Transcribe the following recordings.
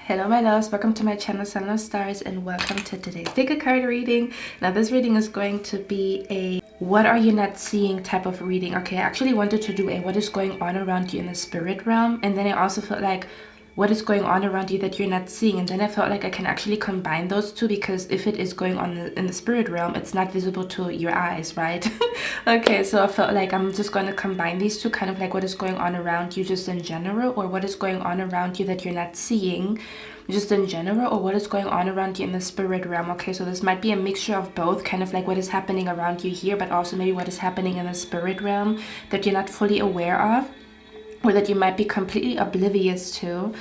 Hello my loves, welcome to my channel Sun Love Stars and welcome to today's pick a card reading. Now this reading is going to be a what are you not seeing type of reading. Okay, I actually wanted to do a what is going on around you in the spirit realm, and then I also felt like what is going on around you that you're not seeing, and then I felt like I can actually combine those two, because if it is going on in the spirit realm, it's not visible to your eyes, right? Okay, so I felt like I'm just going to combine these two, kind of like what is going on around you just in general, or what is going on around you that you're not seeing just in general, or what is going on around you in the spirit realm. Okay, so this might be a mixture of both, kind of like what is happening around you here, but also maybe what is happening in the spirit realm that you're not fully aware of, or that you might be completely oblivious to.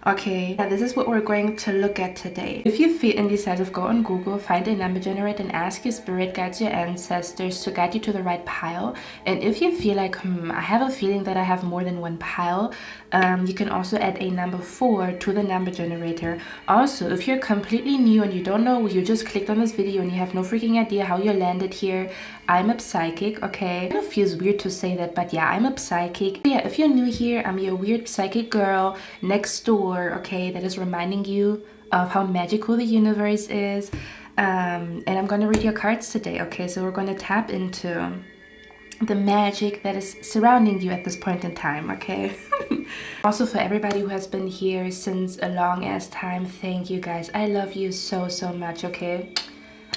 Okay, now this is what we're going to look at today. If you feel indecisive, go on Google, find a number generator and ask your spirit guides, your ancestors to guide you to the right pile. And if you feel like, I have a feeling that I have more than one pile, you can also add a number 4 to the number generator. Also, if you're completely new and you don't know, you just clicked on this video and you have no freaking idea how you landed here, I'm a psychic, okay? It kind of feels weird to say that, but yeah, I'm a psychic. Yeah, if you're new here, I'm your weird psychic girl next door, okay, that is reminding you of how magical the universe is. And I'm gonna read your cards today, okay? So we're gonna tap into the magic that is surrounding you at this point in time, okay? Also, for everybody who has been here since a long ass time, thank you guys. I love you so much, okay?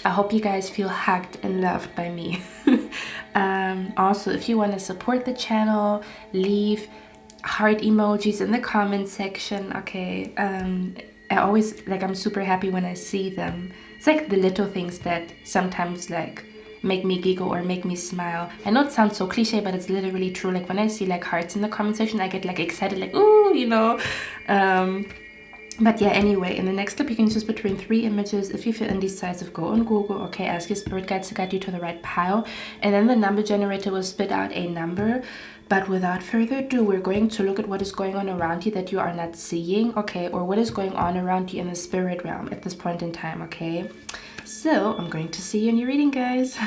I hope you guys feel hugged and loved by me. Also, if you want to support the channel, leave heart emojis in the comment section, okay? I always, I'm super happy when I see them. It's like the little things that sometimes make me giggle or make me smile. I know it sounds so cliche, but it's literally true. Like when I see hearts in the comment section, I get excited, ooh, you know. But yeah, anyway, in the next step, you can choose between 3 images. If you feel indecisive, go on Google, okay, ask your spirit guides to guide you to the right pile, and then the number generator will spit out a number. But without further ado, we're going to look at what is going on around you that you are not seeing, okay, or what is going on around you in the spirit realm at this point in time, okay? So, I'm going to see you in your reading, guys.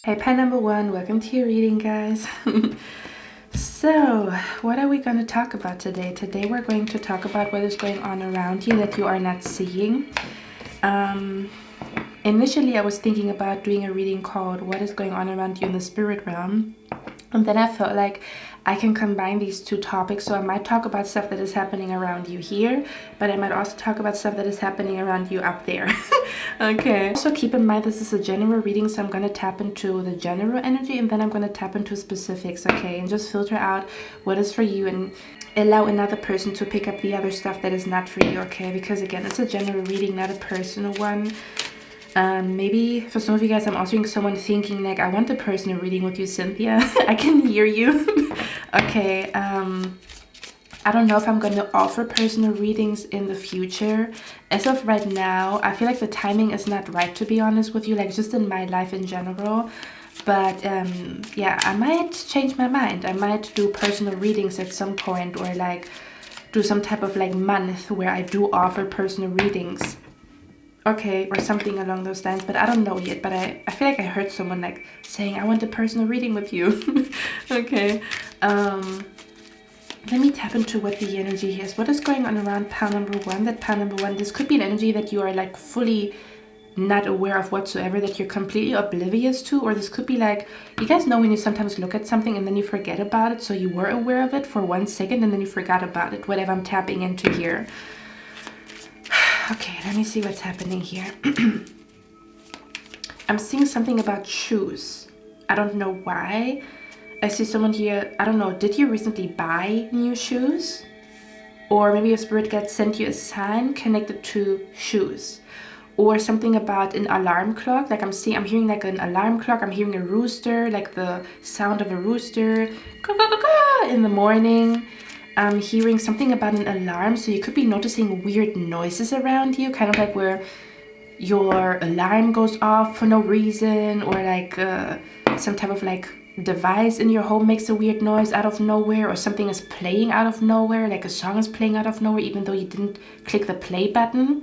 Hey, pile number 1, welcome to your reading, guys. So, what are we going to talk about today? Today we're going to talk about what is going on around you that you are not seeing. Initially, I was thinking about doing a reading called What is Going On Around You in the Spirit Realm. And then I felt like I can combine these two topics. So I might talk about stuff that is happening around you here, but I might also talk about stuff that is happening around you up there. Okay. Also keep in mind this is a general reading, so I'm going to tap into the general energy and then I'm going to tap into specifics, okay? And just filter out what is for you and allow another person to pick up the other stuff that is not for you, okay? Because again, it's a general reading, not a personal one. Maybe for some of you guys, I'm also hearing someone thinking I want a personal reading with you, Cynthia. I can hear you. Okay, I don't know if I'm going to offer personal readings in the future. As of right now, I feel like the timing is not right, to be honest with you, just in my life in general. But yeah, I might change my mind. I might do personal readings at some point, or do some type of month where I do offer personal readings. Okay, or something along those lines, but I don't know yet. But I feel like I heard someone saying, I want a personal reading with you. Okay, let me tap into what the energy is. What is going on around pile number 1? That pile number 1, this could be an energy that you are fully not aware of whatsoever, that you're completely oblivious to, or this could be you guys know when you sometimes look at something and then you forget about it, so you were aware of it for 1 second and then you forgot about it, whatever I'm tapping into here. Okay, let me see what's happening here. I'm seeing something about shoes. I don't know why. I see someone here, I don't know, did you recently buy new shoes? Or maybe your spirit guide sent you a sign connected to shoes. Or something about an alarm clock. Like I'm hearing like an alarm clock. I'm hearing a rooster, like the sound of a rooster in the morning. I'm hearing something about an alarm. So you could be noticing weird noises around you, kind of like where your alarm goes off for no reason, or like some type of like device in your home makes a weird noise out of nowhere, or something is playing out of nowhere, like a song is playing out of nowhere even though you didn't click the play button.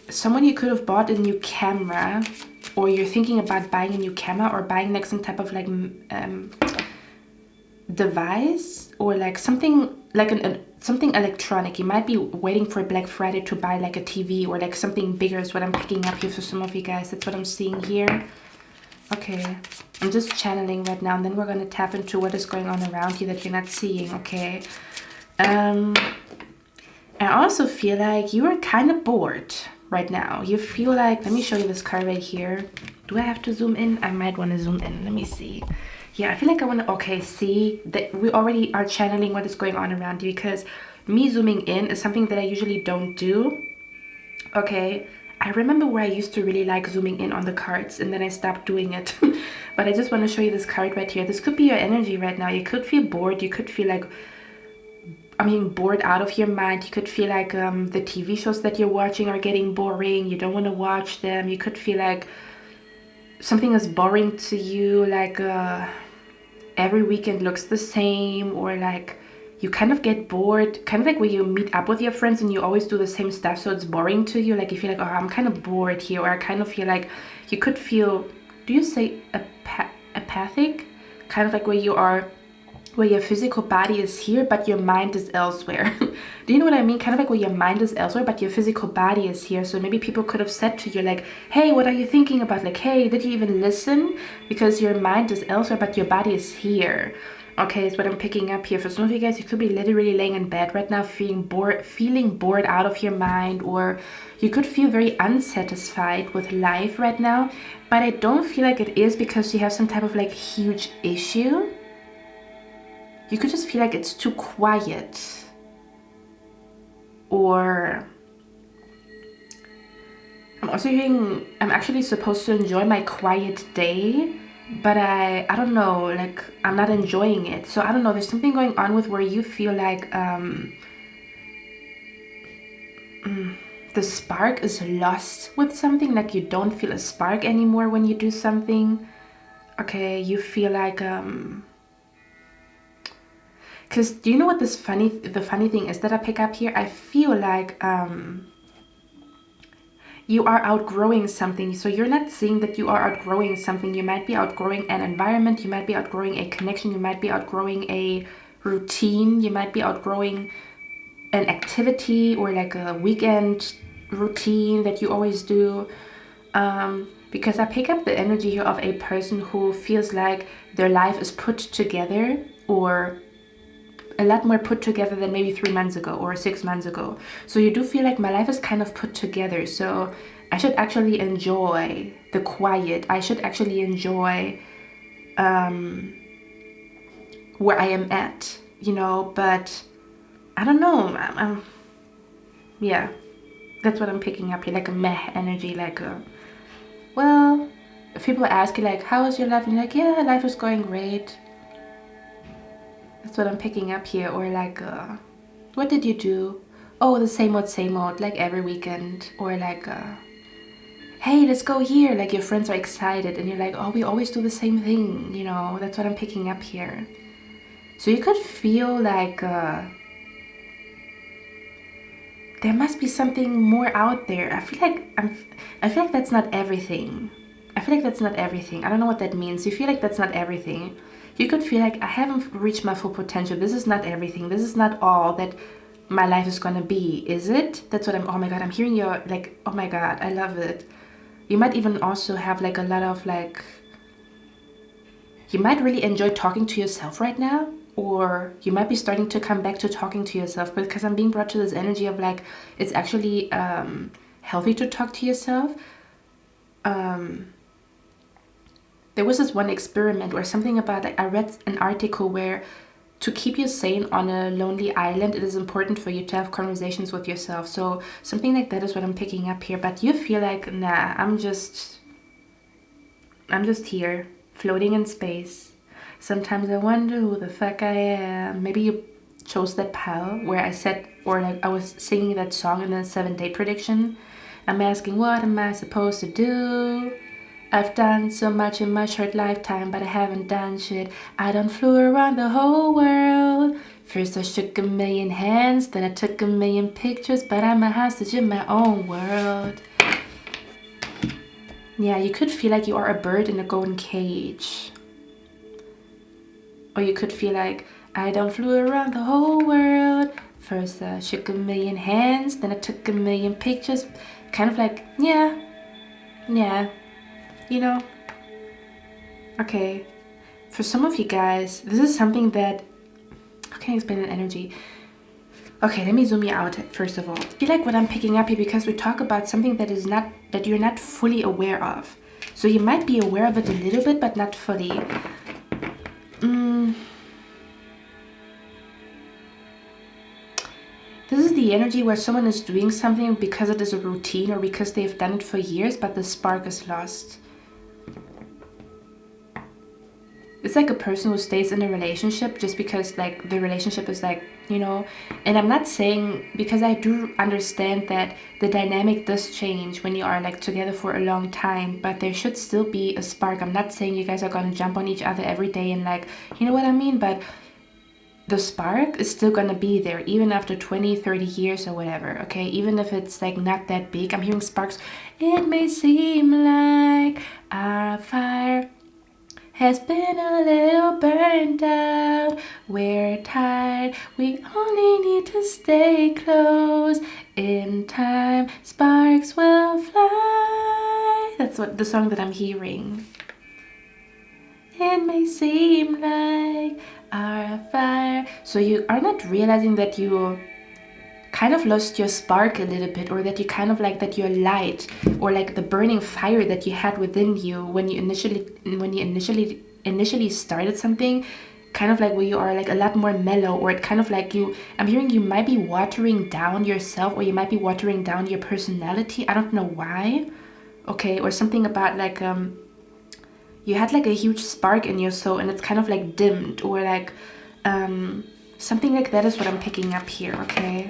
Someone, you could have bought a new camera, or you're thinking about buying a new camera, or buying like some type of like device, or like something like something electronic. You might be waiting for Black Friday to buy like a TV or like something bigger is what I'm picking up here for some of you guys. That's what I'm seeing here. Okay, I'm just channeling right now, and then we're going to tap into what is going on around you that you're not seeing. Okay. I also feel like you are kind of bored right now. You feel like, let me show you this card right here. Do I have to zoom in? I might want to zoom in. Let me see. Yeah, I feel like I want to, okay, see that we already are channeling what is going on around you, because me zooming in is something that I usually don't do. Okay, I remember where I used to really like zooming in on the cards, and then I stopped doing it. But I just want to show you this card right here. This could be your energy right now. You could feel bored. You could feel like, I mean, bored out of your mind. You could feel like the TV shows that you're watching are getting boring. You don't want to watch them. You could feel like something is boring to you, like every weekend looks the same, or like you kind of get bored, kind of like when you meet up with your friends and you always do the same stuff, so it's boring to you. Like you feel like, oh, I'm kind of bored here, or I kind of feel like, you could feel, do you say apathic? Kind of like where you are, where your physical body is here but your mind is elsewhere. Do you know what I mean? Kind of like where your mind is elsewhere but your physical body is here. So maybe people could have said to you like, hey, what are you thinking about? Like, hey, did you even listen? Because your mind is elsewhere but your body is here. Okay, it's what I'm picking up here. For some of you guys, you could be literally laying in bed right now feeling bored out of your mind, or you could feel very unsatisfied with life right now. But I don't feel like it is because you have some type of like huge issue. You could just feel like it's too quiet, or I'm also hearing I'm actually supposed to enjoy my quiet day, but I don't know, like I'm not enjoying it. So I don't know, there's something going on with where you feel like the spark is lost with something, like you don't feel a spark anymore when you do something. Okay, you feel like because do you know what the funny thing is that I pick up here? I feel like you are outgrowing something. So you're not seeing that you are outgrowing something. You might be outgrowing an environment. You might be outgrowing a connection. You might be outgrowing a routine. You might be outgrowing an activity, or like a weekend routine that you always do. Because I pick up the energy here of a person who feels like their life is put together, or a lot more put together than maybe 3 months ago or 6 months ago. So you do feel like my life is kind of put together. So I should actually enjoy the quiet. I should actually enjoy where I am at, you know, but I don't know. Yeah, that's what I'm picking up here, like a meh energy, like a, well, if people ask you like, how is your life? And you're like, yeah, life is going great. That's what I'm picking up here. Or like, what did you do? Oh, the same old, like every weekend. Or like, hey, let's go here. Like your friends are excited and you're like, oh, we always do the same thing. You know, that's what I'm picking up here. So you could feel like there must be something more out there. I feel like that's not everything. I feel like that's not everything. I don't know what that means. You feel like that's not everything. You could feel like I haven't reached my full potential. This is not everything. This is not all that my life is gonna be, is it? That's what I'm, oh my God, I'm hearing your, like, oh my God, I love it. You might even also have like a lot of like, you might really enjoy talking to yourself right now, or you might be starting to come back to talking to yourself, because I'm being brought to this energy of like it's actually healthy to talk to yourself. There was this one experiment or something about, like, I read an article where to keep you sane on a lonely island, it is important for you to have conversations with yourself. So something like that is what I'm picking up here. But you feel like, nah, I'm just here floating in space. Sometimes I wonder who the fuck I am. Maybe you chose that pal where I said, or like I was singing that song in the 7-day prediction. I'm asking, what am I supposed to do? I've done so much in my short lifetime, but I haven't done shit. I done flew around the whole world. First I shook a million hands, then I took a million pictures, but I'm a hostage in my own world. Yeah, you could feel like you are a bird in a golden cage. Or you could feel like, I done flew around the whole world. First I shook a million hands, then I took a million pictures. Kind of like, yeah. You know, okay, for some of you guys, this is something that, how can I explain that energy? Okay, let me zoom you out first of all. I feel like what I'm picking up here, because we talk about something that is not, that you're not fully aware of. So you might be aware of it a little bit, but not fully. This is the energy where someone is doing something because it is a routine or because they've done it for years, but the spark is lost. It's like a person who stays in a relationship just because like the relationship is like, you know, and I'm not saying, because I do understand that the dynamic does change when you are like together for a long time, but there should still be a spark. I'm not saying you guys are gonna jump on each other every day and like, you know what I mean? But the spark is still gonna be there even after 20, 30 years or whatever, okay? Even if it's like not that big. I'm hearing sparks. It may seem like our fire has been a little burned out. We're tired, we only need to stay close. In time, sparks will fly. That's what the song that I'm hearing. It may seem like our fire. So you are not realizing that you kind of lost your spark a little bit, or that you kind of like that your light, or like the burning fire that you had within you when you initially started something, kind of like where you are like a lot more mellow, or it kind of like you, I'm hearing you might be watering down yourself, or you might be watering down your personality. I don't know why, okay? Or something about like you had like a huge spark in your soul and it's kind of like dimmed, or like something like that is what I'm picking up here, okay?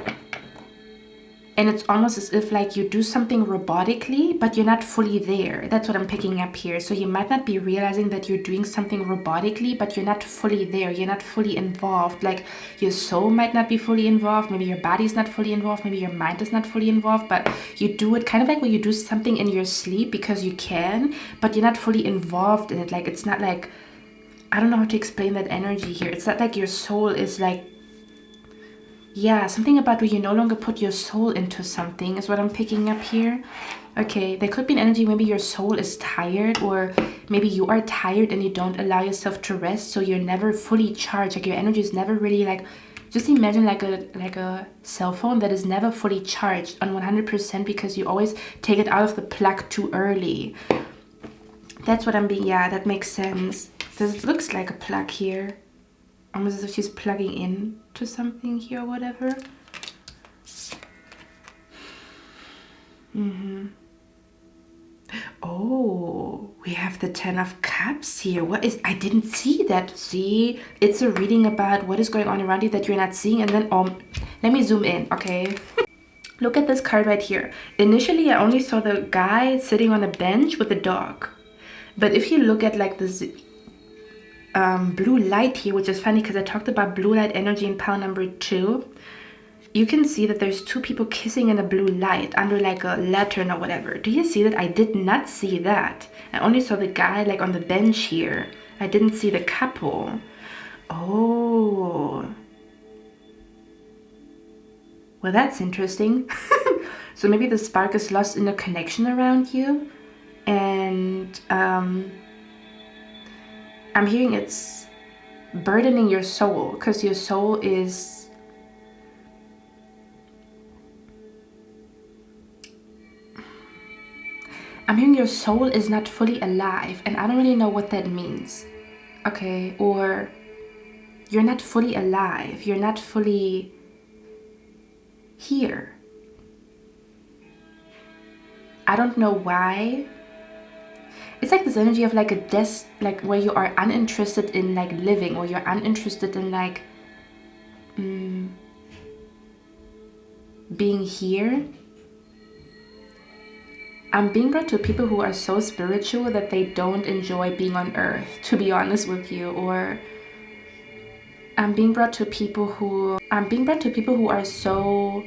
And it's almost as if like you do something robotically, but you're not fully there. That's what I'm picking up here. So you might not be realizing that you're doing something robotically, but you're not fully there. You're not fully involved. Like your soul might not be fully involved. Maybe your body's not fully involved. Maybe your mind is not fully involved, but you do it kind of like when you do something in your sleep because you can, but you're not fully involved in it. Like it's not like, I don't know how to explain that energy here. It's not like your soul is like, yeah, something about where you no longer put your soul into something is what I'm picking up here. Okay, there could be an energy, maybe your soul is tired, or maybe you are tired and you don't allow yourself to rest, so you're never fully charged. Like your energy is never really like, just imagine like a cell phone that is never fully charged on 100% because you always take it out of the plug too early. That's what I'm being, yeah, that makes sense. This looks like a plug here. Almost as if she's plugging in to something here or whatever. Oh, we have the 10 of Cups here. What is, I didn't see that. See, it's a reading about what is going on around you that you're not seeing. And then, let me zoom in, okay? Look at this card right here. Initially, I only saw the guy sitting on a bench with a dog. But if you look at like this blue light here, which is funny because I talked about blue light energy in pile number 2, you can see that there's 2 people kissing in a blue light under like a lantern or whatever. Do you see that? I did not see that. I only saw the guy like on the bench here. I didn't see the couple. Oh, well, that's interesting. So maybe the spark is lost in the connection around you, and I'm hearing it's burdening your soul, because your soul is, I'm hearing your soul is not fully alive, and I don't really know what that means. Okay, or you're not fully alive, you're not fully here. I don't know why. It's like this energy of like a death, like where you are uninterested in like living, or you're uninterested in like being here. I'm being brought to people who are so spiritual that they don't enjoy being on earth, to be honest with you. Or I'm being brought to people who are so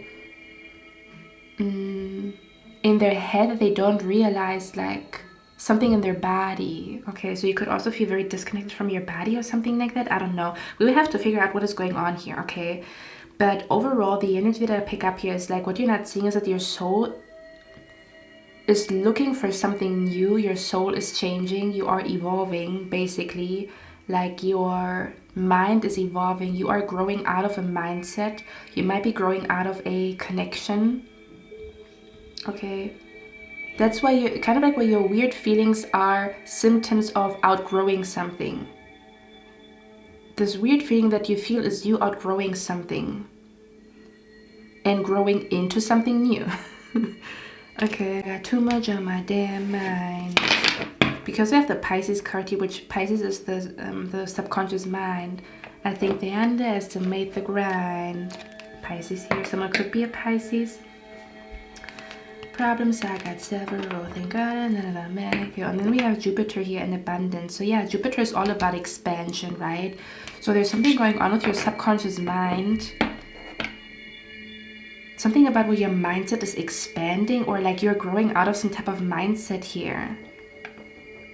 in their head that they don't realize like something in their body. Okay, so you could also feel very disconnected from your body or something like that. I don't know. We would have to figure out what is going on here, okay? But overall, the energy that I pick up here is like, what you're not seeing is that your soul is looking for something new. Your soul is changing. You are evolving, basically. Like your mind is evolving. You are growing out of a mindset. You might be growing out of a connection. Okay. That's why you kind of like where your weird feelings are symptoms of outgrowing something. This weird feeling that you feel is you outgrowing something and growing into something new. Okay, I got too much on my damn mind. Because we have the Pisces card here, which Pisces is the subconscious mind. I think they underestimate the grind. Pisces here, someone could be a Pisces. Problems, I got several, thank God, and then we have Jupiter here in abundance. So yeah, Jupiter is all about expansion, right? So there's something going on with your subconscious mind. Something about where your mindset is expanding, or like you're growing out of some type of mindset here.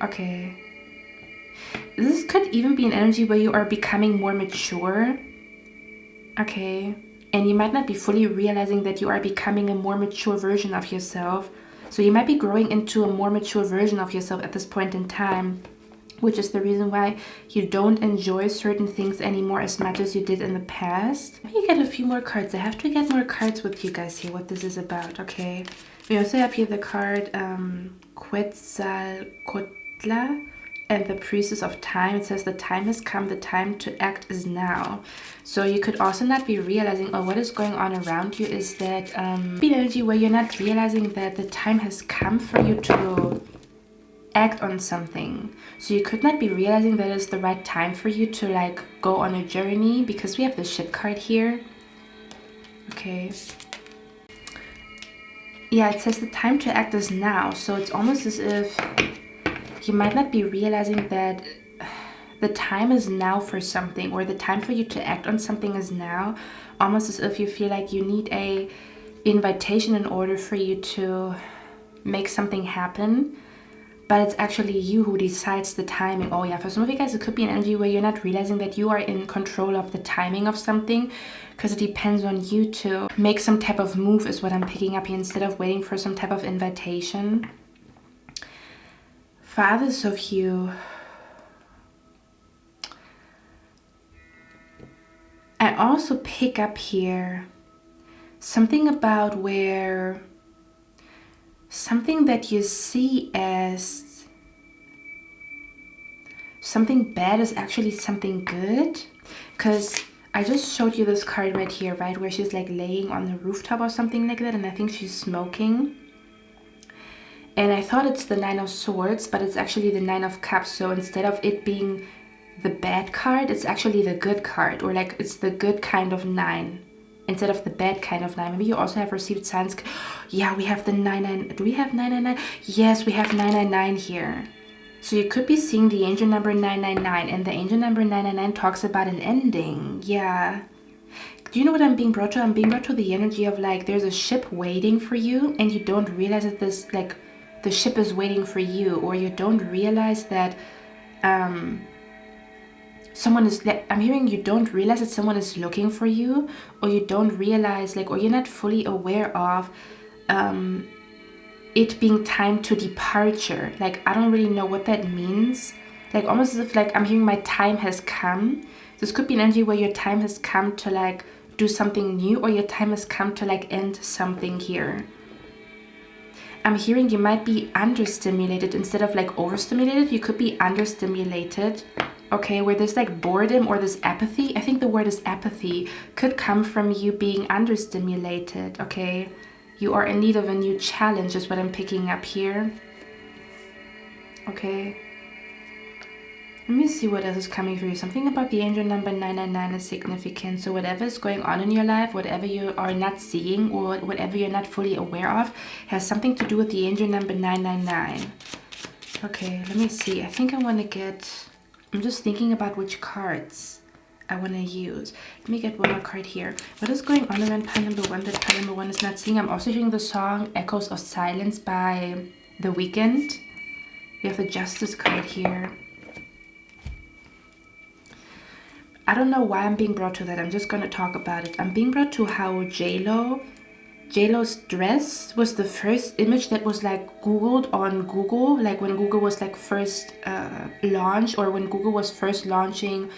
Okay. This could even be an energy where you are becoming more mature. Okay. And you might not be fully realizing that you are becoming a more mature version of yourself. So you might be growing into a more mature version of yourself at this point in time, which is the reason why you don't enjoy certain things anymore as much as you did in the past. Let me get a few more cards. I have to get more cards with you guys here, what this is about, okay? We also have here the card 𝐸𝑚𝑗𝑜𝑦 and the Priestess of Time. It says the time has come, the time to act is now. So you could also not be realizing, or what is going on around you is that the energy where you're not realizing that the time has come for you to act on something. So you could not be realizing that it's the right time for you to like go on a journey, because we have the Ship card here. Okay. Yeah, it says the time to act is now. So it's almost as if you might not be realizing that the time is now for something, or the time for you to act on something is now. Almost as if you feel like you need a invitation in order for you to make something happen. But it's actually you who decides the timing. Oh yeah, for some of you guys, it could be an energy where you're not realizing that you are in control of the timing of something, because it depends on you to make some type of move is what I'm picking up here, instead of waiting for some type of invitation. For others of you, I also pick up here something about where something that you see as something bad is actually something good. Because I just showed you this card right here, right, where she's like laying on the rooftop or something like that, and I think she's smoking. And I thought it's the Nine of Swords, but it's actually the Nine of Cups. So instead of it being the bad card, it's actually the good card, or like it's the good kind of nine instead of the bad kind of nine. Maybe you also have received signs. Yeah, we have the 99. Do we have 999? Yes, we have 999 here. So you could be seeing the angel number 999, and the angel number 999 talks about an ending. Yeah. Do you know what I'm being brought to? I'm being brought to the energy of like there's a ship waiting for you, and you don't realize that this like the ship is waiting for you, or you don't realize that someone is, I'm hearing you don't realize that someone is looking for you, or you don't realize like, or you're not fully aware of it being time to departure. Like I don't really know what that means. Like almost as if like I'm hearing my time has come. This could be an energy where your time has come to like do something new, or your time has come to like end something here. I'm hearing you might be understimulated instead of like overstimulated. You could be understimulated, okay, where there's like boredom or this apathy. I think the word is apathy, could come from you being understimulated, okay? You are in need of a new challenge is what I'm picking up here, okay? Let me see what else is coming through. Something about the angel number 999 is significant. So whatever is going on in your life, whatever you are not seeing or whatever you're not fully aware of, has something to do with the angel number 999. Okay, let me see. I think I want to get... I'm just thinking about which cards I want to use. Let me get one more card here. What is going on around pile number 1 that pile number 1 is not seeing? I'm also hearing the song Echoes of Silence by The Weeknd. We have the Justice card here. I don't know why I'm being brought to that. I'm just going to talk about it. I'm being brought to how J-Lo's dress was the first image that was like Googled on Google. Like when Google was like first launched, or when Google was first launching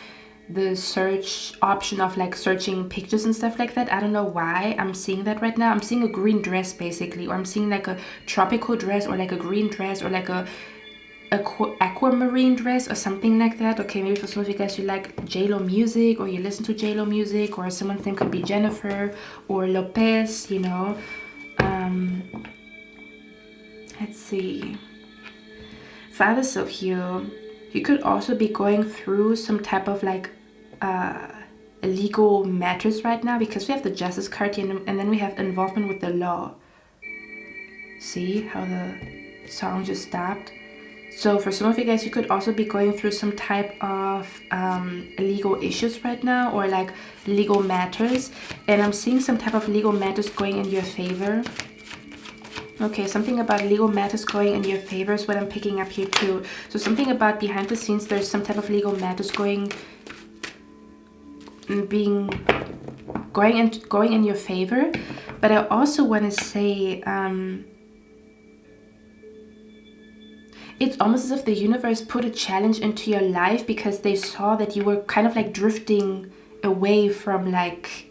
the search option of like searching pictures and stuff like that. I don't know why I'm seeing that right now. I'm seeing a green dress basically, or I'm seeing like a tropical dress, or like a green dress, or like a aquamarine dress or something like that. Okay, maybe for some of you guys you like J-Lo music, or you listen to J-Lo music, or someone's name could be Jennifer or Lopez, you know. Let's see. Fathers of you could also be going through some type of like legal matters right now, because we have the Justice card here, and then we have involvement with the law. See how the song just stopped? So for some of you guys, you could also be going through some type of legal issues right now, or like legal matters. And I'm seeing some type of legal matters going in your favor. Okay, something about legal matters going in your favor is what I'm picking up here too. So something about behind the scenes, there's some type of legal matters going in your favor. But I also want to say, it's almost as if the universe put a challenge into your life because they saw that you were kind of like drifting away from like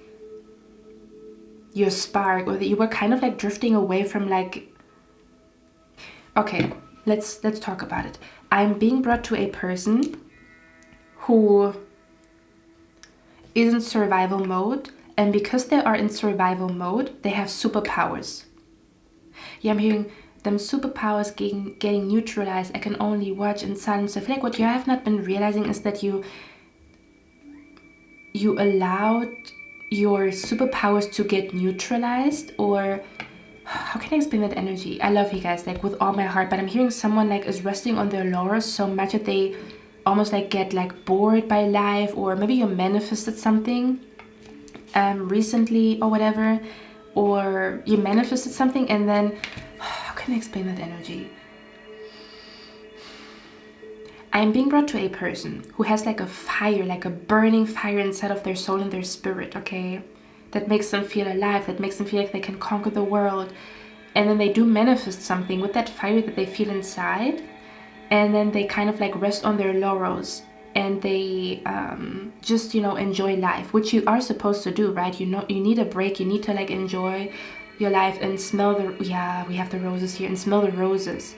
your spark, or that you were kind of like drifting away from like... Okay, let's talk about it. I'm being brought to a person who is in survival mode, and because they are in survival mode, they have superpowers. Yeah, I'm hearing them superpowers getting neutralized. I can only watch in silence. I feel like what you have not been realizing is that you allowed your superpowers to get neutralized, or how can I explain that energy? I love you guys like with all my heart, but I'm hearing someone like is resting on their laurels so much that they almost like get like bored by life, or maybe you manifested something recently or whatever, or you manifested something and then how can I explain that energy? I'm being brought to a person who has like a fire, like a burning fire inside of their soul and their spirit, okay? That makes them feel alive, that makes them feel like they can conquer the world. And then they do manifest something with that fire that they feel inside. And then they kind of like rest on their laurels. And they just, you know, enjoy life, which you are supposed to do, right? You know, you need a break, you need to like enjoy your life and smell the... Yeah, we have the roses here, and smell the roses.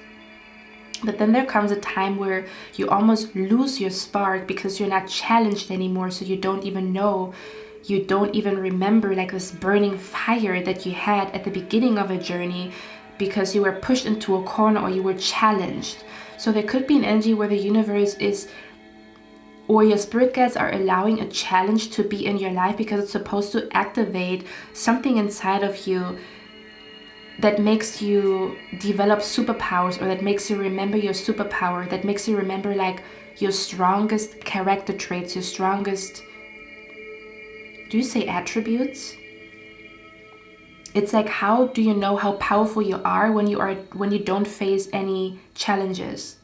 But then there comes a time where you almost lose your spark because you're not challenged anymore. So you don't even know, you don't even remember like this burning fire that you had at the beginning of a journey because you were pushed into a corner or you were challenged. So there could be an energy where the universe is, or your spirit guides are allowing a challenge to be in your life because it's supposed to activate something inside of you that makes you develop superpowers, or that makes you remember your superpower, that makes you remember like your strongest character traits, your strongest, do you say attributes? It's like, how do you know how powerful you are when you don't face any challenges?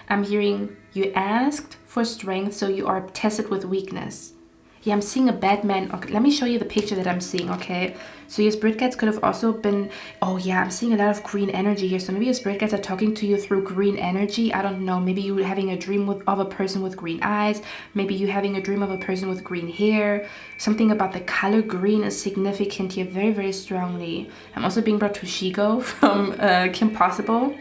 I'm hearing you asked for strength, so you are tested with weakness. Yeah, I'm seeing a Batman. Okay, let me show you the picture that I'm seeing, okay? So your spirit guides could have also been... Oh yeah, I'm seeing a lot of green energy here. So maybe your spirit guides are talking to you through green energy. I don't know. Maybe you having a dream of a person with green eyes. Maybe you having a dream of a person with green hair. Something about the color green is significant here very, very strongly. I'm also being brought to Shigo from Kim Possible.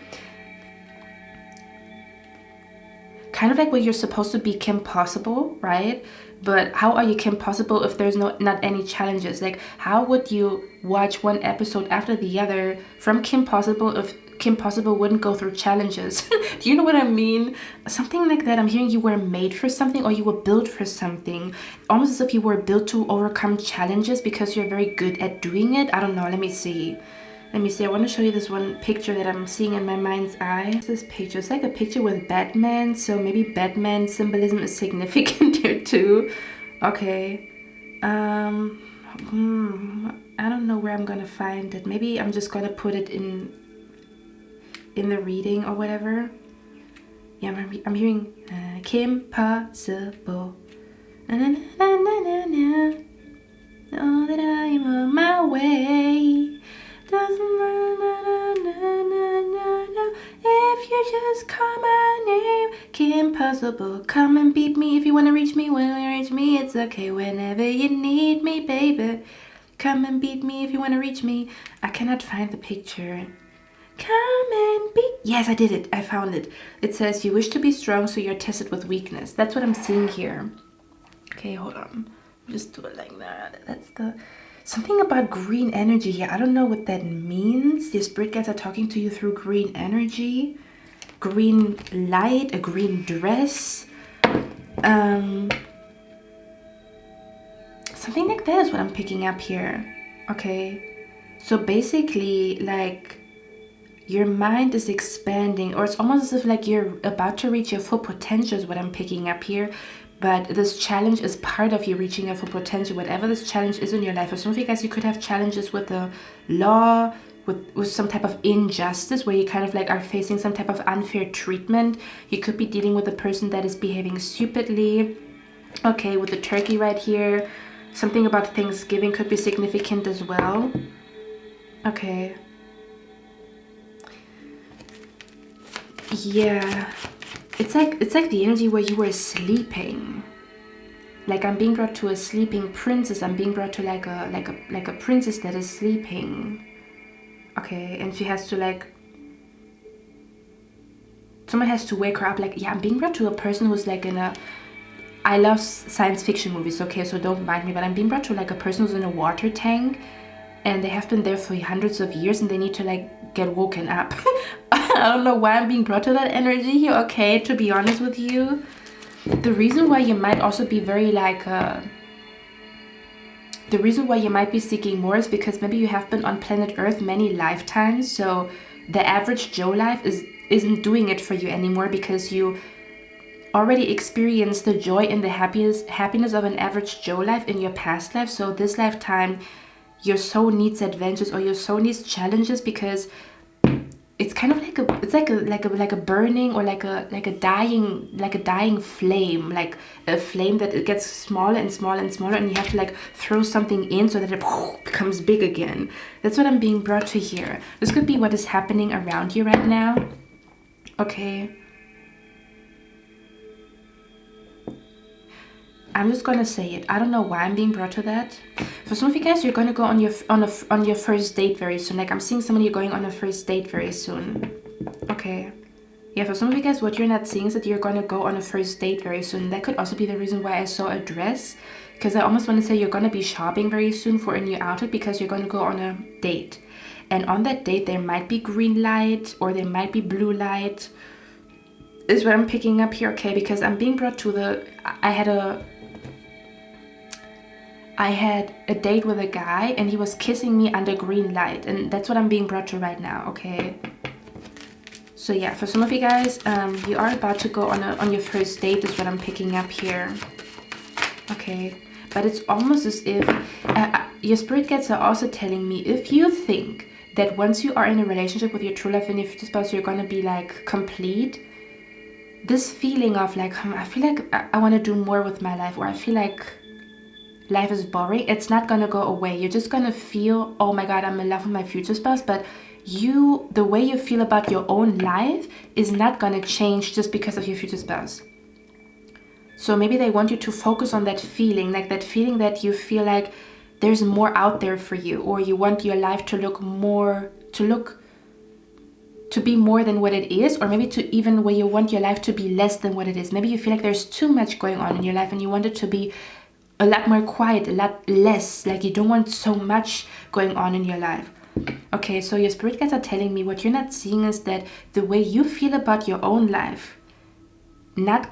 Kind of like where you're supposed to be Kim Possible, right? But how are you Kim Possible if there's not any challenges? Like, how would you watch one episode after the other from Kim Possible if Kim Possible wouldn't go through challenges? Do you know what I mean? Something like that. I'm hearing you were made for something, or you were built for something. Almost as if you were built to overcome challenges because you're very good at doing it. I don't know. Let me see. Let me see. I want to show you this one picture that I'm seeing in my mind's eye. This picture, it's like a picture with Batman. So maybe Batman symbolism is significant here too. Okay. I don't know where I'm gonna find it. Maybe I'm just gonna put it in the reading or whatever. Yeah, I'm hearing Kim Possible. Know that I am on my way. If you just call my name, Kim Possible, come and beat me. If you wanna reach me, when you reach me, it's okay. Whenever you need me, baby, come and beat me. If you wanna reach me, I cannot find the picture. Come and beat. Yes, I did it. I found it. It says you wish to be strong, so you're tested with weakness. That's what I'm seeing here. Okay, hold on. Just do it like that. That's the. Something about green energy here. I don't know what that means. Your spirit guides are talking to you through green energy. Green light, a green dress. Something like that is what I'm picking up here. Okay. So basically, like, your mind is expanding, or it's almost as if like you're about to reach your full potential is what I'm picking up here. But this challenge is part of you reaching your full potential, whatever this challenge is in your life. For some of you guys, you could have challenges with the law, with some type of injustice, where you kind of like are facing some type of unfair treatment. You could be dealing with a person that is behaving stupidly. Okay, with the turkey right here. Something about Thanksgiving could be significant as well. Okay. Yeah. It's like the energy where you were sleeping. Like, I'm being brought to a sleeping princess. I'm being brought to like a princess that is sleeping. Okay, and she has to like, someone has to wake her up. Like, yeah, I'm being brought to a person who's like in a, I love science fiction movies, okay, so don't mind me, but I'm being brought to like a person who's in a water tank, and they have been there for hundreds of years, and they need to like get woken up. I don't know why I'm being brought to that energy here, okay, to be honest with you. The reason why you might also be very like, the reason why you might be seeking more is because maybe you have been on planet Earth many lifetimes, so the average Joe life isn't doing it for you anymore, because you already experienced the joy and the happiness of an average Joe life in your past life. So this lifetime, your soul needs adventures, or your soul needs challenges, because it's kind of like a burning, or like a dying flame, like a flame that it gets smaller and smaller and smaller, and you have to like throw something in so that it becomes big again. That's what I'm being brought to here. This could be what is happening around you right now. Okay. I'm just gonna say it. I don't know why I'm being brought to that. For some of you guys, you're gonna go on your first date very soon. Like, I'm seeing someone you're going on a first date very soon. Okay. Yeah, for some of you guys, what you're not seeing is that you're gonna go on a first date very soon. That could also be the reason why I saw a dress, because I almost want to say you're gonna be shopping very soon for a new outfit, because you're gonna go on a date. And on that date, there might be green light, or there might be blue light, is what I'm picking up here, okay? Because I'm being brought to the, I had a date with a guy, and he was kissing me under green light, and that's what I'm being brought to right now, okay? So yeah, for some of you guys, you are about to go on your first date, is what I'm picking up here, okay? But it's almost as if your spirit guides are also telling me, if you think that once you are in a relationship with your true love and your future spouse, you're gonna be like complete, this feeling of like, I feel like I want to do more with my life, or I feel like life is boring, it's not gonna go away. You're just gonna feel, oh my god, I'm in love with my future spouse, but the way you feel about your own life is not gonna change just because of your future spouse. So maybe they want you to focus on that feeling, like that feeling that you feel like there's more out there for you, or you want your life to be more than what it is, or maybe to even where you want your life to be less than what it is. Maybe you feel like there's too much going on in your life and you want it to be a lot more quiet, a lot less, like you don't want so much going on in your life. Okay, so your spirit guides are telling me what you're not seeing is that the way you feel about your own life, not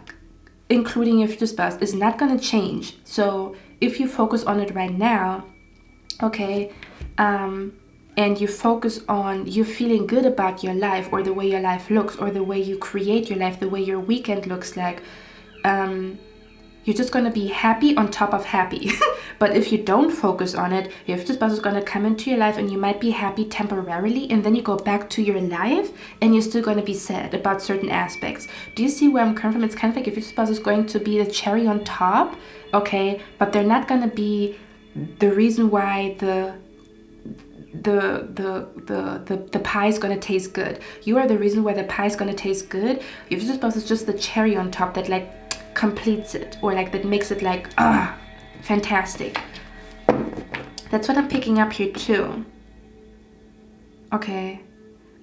including your future spouse, is not going to change. So if you focus on it right now, okay, and you focus on you feeling good about your life, or the way your life looks, or the way you create your life, the way your weekend looks like, you're just going to be happy on top of happy. But if you don't focus on it, your future spouse is going to come into your life and you might be happy temporarily, and then you go back to your life and you're still going to be sad about certain aspects. Do you see where I'm coming from? It's kind of like your future spouse is going to be the cherry on top, okay, but they're not going to be the reason why the pie is going to taste good. You are the reason why the pie is going to taste good. Your future spouse is just the cherry on top that like completes it, or like that makes it like fantastic. That's what I'm picking up here too. Okay,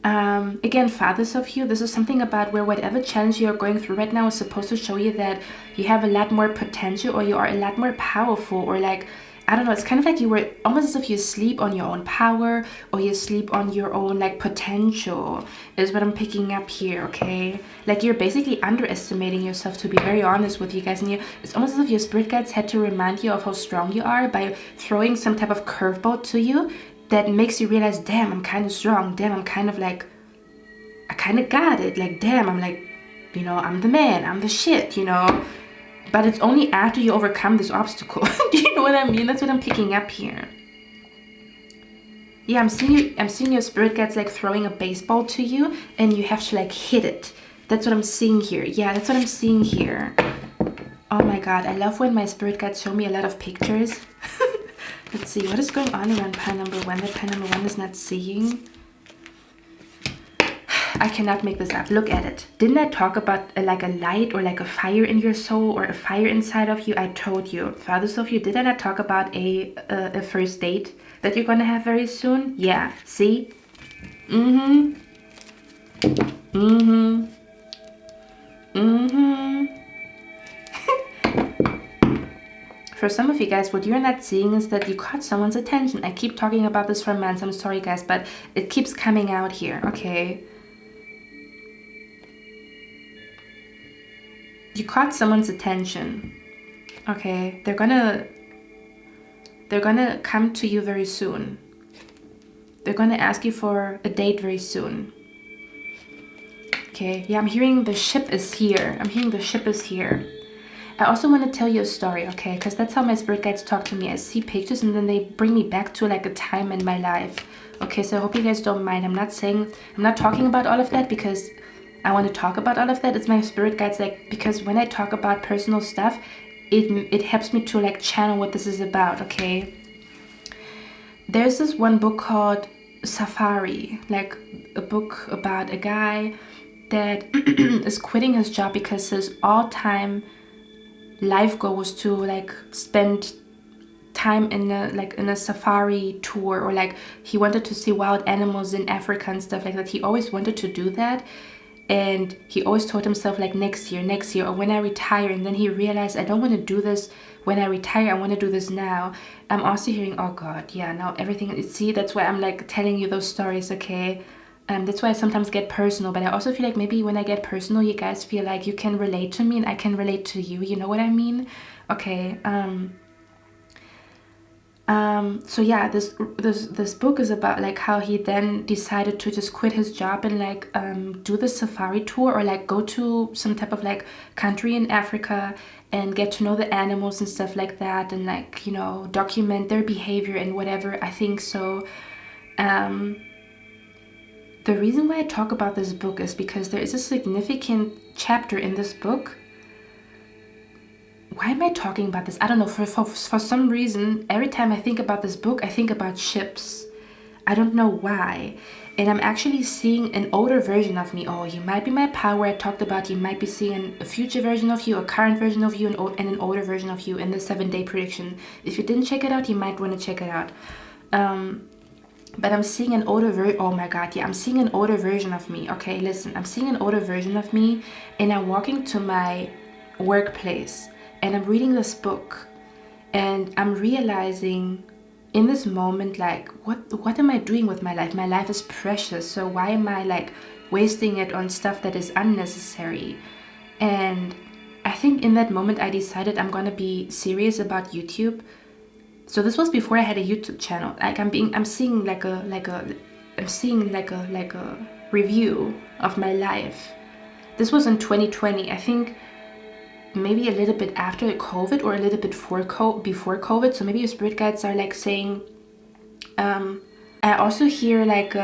again, fathers of you, this is something about where whatever challenge you're going through right now is supposed to show you that you have a lot more potential, or you are a lot more powerful, or like, I don't know, it's kind of like you were almost as if you sleep on your own power, or you sleep on your own like potential, is what I'm picking up here, okay? Like you're basically underestimating yourself, to be very honest with you guys. And it's almost as if your spirit guides had to remind you of how strong you are by throwing some type of curveball to you that makes you realize, damn, I'm kind of strong. Damn, I'm kind of like, I kind of got it. Like, damn, I'm like, you know, I'm the man, I'm the shit, you know? But it's only after you overcome this obstacle. Do you know what I mean? That's what I'm picking up here. Yeah, I'm seeing your spirit guides like throwing a baseball to you, and you have to like hit it. That's what I'm seeing here. Yeah, that's what I'm seeing here. Oh my god, I love when my spirit guides show me a lot of pictures. Let's see, what is going on around pile number 1 that pile number 1 is not seeing? I cannot make this up. Look at it. Didn't I talk about like a light, or like a fire in your soul, or a fire inside of you? I told you. Fathers of you, did I not talk about a first date that you're gonna have very soon? Yeah. See? Mm-hmm. Mm-hmm. Mm-hmm. For some of you guys, what you're not seeing is that you caught someone's attention. I keep talking about this for months. I'm sorry, guys, but it keeps coming out here. Okay. You caught someone's attention. Okay, they're gonna come to you very soon. They're gonna ask you for a date very soon. Okay, yeah, I'm hearing the ship is here. I'm hearing the ship is here. I also want to tell you a story, okay? Because that's how my spirit guides talk to me. I see pictures and then they bring me back to like a time in my life. Okay, so I hope you guys don't mind. I'm not talking about all of that because I want to talk about all of that. It's my spirit guides, like, because when I talk about personal stuff, it helps me to like channel what this is about, okay? There's this one book called Safari, like a book about a guy that is quitting his job because his all-time life goal was to like spend time in a safari tour, or like he wanted to see wild animals in Africa and stuff like that. He always wanted to do that. And he always told himself like next year, or when I retire. And then he realized, I don't want to do this when I retire. I want to do this now. I'm also hearing, oh God, yeah, now everything. See, that's why I'm like telling you those stories, okay? That's why I sometimes get personal. But I also feel like maybe when I get personal, you guys feel like you can relate to me and I can relate to you. You know what I mean? Okay. So yeah, this book is about like how he then decided to just quit his job and like do the safari tour, or like go to some type of like country in Africa and get to know the animals and stuff like that, and like, you know, document their behavior and whatever. I think so. The reason why I talk about this book is because there is a significant chapter in this book why am I talking about this? I don't know. For some reason, every time I think about this book, I think about ships. I don't know why. And I'm actually seeing an older version of me. Oh, you might be my power. I talked about you might be seeing a future version of you, a current version of you, and an older version of you in the 7-day prediction. If you didn't check it out, you might want to check it out. But I'm seeing an older version. Oh my God, yeah, I'm seeing an older version of me. Okay, listen, I'm seeing an older version of me, and I'm walking to my workplace, and I'm reading this book, and I'm realizing in this moment, like, what am I doing with my life? My life is precious, so why am I like wasting it on stuff that is unnecessary? And I think in that moment I decided I'm gonna be serious about YouTube. So this was before I had a YouTube channel. Like I'm seeing like a review of my life. This was in 2020. I think maybe a little bit after COVID or a little bit before COVID. So maybe your spirit guides are like saying, I also hear like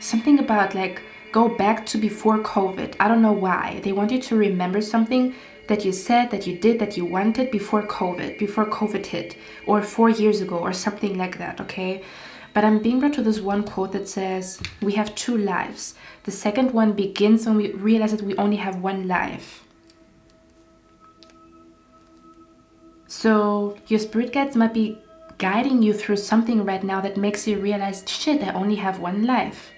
something about like go back to before COVID. I don't know why. They want you to remember something that you said, that you did, that you wanted before COVID hit, or 4 years ago or something like that, okay? But I'm being brought to this one quote that says, we have 2 lives. The second one begins when we realize that we only have 1 life. So your spirit guides might be guiding you through something right now that makes you realize, shit, I only have 1 life.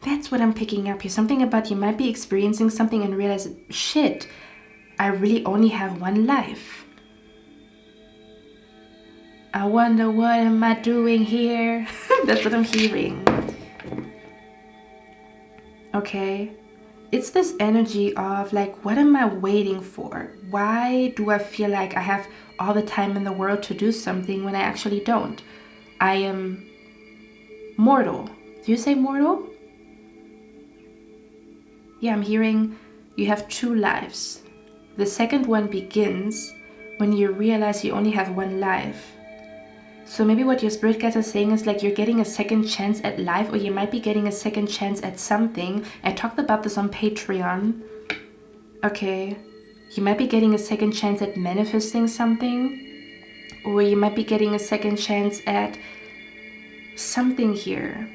That's what I'm picking up here. Something about you might be experiencing something and realize, shit, I really only have 1 life. I wonder what am I doing here? That's what I'm hearing. Okay. It's this energy of like, what am I waiting for? Why do I feel like I have all the time in the world to do something when I actually don't? I am mortal. Do you say mortal? Yeah, I'm hearing you have 2 lives. The second one begins when you realize you only have 1 life. So maybe what your spirit guides are saying is like you're getting a second chance at life, or you might be getting a second chance at something. I talked about this on Patreon. Okay. You might be getting a second chance at manifesting something, or you might be getting a second chance at something here.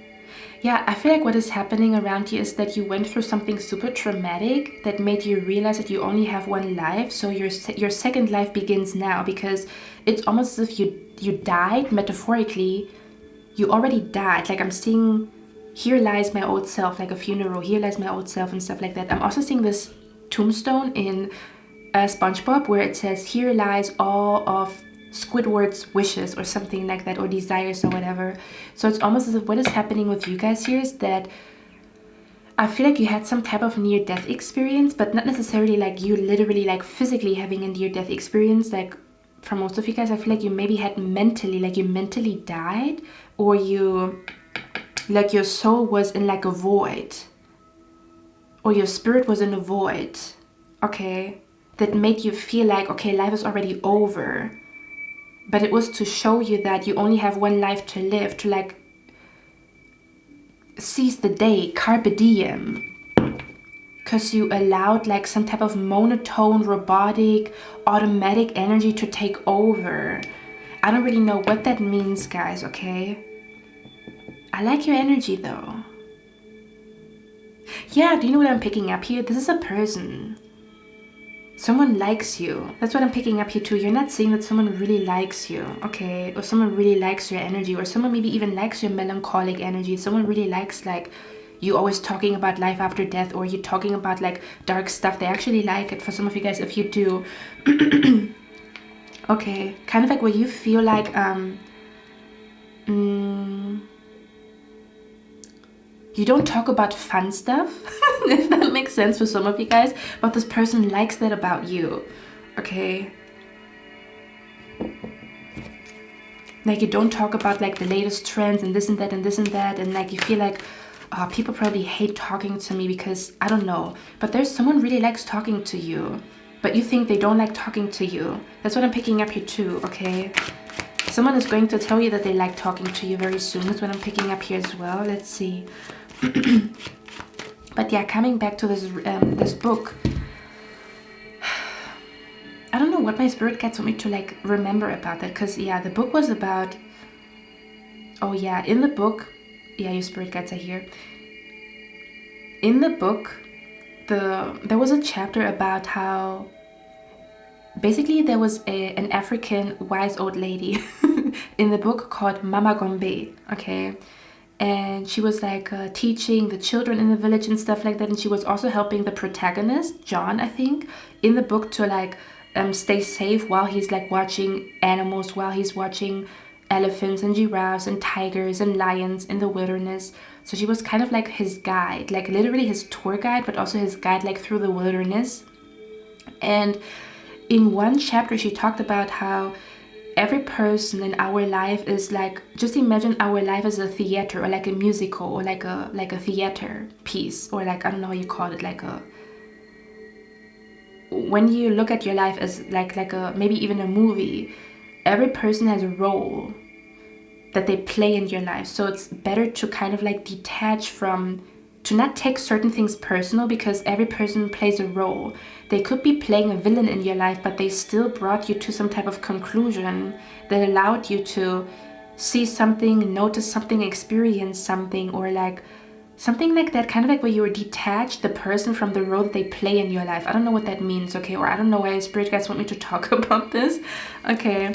Yeah, I feel like what is happening around you is that you went through something super traumatic that made you realize that you only have 1 life. So your second life begins now, because it's almost as if you died, metaphorically. You already died. Like I'm seeing, here lies my old self, like a funeral. Here lies my old self and stuff like that. I'm also seeing this tombstone in SpongeBob where it says, here lies all of Squidward's wishes or something like that, or desires or whatever. So it's almost as if what is happening with you guys here is that I feel like you had some type of near-death experience, but not necessarily like you literally like physically having a near-death experience. Like for most of you guys, I feel like you maybe had mentally, like you mentally died, or you, like your soul was in like a void, or your spirit was in a void, okay, that made you feel like, okay, life is already over. But it was to show you that you only have 1 life to live, to like seize the day, carpe diem. Because you allowed like some type of monotone, robotic, automatic energy to take over. I don't really know what that means, guys, okay? I like your energy though. Yeah, do you know what I'm picking up here? This is a person. Someone likes you. That's what I'm picking up here too. You're not saying that someone really likes you, okay? Or someone really likes your energy, or someone maybe even likes your melancholic energy. Someone really likes like you always talking about life after death, or you talking about like dark stuff. They actually like it for some of you guys if you do. Okay, kind of like where you feel like you don't talk about fun stuff, if that makes sense for some of you guys, but this person likes that about you, okay? Like you don't talk about like the latest trends and this and that and this and that, and like you feel like, oh, people probably hate talking to me because, I don't know, but there's someone really likes talking to you, but you think they don't like talking to you. That's what I'm picking up here too, okay? Someone is going to tell you that they like talking to you very soon. That's what I'm picking up here as well. Let's see. But yeah, coming back to this this book, what my spirit guides want me to like remember about that, because yeah, the book was about, oh yeah, in the book, yeah, your spirit guides are here. In the book, there was a chapter about how basically there was an African wise old lady in the book called Mama Gombe, okay? And she was like teaching the children in the village and stuff like that. And she was also helping the protagonist, John, I think, in the book to like stay safe while he's like watching animals, while he's watching elephants and giraffes and tigers and lions in the wilderness. So she was kind of like his guide, like literally his tour guide, but also his guide like through the wilderness. And in one chapter, she talked about how every person in our life is like, just imagine our life as a theater or like a musical or like a theater piece, or like, I don't know how you call it, like a, when you look at your life as like a, maybe even a movie, every person has a role that they play in your life. So it's better to kind of like detach from, to not take certain things personal, because every person plays a role. They could be playing a villain in your life, but they still brought you to some type of conclusion that allowed you to see something, notice something, experience something, or like something like that, kind of like where you were detached the person from the role that they play in your life. I don't know what that means, okay? Or I don't know why spirit guides want me to talk about this, okay?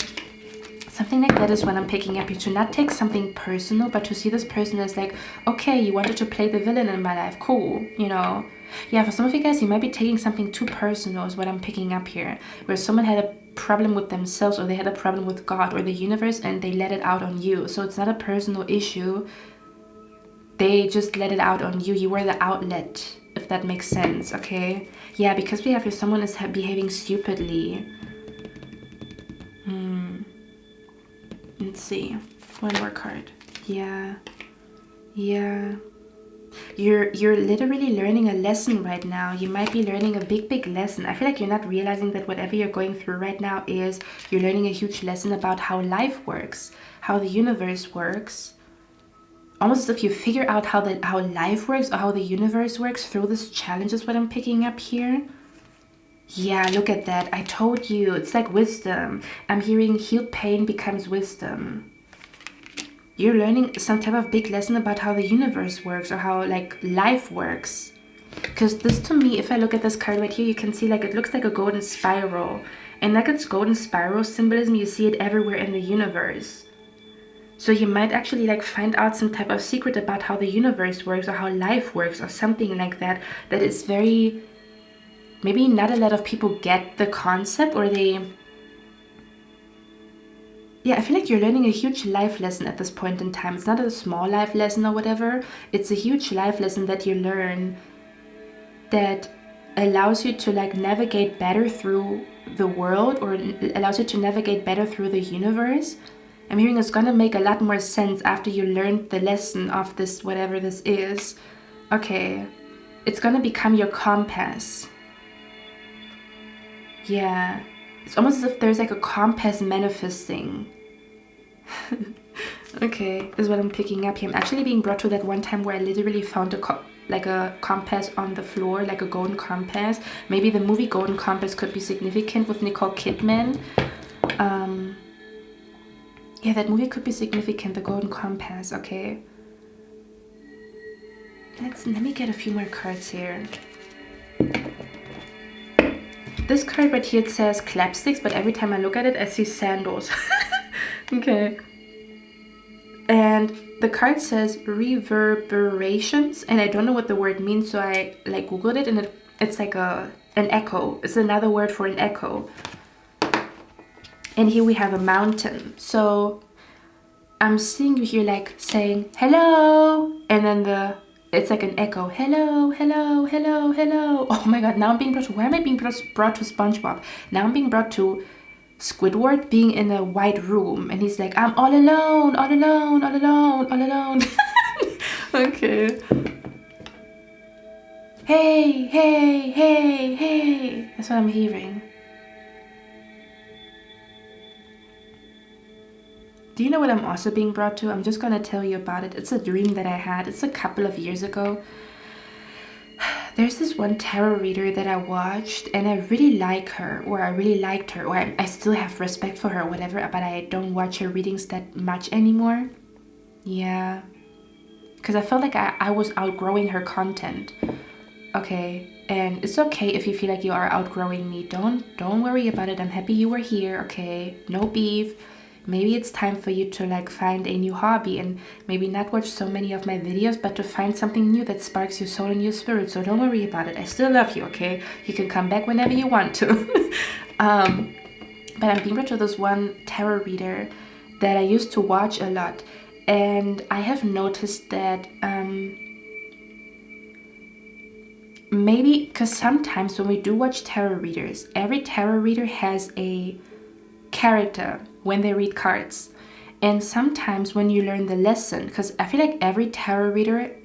Something like that is what I'm picking up here, to not take something personal, but to see this person as like, okay, you wanted to play the villain in my life, cool, you know? Yeah, for some of you guys, you might be taking something too personal is what I'm picking up here, where someone had a problem with themselves, or they had a problem with God or the universe, and they let it out on you. So it's not a personal issue. They just let it out on you. You were the outlet, if that makes sense, okay? Yeah, because we have here someone is behaving stupidly. Let's see. One more card. Yeah. Yeah. You're literally learning a lesson right now. You might be learning a big lesson. I feel like you're not realizing that whatever you're going through right now is you're learning a huge lesson about how life works, how the universe works. Almost as if you figure out how life works or how the universe works through this challenge is what I'm picking up here. Yeah, look at that. I told you. It's like wisdom. I'm hearing healed pain becomes wisdom. You're learning some type of big lesson about how the universe works, or how like life works. Because this, to me, if I look at this card right here, you can see like it looks like a golden spiral. And like its golden spiral symbolism, you see it everywhere in the universe. So you might actually like find out some type of secret about how the universe works, or how life works, or something like that. That is very... maybe not a lot of people get the concept, or they... yeah, I feel like you're learning a huge life lesson at this point in time. It's not a small life lesson or whatever. It's a huge life lesson that you learn that allows you to like navigate better through the world, or allows you to navigate better through the universe. I'm hearing it's gonna make a lot more sense after you learned the lesson of this, whatever this is. Okay, it's gonna become your compass. Yeah, it's almost as if there's like a compass manifesting. Okay, this is what I'm picking up here. I'm actually being brought to that one time where I literally found a compass on the floor, like a golden compass. Maybe the movie Golden Compass could be significant with Nicole Kidman. Yeah, that movie could be significant, the Golden Compass, okay. Let me get a few more cards here. This card right here, it says clapsticks, but every time I look at it, I see sandals. Okay. And the card says reverberations, and I don't know what the word means, so I like Googled it, and it's like an echo. It's another word for an echo. And here we have a mountain. So I'm seeing you here like saying hello, and then it's like an echo. Hello, hello, hello, hello. Oh my god, now I'm being brought to... where am I being brought to SpongeBob? Now I'm being brought to Squidward being in a white room, and he's like, I'm all alone, all alone, all alone, all alone. Okay. Hey, hey, hey, hey. That's what I'm hearing. Do you know what I'm also being brought to? I'm just gonna tell you about it. It's a dream that I had. It's a couple of years ago. There's this one tarot reader that I watched and I really like her, or I really liked her, or I still have respect for her or whatever, but I don't watch her readings that much anymore. Yeah, because I felt like I was outgrowing her content. Okay, and it's okay if you feel like you are outgrowing me. Don't worry about it. I'm happy you were here. Okay, no beef. Maybe it's time for you to like find a new hobby and maybe not watch so many of my videos, but to find something new that sparks your soul and your spirit. So don't worry about it. I still love you, okay? You can come back whenever you want to. But I'm being brought to this one tarot reader that I used to watch a lot, and I have noticed that maybe because sometimes when we do watch tarot readers, every tarot reader has a character when they read cards, and sometimes when you learn the lesson, because I feel like every tarot reader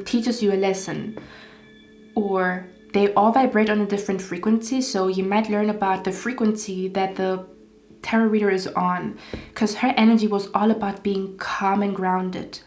teaches you a lesson, or they all vibrate on a different frequency, so you might learn about the frequency that the tarot reader is on, because her energy was all about being calm and grounded.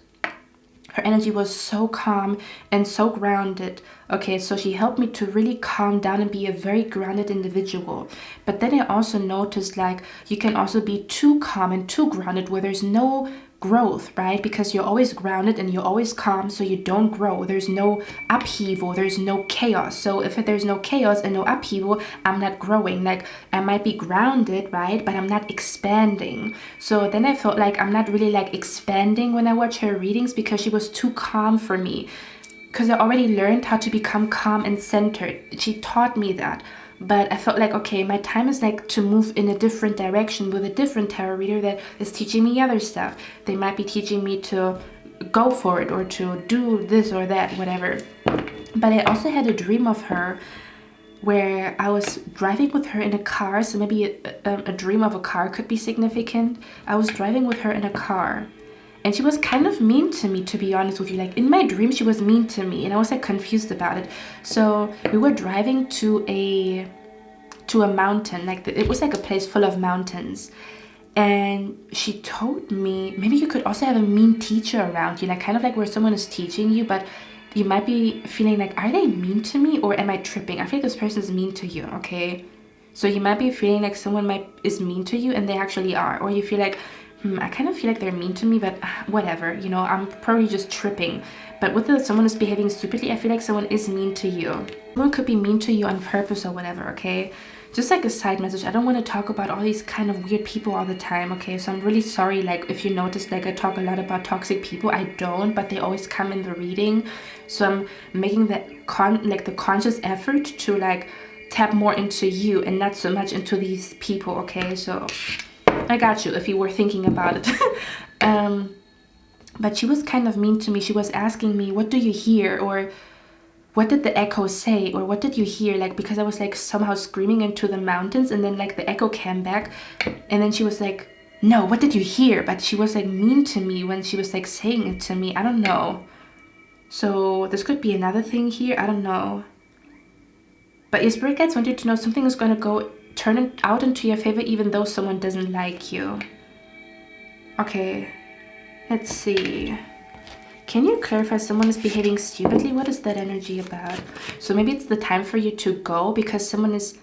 Her energy was so calm and so grounded. Okay, so she helped me to really calm down and be a very grounded individual. But then I also noticed like you can also be too calm and too grounded where there's no growth, right? Because you're always grounded and you're always calm, so you don't grow. There's no upheaval, there's no chaos. So if there's no chaos and no upheaval, I'm not growing. Like I might be grounded, right? But I'm not expanding. So then I felt like I'm not really like expanding when I watch her readings because she was too calm for me. Because I already learned how to become calm and centered. She taught me that. But I felt like, okay, my time is like to move in a different direction with a different tarot reader that is teaching me other stuff. They might be teaching me to go for it or to do this or that, whatever. But I also had a dream of her where I was driving with her in a car. So maybe a dream of a car could be significant. I was driving with her in a car. And she was kind of mean to me, to be honest with you. Like in my dream, she was mean to me, and I was like confused about it. So we were driving to a mountain, like it was like a place full of mountains. And she told me, maybe you could also have a mean teacher around you, like kind of like where someone is teaching you, but you might be feeling like, are they mean to me or am I tripping? I feel like this person is mean to you, okay? So you might be feeling like someone is mean to you and they actually are, or you feel like, I kind of feel like they're mean to me, but whatever, you know, I'm probably just tripping. But with someone is behaving stupidly, I feel like someone is mean to you. Someone could be mean to you on purpose or whatever, okay? Just like a side message, I don't want to talk about all these kind of weird people all the time, okay? So I'm really sorry, like if you notice, like I talk a lot about toxic people. I don't, but they always come in the reading. So I'm making the conscious effort to like tap more into you and not so much into these people, okay? So I got you if you were thinking about it. But she was kind of mean to me. She was asking me, what do you hear? Or what did the echo say? Or what did you hear? Like, because I was like somehow screaming into the mountains, and then like the echo came back, and then she was like, no, what did you hear? But she was like mean to me when she was like saying it to me. I don't know. So this could be another thing here. I don't know. But your spirit guides want you to know something is going to turn it out into your favor even though someone doesn't like you. Okay, let's see. Can you clarify someone is behaving stupidly? What is that energy about? So maybe it's the time for you to go because someone is...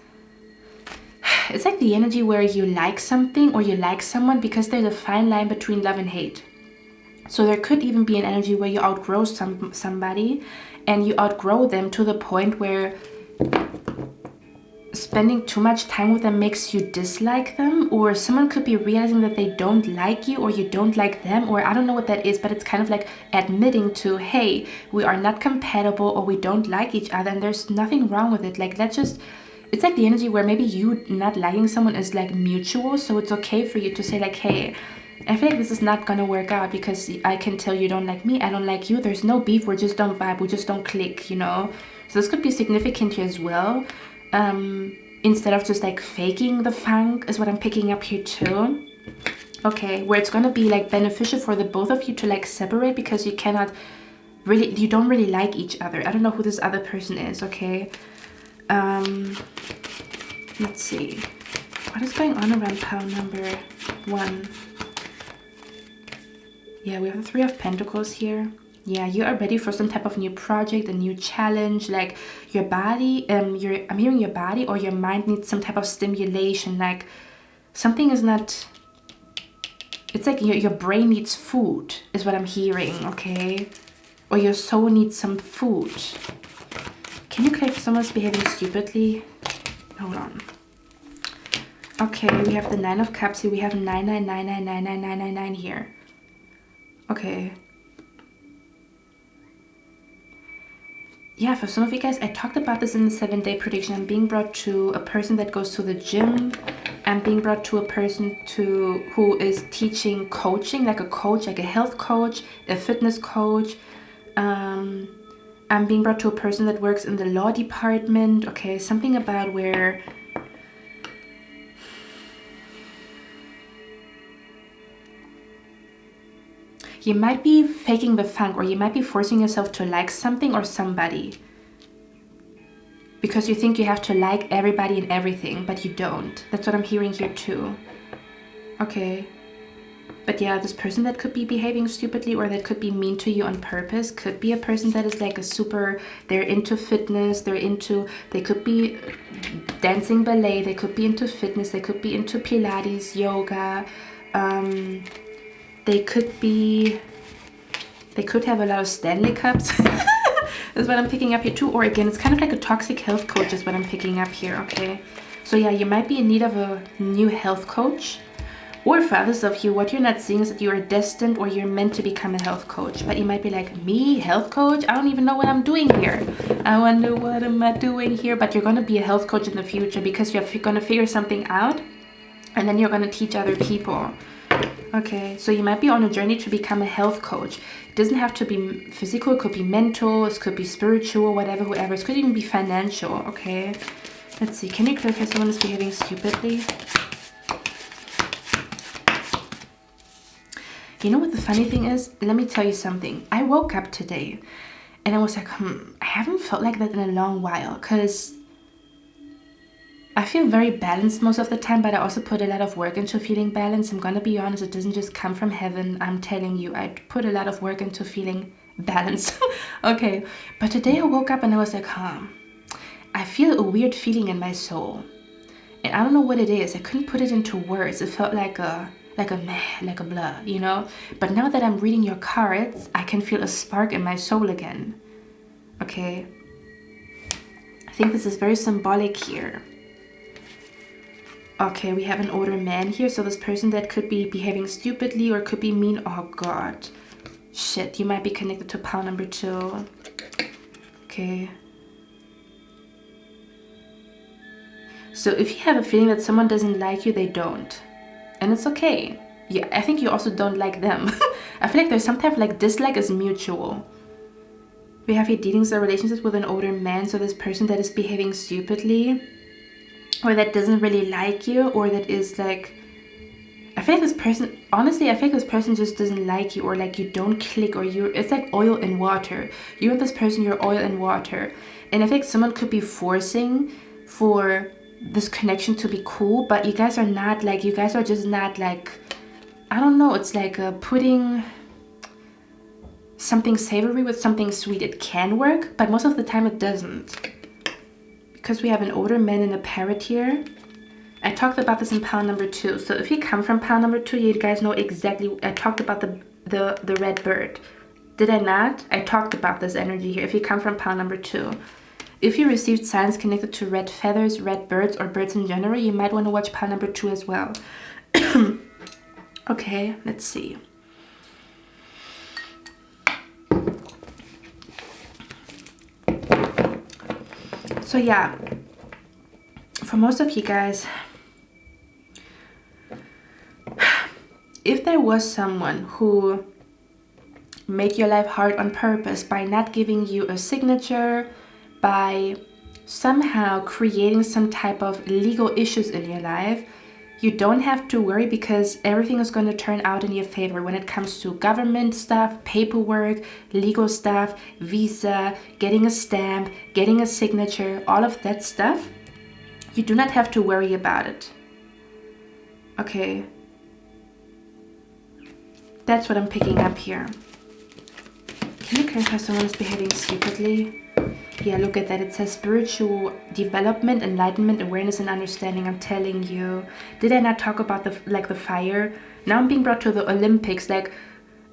It's like the energy where you like something or you like someone, because there's a fine line between love and hate. So there could even be an energy where you outgrow somebody and you outgrow them to the point where spending too much time with them makes you dislike them, or someone could be realizing that they don't like you or you don't like them, or I don't know what that is, but it's kind of like admitting to, hey, we are not compatible or we don't like each other, and there's nothing wrong with it. Like, it's like the energy where maybe you not liking someone is like mutual, so it's okay for you to say like, hey, I feel like this is not gonna work out because I can tell you don't like me, I don't like you, there's no beef, we just don't vibe, we just don't click, you know? So this could be significant here as well. Instead of just like faking the funk is what I'm picking up here too. Okay, where it's gonna be like beneficial for the both of you to like separate because you don't really like each other. I don't know who this other person is, okay? Let's see. What is going on around pile number 1? Yeah, we have the 3 of Pentacles here. Yeah, you are ready for some type of new project, a new challenge. Like your body, I'm hearing your body or your mind needs some type of stimulation. Like something is not, it's like your brain needs food is what I'm hearing, okay? Or your soul needs some food. Can you clear if someone's behaving stupidly? Hold on. Okay, we have the 9 of Cups here. We have 999999999 here. Okay. Yeah, for some of you guys, I talked about this in the 7-day prediction. I'm being brought to a person that goes to the gym. I'm being brought to a person who is teaching coaching, like a coach, like a health coach, a fitness coach. I'm being brought to a person that works in the law department. Okay, something about where you might be faking the funk, or you might be forcing yourself to like something or somebody because you think you have to like everybody and everything, but you don't. That's what I'm hearing here too. Okay. But yeah, this person that could be behaving stupidly or that could be mean to you on purpose could be a person that is like a super, they're into fitness, they could be dancing ballet, they could be into fitness, they could be into Pilates, yoga, they could have a lot of Stanley Cups. That's what I'm picking up here too. Or again, it's kind of like a toxic health coach is what I'm picking up here, okay? So yeah, you might be in need of a new health coach. Or for others of you, what you're not seeing is that you are destined or you're meant to become a health coach. But you might be like, me, health coach? I don't even know what I'm doing here. I wonder what am I doing here? But you're going to be a health coach in the future because you're going to figure something out. And then you're going to teach other people. Okay, so you might be on a journey to become a health coach. It doesn't have to be physical. It could be mental. It could be spiritual, whatever, whoever. It could even be financial, okay? Let's see. Can you clarify if someone is behaving stupidly? You know what the funny thing is? Let me tell you something. I woke up today and I was like, I haven't felt like that in a long while because I feel very balanced most of the time, but I also put a lot of work into feeling balanced. I'm gonna be honest, it doesn't just come from heaven. I'm telling you, I put a lot of work into feeling balanced. Okay, but today I woke up and I was like, I feel a weird feeling in my soul. And I don't know what it is. I couldn't put it into words. It felt like a meh, like a blah, you know? But now that I'm reading your cards, I can feel a spark in my soul again. Okay? I think this is very symbolic here. Okay, we have an older man here. So this person that could be behaving stupidly or could be mean. Oh, God. Shit, you might be connected to pile number 2. Okay. So if you have a feeling that someone doesn't like you, they don't. And it's okay. Yeah, I think you also don't like them. I feel like there's some type of like dislike is mutual. We have here dealings or relationships with an older man. So this person that is behaving stupidly or that doesn't really like you or that is like, I feel like this person, honestly, I feel like this person just doesn't like you or like you don't click or it's like oil and water. You and this person, you're oil and water. And I think someone could be forcing for this connection to be cool, but you guys are not like, you guys are just not like, I don't know, it's like putting something savory with something sweet. It can work, but most of the time it doesn't. Because we have an older man and a parrot here. I talked about this in pile number 2. So if you come from pile number 2, you guys know exactly, I talked about the red bird. Did I not? I talked about this energy here. If you come from pile number 2. If you received signs connected to red feathers, red birds, or birds in general, you might want to watch pile number 2 as well. Okay, let's see. So yeah, for most of you guys, if there was someone who made your life hard on purpose by not giving you a signature, by somehow creating some type of legal issues in your life, you don't have to worry because everything is going to turn out in your favor when it comes to government stuff, paperwork, legal stuff, visa, getting a stamp, getting a signature, all of that stuff. You do not have to worry about it. Okay. That's what I'm picking up here. Can clarify someone is behaving stupidly? Yeah, look at that. It says spiritual development, enlightenment, awareness, and understanding. I'm telling you. Did I not talk about the fire? Now I'm being brought to the Olympics, like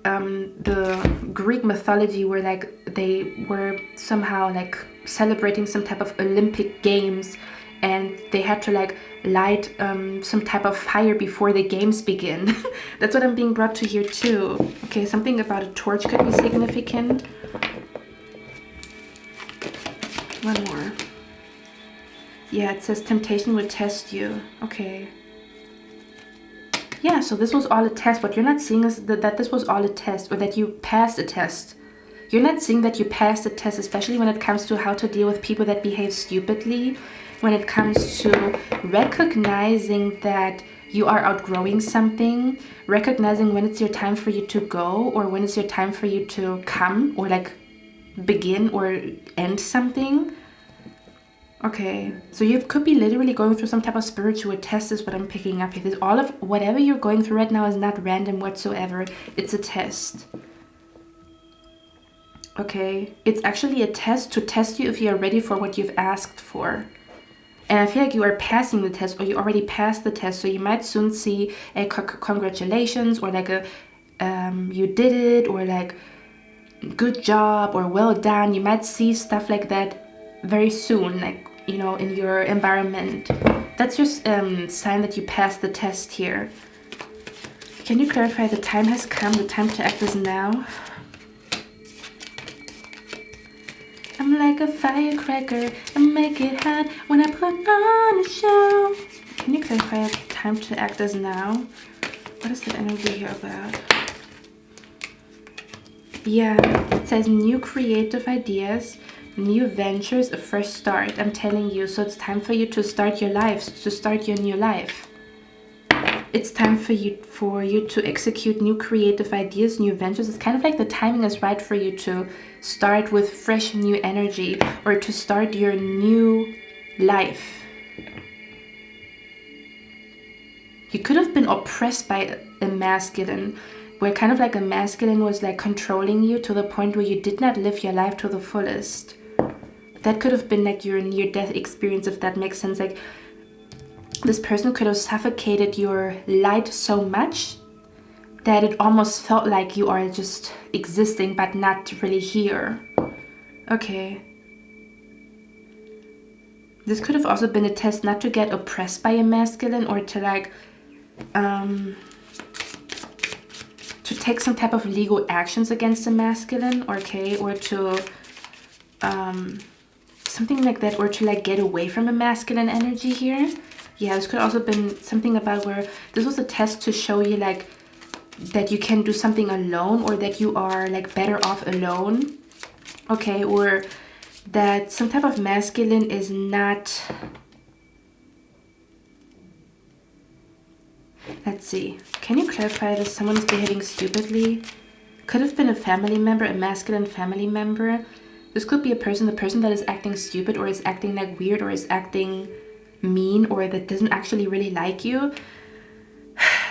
the Greek mythology, where like they were somehow like celebrating some type of Olympic games, and they had to like light some type of fire before the games begin. That's what I'm being brought to here too. Okay, something about a torch could be significant. One more. Yeah, it says temptation would test you. Okay. Yeah, so this was all a test. What you're not seeing is that this was all a test, or that you passed a test. You're not seeing that you passed a test, especially when it comes to how to deal with people that behave stupidly, when it comes to recognizing that you are outgrowing something, recognizing when it's your time for you to go, or when it's your time for you to come, or like begin or end something. Okay, so you could be literally going through some type of spiritual test is what I'm picking up here. All of whatever you're going through right now is not random whatsoever. It's a test. Okay, it's actually a test to test you if you're ready for what you've asked for. And I feel like you are passing the test, or you already passed the test, so you might soon see a congratulations, or like a you did it, or like good job, or well done. You might see stuff like that very soon, like, you know, in your environment. That's your sign that you passed the test here. Can you clarify the time has come, the time to act is now? I'm like a firecracker, I make it hot when I put on a show. Can you clarify the time to act is now? What is the energy here about? Yeah, it says new creative ideas, new ventures, a fresh start. I'm telling you, so it's time for you to start your life, to start your new life. It's time for you to execute new creative ideas, new ventures. It's kind of like the timing is right for you to start with fresh new energy, or to start your new life. You could have been oppressed by a masculine, where kind of like a masculine was like controlling you to the point where you did not live your life to the fullest. That could have been like your near-death experience, if that makes sense. Like, this person could have suffocated your light so much that it almost felt like you are just existing but not really here. Okay. This could have also been a test not to get oppressed by a masculine, or to like to take some type of legal actions against a masculine, okay, or to something like that, or to like get away from a masculine energy here. Yeah, this could also have been something about where this was a test to show you like that you can do something alone, or that you are like better off alone, okay, or that some type of masculine is not, let's see, can you clarify that someone is behaving stupidly? Could have been a family member, a masculine family member. This could be a person, the person that is acting stupid, or is acting like weird, or is acting mean, or that doesn't actually really like you.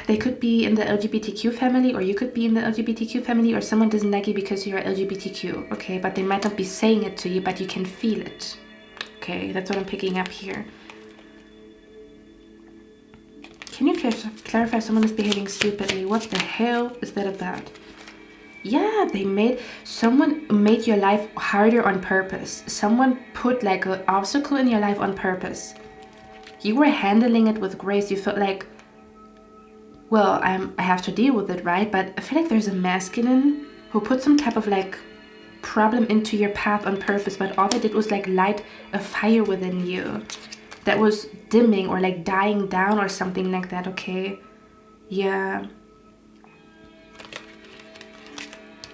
They could be in the LGBTQ family, or you could be in the LGBTQ family, or someone doesn't like you because you're LGBTQ, okay? But they might not be saying it to you, but you can feel it, okay? That's what I'm picking up here. Can you clarify someone is behaving stupidly? What the hell is that about? Yeah, someone made your life harder on purpose. Someone put like an obstacle in your life on purpose. You were handling it with grace. You felt like, well, I have to deal with it, right? But I feel like there's a masculine who put some type of like problem into your path on purpose, but all they did was like light a fire within you that was dimming, or like dying down, or something like that, okay? Yeah.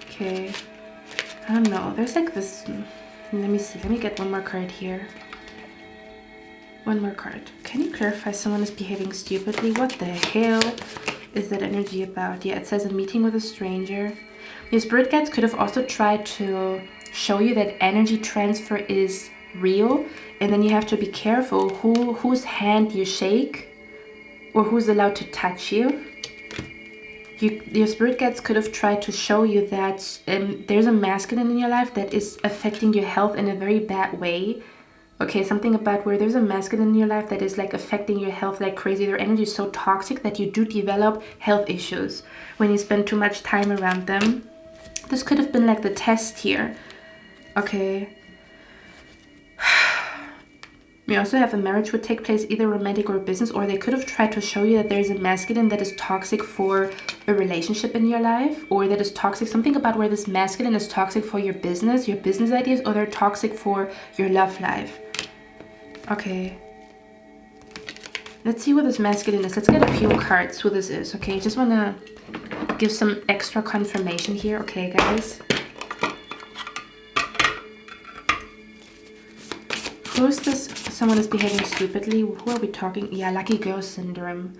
Okay. I don't know. There's like this, let me see. Let me get one more card here. One more card. Can you clarify someone is behaving stupidly? What the hell is that energy about? Yeah, it says a meeting with a stranger. Your spirit guides could have also tried to show you that energy transfer is real, and then you have to be careful whose hand you shake, or who's allowed to touch you. your spirit guides could have tried to show you that there's a masculine in your life that is affecting your health in a very bad way. Okay, something about where there's a masculine in your life that is like affecting your health like crazy. Their energy is so toxic that you do develop health issues when you spend too much time around them. This could have been like the test here. Okay. We also have a marriage would take place, either romantic or business, or they could have tried to show you that there's a masculine that is toxic for a relationship in your life, or that is toxic, something about where this masculine is toxic for your business ideas, or they're toxic for your love life. Okay. Let's see what this masculine is. Let's get a few cards who this is, okay? Just want to give some extra confirmation here, okay, guys? Who is this? Someone is behaving stupidly. Who are we talking? Yeah, lucky girl syndrome.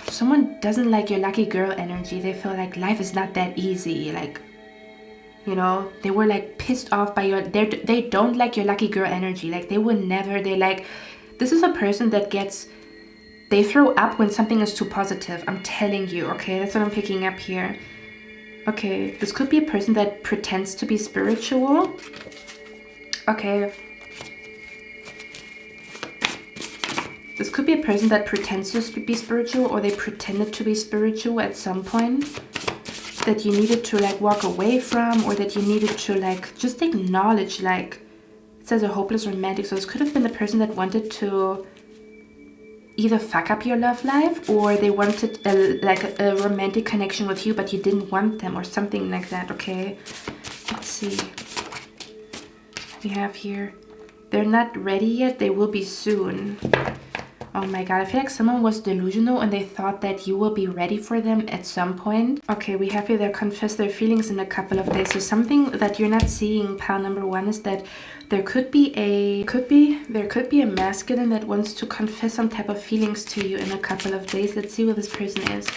Someone doesn't like your lucky girl energy. They feel like life is not that easy. Like, you know, they were like pissed off by your, they don't like your lucky girl energy. Like they would never, they like, this is a person that gets, they throw up when something is too positive. I'm telling you, okay? That's what I'm picking up here. Okay, this could be a person that pretends to be spiritual. Okay. This could be a person that pretends to be spiritual, or they pretended to be spiritual at some point. That you needed to like walk away from, or that you needed to like just acknowledge, like, it says a hopeless romantic. So this could have been the person that wanted to either fuck up your love life, or they wanted a romantic connection with you, but you didn't want them, or something like that. Okay, let's see. We have here, they're not ready yet, they will be soon. Oh my god, I feel like someone was delusional and they thought that you will be ready for them at some point. Okay, we have here, they confess their feelings in a couple of days. So something that you're not seeing, pile number one, is that there could be a masculine that wants to confess some type of feelings to you in a couple of days. Let's see what this person is.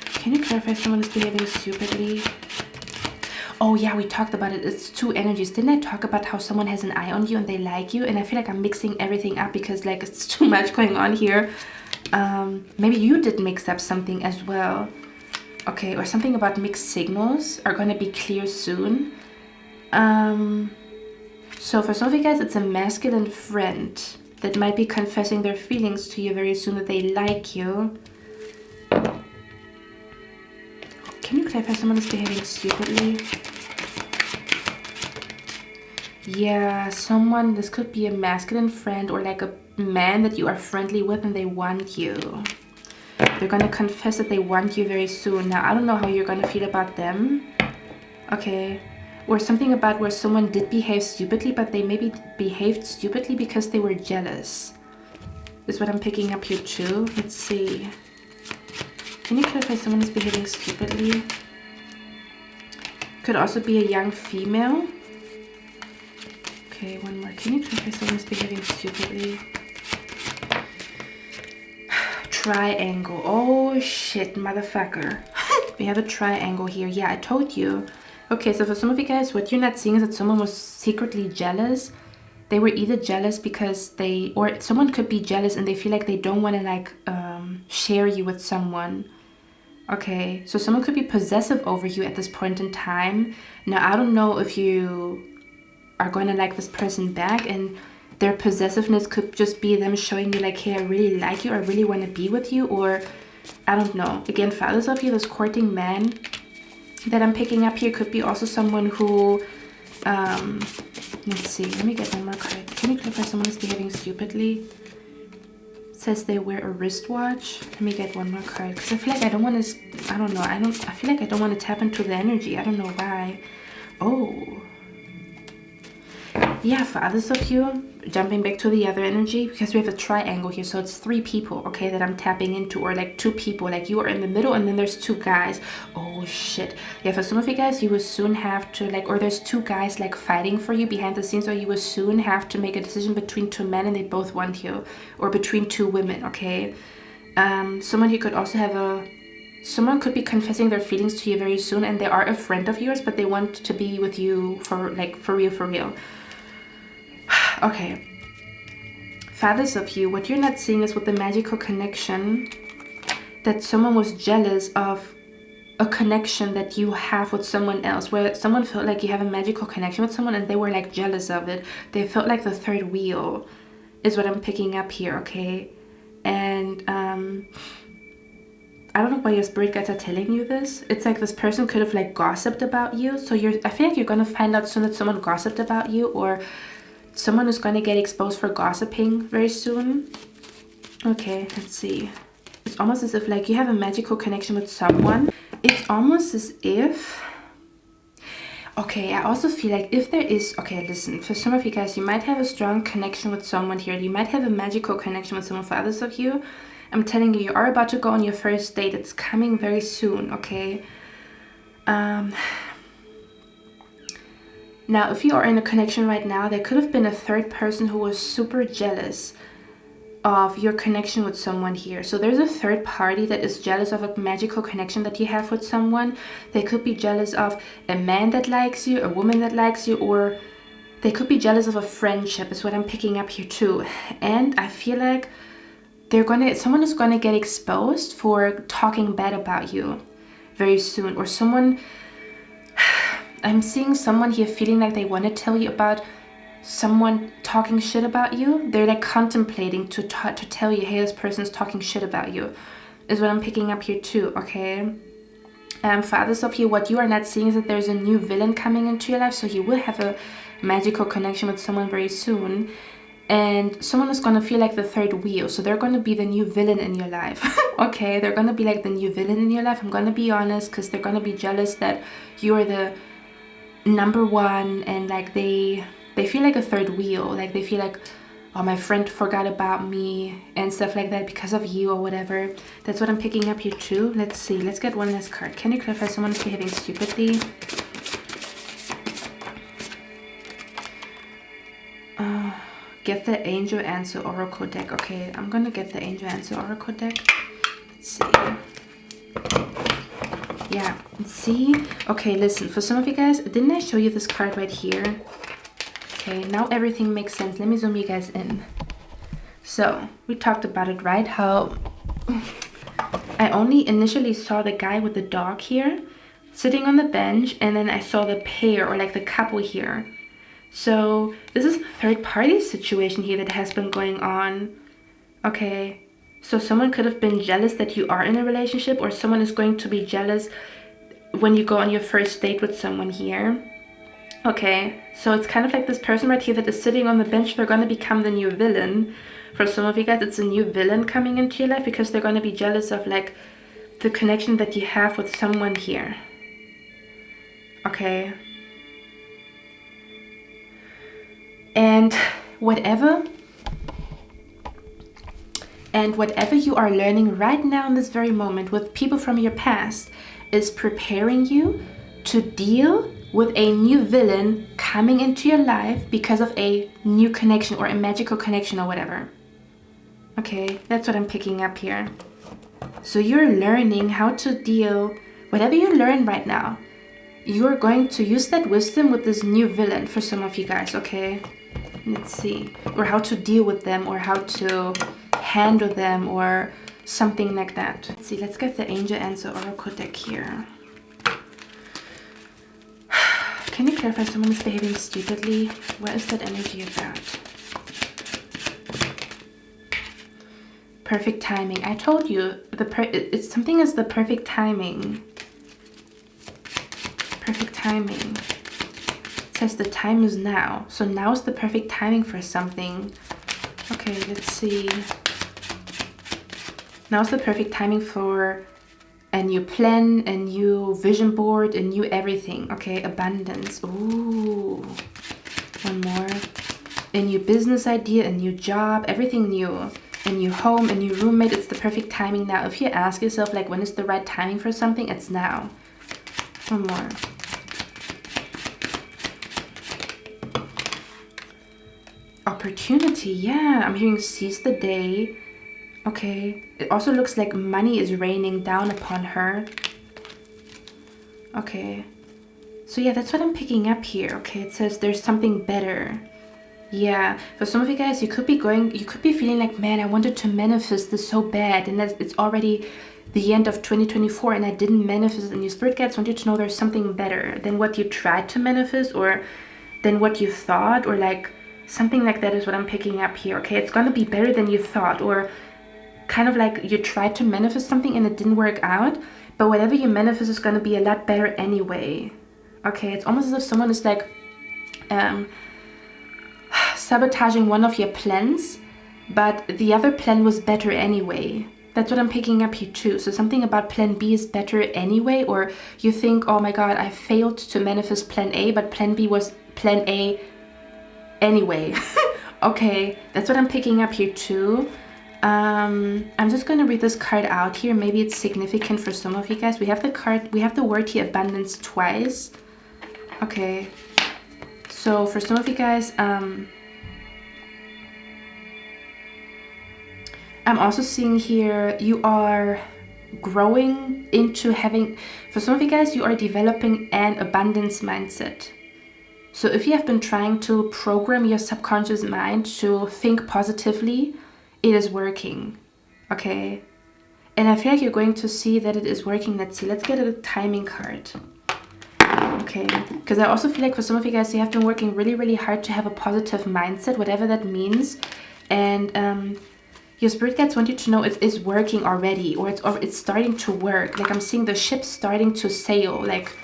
Can you clarify someone is behaving stupidly? Oh yeah, we talked about it. It's two energies. Didn't I talk about how someone has an eye on you and they like you? And I feel like I'm mixing everything up because like it's too much going on here. Maybe you did mix up something as well. Okay, or something about mixed signals are going to be clear soon. So for some of you guys, it's a masculine friend that might be confessing their feelings to you very soon, that they like you. Can you clarify someone is behaving stupidly? Yeah, someone, this could be a masculine friend or like a man that you are friendly with and they want you. They're going to confess that they want you very soon. Now, I don't know how you're going to feel about them. Okay. Or something about where someone did behave stupidly, but they maybe behaved stupidly because they were jealous. Is what I'm picking up here too. Let's see. Can you clarify someone is behaving stupidly? Could also be a young female. Okay, one more. Can you clarify someone is behaving stupidly? Triangle. Oh shit, motherfucker. We have a triangle here. Yeah, I told you. Okay, so for some of you guys, what you're not seeing is that someone was secretly jealous. They were either jealous because they, or someone could be jealous and they feel like they don't want to like share you with someone. Okay, so someone could be possessive over you at this point in time. Now, I don't know if you are going to like this person back, and their possessiveness could just be them showing you like, hey, I really like you, I really want to be with you, or I don't know. Again, for others of you, this courting man that I'm picking up here could be also someone who, let's see, let me get one more card. Can you clarify someone is behaving stupidly? It says they wear a wristwatch. Let me get one more card because I feel like I don't want to, I don't know, I feel like I don't want to tap into the energy. I don't know why. Oh. Yeah, for others of you, jumping back to the other energy, because we have a triangle here, so it's 3 people, okay, that I'm tapping into, or like 2 people, like you are in the middle and then there's 2 guys. Oh shit. Yeah, for some of you guys, you will soon have to like, or there's 2 guys like fighting for you behind the scenes, or you will soon have to make a decision between 2 men and they both want you, or between 2 women, okay. Someone you could also have someone could be confessing their feelings to you very soon, and they are a friend of yours, but they want to be with you for like for real. Okay, for others of you, what you're not seeing is with the magical connection, that someone was jealous of a connection that you have with someone else, where someone felt like you have a magical connection with someone and they were like jealous of it. They felt like the third wheel is what I'm picking up here, okay? And I don't know why your spirit guides are telling you this. It's like this person could have like gossiped about you. So I feel like you're going to find out soon that someone gossiped about you, or someone is going to get exposed for gossiping very soon. Okay, let's see. It's almost as if like you have a magical connection with someone. It's almost as if... Okay, I also feel like if there is... Okay, listen, for some of you guys, you might have a strong connection with someone here. You might have a magical connection with someone. For others of you, I'm telling you, you are about to go on your first date. It's coming very soon, okay? Now, if you are in a connection right now, there could have been a third person who was super jealous of your connection with someone here. So there's a third party that is jealous of a magical connection that you have with someone. They could be jealous of a man that likes you, a woman that likes you, or they could be jealous of a friendship, is what I'm picking up here too. And I feel like someone is gonna get exposed for talking bad about you very soon, or someone... I'm seeing someone here feeling like they want to tell you about someone talking shit about you. They're like contemplating to tell you, hey, this person's talking shit about you, is what I'm picking up here too, okay? For others of you, what you are not seeing is that there's a new villain coming into your life. So you will have a magical connection with someone very soon, and someone is going to feel like the third wheel. So they're going to be the new villain in your life. Okay, they're going to be like the new villain in your life. I'm going to be honest, because they're going to be jealous that you are the number one, and like they feel like a third wheel. Like they feel like, oh, my friend forgot about me and stuff like that because of you or whatever. That's what I'm picking up here too. Let's see, let's get one last card. Can you clarify someone is behaving stupidly? Get the Angel Answer Oracle deck. Okay, I'm gonna get the Angel Answer Oracle deck. Let's see. Yeah, see? Okay, listen, for some of you guys, didn't I show you this card right here? Okay, now everything makes sense. Let me zoom you guys in. So, we talked about it, right? How I only initially saw the guy with the dog here sitting on the bench, and then I saw the pair, or like the couple here. So this is the third party situation here that has been going on. Okay, so someone could have been jealous that you are in a relationship, or someone is going to be jealous when you go on your first date with someone here. Okay, so it's kind of like this person right here that is sitting on the bench. They're going to become the new villain. For some of you guys, it's a new villain coming into your life because they're going to be jealous of like the connection that you have with someone here. Okay. And whatever you are learning right now in this very moment with people from your past is preparing you to deal with a new villain coming into your life because of a new connection or a magical connection or whatever. Okay, that's what I'm picking up here. So you're learning how to deal, whatever you learn right now, you're going to use that wisdom with this new villain for some of you guys, okay? Let's see. Or how to deal with them, or how to handle them, or something like that. Let's see, let's get the Angel Answer Oracle deck here. Can you clarify someone is behaving stupidly? Where is that energy of that? Perfect timing. I told you, it's something is the perfect timing. Perfect timing. It says the time is now. So now is the perfect timing for something. Okay, let's see. Now is the perfect timing for a new plan, a new vision board, a new everything. Okay, abundance. Ooh. One more. A new business idea, a new job, everything new. A new home, a new roommate. It's the perfect timing now. If you ask yourself, like, when is the right timing for something? It's now. One more. Opportunity, yeah, I'm hearing seize the day. Okay, it also looks like money is raining down upon her. Okay, so yeah, that's what I'm picking up here. Okay, it says there's something better. Yeah, for some of you guys, you could be feeling like, man, I wanted to manifest this so bad, and it's already the end of 2024 and I didn't manifest, and your spirit guides want you to know there's something better than what you tried to manifest or than what you thought, or like something like that is what I'm picking up here. Okay, it's gonna be better than you thought, or kind of like you tried to manifest something and it didn't work out, but whatever you manifest is gonna be a lot better anyway. Okay, it's almost as if someone is like sabotaging one of your plans, but the other plan was better anyway. That's what I'm picking up here too. So something about plan B is better anyway, or you think, oh my god, I failed to manifest plan A, but plan B was plan A anyway. Okay, that's what I'm picking up here too. I'm just going to read this card out here. Maybe it's significant for some of you guys. We have the word here, abundance, twice. Okay, so for some of you guys, I'm also seeing here you are growing into having, for some of you guys, you are developing an abundance mindset. So if you have been trying to program your subconscious mind to think positively, it is working, okay? And I feel like you're going to see that it is working. Let's see, let's get a timing card. Okay, because I also feel like for some of you guys, you have been working really, really hard to have a positive mindset, whatever that means. And your spirit guides want you to know it is working already, or it's starting to work. Like I'm seeing the ship starting to sail. Like,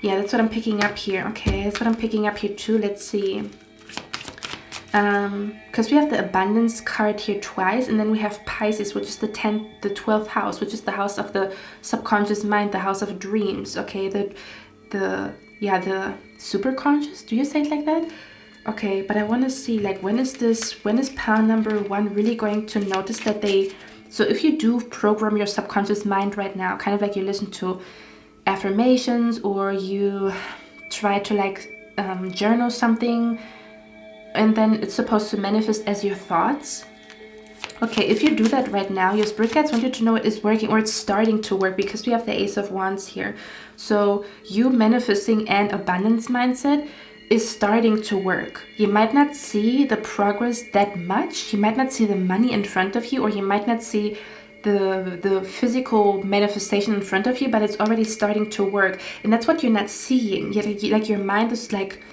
yeah, that's what I'm picking up here. Okay, that's what I'm picking up here too. Let's see. Because we have the abundance card here twice, and then we have Pisces, which is the 12th house, which is the house of the subconscious mind, the house of dreams. Okay, the superconscious. Do you say it like that? Okay, but I want to see, like, when is pile number 1 really going to notice that they, so if you do program your subconscious mind right now, kind of like you listen to affirmations, or you try to like journal something, and then it's supposed to manifest as your thoughts. Okay, if you do that right now, your spirit guides want you to know it is working, or it's starting to work, because we have the Ace of Wands here. So you manifesting an abundance mindset is starting to work. You might not see the progress that much. You might not see the money in front of you, or you might not see the physical manifestation in front of you, but it's already starting to work. And that's what you're not seeing. Like your mind is like,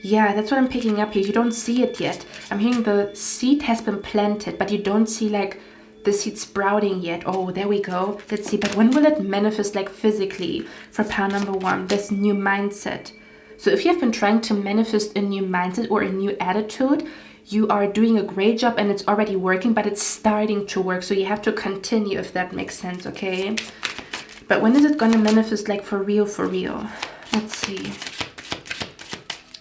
yeah, that's what I'm picking up here. You don't see it yet. I'm hearing the seed has been planted, but you don't see like the seed sprouting yet. Oh, there we go. Let's see. But when will it manifest, like physically, for pile number 1, this new mindset? So if you have been trying to manifest a new mindset or a new attitude, you are doing a great job and it's already working, but it's starting to work. So you have to continue, if that makes sense, okay? But when is it going to manifest, like for real, for real? Let's see.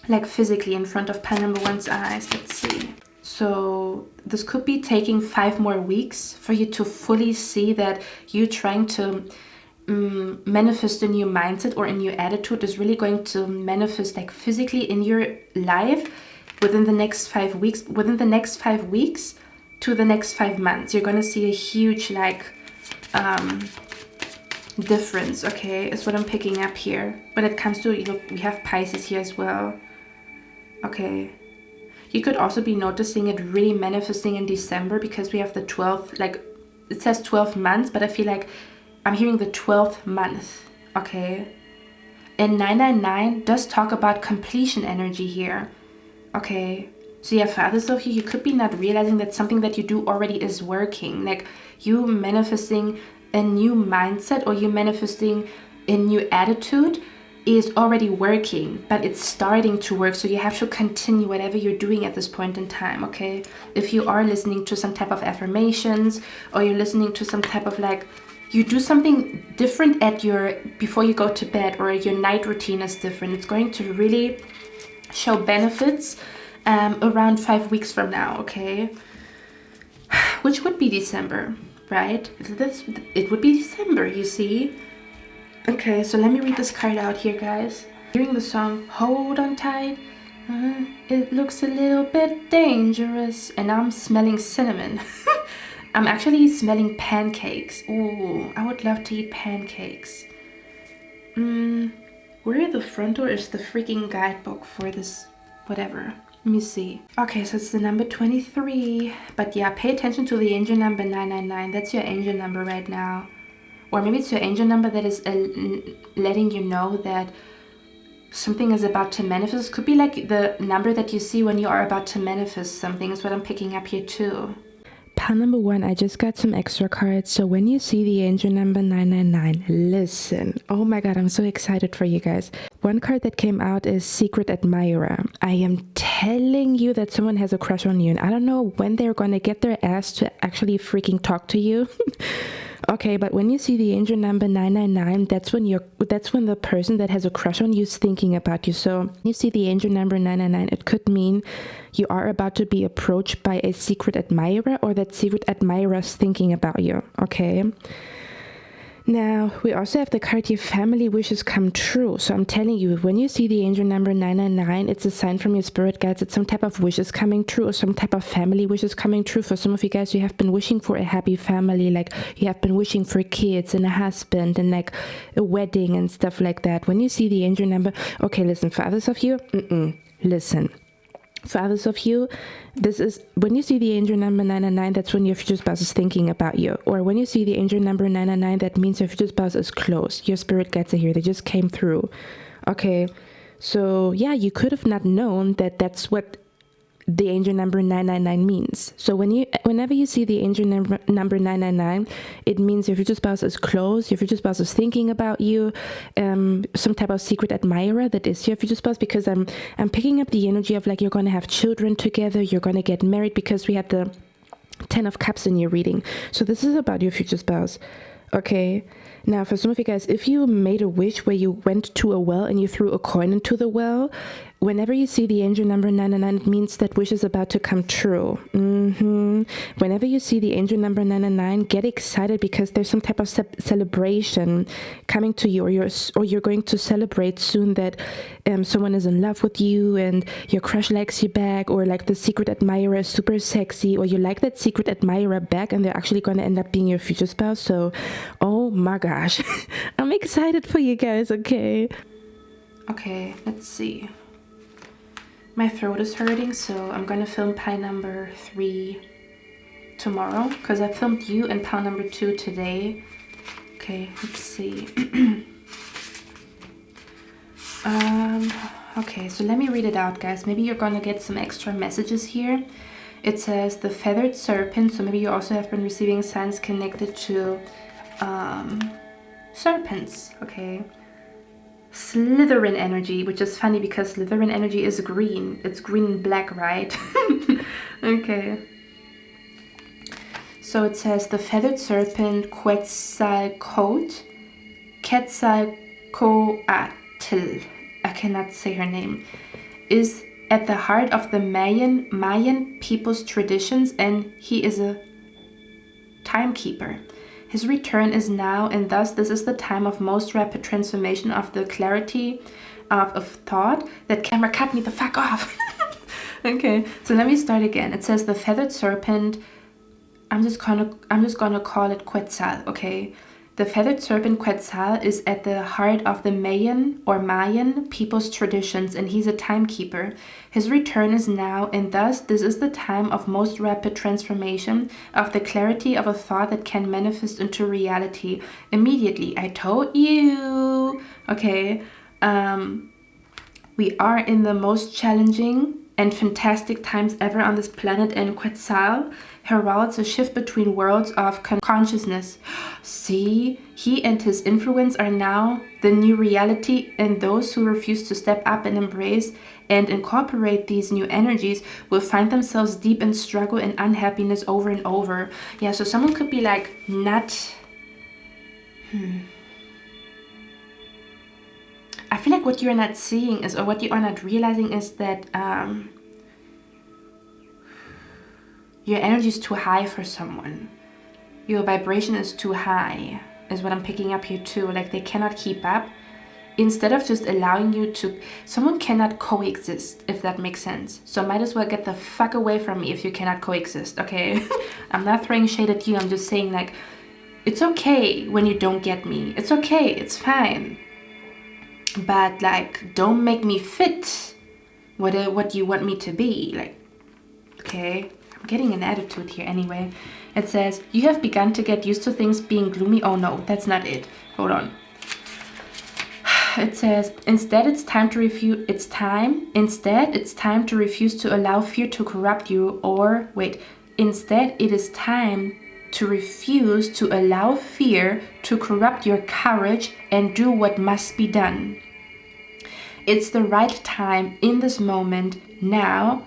Like physically in front of pile number 1's eyes. Let's see. So this could be taking 5 more weeks for you to fully see that you trying to manifest a new mindset or a new attitude is really going to manifest like physically in your life within the next 5 weeks. Within the next 5 weeks to the next 5 months, you're going to see a huge like difference, okay? Is what I'm picking up here. When it comes to, you know, we have Pisces here as well. Okay, you could also be noticing it really manifesting in December, because we have the 12th, like it says 12 months, but I feel like I'm hearing the 12th month, okay? And 999 does talk about completion energy here, okay? So yeah, for others of you, you could be not realizing that something that you do already is working. Like you manifesting a new mindset, or you manifesting a new attitude is already working, but it's starting to work. So you have to continue whatever you're doing at this point in time, okay? If you are listening to some type of affirmations, or you're listening to some type of like, you do something different at before you go to bed, or your night routine is different, it's going to really show benefits around 5 weeks from now, okay? Which would be December, right? It would be December, you see? Okay, so let me read this card out here, guys. Hearing the song Hold On Tight, it looks a little bit dangerous, and I'm smelling cinnamon. I'm actually smelling pancakes. Ooh, I would love to eat pancakes. Where the front door is the freaking guidebook for this, whatever. Let me see. Okay, so it's the number 23. But yeah, pay attention to the angel number 999. That's your angel number right now. Or maybe it's your angel number that is letting you know that something is about to manifest. Could be like the number that you see when you are about to manifest something is what I'm picking up here too. Pile number 1, I just got some extra cards. So when you see the angel number 999, listen. Oh my god, I'm so excited for you guys. One card that came out is Secret Admirer. I am telling you that someone has a crush on you, and I don't know when they're gonna get their ass to actually freaking talk to you. Okay, but when you see the angel number 999, that's when the person that has a crush on you is thinking about you. So you see the angel number 999, it could mean you are about to be approached by a secret admirer, or that secret admirer is thinking about you. Okay. Now, we also have the card here, family wishes come true. So I'm telling you, when you see the angel number 999, it's a sign from your spirit guides. It's some type of wishes coming true, or some type of family wishes coming true. For some of you guys, you have been wishing for a happy family, like you have been wishing for kids and a husband and like a wedding and stuff like that. When you see the angel number, okay, listen, for others of you, listen. For others of you, this is when you see the angel number 999, that's when your future spouse is thinking about you. Or when you see the angel number 999, that means your future spouse is close. Your spirit guides are here. They just came through. Okay. So yeah, you could have not known that that's what the angel number 999 means. So whenever you see the angel number 999, it means your future spouse is close, your future spouse is thinking about you, some type of secret admirer that is your future spouse, because I'm picking up the energy of like you're going to have children together, you're going to get married, because we have the 10 of Cups in your reading. So this is about your future spouse. Okay. Now, for some of you guys, if you made a wish where you went to a well and you threw a coin into the well, whenever you see the angel number 999, it means that wish is about to come true. Whenever you see the angel number 999, get excited, because there's some type of celebration coming to you, or you're going to celebrate soon that someone is in love with you and your crush likes you back, or like the secret admirer is super sexy, or you like that secret admirer back and they're actually going to end up being your future spouse. So, oh my gosh, I'm excited for you guys, okay? Okay, let's see. My throat is hurting, so I'm gonna film pile number 3 tomorrow, because I filmed you and pile number 2 today. Okay, let's see. Okay, so let me read it out, guys. Maybe you're gonna get some extra messages here. It says the feathered serpent, so maybe you also have been receiving signs connected to serpents, okay? Slytherin energy, which is funny because Slytherin energy is green. It's green and black, right? Okay. So it says the feathered serpent Quetzalcoatl, I cannot say her name, is at the heart of the Mayan people's traditions, and he is a timekeeper. His return is now, and thus this is the time of most rapid transformation of the clarity of thought. That camera cut me the fuck off. Okay, so let me start again. It says the feathered serpent. I'm just gonna call it Quetzal. Okay, the feathered serpent Quetzal is at the heart of the Mayan people's traditions, and he's a timekeeper. His return is now, and thus this is the time of most rapid transformation of the clarity of a thought that can manifest into reality immediately. I told you. Okay, we are in the most challenging and fantastic times ever on this planet, and Quetzal heralds a shift between worlds of consciousness. See, he and his influence are now the new reality, and those who refuse to step up and embrace and incorporate these new energies will find themselves deep in struggle and unhappiness over and over. Yeah, so someone could be like, not... I feel like what you're not seeing is, or what you are not realizing is that your energy is too high for someone. Your vibration is too high, is what I'm picking up here too. Like they cannot keep up. Instead of just allowing you to, someone cannot coexist, if that makes sense. So might as well get the fuck away from me if you cannot coexist, okay? I'm not throwing shade at you. I'm just saying, like, it's okay when you don't get me. It's okay. It's fine. But like, don't make me fit what do you want me to be? Like, okay, I'm getting an attitude here anyway. It says, you have begun to get used to things being gloomy. Oh no, that's not it. Hold on. It says, instead it's time to refuse. Instead it's time to refuse to allow fear to corrupt you. Or wait, instead it is time to refuse to allow fear to corrupt your courage and do what must be done. It's the right time in this moment now.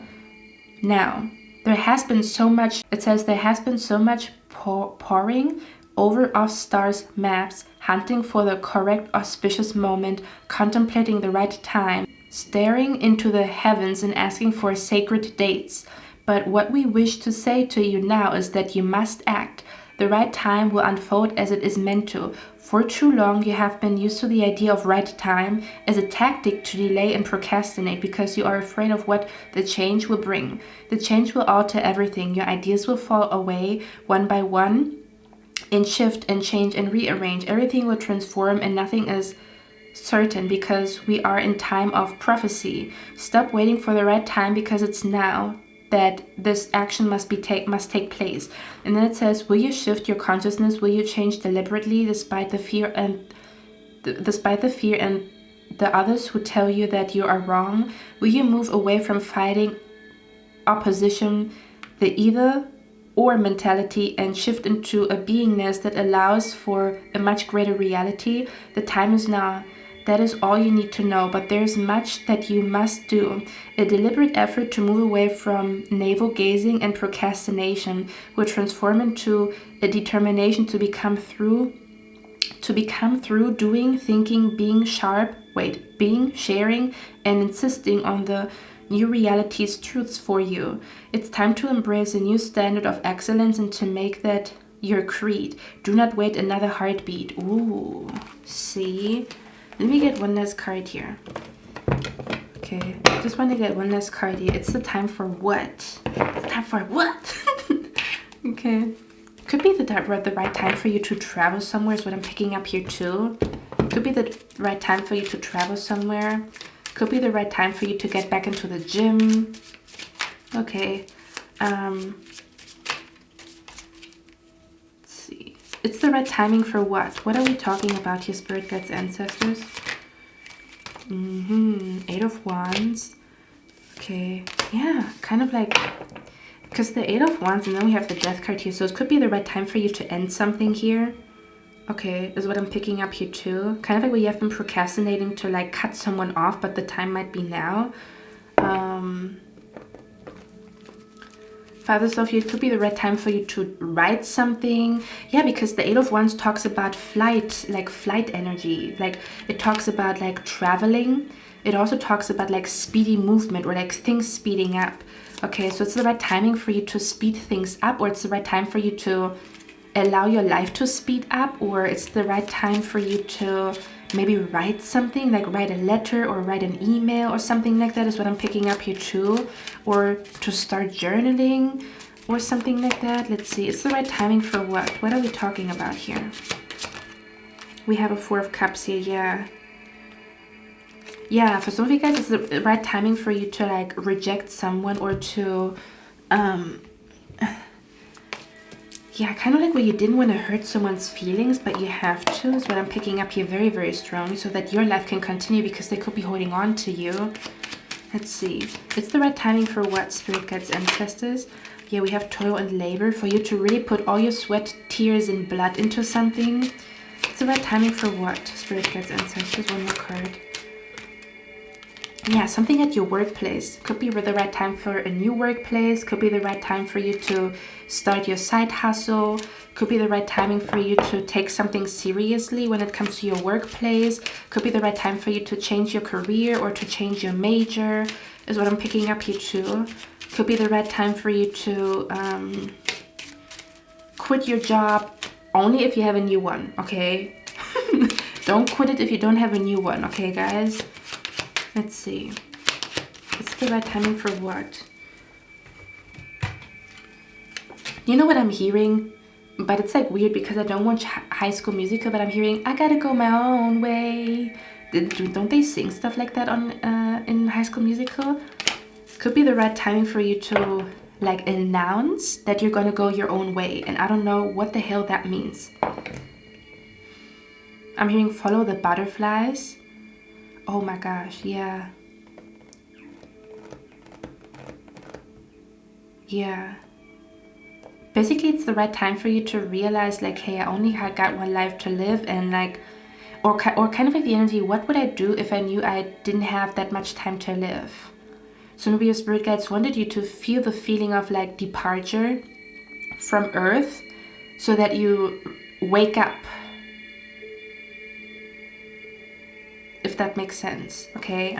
There has been so much, it says, there has been so much poring over of stars' maps, hunting for the correct auspicious moment, contemplating the right time, staring into the heavens and asking for sacred dates. But what we wish to say to you now is that you must act. The right time will unfold as it is meant to. For too long you have been used to the idea of right time as a tactic to delay and procrastinate because you are afraid of what the change will bring. The change will alter everything. Your ideas will fall away one by one and shift and change and rearrange. Everything will transform and nothing is certain because we are in time of prophecy. Stop waiting for the right time because it's now that this action must take place. And then it says, will you shift your consciousness? Will you change deliberately despite the fear and the others who tell you that you are wrong? Will you move away from fighting opposition, the either or mentality, and shift into a beingness that allows for a much greater reality? The time is now. That is all you need to know, but there's much that you must do. A deliberate effort to move away from navel-gazing and procrastination will transform into a determination to become through doing, thinking, being sharing, and insisting on the new reality's truths for you. It's time to embrace a new standard of excellence and to make that your creed. Do not wait another heartbeat. Ooh, see? Let me get one last card here. Okay, just want to get one last card here. It's the time for what? It's time for what? Okay. Could be the right time for you to travel somewhere is what I'm picking up here too. Could be the right time for you to travel somewhere. Could be the right time for you to get back into the gym. Okay. It's the right timing for what? What are we talking about here, Spirit Guides, Ancestors? Eight of Wands. Okay. Yeah, kind of like... Because the Eight of Wands and then we have the Death card here. So it could be the right time for you to end something here. Okay, is what I'm picking up here too. Kind of like where you have been procrastinating to like cut someone off, but the time might be now. Fathers of you, it could be the right time for you to write something. Yeah, because the Eight of Wands talks about flight, like flight energy. Like it talks about like traveling. It also talks about like speedy movement or like things speeding up. Okay, so it's the right timing for you to speed things up, or it's the right time for you to allow your life to speed up, or it's the right time for you to maybe write something, like write a letter or write an email or something like that is what I'm picking up here too, or to start journaling or something like that. Let's see, it's the right timing for what? What are we talking about here? We have a Four of Cups here. Yeah, for some of you guys, it's the right timing for you to like reject someone or to yeah, kind of like where you didn't want to hurt someone's feelings, but you have to, is what I'm picking up here very, very strongly, so that your life can continue because they could be holding on to you. Let's see. It's the right timing for what, Spirit Guides, Ancestors? Yeah, we have toil and labor for you to really put all your sweat, tears, and blood into something. It's the right timing for what, Spirit Guides, Ancestors? One more card. Yeah, something at your workplace. Could be the right time for a new workplace. Could be the right time for you to start your side hustle. Could be the right timing for you to take something seriously when it comes to your workplace. Could be the right time for you to change your career or to change your major, is what I'm picking up here too. Could be the right time for you to quit your job only if you have a new one, okay? Don't quit it if you don't have a new one, okay, guys? Let's see. It's the right timing for what? You know what I'm hearing? But it's like weird because I don't watch High School Musical, but I'm hearing, I gotta go my own way. Don't they sing stuff like that on in High School Musical? Could be the right timing for you to like announce that you're gonna go your own way, and I don't know what the hell that means. I'm hearing follow the butterflies. Oh my gosh, yeah. Yeah. Basically, it's the right time for you to realize like, hey, I only got one life to live, and like, or kind of like the energy, what would I do if I knew I didn't have that much time to live? So maybe your spirit guides wanted you to feel the feeling of like departure from Earth so that you wake up. If that makes sense, okay?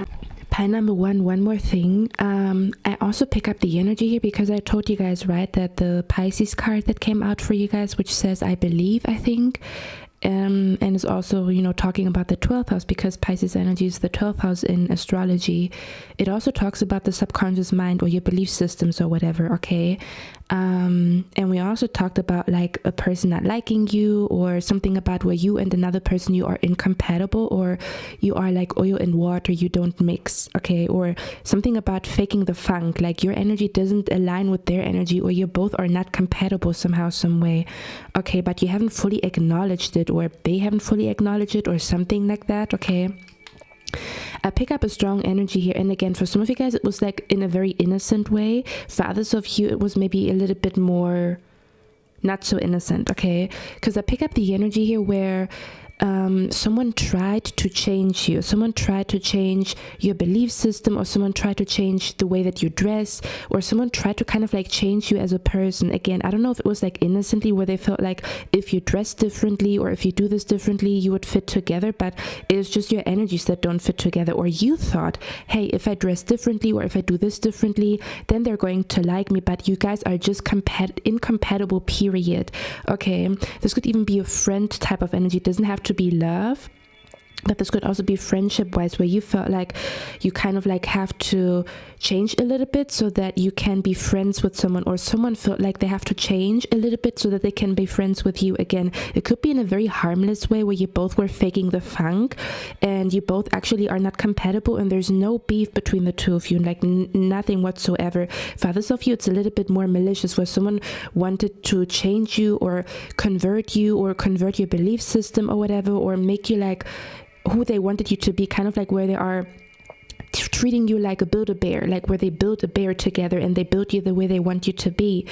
Pile number one more thing. I also pick up the energy here because I told you guys, right, that the Pisces card that came out for you guys, which says I believe, I think, and is also, you know, talking about the 12th house, because Pisces energy is the 12th house in astrology. It also talks about the subconscious mind or your belief systems or whatever, okay? And we also talked about like a person not liking you, or something about where you and another person, you are incompatible, or you are like oil and water, you don't mix, okay? Or something about faking the funk, like your energy doesn't align with their energy, or you both are not compatible somehow, some way, okay? But you haven't fully acknowledged it, or they haven't fully acknowledged it, or something like that, okay? I pick up a strong energy here, and again, for some of you guys it was like in a very innocent way. For others of you it was maybe a little bit more not so innocent, okay? Because I pick up the energy here where someone tried to change you, someone tried to change your belief system, or someone tried to change the way that you dress, or someone tried to kind of like change you as a person. Again, I don't know if it was like innocently, where they felt like if you dress differently or if you do this differently you would fit together, but it is just your energies that don't fit together. Or you thought, hey, if I dress differently or if I do this differently, then they're going to like me, but you guys are just incompatible, period, okay? This could even be a friend type of energy. It doesn't have to be love, but this could also be friendship wise, where you felt like you kind of like have to change a little bit so that you can be friends with someone, or someone felt like they have to change a little bit so that they can be friends with you. Again, it could be in a very harmless way, where you both were faking the funk and you both actually are not compatible, and there's no beef between the two of you, like nothing whatsoever. For others of you it's a little bit more malicious, where someone wanted to change you or convert your belief system or whatever, or make you like who they wanted you to be, kind of like where they are treating you like a Build-A-Bear, like where they build a bear together and they build you the way they want you to be.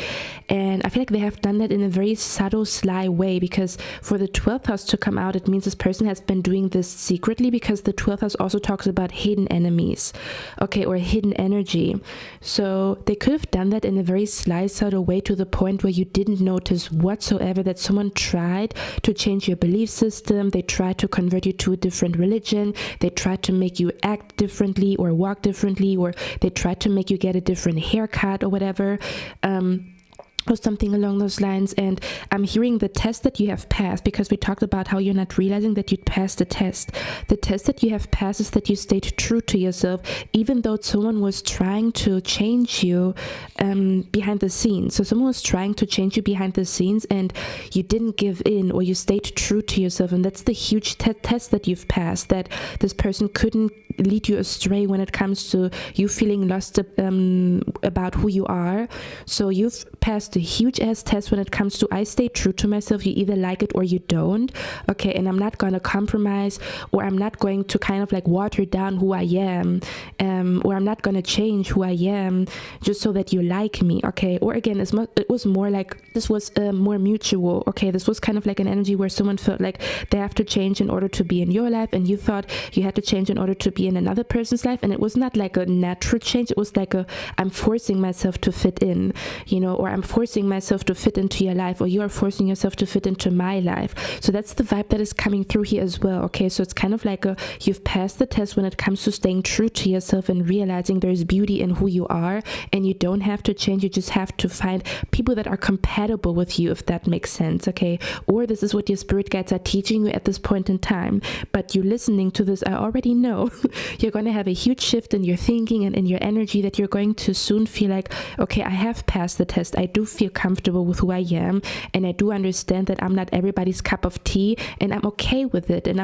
And I feel like they have done that in a very subtle, sly way, because for the 12th house to come out, it means this person has been doing this secretly, because the 12th house also talks about hidden enemies, okay, or hidden energy. So they could have done that in a very sly, subtle way, to the point where you didn't notice whatsoever that someone tried to change your belief system, they tried to convert you to a different religion, they tried to make you act differently or walk differently, or they tried to make you get a different haircut or whatever, or something along those lines. And I'm hearing the test that you have passed, because we talked about how you're not realizing that you passed the test. The test that you have passed is that you stayed true to yourself, even though someone was trying to change you behind the scenes. So someone was trying to change you behind the scenes, and you didn't give in, or you stayed true to yourself. And that's the huge test that you've passed, that this person couldn't lead you astray when it comes to you feeling lost about who you are. So you've passed a huge ass test when it comes to I stay true to myself. You either like it or you don't, okay? And I'm not gonna compromise, or I'm not going to kind of like water down who I am, or I'm not gonna change who I am just so that you like me, okay? Or again, it was more like this was more mutual, okay? This was kind of like an energy where someone felt like they have to change in order to be in your life, and you thought you had to change in order to be in another person's life. And it was not like a natural change, it was like I'm forcing myself to fit in, you know, or I'm forcing myself to fit into your life, or you are forcing yourself to fit into my life. So that's the vibe that is coming through here as well, okay? So it's kind of like you've passed the test when it comes to staying true to yourself and realizing there's beauty in who you are, and you don't have to change, you just have to find people that are compatible with you, if that makes sense, okay? Or this is what your spirit guides are teaching you at this point in time, but you listening to this, I already know you're going to have a huge shift in your thinking and in your energy, that you're going to soon feel like, okay, I have passed the test, I do feel comfortable with who I am, and I do understand that I'm not everybody's cup of tea, and I'm okay with it, and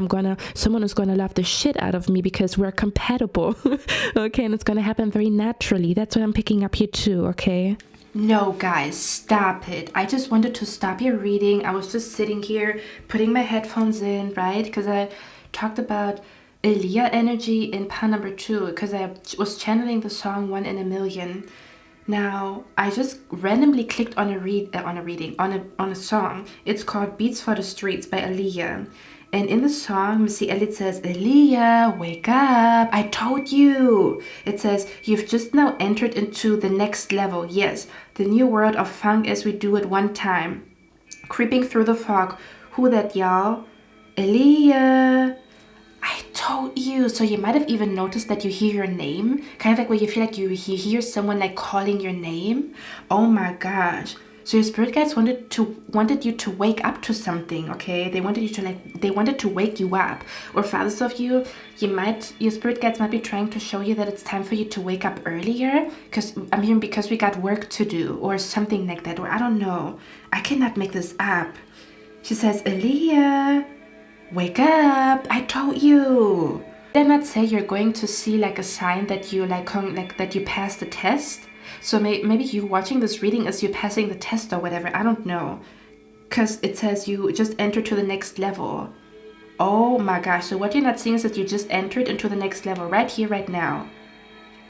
someone is gonna love the shit out of me because we're compatible. Okay, and it's gonna happen very naturally. That's what I'm picking up here too, okay? No, guys, stop it. I just wanted to stop your reading. I was just sitting here putting my headphones in, right? Because I talked about 𝑙𝑒𝑎 energy in part number 2, because I was channeling the song 1 in a Million. Now, I just randomly clicked on a song. It's called Beats for the Streets by 𝑙𝑒𝑎. And in the song, Missy Elliott says, 𝑙𝑒𝑎, wake up, I told you. It says, you've just now entered into the next level. Yes, the new world of funk as we do it one time. Creeping through the fog. Who that, y'all? 𝑙𝑒𝑎. I told you. So you might have even noticed that you hear your name. Kind of like where you feel like you hear someone like calling your name. Oh my gosh. So your spirit guides wanted you to wake up to something, okay? They wanted to wake you up. Or for others of you, your spirit guides might be trying to show you that it's time for you to wake up earlier. Because we got work to do or something like that. Or I don't know. I cannot make this up. She says, 𝑙𝑒𝑎, wake up, I told you. Did I not say you're going to see like a sign that you that you passed the test? So maybe you watching this reading as you're passing the test or whatever. I don't know. Because it says you just entered to the next level. Oh my gosh. So what you're not seeing is that you just entered into the next level right here, right now.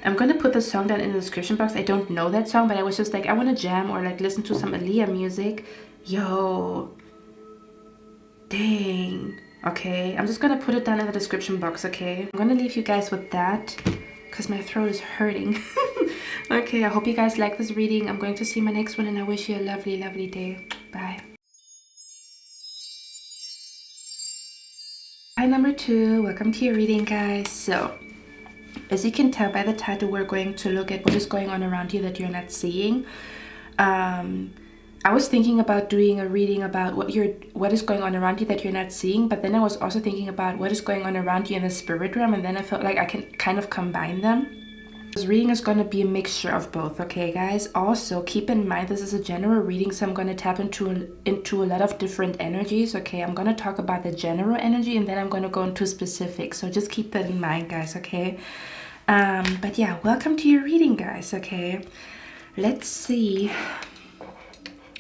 I'm going to put the song down in the description box. I don't know that song, but I was just like, I want to jam or like listen to some 𝑙𝑒𝑎 music. Yo. Dang. Okay. I'm just going to put it down in the description box, okay? I'm going to leave you guys with that because my throat is hurting. Okay, I hope you guys like this reading. I'm going to see my next one, and I wish you a lovely, lovely day. Bye. Hi, number 2. Welcome to your reading, guys. So, as you can tell by the title, we're going to look at what is going on around you that you're not seeing. I was thinking about doing a reading about what is going on around you that you're not seeing, but then I was also thinking about what is going on around you in the spirit realm, and then I felt like I can kind of combine them. This reading is going to be a mixture of both, okay guys? Also, keep in mind this is a general reading, so I'm going to tap into a lot of different energies, okay? I'm going to talk about the general energy, and then I'm going to go into specifics, so just keep that in mind, guys, okay? But yeah, welcome to your reading, guys, okay? Let's see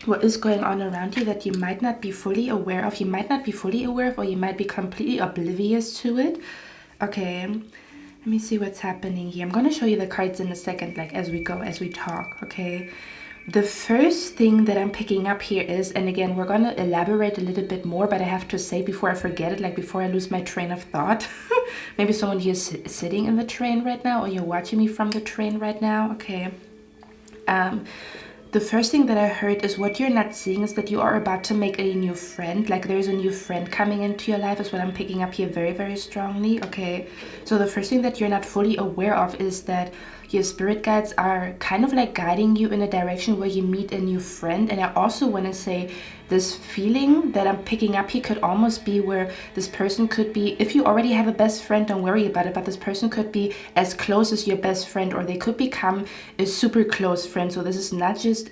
what is going on around you that you might not be fully aware of. You might not be fully aware of, or you might be completely oblivious to it. Okay, let me see what's happening here. I'm going to show you the cards in a second, like as we talk, okay? The first thing that I'm picking up here is, and again, we're going to elaborate a little bit more, but I have to say before I forget it, like before I lose my train of thought. Maybe someone here is sitting in the train right now, or you're watching me from the train right now, okay? The first thing that I heard is what you're not seeing is that you are about to make a new friend. Like there's a new friend coming into your life is what I'm picking up here very, very strongly. Okay, so the first thing that you're not fully aware of is that your spirit guides are kind of like guiding you in a direction where you meet a new friend. And I also want to say this feeling that I'm picking up here could almost be where this person could be, if you already have a best friend, don't worry about it, but this person could be as close as your best friend, or they could become a super close friend. So this is not just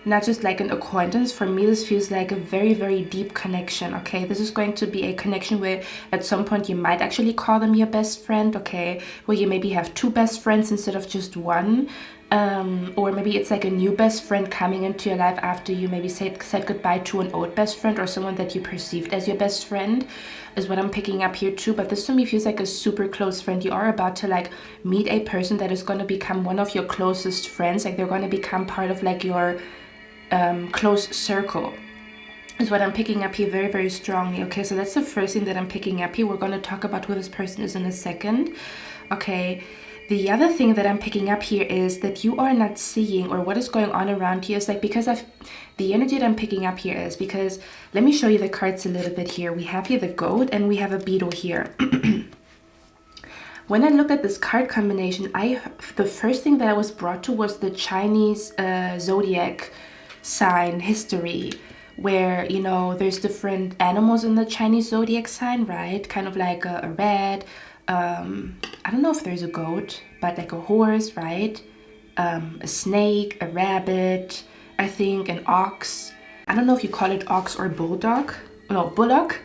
not just like an acquaintance. For me, this feels like a very, very deep connection, okay? This is going to be a connection where at some point you might actually call them your best friend, okay? Where you maybe have 2 best friends instead of just 1. Or maybe it's like a new best friend coming into your life after you maybe said goodbye to an old best friend, or someone that you perceived as your best friend is what I'm picking up here too. But this to me feels like a super close friend. You are about to like meet a person that is going to become one of your closest friends. Like they're going to become part of like your close circle is what I'm picking up here very, very strongly. Okay, so that's the first thing that I'm picking up here. We're going to talk about who this person is in a second. Okay, the other thing that I'm picking up here is that you are not seeing, or what is going on around you is like, because of the energy that I'm picking up here is because, let me show you the cards a little bit here. We have here the goat and we have a beetle here. When I looked at this card combination, the first thing that I was brought to was the Chinese zodiac sign history, where, you know, there's different animals in the Chinese zodiac sign, right? Kind of like a rat, I don't know if there's a goat, but like a horse, right? a snake, a rabbit, I think an ox. I don't know if you call it ox or bulldog. No, bullock.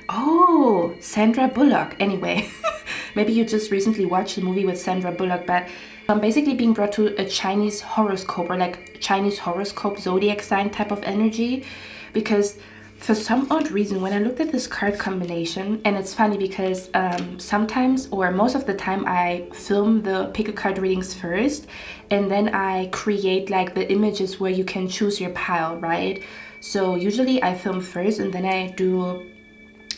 Oh, Sandra Bullock. Anyway, maybe you just recently watched the movie with Sandra Bullock, but I'm basically being brought to a Chinese horoscope, or like Chinese horoscope zodiac sign type of energy, because for some odd reason, when I looked at this card combination, and it's funny because sometimes, or most of the time, I film the pick a card readings first, and then I create like the images where you can choose your pile, right? So usually I film first, and then I do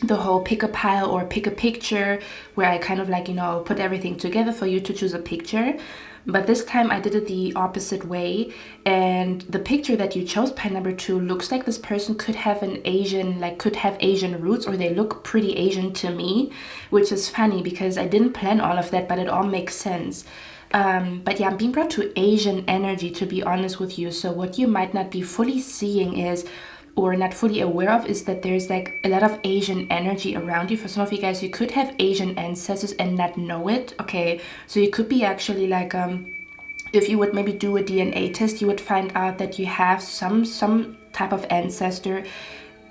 the whole pick a pile or pick a picture, where I kind of like, you know, put everything together for you to choose a picture. But this time I did it the opposite way, and the picture that you chose, pile number 2, looks like this person could have an Asian, like could have Asian roots, or they look pretty Asian to me, which is funny because I didn't plan all of that, but it all makes sense. But yeah, I'm being brought to Asian energy, to be honest with you. So what you might not be fully seeing is, or not fully aware of, is that there's like a lot of Asian energy around you. For some of you guys, you could have Asian ancestors and not know it. Okay, so you could be actually like if you would maybe do a DNA test, you would find out that you have some type of ancestor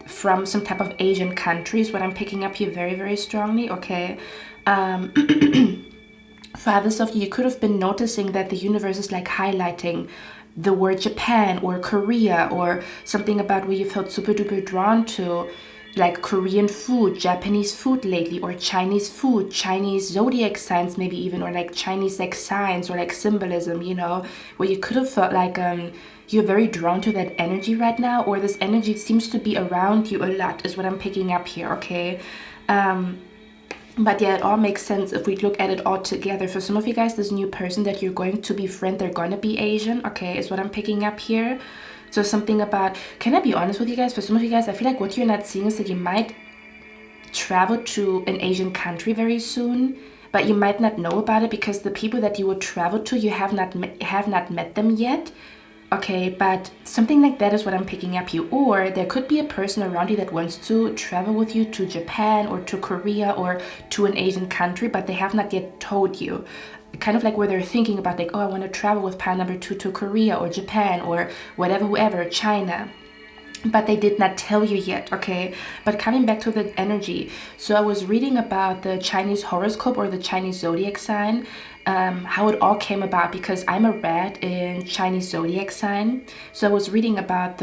from some type of Asian countries. What I'm picking up here very, very strongly. Okay. For others of you, you could have been noticing that the universe is like highlighting the word Japan or Korea, or something about where you felt super duper drawn to, like Korean food, Japanese food lately, or Chinese food, Chinese zodiac signs maybe even, or like Chinese like signs or like symbolism, you know, where you could have felt like you're very drawn to that energy right now, or this energy seems to be around you a lot, is what I'm picking up here. Okay. But yeah, it all makes sense if we look at it all together. For some of you guys, this new person that you're going to befriend, they're going to be Asian, okay, is what I'm picking up here. So something about, can I be honest with you guys? For some of you guys, I feel like what you're not seeing is that you might travel to an Asian country very soon, but you might not know about it because the people that you would travel to, you have not met them yet. Okay, but something like that is what I'm picking up here. Or there could be a person around you that wants to travel with you to Japan or to Korea or to an Asian country, but they have not yet told you. Kind of like where they're thinking about like, oh, I want to travel with pile number 2 to Korea or Japan or whatever, whoever, China. But they did not tell you yet, okay? But coming back to the energy, so I was reading about the Chinese horoscope or the Chinese zodiac sign, how it all came about, because I'm a rat in Chinese zodiac sign. So I was reading about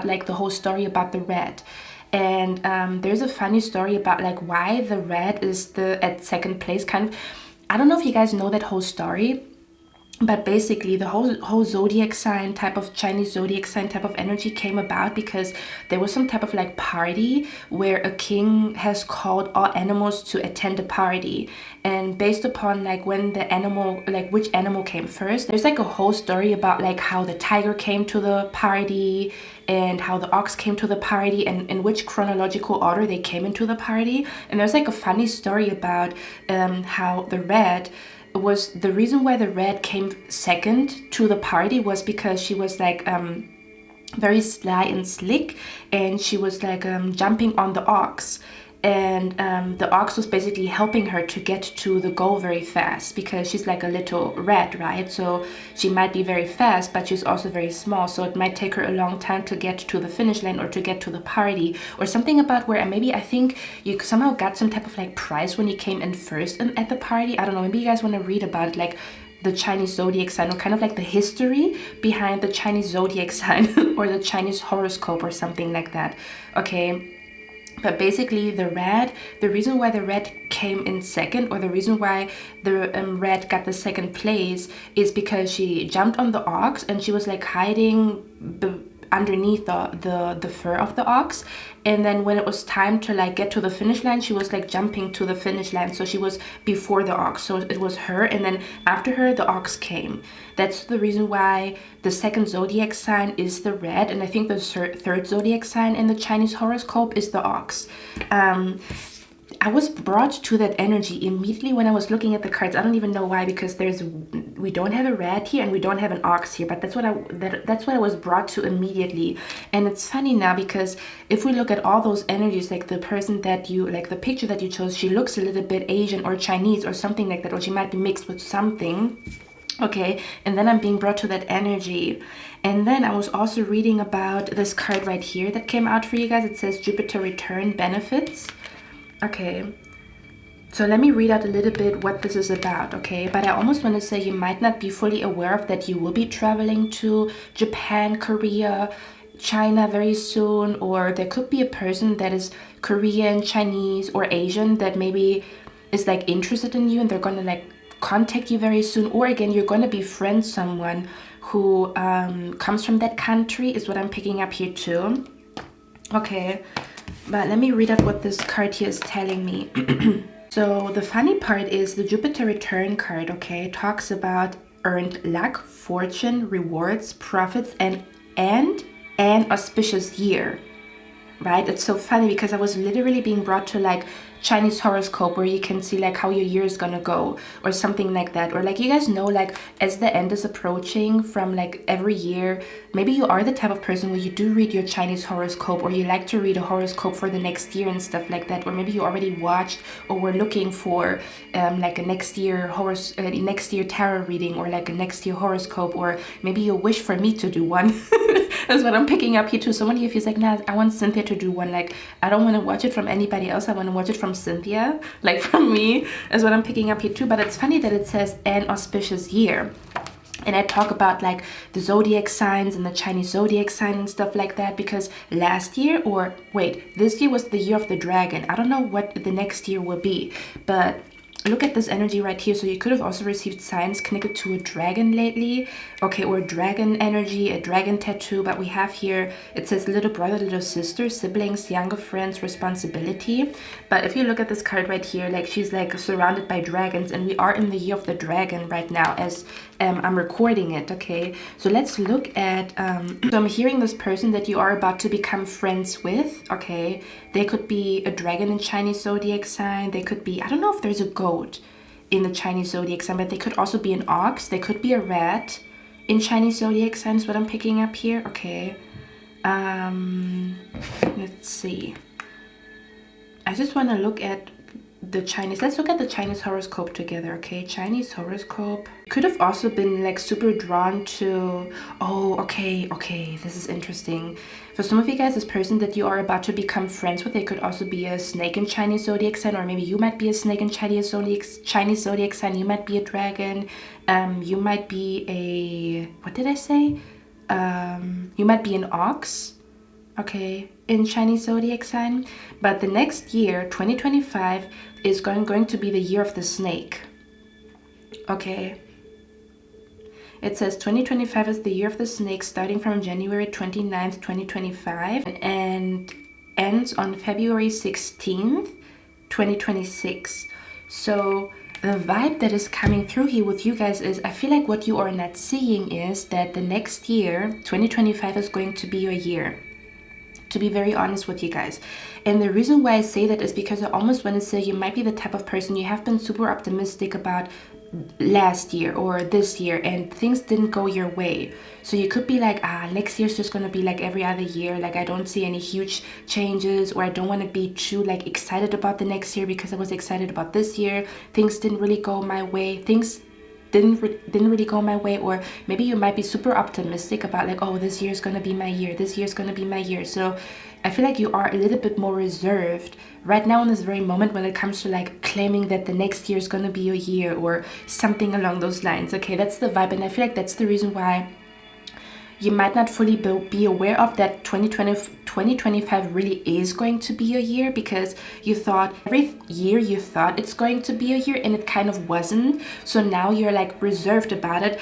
like the whole story about the rat. And there's a funny story about like why the rat is at second place, kind of. I don't know if you guys know that whole story. But basically, the whole zodiac sign type of Chinese zodiac sign type of energy came about because there was some type of like party where a king has called all animals to attend a party. And based upon like when the animal, like which animal came first, there's like a whole story about like how the tiger came to the party and how the ox came to the party and in which chronological order they came into the party. And there's like a funny story about how the rat was, the reason why the rat came second to the party was because she was like very sly and slick, and she was like jumping on the ox, and the ox was basically helping her to get to the goal very fast because she's like a little rat, right? So she might be very fast, but she's also very small, so it might take her a long time to get to the finish line or to get to the party, or something about where maybe I think you somehow got some type of like prize when you came in first at the party. I don't know, maybe you guys want to read about like the Chinese zodiac sign, or kind of like the history behind the Chinese zodiac sign or the Chinese horoscope or something like that. Okay. But basically the reason why the rat came in second, or the reason why the rat got the second place, is because she jumped on the ox and she was like hiding underneath the fur of the ox, and then when it was time to like get to the finish line, she was like jumping to the finish line, so she was before the ox, so it was her, and then after her the ox came. That's the reason why the second zodiac sign is the rat, and I think the third zodiac sign in the Chinese horoscope is the ox. I was brought to that energy immediately when I was looking at the cards. I don't even know why, because we don't have a rat here and we don't have an ox here, but that's what I was brought to immediately. And it's funny now because if we look at all those energies, like the person that you, like the picture that you chose, she looks a little bit Asian or Chinese or something like that, or she might be mixed with something. Okay, and then I'm being brought to that energy. And then I was also reading about this card right here that came out for you guys. It says Jupiter return benefits. Okay, so let me read out a little bit what this is about, okay? But I almost want to say you might not be fully aware of that you will be traveling to Japan, Korea, China very soon, or there could be a person that is Korean, Chinese, or Asian that maybe is like interested in you and they're gonna like contact you very soon. Or again, you're gonna befriend someone who comes from that country is what I'm picking up here too. Okay, but let me read out what this card here is telling me. So the funny part is the Jupiter return card, okay, talks about earned luck, fortune, rewards, profits, and an auspicious year, right? It's so funny because I was literally being brought to like Chinese horoscope where you can see like how your year is gonna go or something like that. Or like you guys know, like as the end is approaching from like every year, maybe you are the type of person where you do read your Chinese horoscope or you like to read a horoscope for the next year and stuff like that. Or maybe you already watched or were looking for like a next year tarot reading or like a next year horoscope, or maybe you wish for me to do one. That's what I'm picking up here too. So many of you is like, nah, I want Cynthia to do one. Like I don't want to watch it from anybody else. I want to watch it from Cynthia, like from me, is what I'm picking up here too. But it's funny that it says an auspicious year. And I talk about like the zodiac signs and the Chinese zodiac sign and stuff like that, because last year, or wait, this year was the year of the dragon. I don't know what the next year will be, but look at this energy right here. So you could have also received signs connected to a dragon lately, okay, or dragon energy, a dragon tattoo. But we have here, it says little brother, little sister, siblings, younger friends, responsibility. But if you look at this card right here, like she's like surrounded by dragons, and we are in the year of the dragon right now as I'm recording it, okay? So let's look at so I'm hearing this person that you are about to become friends with, okay? They could be a dragon in Chinese zodiac sign. They could be, I don't know if there's a goat in the Chinese zodiac sign, but they could also be an ox. They could be a rat in Chinese zodiac signs, what I'm picking up here, okay? Let's see. I just want to look at the Chinese. Let's look at the Chinese horoscope together, okay? Chinese horoscope. Could have also been like super drawn to, oh, okay, this is interesting. For some of you guys, this person that you are about to become friends with, they could also be a snake in Chinese zodiac sign, or maybe you might be a snake in Chinese zodiac sign. You might be a dragon. You might be a, what did I say? You might be an ox, okay, in Chinese zodiac sign. But the next year, 2025, is going to be the year of the snake, okay? It says 2025 is the year of the snake, starting from January 29th, 2025, and ends on February 16th, 2026. So the vibe that is coming through here with you guys is, I feel like what you are not seeing is that the next year, 2025, is going to be your year. To be very honest with you guys. And the reason why I say that is because I almost want to say you might be the type of person, you have been super optimistic about last year or this year and things didn't go your way. So you could be like, next year's just gonna be like every other year. Like I don't see any huge changes, or I don't want to be too like excited about the next year because I was excited about this year. Things didn't really go my way. Things didn't really go my way. Or maybe you might be super optimistic about like, oh, this year's gonna be my year, this year's gonna be my year. So I feel like you are a little bit more reserved right now in this very moment when it comes to like claiming that the next year is gonna be your year or something along those lines, okay? That's the vibe, and I feel like that's the reason why you might not fully be aware of that 2025 really is going to be your year, because you thought every year you thought it's going to be your year and it kind of wasn't. So now you're like reserved about it,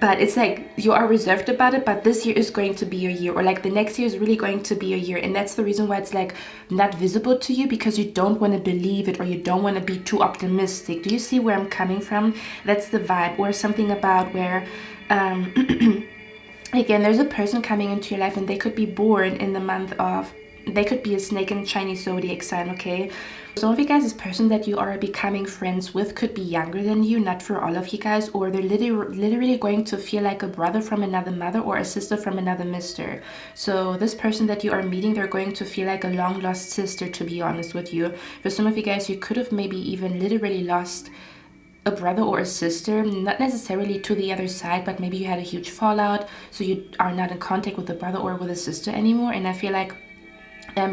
but it's like you are reserved about it, but this year is going to be your year, or like the next year is really going to be your year. And that's the reason why it's like not visible to you, because you don't want to believe it or you don't want to be too optimistic. Do you see where I'm coming from? That's the vibe. Or something about where again, there's a person coming into your life and they could be born in the month of, they could be a snake in Chinese zodiac sign, okay? Some of you guys, this person that you are becoming friends with could be younger than you, not for all of you guys, or they're literally going to feel like a brother from another mother or a sister from another mister. So this person that you are meeting, they're going to feel like a long lost sister, to be honest with you. For some of you guys, you could have maybe even literally lost a brother or a sister, not necessarily to the other side, but maybe you had a huge fallout, so you are not in contact with a brother or with a sister anymore. And I feel like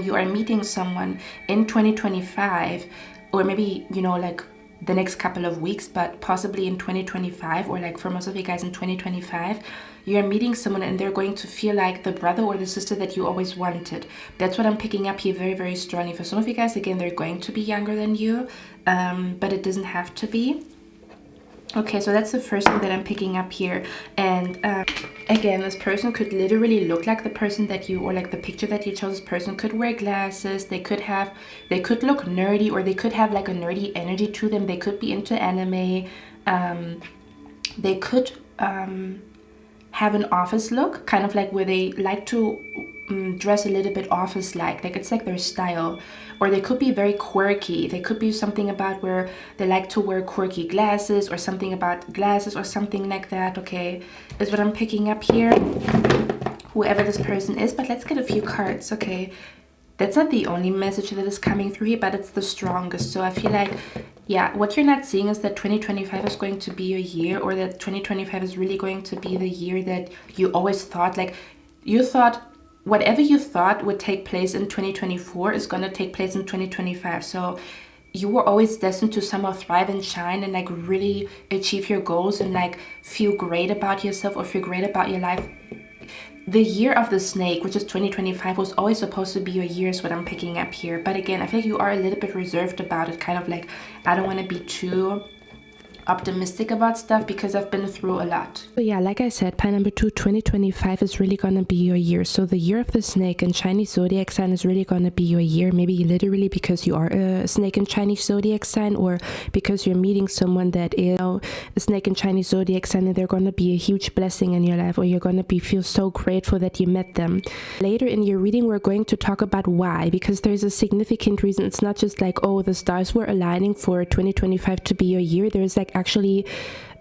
you are meeting someone in 2025, or maybe, you know, like the next couple of weeks, but possibly in 2025, or like for most of you guys in 2025, you're meeting someone and they're going to feel like the brother or the sister that you always wanted. That's what I'm picking up here very, very strongly. For some of you guys, again, they're going to be younger than you, but it doesn't have to be. Okay, so that's the first thing that I'm picking up here. And again, this person could literally look like the person that you, or like the picture that you chose. This person could wear glasses, they could look nerdy, or they could have like a nerdy energy to them. They could be into anime. They could have an office look, kind of like where they like to dress a little bit office-like it's like their style. Or they could be very quirky. They could be something about where they like to wear quirky glasses, or something about glasses, or something like that, okay, is what I'm picking up here, whoever this person is. But let's get a few cards, okay. That's not the only message that is coming through here, but it's the strongest. So I feel like, yeah, what you're not seeing is that 2025 is going to be your year, or that 2025 is really going to be the year that you always thought, like, you thought whatever you thought would take place in 2024 is going to take place in 2025. So you were always destined to somehow thrive and shine and like really achieve your goals and like feel great about yourself, or feel great about your life. The year of the snake, which is 2025, was always supposed to be your year, is what I'm picking up here. But again, I feel like you are a little bit reserved about it, kind of like, I don't want to be too optimistic about stuff because I've been through a lot. So yeah, like I said, pile number 2, 2025 is really gonna be your year. So the year of the snake and Chinese zodiac sign is really gonna be your year. Maybe literally because you are a snake and Chinese zodiac sign, or because you're meeting someone that is a snake and Chinese zodiac sign, and they're gonna be a huge blessing in your life, or you're gonna feel so grateful that you met them. Later in your reading, we're going to talk about why, because there's a significant reason. It's not just like, oh, the stars were aligning for 2025 to be your year. There's like actually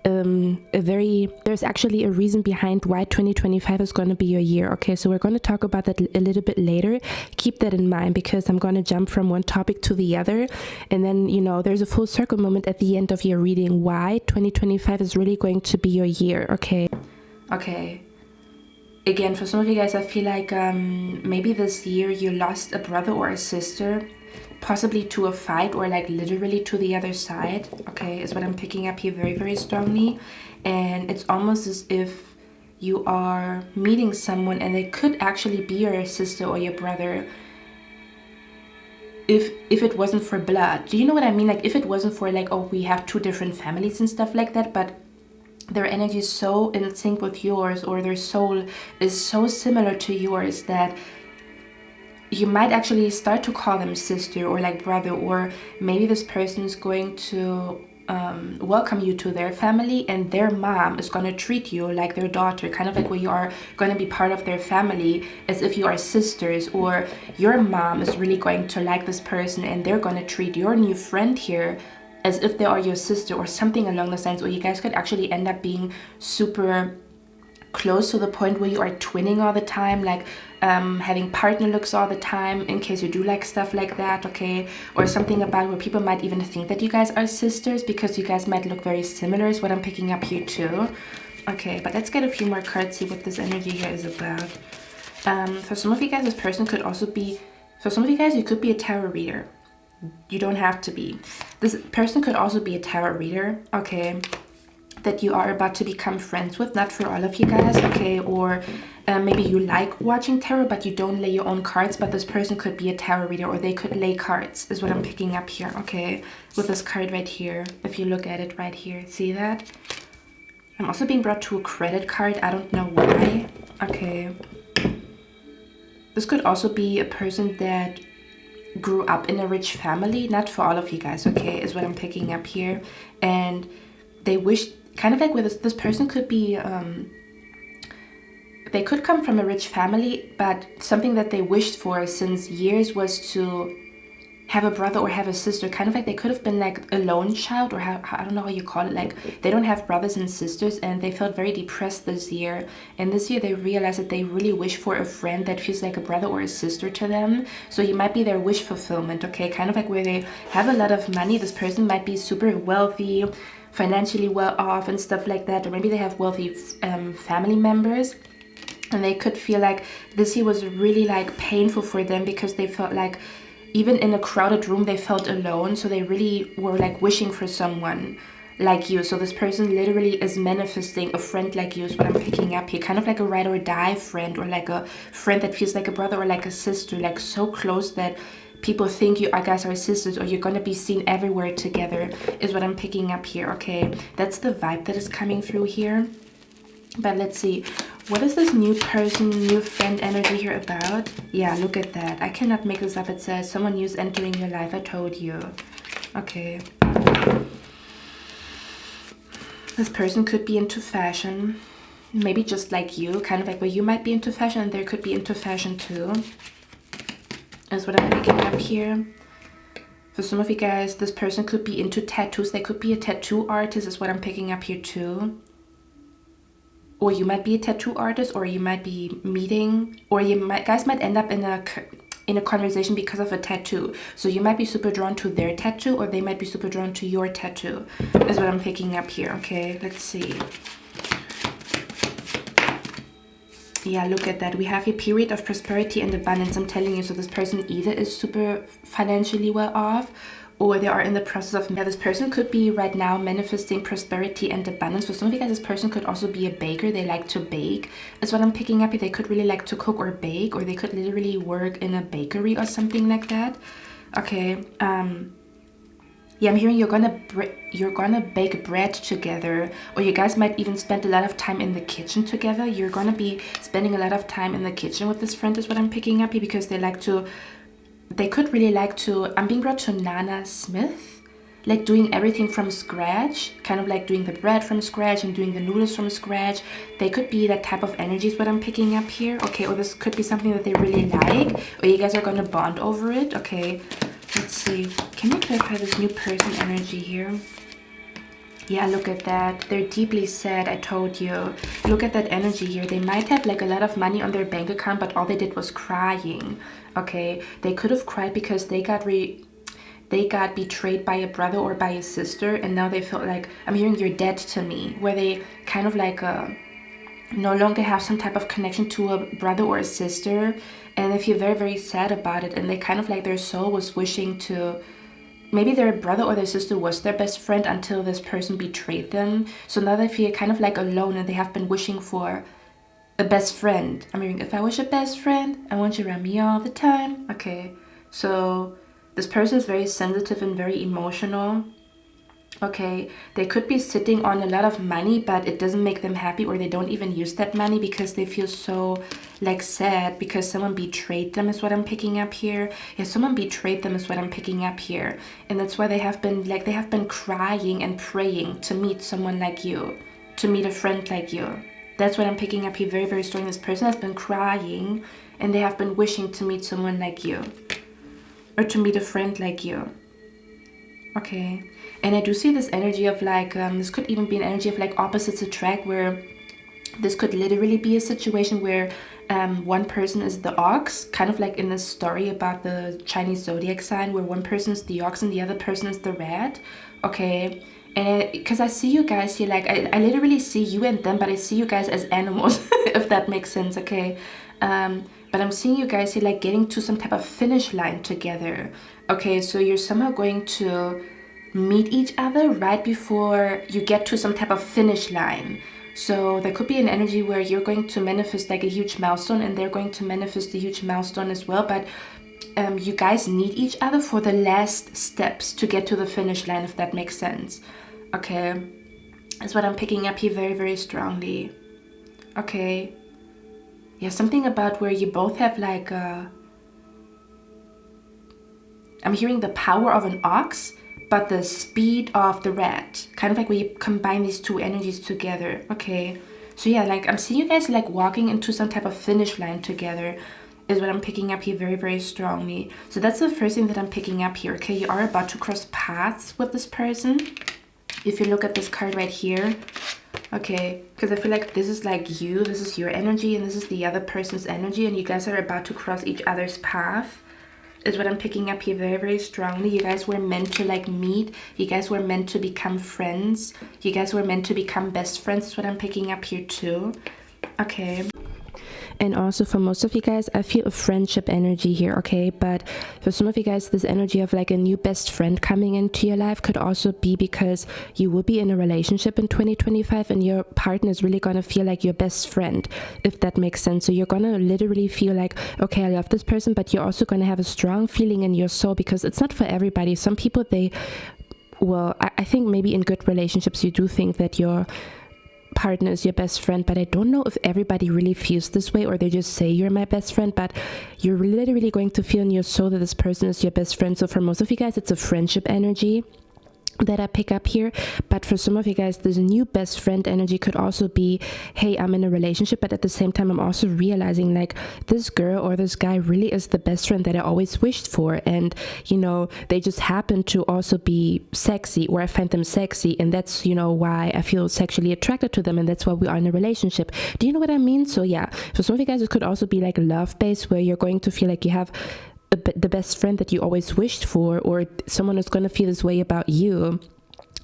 there's actually a reason behind why 2025 is going to be your year. Okay, so we're going to talk about that a little bit later. Keep that in mind, because I'm going to jump from one topic to the other, and then, you know, there's a full circle moment at the end of your reading why 2025 is really going to be your year. Okay, again, for some of you guys, I feel like maybe this year you lost a brother or a sister, possibly to a fight, or like literally to the other side, okay, is what I'm picking up here very, very strongly. And it's almost as if you are meeting someone and they could actually be your sister or your brother if it wasn't for blood. Do you know what I mean? Like, if it wasn't for like, oh, we have two different families and stuff like that, but their energy is so in sync with yours, or their soul is so similar to yours, that you might actually start to call them sister or like brother. Or maybe this person is going to welcome you to their family, and their mom is going to treat you like their daughter, kind of like where you are going to be part of their family as if you are sisters. Or your mom is really going to like this person, and they're going to treat your new friend here as if they are your sister, or something along those lines. Or you guys could actually end up being super close to the point where you are twinning all the time, like having partner looks all the time, in case you do like stuff like that, okay? Or something about where people might even think that you guys are sisters, because you guys might look very similar, is what I'm picking up here too. Okay, but let's get a few more cards, see what this energy here is about. For some of you guys, this person could also be, for some of you guys, you could be a tarot reader. You don't have to be. This person could also be a tarot reader, okay, that you are about to become friends with. Not for all of you guys, okay? Or maybe you like watching tarot, but you don't lay your own cards, but this person could be a tarot reader, or they could lay cards, is what I'm picking up here, okay? With this card right here, if you look at it right here, see that? I'm also being brought to a credit card. I don't know why. Okay. This could also be a person that grew up in a rich family. Not for all of you guys, okay, is what I'm picking up here. And they wish, kind of like where this person could be, they could come from a rich family, but something that they wished for since years was to have a brother or have a sister. Kind of like they could have been like a lone child, or I don't know how you call it, like they don't have brothers and sisters, and they felt very depressed this year. And this year they realized that they really wish for a friend that feels like a brother or a sister to them. So you might be their wish fulfillment, okay? Kind of like where they have a lot of money. This person might be super wealthy, financially well off and stuff like that, or maybe they have wealthy family members, and they could feel like this year was really like painful for them because they felt like even in a crowded room they felt alone, so they really were like wishing for someone like you. So this person literally is manifesting a friend like you is what I'm picking up here, kind of like a ride or die friend, or like a friend that feels like a brother or like a sister, like so close that people think you guys are sisters, or you're gonna be seen everywhere together is what I'm picking up here. Okay, that's the vibe that is coming through here. But let's see, what is this new person, new friend energy here about? Yeah, look at that. I cannot make this up. It says someone new is entering your life. I told you. Okay. This person could be into fashion, maybe just like you, kind of like where you might be into fashion and they could be into fashion too. Is what I'm picking up here. For some of you guys, this person could be into tattoos. They could be a tattoo artist is what I'm picking up here too. Or you might be a tattoo artist, or you might be meeting, or guys might end up in a conversation because of a tattoo. So you might be super drawn to their tattoo, or they might be super drawn to your tattoo is what I'm picking up here. Okay, let's see. Yeah, look at that. We have a period of prosperity and abundance. I'm telling you, so this person either is super financially well off, or they are in the process of, this person could be right now manifesting prosperity and abundance. For some of you guys, this person could also be a baker. They like to bake is what I'm picking up. They could really like to cook or bake, or they could literally work in a bakery or something like that. Okay, yeah, I'm hearing you're gonna bake bread together, or you guys might even spend a lot of time in the kitchen together. You're gonna be spending a lot of time in the kitchen with this friend is what I'm picking up here, because they could really like to, I'm being brought to Nana Smith, like doing everything from scratch, kind of like doing the bread from scratch and doing the noodles from scratch. They could be that type of energy is what I'm picking up here. Okay, or this could be something that they really like, or you guys are going to bond over it. Okay, let's see. Can you clarify this new person energy here? Yeah, look at that. They're deeply sad, I told you. Look at that energy here. They might have like a lot of money on their bank account, but all they did was crying. Okay, they could have cried because they got betrayed by a brother or by a sister, and now they felt like, I'm hearing you're dead to me, where they kind of like no longer have some type of connection to a brother or a sister, and they feel very, very sad about it, and they kind of like their soul was wishing to, maybe their brother or their sister was their best friend until this person betrayed them. So now they feel kind of like alone, and they have been wishing for a best friend. I mean, if I wish a best friend, I want you around me all the time. Okay, so this person is very sensitive and very emotional. Okay, they could be sitting on a lot of money, but it doesn't make them happy, or they don't even use that money because they feel so like sad because someone betrayed them is what I'm picking up here. Yeah, someone betrayed them is what I'm picking up here, and that's why they have been crying and praying to meet someone like you, to meet a friend like you. That's what I'm picking up here very, very strong. This person has been crying and they have been wishing to meet someone like you, or to meet a friend like you. Okay, and I do see this energy of like, this could even be an energy of like opposites attract, where this could literally be a situation where one person is the ox, kind of like in the story about the Chinese zodiac sign, where one person is the ox and the other person is the rat. Okay, and because I see you guys here, like I literally see you and them, but I see you guys as animals, if that makes sense. Okay, but I'm seeing you guys here like getting to some type of finish line together. Okay, so you're somehow going to meet each other right before you get to some type of finish line. So there could be an energy where you're going to manifest like a huge milestone, and they're going to manifest a huge milestone as well, but you guys need each other for the last steps to get to the finish line, if that makes sense. Okay, that's what I'm picking up here very, very strongly. Okay, yeah, something about where you both have like I'm hearing the power of an ox, but the speed of the rat, kind of like where you combine these two energies together. Okay, so yeah, like I'm seeing you guys like walking into some type of finish line together is what I'm picking up here very, very strongly. So that's the first thing that I'm picking up here. Okay, you are about to cross paths with this person. If you look at this card right here, okay, because I feel like this is like you, this is your energy, and this is the other person's energy, and you guys are about to cross each other's path. is what I'm picking up here very, very strongly. You guys were meant to like meet. You guys were meant to become friends. You guys were meant to become best friends is what I'm picking up here too. Okay. And also for most of you guys, I feel a friendship energy here, okay? But for some of you guys, this energy of like a new best friend coming into your life could also be because you will be in a relationship in 2025 and your partner is really going to feel like your best friend, if that makes sense. So you're going to literally feel like, okay, I love this person, but you're also going to have a strong feeling in your soul because it's not for everybody. Some people, well, I think maybe in good relationships, you do think that your partner is your best friend, but I don't know if everybody really feels this way or they just say you're my best friend, but you're literally going to feel in your soul that this person is your best friend. So for most of you guys, it's a friendship energy that I pick up here. But for some of you guys, this new best friend energy could also be, hey, I'm in a relationship, but at the same time I'm also realizing like this girl or this guy really is the best friend that I always wished for, and you know, they just happen to also be sexy, or I find them sexy, and that's, you know, why I feel sexually attracted to them, and that's why we are in a relationship. Do you know what I mean? So yeah, for some of you guys, it could also be like love based, where you're going to feel like you have the best friend that you always wished for, or someone is going to feel this way about you.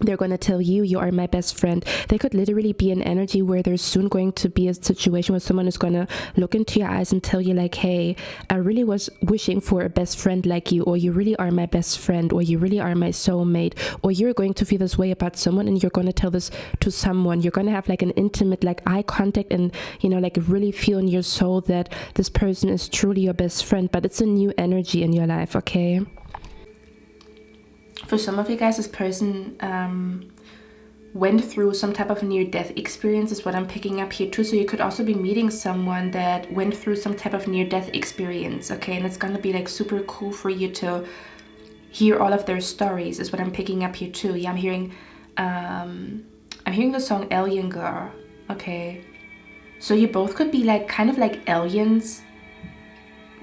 They're going to tell you, you are my best friend. They could literally be an energy where there's soon going to be a situation where someone is going to look into your eyes and tell you like, hey, I really was wishing for a best friend like you, or you really are my best friend, or you really are my soulmate, or you're going to feel this way about someone and you're going to tell this to someone. You're going to have like an intimate like eye contact and, you know, like really feel in your soul that this person is truly your best friend, but it's a new energy in your life, okay? For some of you guys, this person went through some type of near-death experience is what I'm picking up here too. So you could also be meeting someone that went through some type of near-death experience, okay? And it's going to be like super cool for you to hear all of their stories is what I'm picking up here too. Yeah, I'm hearing the song Alien Girl, okay? So you both could be like kind of like aliens,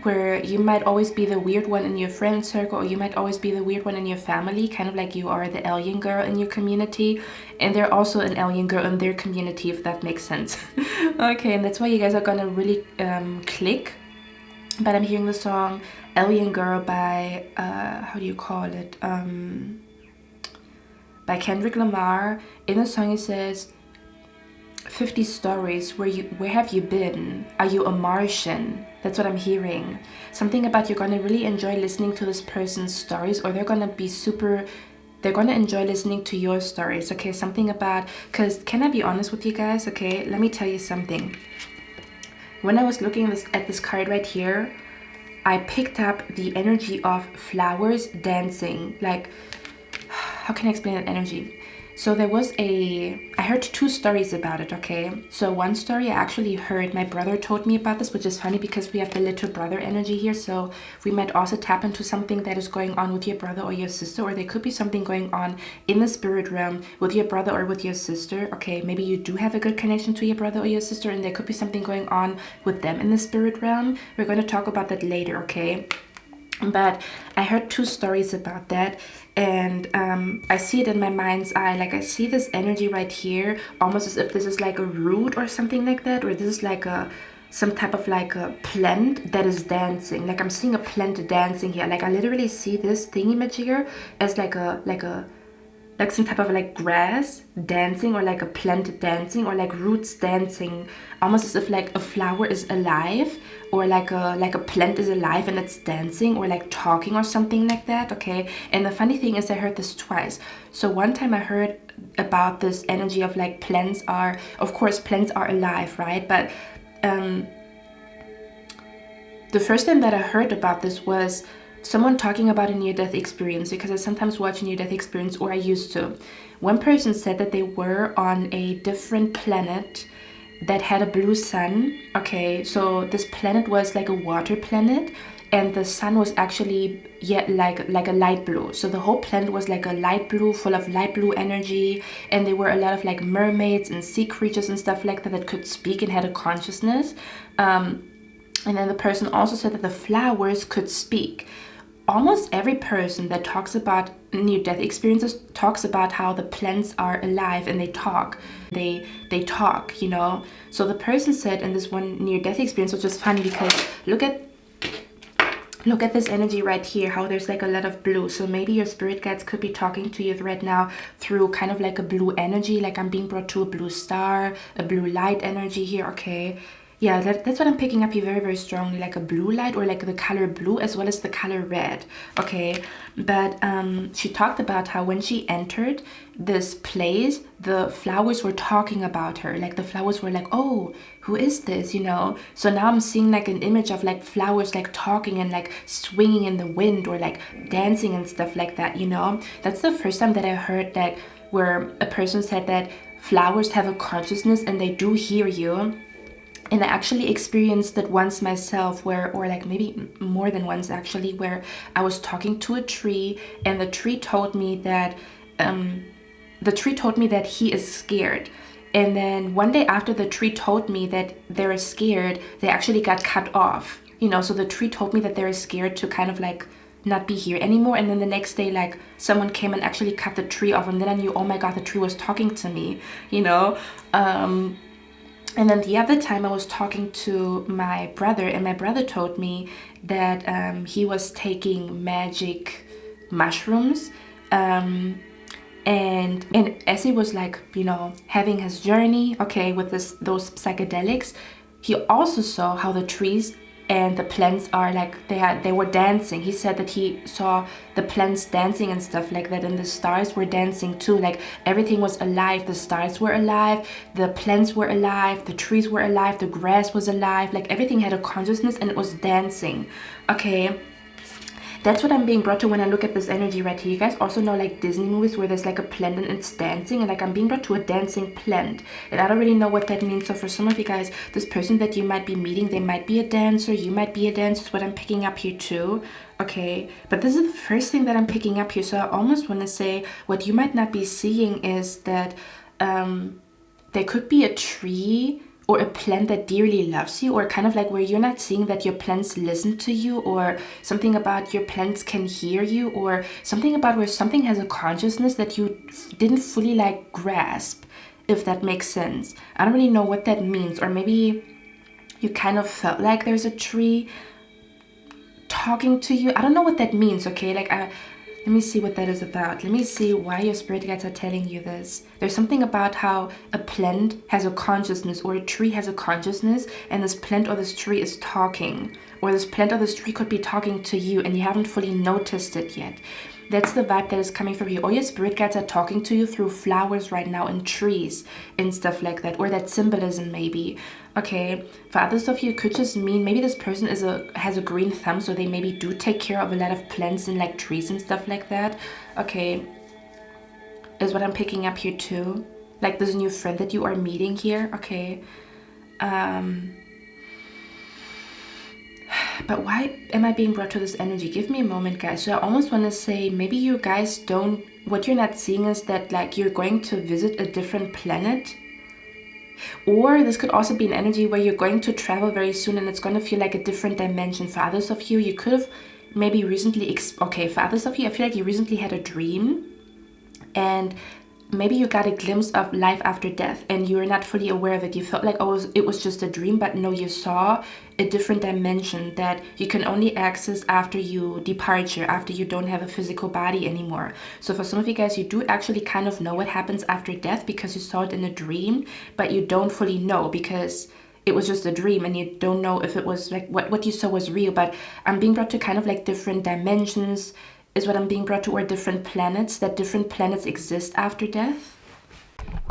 where you might always be the weird one in your friend circle, or you might always be the weird one in your family, kind of like you are the alien girl in your community, and they're also an alien girl in their community, if that makes sense. Okay, and that's why you guys are gonna really click. But I'm hearing the song Alien Girl by, how do you call it? By Kendrick Lamar. In the song it says, 50 stories, where have you been? Are you a Martian? That's what I'm hearing. Something about you're gonna really enjoy listening to this person's stories, or they're gonna enjoy listening to your stories, okay? Something about, because can I be honest with you guys, okay? Let me tell you something. When I was looking at this card right here, I picked up the energy of flowers dancing. Like, how can I explain that energy? So I heard two stories about it, okay? So one story I actually heard, my brother told me about this, which is funny because we have the little brother energy here. So we might also tap into something that is going on with your brother or your sister, or there could be something going on in the spirit realm with your brother or with your sister, okay? Maybe you do have a good connection to your brother or your sister, and there could be something going on with them in the spirit realm. We're going to talk about that later, okay? But I heard two stories about that, and I see it in my mind's eye. Like, I see this energy right here, almost as if this is like a root or something like that, or this is like some type of like a plant that is dancing. Like, I'm seeing a plant dancing here. Like, I literally see this thingy here as like some type of like grass dancing, or like a plant dancing, or like roots dancing, almost as if like a flower is alive, or like a plant is alive and it's dancing, or like talking or something like that, okay? And the funny thing is I heard this twice. So one time I heard about this energy of like plants are alive, right? But the first time that I heard about this was someone talking about a near-death experience, because I sometimes watch a near-death experience, or I used to. One person said that they were on a different planet that had a blue sun, okay? So this planet was like a water planet, and the sun was actually like a light blue. So the whole planet was like a light blue, full of light blue energy, and there were a lot of like mermaids and sea creatures and stuff like that that could speak and had a consciousness. And then the person also said that the flowers could speak. Almost every person that talks about near-death experiences talks about how the plants are alive and they talk. They talk, you know. So the person said in this one near-death experience, which is funny because look at Look at this energy right here, how there's like a lot of blue. So maybe your spirit guides could be talking to you right now through kind of like a blue energy. Like I'm being brought to a blue star, a blue light energy here, okay? Yeah, that's what I'm picking up here very, very strongly, like a blue light or like the color blue as well as the color red, okay? But she talked about how when she entered this place, the flowers were talking about her. Like the flowers were like, oh, who is this, you know? So now I'm seeing like an image of like flowers like talking and like swinging in the wind or like dancing and stuff like that, you know? That's the first time that I heard that where a person said that flowers have a consciousness and they do hear you. And I actually experienced it once myself where, or like maybe more than once actually, where I was talking to a tree and the tree told me that, he is scared. And then one day after the tree told me that they're scared, they actually got cut off. You know, so the tree told me that they're scared to kind of like not be here anymore. And then the next day, like someone came and actually cut the tree off. And then I knew, oh my God, the tree was talking to me, you know? And then the other time I was talking to my brother and my brother told me that he was taking magic mushrooms. And as he was like, you know, having his journey, okay, with those psychedelics, he also saw how the trees and the plants are like, they were dancing. He said that he saw the plants dancing and stuff like that, and the stars were dancing too. Like everything was alive. The stars were alive, the plants were alive, the trees were alive, the grass was alive. Like everything had a consciousness and it was dancing, okay? That's what I'm being brought to when I look at this energy right here. You guys also know like Disney movies where there's like a plant and it's dancing, and like I'm being brought to a dancing plant, and I don't really know what that means. So for some of you guys, this person that you might be meeting, they might be a dancer, you might be a dancer, is what I'm picking up here too, okay? But this is the first thing that I'm picking up here. So I almost want to say what you might not be seeing is that there could be a tree or a plant that dearly loves you, or kind of like where you're not seeing that your plants listen to you, or something about your plants can hear you, or something about where something has a consciousness that you didn't fully like grasp, if that makes sense. I don't really know what that means. Or maybe you kind of felt like there's a tree talking to you. I don't know what that means, okay? Like let me see what that is about. Let me see why your spirit guides are telling you this. There's something about how a plant has a consciousness, or a tree has a consciousness, and this plant or this tree is talking. Or this plant or this tree could be talking to you and you haven't fully noticed it yet. That's the vibe that is coming from you. All your spirit guides are talking to you through flowers right now and trees and stuff like that. Or that symbolism maybe. Okay, for others of you, it could just mean maybe this person has a green thumb, so they maybe do take care of a lot of plants and like trees and stuff like that. Okay, is what I'm picking up here too. Like this new friend that you are meeting here. Okay. But why am I being brought to this energy? Give me a moment, guys. So I almost want to say maybe you guys don't, what you're not seeing is that like you're going to visit a different planet. Or this could also be an energy where you're going to travel very soon and it's going to feel like a different dimension. For others of you, you could have maybe recently, for others of you, I feel like you recently had a dream and maybe you got a glimpse of life after death and you were not fully aware of it. You felt like, oh, it was just a dream, but no, you saw a different dimension that you can only access after you departure, after you don't have a physical body anymore. So for some of you guys, you do actually kind of know what happens after death because you saw it in a dream, but you don't fully know because it was just a dream and you don't know if it was like what you saw was real. But I'm being brought to kind of like different dimensions, is what I'm being brought to, or different planets, that different planets exist after death.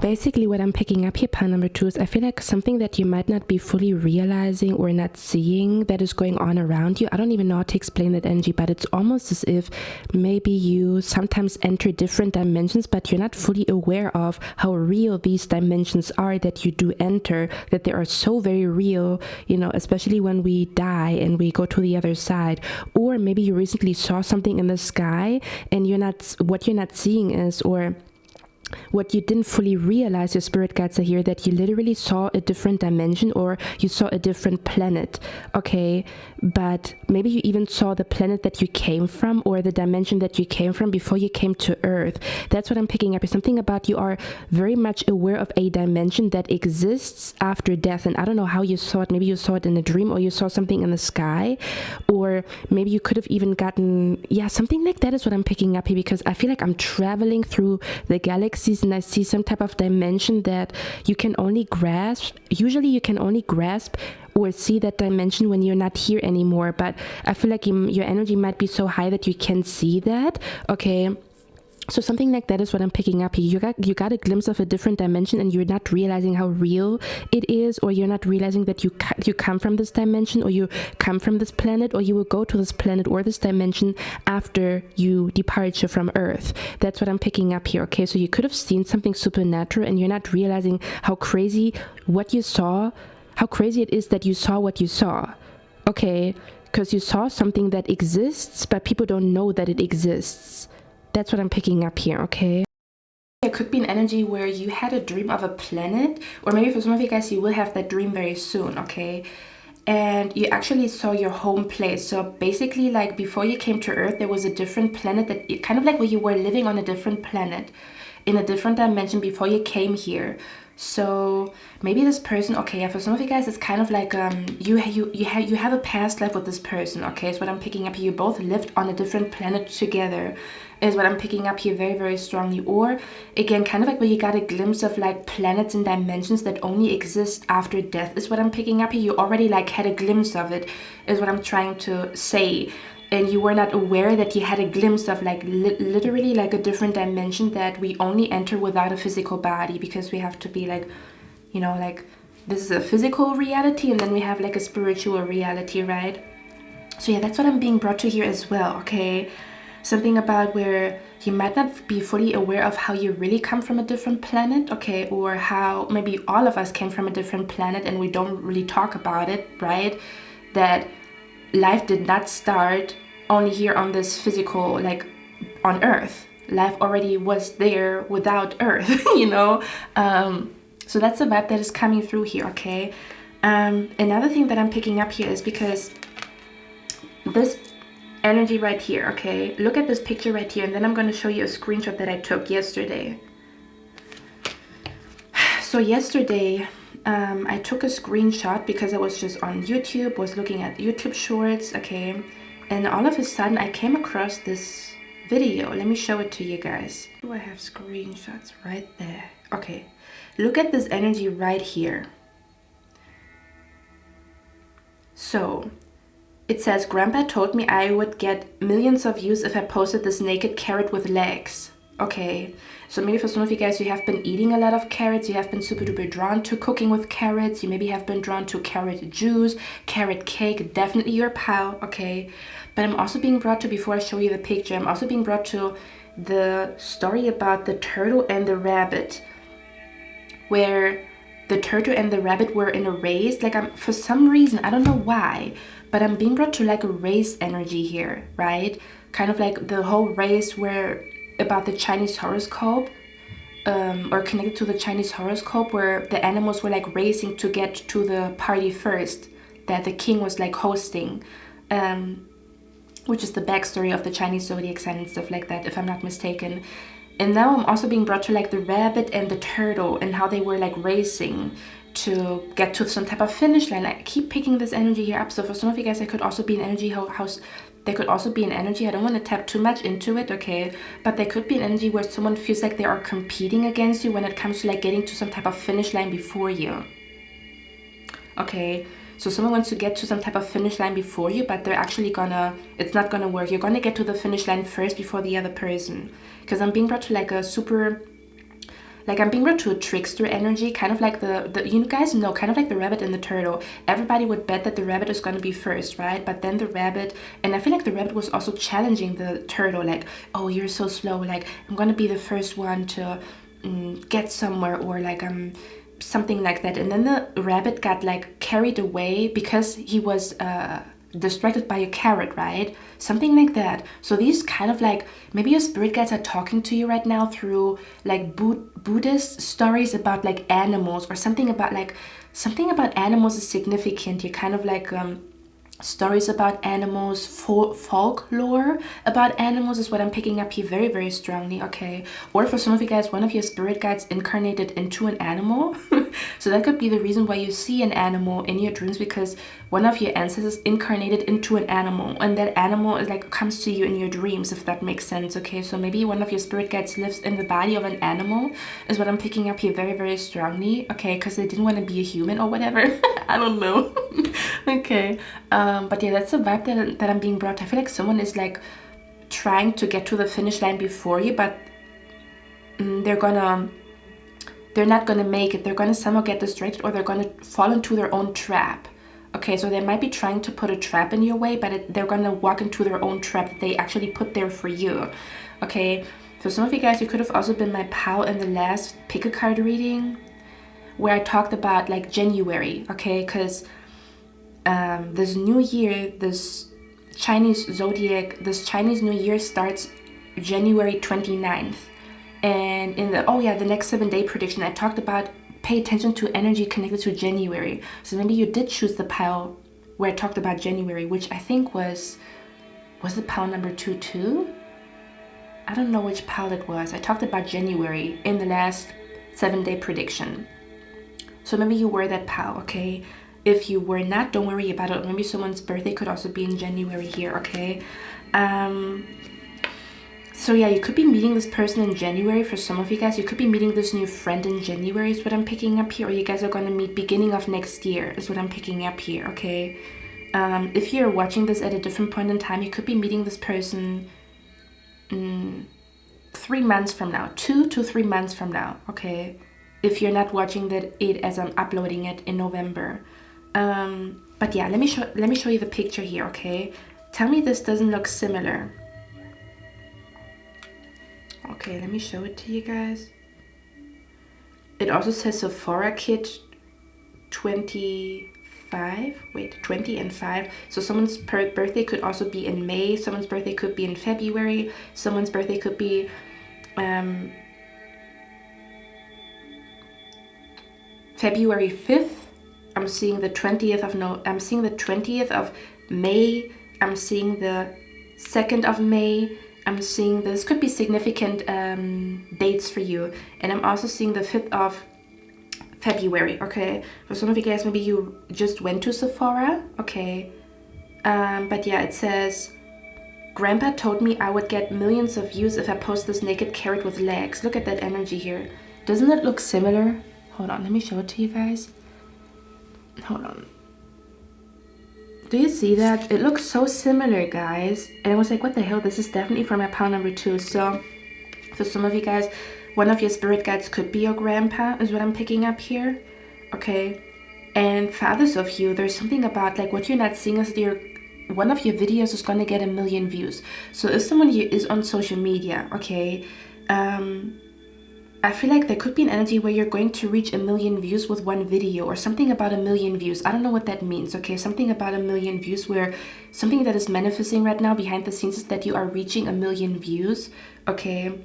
Basically what I'm picking up here, pile number 2, is I feel like something that you might not be fully realizing or not seeing that is going on around you. I don't even know how to explain that energy, but it's almost as if maybe you sometimes enter different dimensions, but you're not fully aware of how real these dimensions are that you do enter, that they are so very real, you know, especially when we die and we go to the other side. Or maybe you recently saw something in the sky and what you're not seeing is, or what you didn't fully realize, your spirit guides are here, that you literally saw a different dimension or you saw a different planet, okay? But maybe you even saw the planet that you came from or the dimension that you came from before you came to Earth. That's what I'm picking up. Is something about you are very much aware of a dimension that exists after death. And I don't know how you saw it. Maybe you saw it in a dream, or you saw something in the sky, or maybe you could have even gotten, yeah, something like that is what I'm picking up here, because I feel like I'm traveling through the galaxies and I see some type of dimension that you can only grasp. Usually you can only grasp or see that dimension when you're not here anymore, but I feel like your energy might be so high that you can see that, okay? So something like that is what I'm picking up here. You got a glimpse of a different dimension and you're not realizing how real it is, or you're not realizing that you come from this dimension, or you come from this planet, or you will go to this planet or this dimension after you departure from Earth. That's what I'm picking up here, okay? So you could have seen something supernatural and you're not realizing how crazy what you saw, how crazy it is that you saw what you saw, okay? Because you saw something that exists, but people don't know that it exists. That's what I'm picking up here, okay? It could be an energy where you had a dream of a planet, or maybe for some of you guys, you will have that dream very soon, okay? And you actually saw your home place. So basically, like before you came to Earth, there was a different planet that kind of like where you were living on a different planet in a different dimension before you came here. So maybe this person, okay, yeah, for some of you guys, it's kind of like you have a past life with this person, okay? Is what I'm picking up here. You both lived on a different planet together, is what I'm picking up here very, very strongly. Or again, kind of like where you got a glimpse of like planets and dimensions that only exist after death, is what I'm picking up here. You already like had a glimpse of it, is what I'm trying to say. And you were not aware that you had a glimpse of like literally like a different dimension that we only enter without a physical body, because we have to be like, you know, like this is a physical reality and then we have like a spiritual reality, right? So yeah, that's what I'm being brought to here as well, okay? Something about where you might not be fully aware of how you really come from a different planet, okay? Or how maybe all of us came from a different planet and we don't really talk about it, right? That life did not start only here on this physical, like on Earth. Life already was there without Earth, you know? So that's the vibe that is coming through here, okay? Another thing that I'm picking up here is because this energy right here, okay? Look at this picture right here, and then I'm going to show you a screenshot that I took yesterday. So yesterday, I took a screenshot because I was just on YouTube, was looking at YouTube shorts, okay? And all of a sudden I came across this video. Let me show it to you guys. Do I have screenshots right there? Okay, look at this energy right here. So it says, Grandpa told me I would get millions of views if I posted this naked carrot with legs. Okay, so maybe for some of you guys, you have been eating a lot of carrots, you have been super duper drawn to cooking with carrots, you maybe have been drawn to carrot juice, carrot cake, definitely your pal, okay? But I'm also being brought to, before I show you the picture, I'm also being brought to the story about the turtle and the rabbit, where the turtle and the rabbit were in a race. Like for some reason, I don't know why, but I'm being brought to like a race energy here, right? Kind of like the whole race where about the Chinese horoscope, or connected to the Chinese horoscope, where the animals were like racing to get to the party first that the king was like hosting, which is the backstory of the Chinese zodiac sign and stuff like that, if I'm not mistaken. And now I'm also being brought to like the rabbit and the turtle and how they were like racing to get to some type of finish line. I keep picking this energy here up. So for some of you guys, there could also be an energy there could also be an energy, I don't want to tap too much into it, okay? But there could be an energy where someone feels like they are competing against you when it comes to like getting to some type of finish line before you. Okay, so someone wants to get to some type of finish line before you, but they're actually it's not gonna work. You're gonna get to the finish line first before the other person. Because I'm being brought to like a super, like I'm being brought to a trickster energy, kind of like you guys know, kind of like the rabbit and the turtle. Everybody would bet that the rabbit is going to be first, right? But then the rabbit, and I feel like the rabbit was also challenging the turtle, like, oh, you're so slow, like I'm going to be the first one to get somewhere, or like something like that. And then the rabbit got like carried away because he was distracted by a carrot, right? Something like that. So these kind of like, maybe your spirit guides are talking to you right now through like Buddhist stories about like animals, or something about animals is significant. You're kind of like stories about animals, folklore about animals is what I'm picking up here very, very strongly, okay? Or for some of you guys, one of your spirit guides incarnated into an animal. So that could be the reason why you see an animal in your dreams, because one of your ancestors incarnated into an animal, and that animal is like comes to you in your dreams, if that makes sense, okay? So maybe one of your spirit guides lives in the body of an animal is what I'm picking up here very, very strongly, okay? Because they didn't want to be a human or whatever. I don't know. Okay. But yeah, that's the vibe that I'm being brought. I feel like someone is like trying to get to the finish line before you, but they're not gonna make it. They're gonna somehow get distracted, or they're gonna fall into their own trap. Okay, so they might be trying to put a trap in your way, but they're gonna walk into their own trap that they actually put there for you. Okay, so some of you guys, you could have also been my pal in the last pick a card reading, where I talked about like January, okay, because this new year, this Chinese New Year starts January 29th. And in the next 7-day prediction, I talked about pay attention to energy connected to January. So maybe you did choose the pile where I talked about January, which I think was it pile number 2 too? I don't know which pile it was. I talked about January in the last 7-day prediction. So maybe you were that pile, okay? If you were not, don't worry about it. Maybe someone's birthday could also be in January here, okay? So yeah, you could be meeting this person in January. For some of you guys, you could be meeting this new friend in January is what I'm picking up here. Or you guys are going to meet beginning of next year is what I'm picking up here, okay? If you're watching this at a different point in time, you could be meeting this person 3 months from now, 2 to 3 months from now, okay? If you're not watching it as I'm uploading it in November. But yeah, let me show you the picture here, okay? Tell me this doesn't look similar. Okay, let me show it to you guys. It also says Sephora Kit 20 and 5. So someone's birthday could also be in May. Someone's birthday could be in February. Someone's birthday could be February 5th. I'm seeing the 20th of May. I'm seeing the 2nd of May. I'm seeing this could be significant dates for you. And I'm also seeing the 5th of February, okay? For some of you guys, maybe you just went to Sephora, okay? But yeah, it says, Grandpa told me I would get millions of views if I post this naked carrot with legs. Look at that energy here. Doesn't it look similar? Hold on, let me show it to you guys. Hold on. Do you see that? It looks so similar, guys. And I was like, what the hell? This is definitely for my pile number 2. So for some of you guys, one of your spirit guides could be your grandpa, is what I'm picking up here. Okay. And for others of you, there's something about like what you're not seeing is one of your videos is going to get 1 million views. So if someone here is on social media, okay, I feel like there could be an energy where you're going to reach 1 million views with one video, or something about 1 million views. I don't know what that means, okay? Something about 1 million views, where something that is manifesting right now behind the scenes is that you are reaching 1 million views, okay?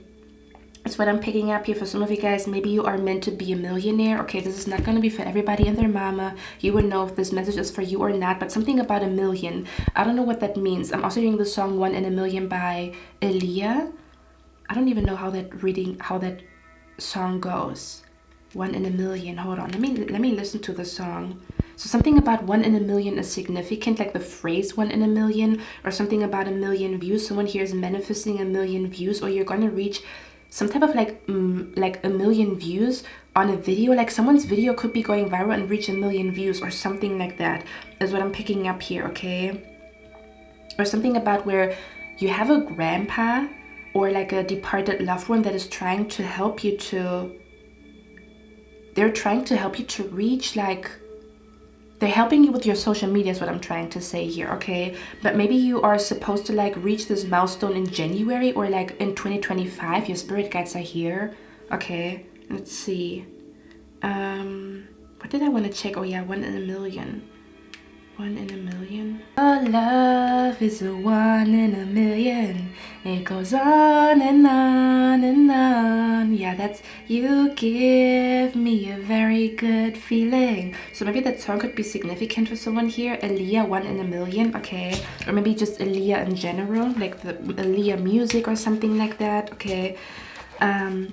That's what I'm picking up here. For some of you guys, maybe you are meant to be a millionaire, okay? This is not going to be for everybody and their mama. You would know if this message is for you or not, but something about 1 million. I don't know what that means. I'm also hearing the song 1 in a Million by Aaliyah. I don't even know how that song goes. 1 in a million. Hold on, let me listen to the song. So something about 1 in a million is significant, like the phrase 1 in a million, or something about 1 million views. Someone here is manifesting 1 million views, or you're going to reach some type of like 1 million views on a video. Like someone's video could be going viral and reach 1 million views, or something like that is what I'm picking up here, okay? Or something about where you have a grandpa or like a departed loved one that is trying to help you to, they're trying to help you to reach, like, they're helping you with your social media is what I'm trying to say here, okay? But maybe you are supposed to like reach this milestone in January, or like in 2025. Your spirit guides are here, okay? Let's see. What did I want to check? Oh yeah, 1 in a million. 1 in a million. Oh, love is a 1 in a million. It goes on and on and on. Yeah, that's you give me a very good feeling. So maybe that song could be significant for someone here. Aaliyah, 1 in a million, okay. Or maybe just Aaliyah in general, like the Aaliyah music or something like that, okay.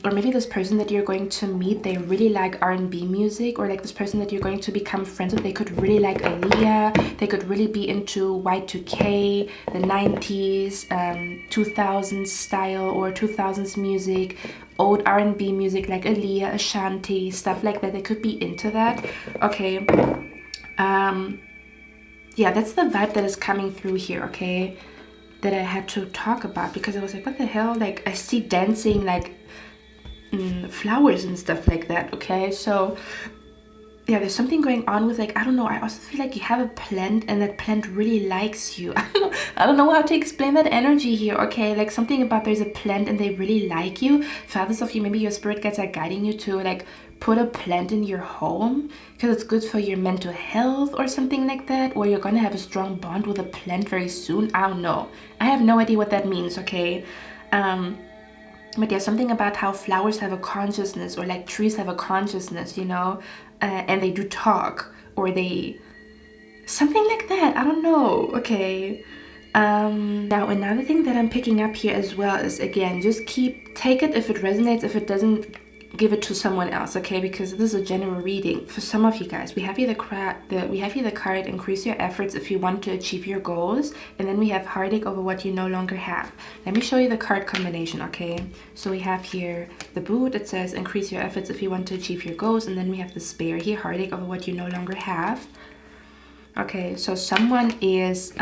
Or maybe this person that you're going to meet, they really like R&B music, or like this person that you're going to become friends with, they could really like Aaliyah, they could really be into Y2K, the 90s, 2000s style or 2000s music, old R&B music like Aaliyah, Ashanti, stuff like that. They could be into that, okay. Yeah, that's the vibe that is coming through here, okay, that I had to talk about, because I was like, what the hell, like I see dancing like flowers and stuff like that, okay. So yeah, there's something going on with, like, I don't know, I also feel like you have a plant and that plant really likes you. I don't know how to explain that energy here, okay. Like something about there's a plant and they really like you. For others of you, maybe your spirit guides are guiding you to like put a plant in your home because it's good for your mental health or something like that, or you're gonna have a strong bond with a plant very soon. I don't know, I have no idea what that means, okay. But there's something about how flowers have a consciousness, or like trees have a consciousness, you know, and they do talk, or they something like that, I don't know, okay. Now another thing that I'm picking up here as well is, again, just take it if it resonates. If it doesn't, give it to someone else, okay, because this is a general reading for some of you guys. We have here the card increase your efforts if you want to achieve your goals, and then we have heartache over what you no longer have. Let me show you the card combination, okay. So we have here the boot, it says increase your efforts if you want to achieve your goals, and then we have the spare here, heartache over what you no longer have. Okay, so someone is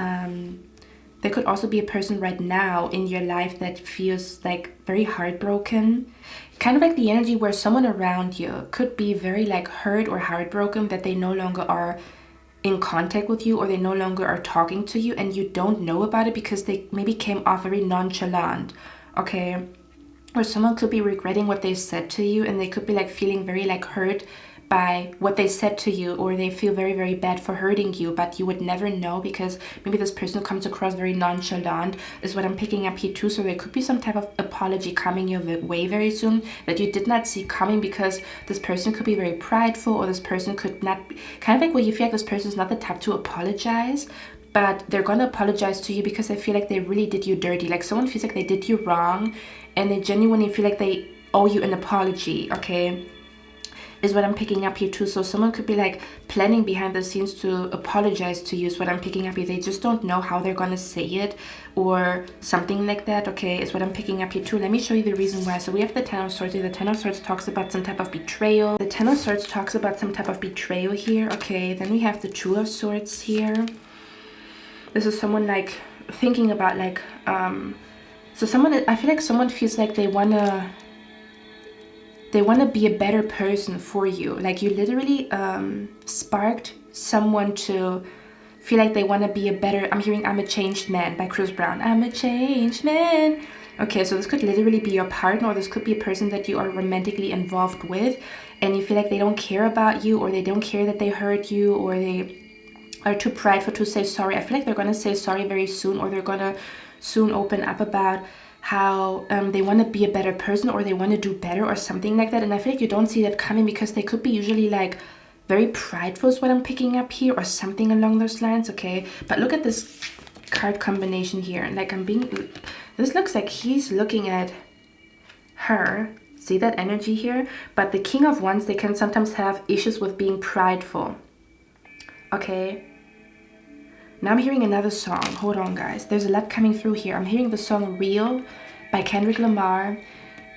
there could also be a person right now in your life that feels like very heartbroken. Kind of like the energy where someone around you could be very like hurt or heartbroken that they no longer are in contact with you, or they no longer are talking to you, and you don't know about it because they maybe came off very nonchalant, okay. Or someone could be regretting what they said to you, and they could be like feeling very like hurt by what they said to you, or they feel very, very bad for hurting you, but you would never know because maybe this person comes across very nonchalant, is what I'm picking up here too. So there could be some type of apology coming your way very soon that you did not see coming, because this person could be very prideful, or this person could not be, kind of like where you feel like this person is not the type to apologize, but they're gonna apologize to you because they feel like they really did you dirty. Like someone feels like they did you wrong and they genuinely feel like they owe you an apology, okay, is what I'm picking up here too. So someone could be like planning behind the scenes to apologize to you, is what I'm picking up here. They just don't know how they're gonna say it or something like that, okay, is what I'm picking up here too. Let me show you the reason why. So we have the Ten of Swords here. The Ten of Swords talks about some type of betrayal. The Ten of Swords talks about some type of betrayal here, okay. Then we have the Two of Swords here. This is someone like thinking about like so someone, I feel like someone feels like they wanna be a better person for you. Like you literally sparked someone to feel like they want to be a better, I'm hearing I'm a Changed Man by Chris Brown. I'm a changed man. Okay, so this could literally be your partner, or this could be a person that you are romantically involved with, and you feel like they don't care about you, or they don't care that they hurt you, or they are too prideful to say sorry. I feel like they're going to say sorry very soon, or they're going to soon open up about how they want to be a better person, or they want to do better or something like that. And I feel like you don't see that coming because they could be usually like very prideful is what I'm picking up here, or something along those lines, okay. But look at this card combination here. Like this looks like he's looking at her. See that energy here? But the King of Wands, they can sometimes have issues with being prideful, okay. Now I'm hearing another song. Hold on, guys. There's a lot coming through here. I'm hearing the song Real by Kendrick Lamar.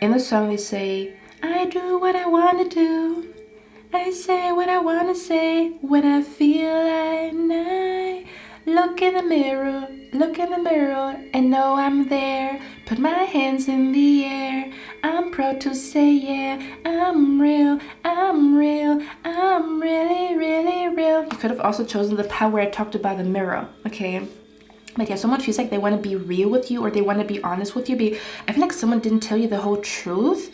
In the song they say, I do what I want to do. I say what I want to say when I feel like I look in the mirror and know I'm there. Put my hands in the air. I'm proud to say, yeah, I'm real, I'm real, I'm really, really real. You could have also chosen the part where I talked about the mirror, okay? But yeah, someone feels like they want to be real with you, or they want to be honest with you. I feel like someone didn't tell you the whole truth.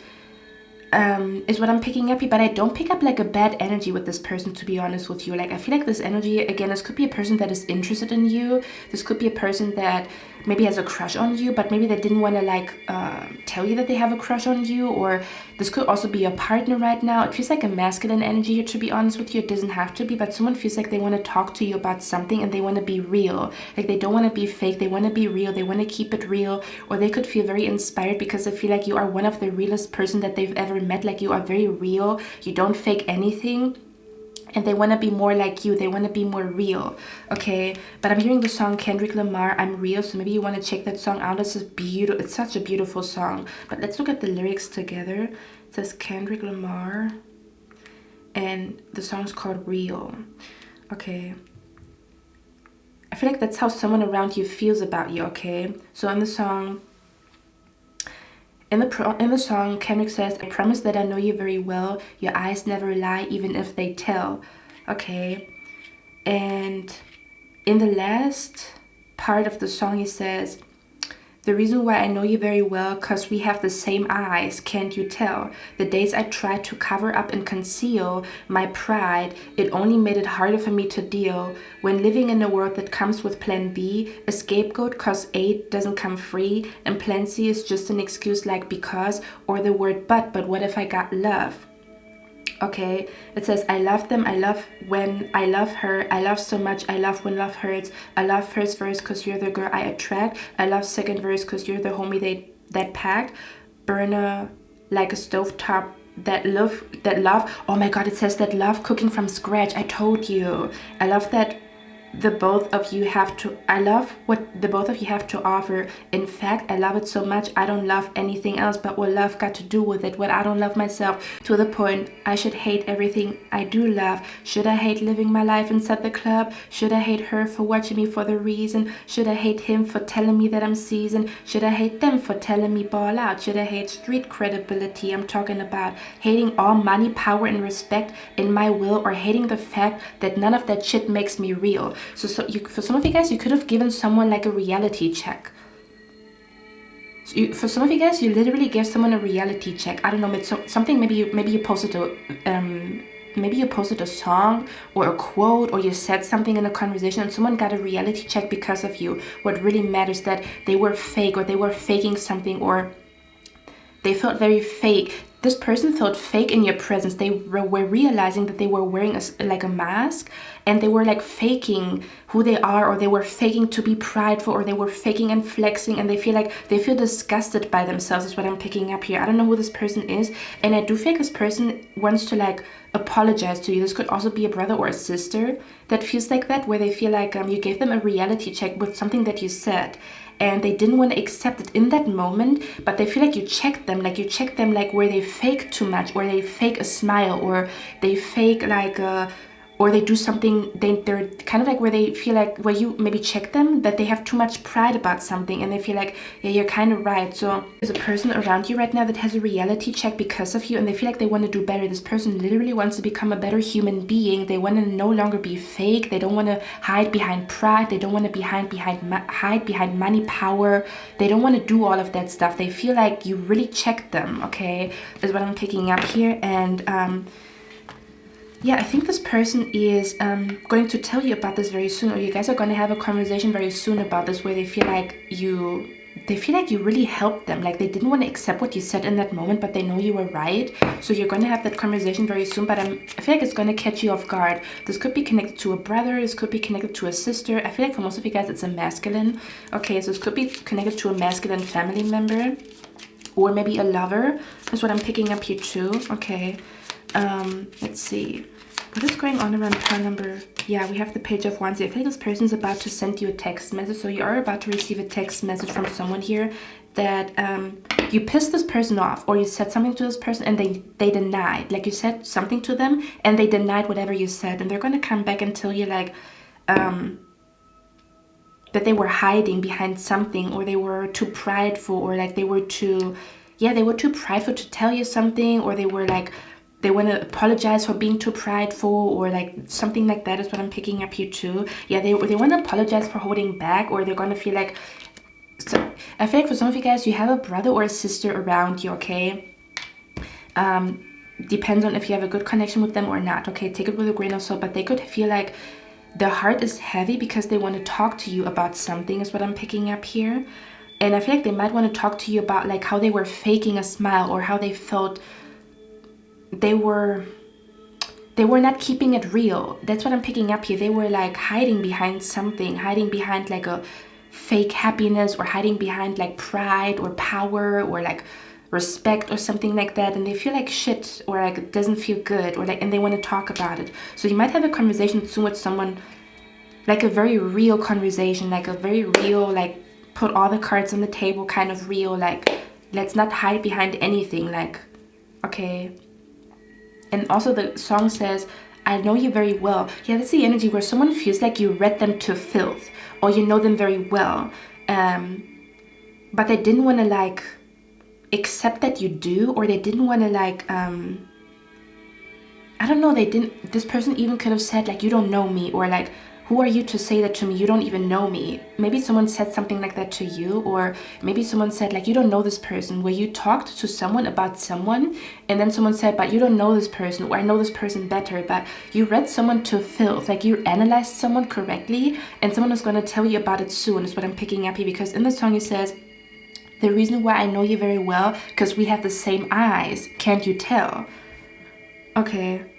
is what I'm picking up here. But I don't pick up like a bad energy with this person, to be honest with you. Like I feel like this energy, again, this could be a person that is interested in you. This could be a person that maybe has a crush on you, but maybe they didn't want to like tell you that they have a crush on you. Or this could also be your partner right now. It feels like a masculine energy here, to be honest with you. It doesn't have to be, but someone feels like they want to talk to you about something and they want to be real. Like they don't want to be fake, they want to be real, they want to keep it real. Or they could feel very inspired because they feel like you are one of the realest person that they've ever met. Like you are very real, you don't fake anything. And they want to be more like you, they want to be more real, okay? But I'm hearing the song Kendrick Lamar, I'm Real, so maybe you want to check that song out. This is beautiful, it's such a beautiful song. But let's look at the lyrics together. It says Kendrick Lamar, and the song is called Real, okay? I feel like that's how someone around you feels about you, okay? So in the song, in the song, Kendrick says, I promise that I know you very well. Your eyes never lie, even if they tell. Okay. And in the last part of the song, he says, the reason why I know you very well, cause we have the same eyes, can't you tell? The days I tried to cover up and conceal my pride, it only made it harder for me to deal. When living in a world that comes with plan B, a scapegoat cause A doesn't come free, and plan C is just an excuse like because, or the word but what if I got love? Okay, it says, I love them, I love when I love her, I love so much, I love when love hurts, I love first verse cause you're the girl I attract, I love second verse cause you're the homie that packed, burner like a stovetop, that love, oh my god, it says that love cooking from scratch, I told you, I love that the both of you have to, I love what the both of you have to offer. In fact, I love it so much I don't love anything else, but what love got to do with it, what I don't love myself, to the point I should hate everything I do love. Should I hate living my life inside the club? Should I hate her for watching me for the reason? Should I hate him for telling me that I'm seasoned? Should I hate them for telling me ball out? Should I hate street credibility? I'm talking about hating all money, power, and respect in my will, or hating the fact that none of that shit makes me real. So for some of you guys, you could have given someone like a reality check. So for some of you guys, you literally gave someone a reality check. I don't know, it's something. Maybe you posted a song or a quote, or you said something in a conversation and someone got a reality check because of you. What really matters, that they were fake, or they were faking something, or they felt very fake. This person felt fake in your presence. They were realizing that they were wearing a mask, and they were like faking who they are, or they were faking to be prideful, or they were faking and flexing, and they feel disgusted by themselves is what I'm picking up here. I don't know who this person is, and I do feel like this person wants to like apologize to you. This could also be a brother or a sister that feels like that, where they feel like you gave them a reality check with something that you said, and they didn't want to accept it in that moment, but they feel like you checked them like where they fake too much, or they fake a smile, or they fake like or they do something, they're kind of like where they feel like, where you maybe check them, that they have too much pride about something, and they feel like, yeah, you're kind of right. So there's a person around you right now that has a reality check because of you, and they feel like they want to do better. This person literally wants to become a better human being. They want to no longer be fake. They don't want to hide behind pride. They don't want to hide behind money, power. They don't want to do all of that stuff. They feel like you really checked them, okay, is what I'm picking up here. And yeah, I think this person is going to tell you about this very soon, or you guys are going to have a conversation very soon about this, where they feel like you really helped them. Like they didn't want to accept what you said in that moment, but they know you were right. So you're going to have that conversation very soon, but I feel like it's going to catch you off guard. This could be connected to a brother. This could be connected to a sister. I feel like for most of you guys, it's a masculine. Okay, so this could be connected to a masculine family member, or maybe a lover. That's what I'm picking up here too. Okay. Let's see. What is going on around pile number? Yeah, we have the Page of Wands. I feel like this person's about to send you a text message. So you are about to receive a text message from someone here that you pissed this person off, or you said something to this person and they denied. Like you said something to them and they denied whatever you said. And they're going to come back and tell you like that they were hiding behind something, or they were too prideful, or like they were too prideful to tell you something, or they were like, they want to apologize for being too prideful, or like something like that is what I'm picking up here too. Yeah, they want to apologize for holding back, or they're going to feel like, so I feel like for some of you guys, you have a brother or a sister around you, okay? Depends on if you have a good connection with them or not. Okay, take it with a grain of salt, but they could feel like their heart is heavy because they want to talk to you about something, is what I'm picking up here. And I feel like they might want to talk to you about like how they were faking a smile, or how they felt they were not keeping it real. That's what I'm picking up here. They were like hiding behind something, hiding behind like a fake happiness, or hiding behind like pride or power or like respect or something like that, and they feel like shit, or like it doesn't feel good, or like, and they want to talk about it. So you might have a conversation soon with someone, like a very real conversation, like a very real, like put all the cards on the table kind of real, like let's not hide behind anything, like, okay. And also the song says, I know you very well. Yeah, that's the energy where someone feels like you read them to filth, or you know them very well, but they didn't want to like accept that you do, or they didn't want to like I don't know, this person even could have said like, you don't know me, or like, who are you to say that to me? You don't even know me. Maybe someone said something like that to you, or maybe someone said like, you don't know this person, where you talked to someone about someone, and then someone said, but you don't know this person, or I know this person better. But you read someone to filth, like you analyzed someone correctly, and someone is going to tell you about it soon, is what I'm picking up here. Because in the song he says, the reason why I know you very well, because we have the same eyes, can't you tell? Okay.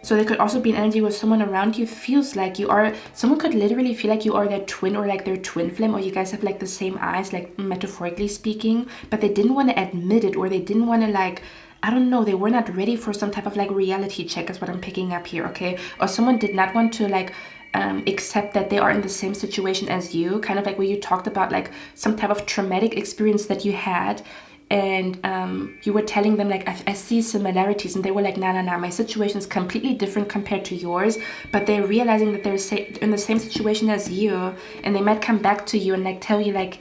So there could also be an energy where someone around you feels like you are, someone could literally feel like you are their twin, or like their twin flame, or you guys have like the same eyes, like metaphorically speaking, but they didn't want to admit it, or they didn't want to like, I don't know, they were not ready for some type of like reality check, is what I'm picking up here, okay? Or someone did not want to like accept that they are in the same situation as you, kind of like where you talked about like some type of traumatic experience that you had, and you were telling them like, I see similarities, and they were like, nah, my situation is completely different compared to yours, but they're realizing that they're in the same situation as you, and they might come back to you and like tell you like,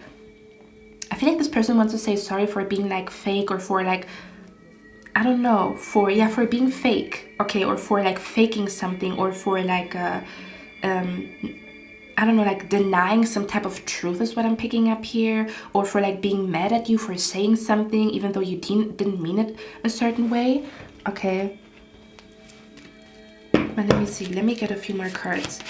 I feel like this person wants to say sorry for being like fake, or for like, I don't know, for being fake, okay, or for like faking something, or for like I don't know, like denying some type of truth, is what I'm picking up here, or for like being mad at you for saying something even though you didn't mean it a certain way, okay. But let me see, let me get a few more cards.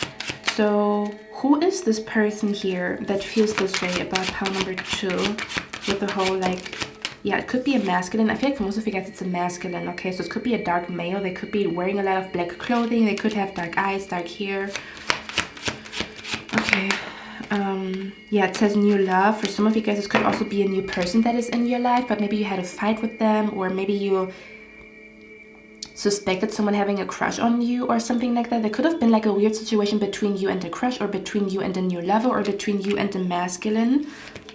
So who is this person here that feels this way about pile number 2, with the whole like, yeah, it could be a masculine. I feel like for most of you guys it's a masculine, okay. So it could be a dark male, they could be wearing a lot of black clothing, they could have dark eyes, dark hair. Okay, yeah, it says new love. For some of you guys, this could also be a new person that is in your life, but maybe you had a fight with them, or maybe you suspected someone having a crush on you or something like that. There could have been like a weird situation between you and the crush, or between you and the new lover, or between you and the masculine,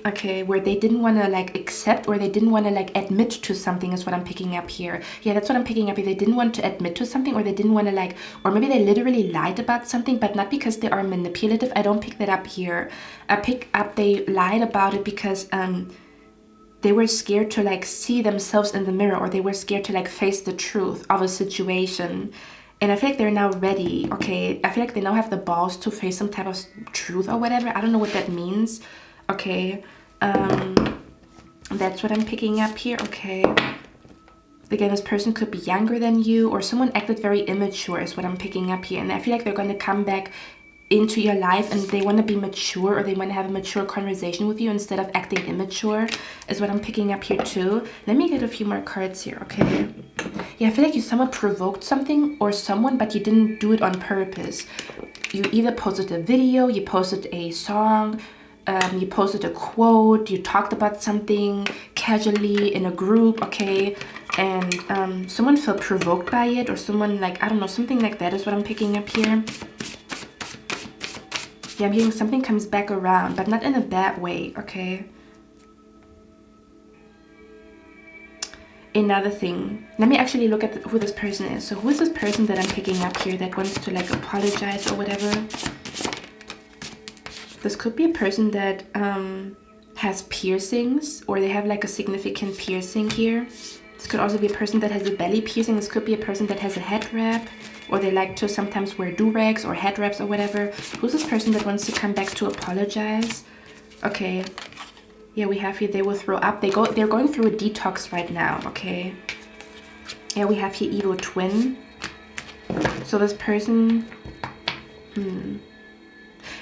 okay, where they didn't want to like accept, or they didn't want to like admit to something, is what I'm picking up here. Yeah, that's what I'm picking up here. They didn't want to admit to something, or they didn't want to like, or maybe they literally lied about something, but not because they are manipulative. I don't pick that up here. I pick up they lied about it because they were scared to like see themselves in the mirror, or they were scared to like face the truth of a situation. And I feel like they're now ready, okay. I feel like they now have the balls to face some type of truth or whatever. I don't know what that means, okay. That's what I'm picking up here, okay. Again, this person could be younger than you, or someone acted very immature, is what I'm picking up here. And I feel like they're going to come back into your life, and they want to be mature, or they want to have a mature conversation with you instead of acting immature, is what I'm picking up here too. Let me get a few more cards here, okay. Yeah, I feel like you somewhat provoked something or someone, but you didn't do it on purpose. You either posted a video, you posted a song, you posted a quote, you talked about something casually in a group, okay, and someone felt provoked by it, or someone like, I don't know, something like that is what I'm picking up here. Yeah, I'm hearing something comes back around, but not in a bad way, okay. Another thing, let me actually look at who this person is. So who is this person that I'm picking up here that wants to like apologize or whatever? This could be a person that has piercings, or they have like a significant piercing here. This could also be a person that has a belly piercing. This could be a person that has a head wrap, or they like to sometimes wear do-rags or head wraps or whatever. Who's this person that wants to come back to apologize? Okay. Yeah, we have here, they will throw up. They're going through a detox right now, okay? Yeah, we have here evil twin. So this person,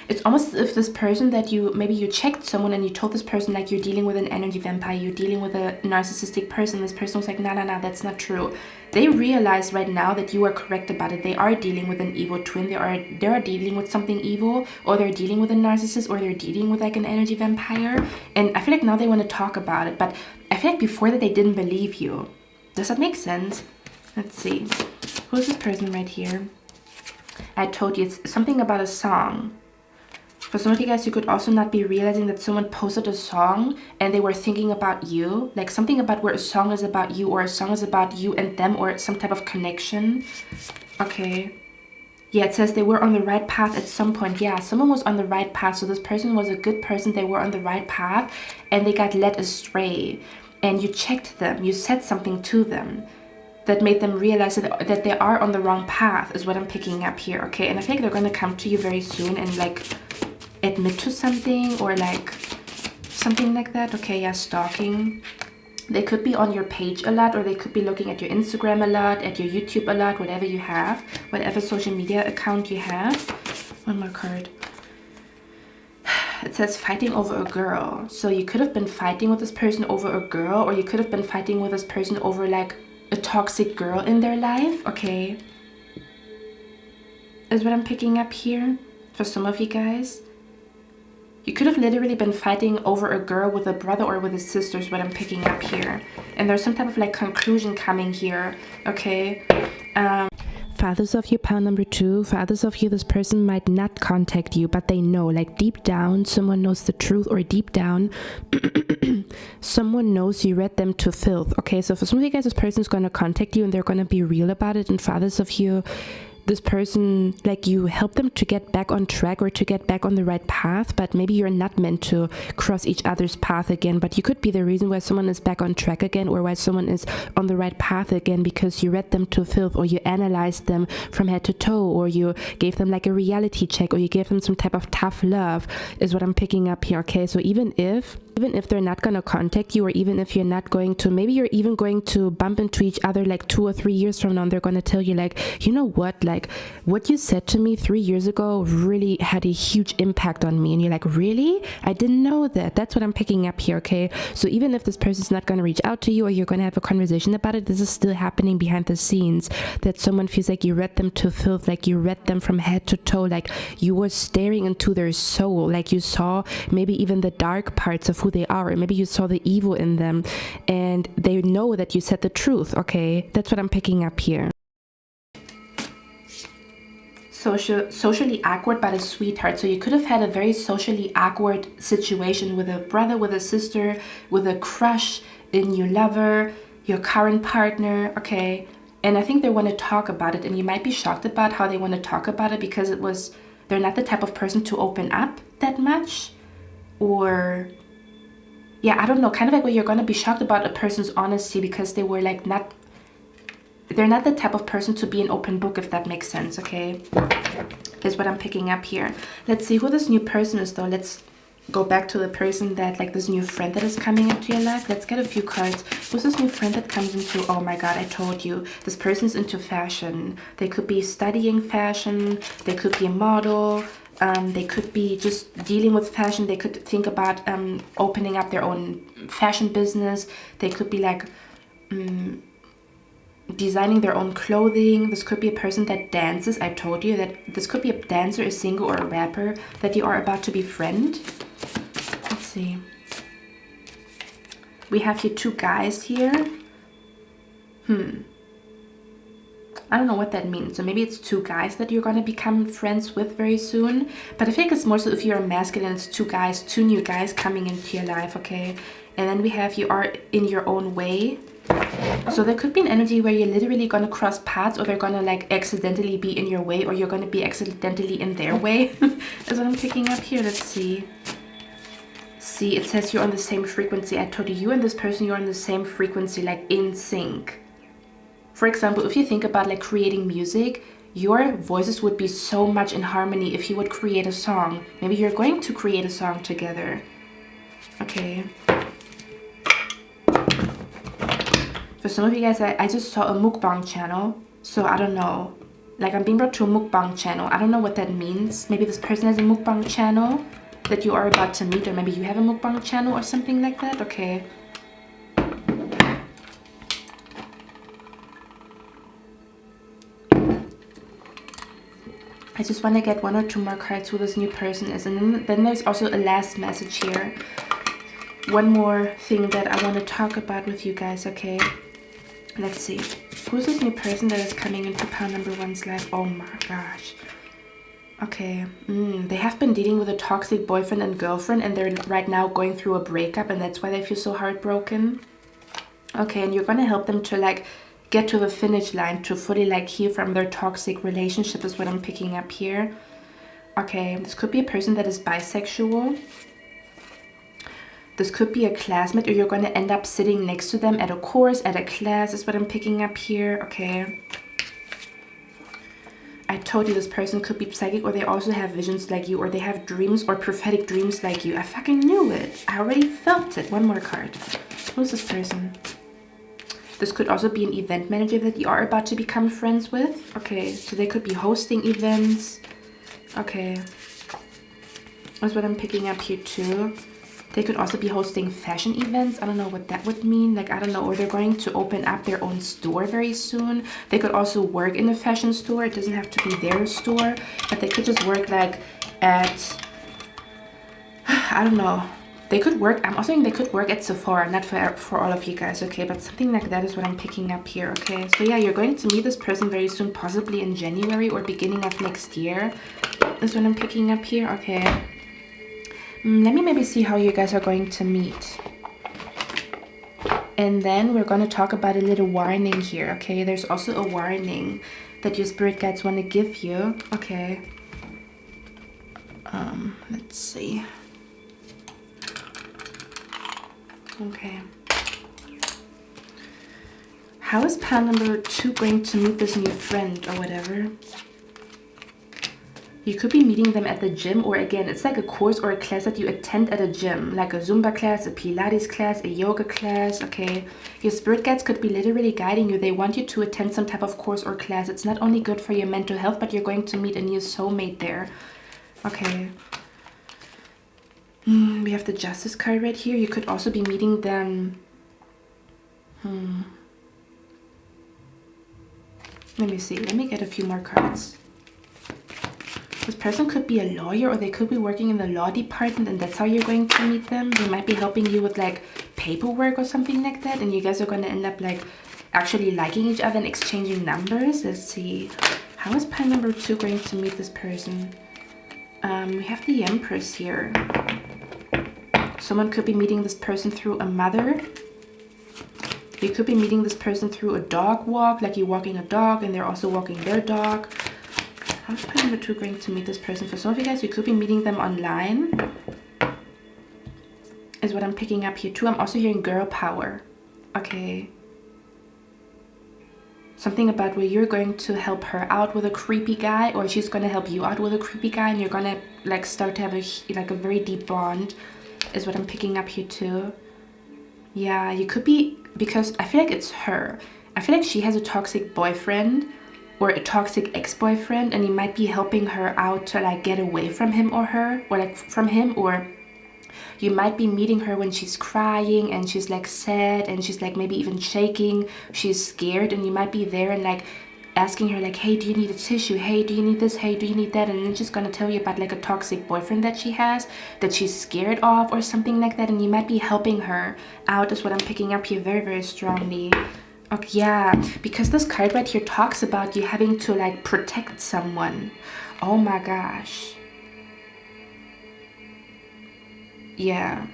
it's almost as if this person that maybe you checked someone and you told this person like you're dealing with an energy vampire, you're dealing with a narcissistic person. This person was like, no, that's not true. They realize right now that you are correct about it. They are dealing with an evil twin. They are dealing with something evil, or they're dealing with a narcissist, or they're dealing with like an energy vampire. And I feel like now they want to talk about it, but I feel like before that they didn't believe you. Does that make sense? Let's see. Who's this person right here? I told you it's something about a song. For some of you guys, you could also not be realizing that someone posted a song and they were thinking about you. Like something about where a song is about you, or a song is about you and them, or some type of connection. Okay. Yeah, it says they were on the right path at some point. Yeah, someone was on the right path. So this person was a good person. They were on the right path and they got led astray. And you checked them. You said something to them that made them realize that they are on the wrong path, is what I'm picking up here. Okay, and I think they're going to come to you very soon and like admit to something, or like something like that. Okay, yeah, stalking. They could be on your page a lot, or they could be looking at your Instagram a lot, at your YouTube a lot, whatever you have, whatever social media account you have. One more card. It says fighting over a girl. So you could have been fighting with this person over a girl, or you could have been fighting with this person over like a toxic girl in their life. Okay, is what I'm picking up here for some of you guys. You could have literally been fighting over a girl with a brother or with a sister, is what I'm picking up here. And there's some type of like conclusion coming here. Okay. Fathers of you, pile number 2. Fathers of you, this person might not contact you, but they know, like deep down, someone knows the truth, or deep down, someone knows you read them to filth. Okay, so for some of you guys, this person is going to contact you and they're going to be real about it. And fathers of you, this person, like you help them to get back on track, or to get back on the right path, but maybe you're not meant to cross each other's path again. But you could be the reason why someone is back on track again, or why someone is on the right path again, because you read them to filth, or you analyzed them from head to toe, or you gave them like a reality check, or you gave them some type of tough love, is what I'm picking up here. Okay, so even if they're not going to contact you, or even if you're not going to, maybe you're even going to bump into each other like 2 or 3 years from now, and they're going to tell you like, you know what, like what you said to me 3 years ago really had a huge impact on me. And you're like, really? I didn't know that. That's what I'm picking up here. Okay, so even if this person's not going to reach out to you, or you're going to have a conversation about it, this is still happening behind the scenes, that someone feels like you read them to filth, like you read them from head to toe, like you were staring into their soul, like you saw maybe even the dark parts of who they are, or maybe you saw the evil in them, and they know that you said the truth. Okay, that's what I'm picking up here. Socially awkward but a sweetheart. So you could have had a very socially awkward situation with a brother, with a sister, with a crush, a new lover, your current partner. Okay, and I think they want to talk about it, and you might be shocked about how they want to talk about it, because they're not the type of person to open up that much, or yeah, I don't know, kind of like where you're going to be shocked about a person's honesty, because they were like they're not the type of person to be an open book, if that makes sense. Okay, is what I'm picking up here. Let's see who this new person is though. Let's go back to the person that, like this new friend that is coming into your life. Let's get a few cards. Who's this new friend that comes into, oh my god, I told you, this person's into fashion. They could be studying fashion, they could be a model, they could be just dealing with fashion. They could think about opening up their own fashion business. They could be like designing their own clothing. This could be a person that dances. I told you that this could be a dancer, a singer, or a rapper that you are about to befriend. Let's see. We have here 2 guys here. I don't know what that means. So maybe it's 2 guys that you're going to become friends with very soon. But I think it's more so if you're a masculine, it's 2 guys, 2 new guys coming into your life. Okay, and then we have you are in your own way. So there could be an energy where you're literally going to cross paths, or they're going to like accidentally be in your way, or you're going to be accidentally in their way. That's what I'm picking up here. Let's see. See, it says you're on the same frequency. I told you, you and this person, you're on the same frequency, like in sync. For example, if you think about like creating music, your voices would be so much in harmony if you would create a song. Maybe you're going to create a song together. Okay. For some of you guys, I just saw a mukbang channel, so I don't know. Like, I'm being brought to a mukbang channel. I don't know what that means. Maybe this person has a mukbang channel that you are about to meet, or maybe you have a mukbang channel or something like that. Okay. I just want to get 1 or 2 more cards who this new person is. And then there's also a last message here. One more thing that I want to talk about with you guys, okay? Let's see. Who's this new person that is coming into pile number 1's life? Oh my gosh. Okay. They have been dealing with a toxic boyfriend and girlfriend, and they're right now going through a breakup, and that's why they feel so heartbroken. Okay, and you're going to help them to like get to the finish line, to fully like heal from their toxic relationship is what I'm picking up here. Okay, this could be a person that is bisexual. This could be a classmate, or you're going to end up sitting next to them at a course, at a class is what I'm picking up here. Okay. I told you this person could be psychic, or they also have visions like you, or they have dreams or prophetic dreams like you. I fucking knew it. I already felt it. One more card. Who's this person? This could also be an event manager that you are about to become friends with. Okay, so they could be hosting events. Okay. That's what I'm picking up here too. They could also be hosting fashion events. I don't know what that would mean. Like, I don't know. Or they're going to open up their own store very soon. They could also work in a fashion store. It doesn't have to be their store. But they could just work like at, I don't know. They could work, I'm also saying they could work at Sephora. Not for all of you guys, okay? But something like that is what I'm picking up here, okay? So yeah, you're going to meet this person very soon. Possibly in January or beginning of next year. Is what I'm picking up here, okay? Let me maybe see how you guys are going to meet. And then we're going to talk about a little warning here, okay? There's also a warning that your spirit guides want to give you, okay? Let's see. Okay. How is pile number 2 going to meet this new friend or whatever? You could be meeting them at the gym, or again, it's like a course or a class that you attend at a gym, like a Zumba class, a Pilates class, a yoga class, okay? Your spirit guides could be literally guiding you. They want you to attend some type of course or class. It's not only good for your mental health, but you're going to meet a new soulmate there. Okay. We have the Justice card right here. You could also be meeting them. Let me see. Let me get a few more cards. This person could be a lawyer, or they could be working in the law department, and that's how you're going to meet them. They might be helping you with like paperwork or something like that, and you guys are going to end up like actually liking each other and exchanging numbers. Let's see. How is pile number 2 going to meet this person? We have the Empress here. Someone could be meeting this person through a mother. You could be meeting this person through a dog walk, like you're walking a dog and they're also walking their dog. How's pile number 2 going to meet this person? For some of you guys, you could be meeting them online. Is what I'm picking up here too. I'm also hearing girl power. Okay. Something about where you're going to help her out with a creepy guy, or she's going to help you out with a creepy guy, and you're going to like start to have a very deep bond. Is what I'm picking up here too. Yeah, you could be, because I feel like it's her. I feel like she has a toxic boyfriend or a toxic ex-boyfriend, and you might be helping her out to like get away from him or her, or like from him, or you might be meeting her when she's crying and she's like sad and she's like maybe even shaking. She's scared, and you might be there and like asking her like, hey, do you need a tissue? Hey, do you need this? Hey, do you need that? And then she's gonna tell you about like a toxic boyfriend that she has, that she's scared of or something like that, and you might be helping her out is what I'm picking up here very, very strongly. Okay, yeah, because this card right here talks about you having to like protect someone. Oh my gosh. Yeah.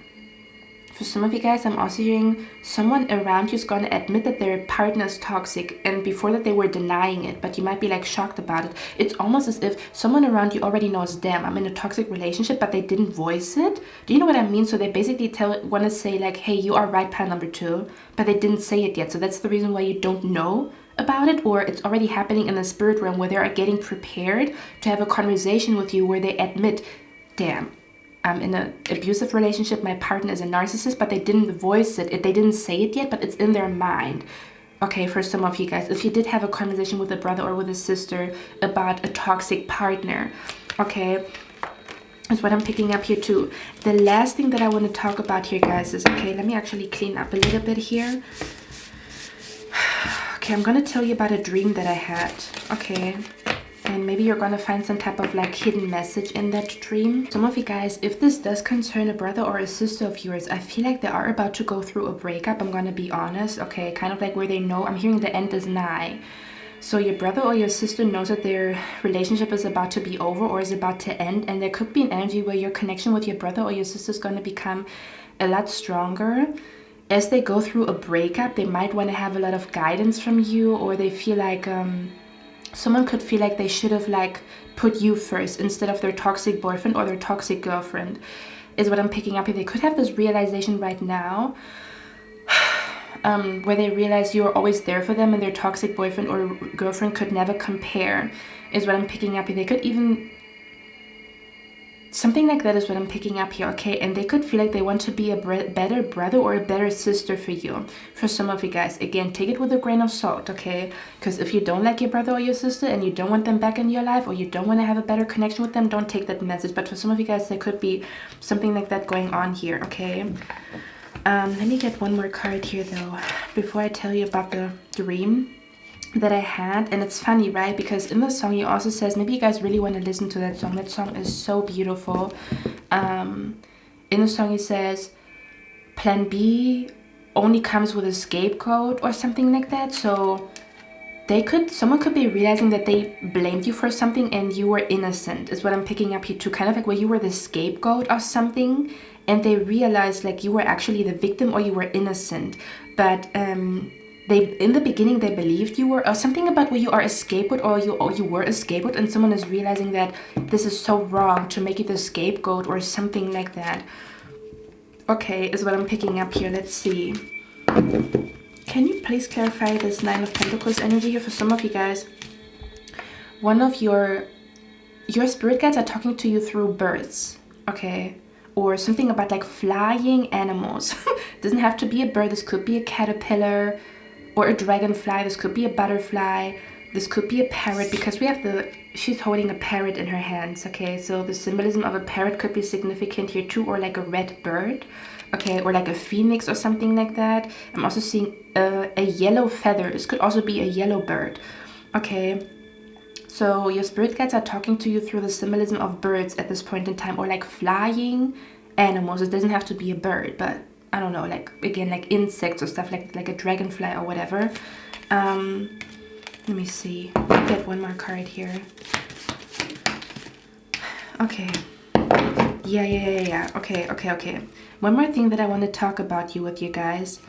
For some of you guys, I'm also hearing someone around you is going to admit that their partner is toxic, and before that they were denying it, but you might be like shocked about it. It's almost as if someone around you already knows, damn, I'm in a toxic relationship, but they didn't voice it. Do you know what I mean? So they basically want to say like, hey, you are right, pile number 2, but they didn't say it yet. So that's the reason why you don't know about it, or it's already happening in the spirit realm where they are getting prepared to have a conversation with you where they admit, damn, I'm in an abusive relationship, my partner is a narcissist, but they didn't voice it. They didn't say it yet, but it's in their mind. Okay, for some of you guys, if you did have a conversation with a brother or with a sister about a toxic partner, okay, is what I'm picking up here too. The last thing that I want to talk about here, guys, is, okay, let me actually clean up a little bit here. Okay, I'm going to tell you about a dream that I had, okay? And maybe you're going to find some type of like hidden message in that dream. Some of you guys, if this does concern a brother or a sister of yours, I feel like they are about to go through a breakup. I'm going to be honest, okay? Kind of like where they know, I'm hearing the end is nigh. So your brother or your sister knows that their relationship is about to be over or is about to end. And there could be an energy where your connection with your brother or your sister is going to become a lot stronger. As they go through a breakup, they might want to have a lot of guidance from you, or they feel like someone could feel like they should have like put you first instead of their toxic boyfriend or their toxic girlfriend, is what I'm picking up here. They could have this realization right now where they realize you're always there for them and their toxic boyfriend or girlfriend could never compare, is what I'm picking up here. They could even, something like that is what I'm picking up here, okay? And they could feel like they want to be a better brother or a better sister for you. For some of you guys, again, take it with a grain of salt, okay? Because if you don't like your brother or your sister and you don't want them back in your life, or you don't want to have a better connection with them, don't take that message. But for some of you guys, there could be something like that going on here, okay? Let me get one more card here though, before I tell you about the dream that I had. And it's funny, right? Because in the song he also says, maybe you guys really want to listen to that song. That song is so beautiful. In the song he says, plan B only comes with a scapegoat or something like that. So someone could be realizing that they blamed you for something and you were innocent, is what I'm picking up here too. Kind of like where you were the scapegoat of something and they realized like you were actually the victim or you were innocent. But in the beginning they believed you were, or something about where you are a scapegoat or you were a scapegoat, and someone is realizing that this is so wrong to make you the scapegoat or something like that. Okay, is what I'm picking up here. Let's see. Can you please clarify this Nine of Pentacles energy here for some of you guys? One of your spirit guides are talking to you through birds, okay? Or something about like flying animals. Doesn't have to be a bird. This could be a caterpillar or a dragonfly. This could be a butterfly. This could be a parrot, because we have she's holding a parrot in her hands, okay? So the symbolism of a parrot could be significant here too, or like a red bird, okay? Or like a phoenix or something like that. I'm also seeing a yellow feather. This could also be a yellow bird, okay? So your spirit guides are talking to you through the symbolism of birds at this point in time, or like flying animals. It doesn't have to be a bird, but I don't know, like again, like insects or stuff like a dragonfly or whatever. Let me see. Get one more card here. Okay. Yeah. Okay. One more thing that I want to talk about with you guys.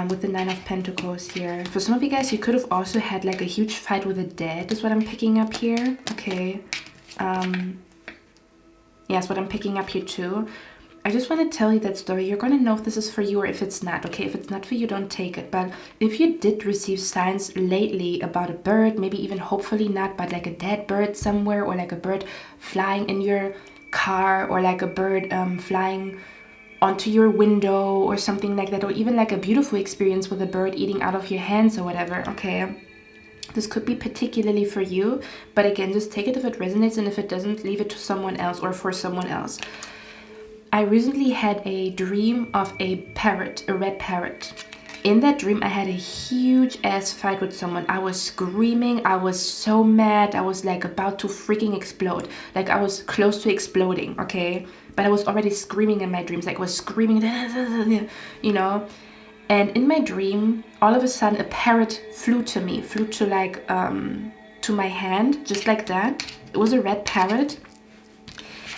With the Nine of Pentacles here. For some of you guys, you could have also had like a huge fight with the dead, is what I'm picking up here. Okay. Yes, what I'm picking up here too. I just want to tell you that story. You're going to know if this is for you or if it's not, okay? If it's not for you, don't take it. But if you did receive signs lately about a bird, maybe even hopefully not, but like a dead bird somewhere, or like a bird flying in your car, or like a bird flying onto your window or something like that, or even like a beautiful experience with a bird eating out of your hands or whatever, okay? This could be particularly for you, but again, just take it if it resonates, and if it doesn't, leave it to someone else or for someone else. I recently had a dream of a parrot, a red parrot. In that dream, I had a huge ass fight with someone. I was screaming. I was so mad. I was like about to freaking explode. Like I was close to exploding, okay? But I was already screaming in my dreams. Like I was screaming, you know? And in my dream, all of a sudden, a parrot flew to me. Flew to like, to my hand, just like that. It was a red parrot.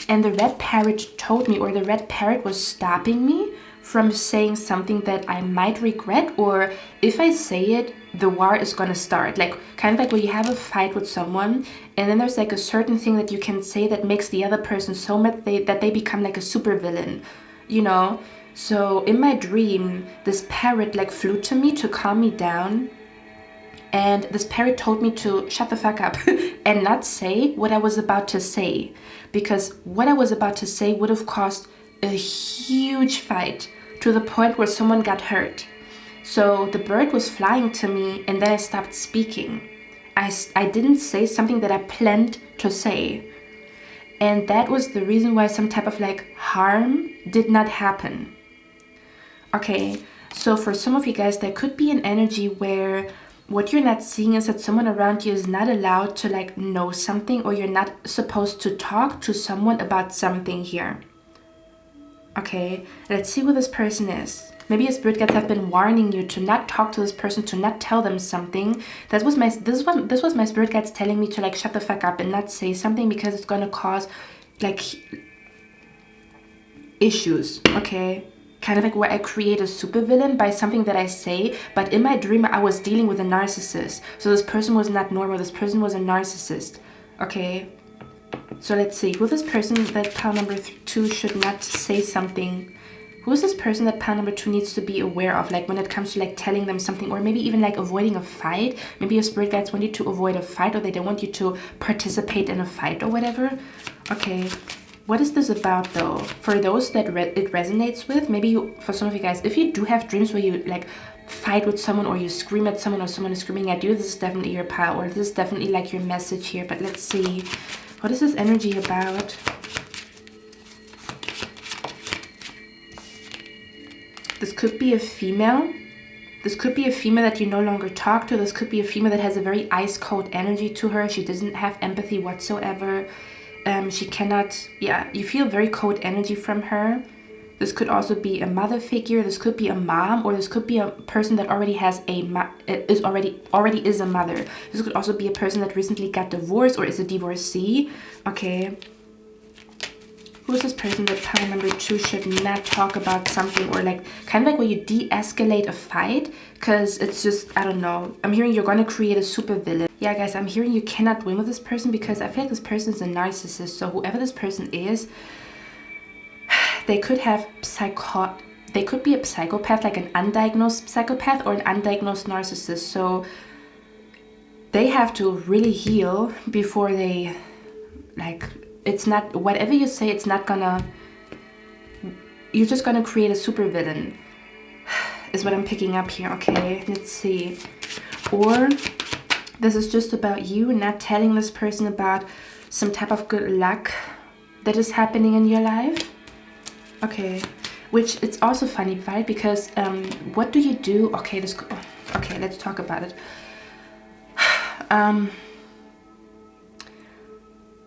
And the red parrot told me, or the red parrot was stopping me from saying something that I might regret, or if I say it, the war is gonna start. Like kind of like when you have a fight with someone and then there's like a certain thing that you can say that makes the other person so mad that they become like a super villain, you know? So in my dream, this parrot like flew to me to calm me down, and this parrot told me to shut the fuck up and not say what I was about to say, because what I was about to say would have caused a huge fight to the point where someone got hurt. So the bird was flying to me and then I stopped speaking. I didn't say something that I planned to say. And that was the reason why some type of like harm did not happen. Okay, so for some of you guys, there could be an energy where what you're not seeing is that someone around you is not allowed to like know something, or you're not supposed to talk to someone about something here. Okay, let's see who this person is. Maybe your spirit guides have been warning you to not talk to this person, to not tell them something. This was my spirit guides telling me to like shut the fuck up and not say something, because it's gonna cause like issues. Okay, kind of like where I create a supervillain by something that I say, but in my dream I was dealing with a narcissist. So this person was not normal. This person was a narcissist. Okay, so let's see who this person that pile number 2 should not say something. Who is this person that pile number 2 needs to be aware of, like when it comes to like telling them something, or maybe even like avoiding a fight? Maybe your spirit guides want you to avoid a fight, or they don't want you to participate in a fight or whatever. Okay, what is this about though? For those that it resonates with, maybe you, for some of you guys, if you do have dreams where you like fight with someone, or you scream at someone, or someone is screaming at you, this is definitely your pile, or this is definitely like your message here. But let's see, what is this energy about? This could be a female. This could be a female that you no longer talk to. This could be a female that has a very ice cold energy to her. She doesn't have empathy whatsoever. She cannot, yeah, you feel very cold energy from her. This could also be a mother figure. This could be a mom, or this could be a person that already has already is a mother. This could also be a person that recently got divorced or is a divorcee. Okay. Who's this person that pile number 2 should not talk about something, or like kind of like where you de-escalate a fight? Because it's just, I don't know, I'm hearing you're going to create a supervillain. Yeah guys, I'm hearing you cannot win with this person, because I feel like this person is a narcissist. So whoever this person is, they could have they could be a psychopath, like an undiagnosed psychopath or an undiagnosed narcissist. So they have to really heal before they like, it's not, whatever you say, it's not gonna, you're just gonna create a supervillain, is what I'm picking up here. Okay, let's see. Or this is just about you not telling this person about some type of good luck that is happening in your life. Okay, which it's also funny, right? Because what do you do? Okay, okay, let's talk about it.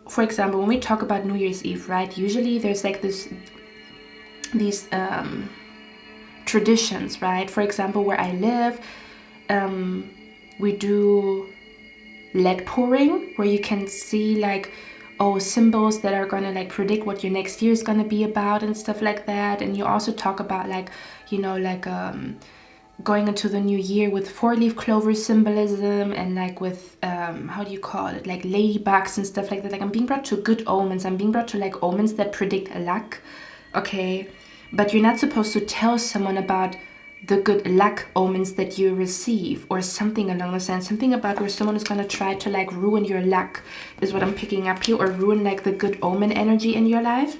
For example, when we talk about New Year's Eve, right? Usually there's like these traditions, right? For example, where I live, we do lead pouring, where you can see like, oh, symbols that are gonna like predict what your next year is gonna be about and stuff like that. And you also talk about like, you know, like going into the new year with 4-leaf clover symbolism, and like with how do you call it, like ladybugs and stuff like that. Like I'm being brought to good omens. I'm being brought to like omens that predict luck. Okay, but you're not supposed to tell someone about the good luck omens that you receive, or something along those lines. Something about where someone is gonna try to like ruin your luck is what I'm picking up here, or ruin like the good omen energy in your life.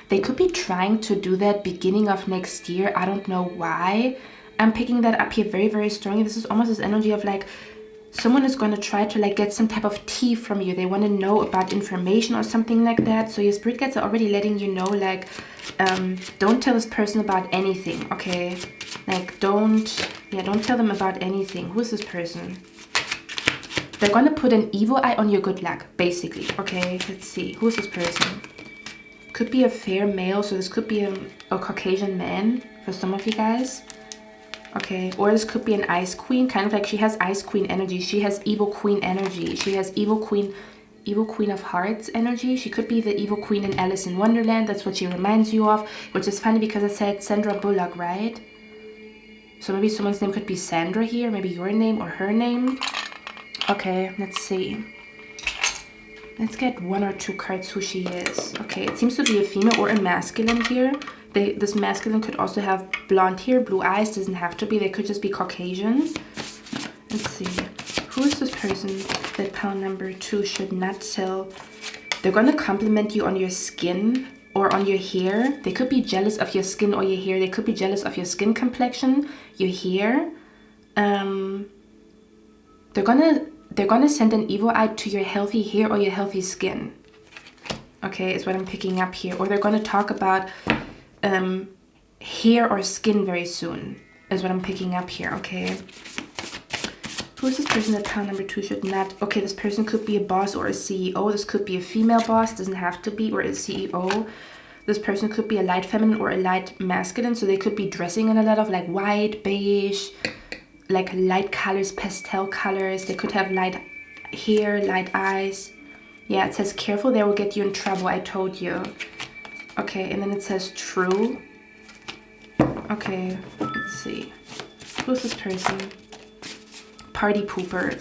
They could be trying to do that beginning of next year. I don't know why. I'm picking that up here very, very strongly. This is almost this energy of like someone is going to try to like get some type of tea from you. They want to know about information or something like that. So your spirit guides are already letting you know, like, don't tell this person about anything. Okay, like don't tell them about anything. Who is this person? They're going to put an evil eye on your good luck, basically. Okay, let's see. Who is this person? Could be a fair male. So this could be a Caucasian man for some of you guys. Okay, or this could be an ice queen, kind of like she has ice queen energy. She has evil queen energy. She has evil queen of hearts energy. She could be the evil queen in Alice in Wonderland. That's what she reminds you of, which is funny because I said Sandra Bullock, right? So maybe someone's name could be Sandra here, maybe your name or her name. Okay, let's see. Let's get 1 or 2 cards who she is. Okay, it seems to be a female or a masculine here. This masculine could also have blonde hair, blue eyes. Doesn't have to be. They could just be Caucasian. Let's see. Who is this person that pile number 2 should not tell? They're going to compliment you on your skin, or on your hair. They could be jealous of your skin or your hair. They could be jealous of your skin complexion, your hair. They're gonna send an evil eye to your healthy hair or your healthy skin. Okay, is what I'm picking up here. Or they're gonna talk about hair or skin very soon, is what I'm picking up here. Okay. Who's this person that pile number 2 should not? Okay, this person could be a boss or a CEO. This could be a female boss, doesn't have to be, or a CEO. This person could be a light feminine or a light masculine. So they could be dressing in a lot of like white, beige, like light colors, pastel colors. They could have light hair, light eyes. Yeah, it says careful, they will get you in trouble. I told you. Okay, and then it says true. Okay, let's see. Who's this person? Party pooper.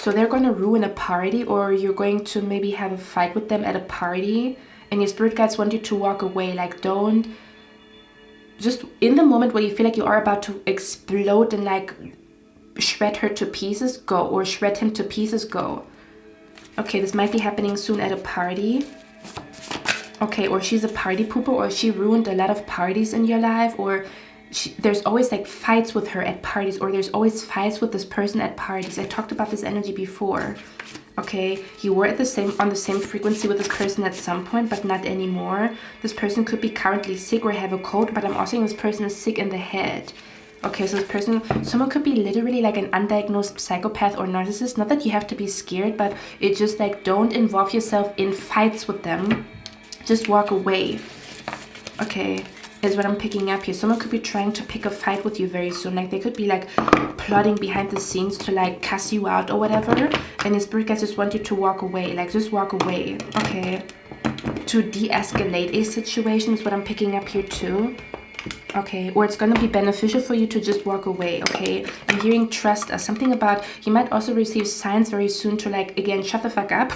So they're going to ruin a party, or you're going to maybe have a fight with them at a party, and your spirit guides want you to walk away. Like, don't, just in the moment where you feel like you are about to explode and like shred her to pieces, go. Or shred him to pieces, go. Okay, this might be happening soon at a party. Okay, or she's a party pooper, or she ruined a lot of parties in your life, or there's always like fights with her at parties, or there's always fights with this person at parties. I talked about this energy before. Okay, you were on the same frequency with this person at some point, but not anymore. This person could be currently sick or have a cold, but I'm also saying this person is sick in the head. Okay, so this person, someone could be literally like an undiagnosed psychopath or narcissist. Not that you have to be scared, but it's just like, don't involve yourself in fights with them. Just walk away. Okay, is what I'm picking up here. Someone could be trying to pick a fight with you very soon. Like, they could be like plotting behind the scenes to like cuss you out or whatever. And your spirit guides just want you to walk away. Like, just walk away. Okay. To de-escalate a situation is what I'm picking up here too. Okay, or it's going to be beneficial for you to just walk away. Okay, I'm hearing trust us. Something about, you might also receive signs very soon to like, again, shut the fuck up.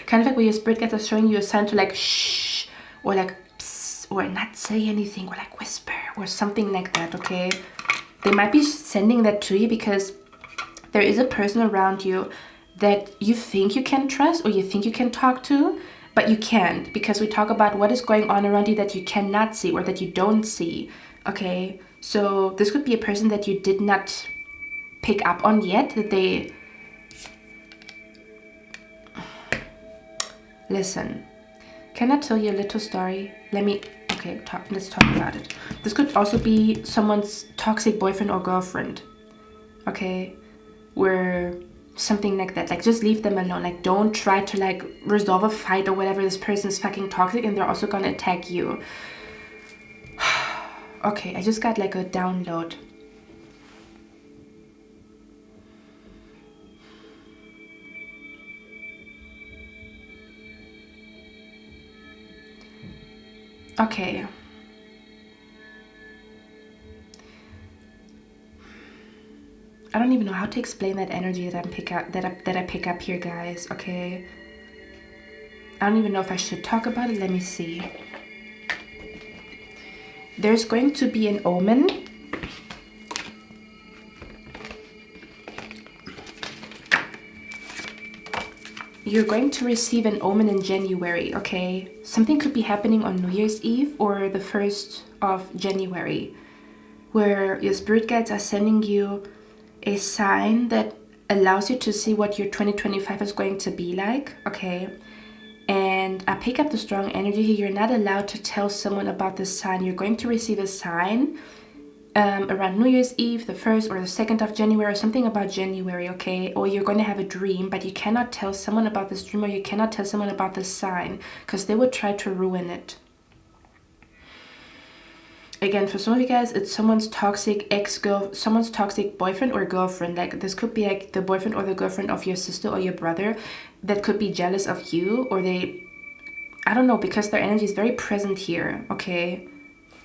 Kind of like where your spirit guides are showing you a sign to like shh, or like psst, or not say anything, or like whisper or something like that. Okay, they might be sending that to you because there is a person around you that you think you can trust, or you think you can talk to, but you can't, because we talk about what is going on around you that you cannot see or that you don't see. Okay, so this could be a person that you did not pick up on yet, that they... Listen, can I tell you a little story? Okay, let's talk about it. This could also be someone's toxic boyfriend or girlfriend. Okay, where... something like that. Like, just leave them alone. Like, don't try to like resolve a fight or whatever. This person is fucking toxic and they're also gonna attack you. Okay, I just got like a download. Okay. I don't even know how to explain that energy that I pick up here, guys. Okay, I don't even know if I should talk about it. Let me see. There's going to be an omen. You're going to receive an omen in January. Okay, something could be happening on New Year's Eve or the 1st of January, where your spirit guides are sending you a sign that allows you to see what your 2025 is going to be like. Okay, and I pick up the strong energy here. You're not allowed to tell someone about this sign. You're going to receive a sign around New Year's Eve, the 1st or the 2nd of January, or something about January. Okay, or you're going to have a dream, but you cannot tell someone about this dream, or you cannot tell someone about this sign, because they would try to ruin it. Again, for some of you guys, it's someone's toxic someone's toxic boyfriend or girlfriend. Like, this could be like the boyfriend or the girlfriend of your sister or your brother that could be jealous of you, or they, I don't know, because their energy is very present here. Okay,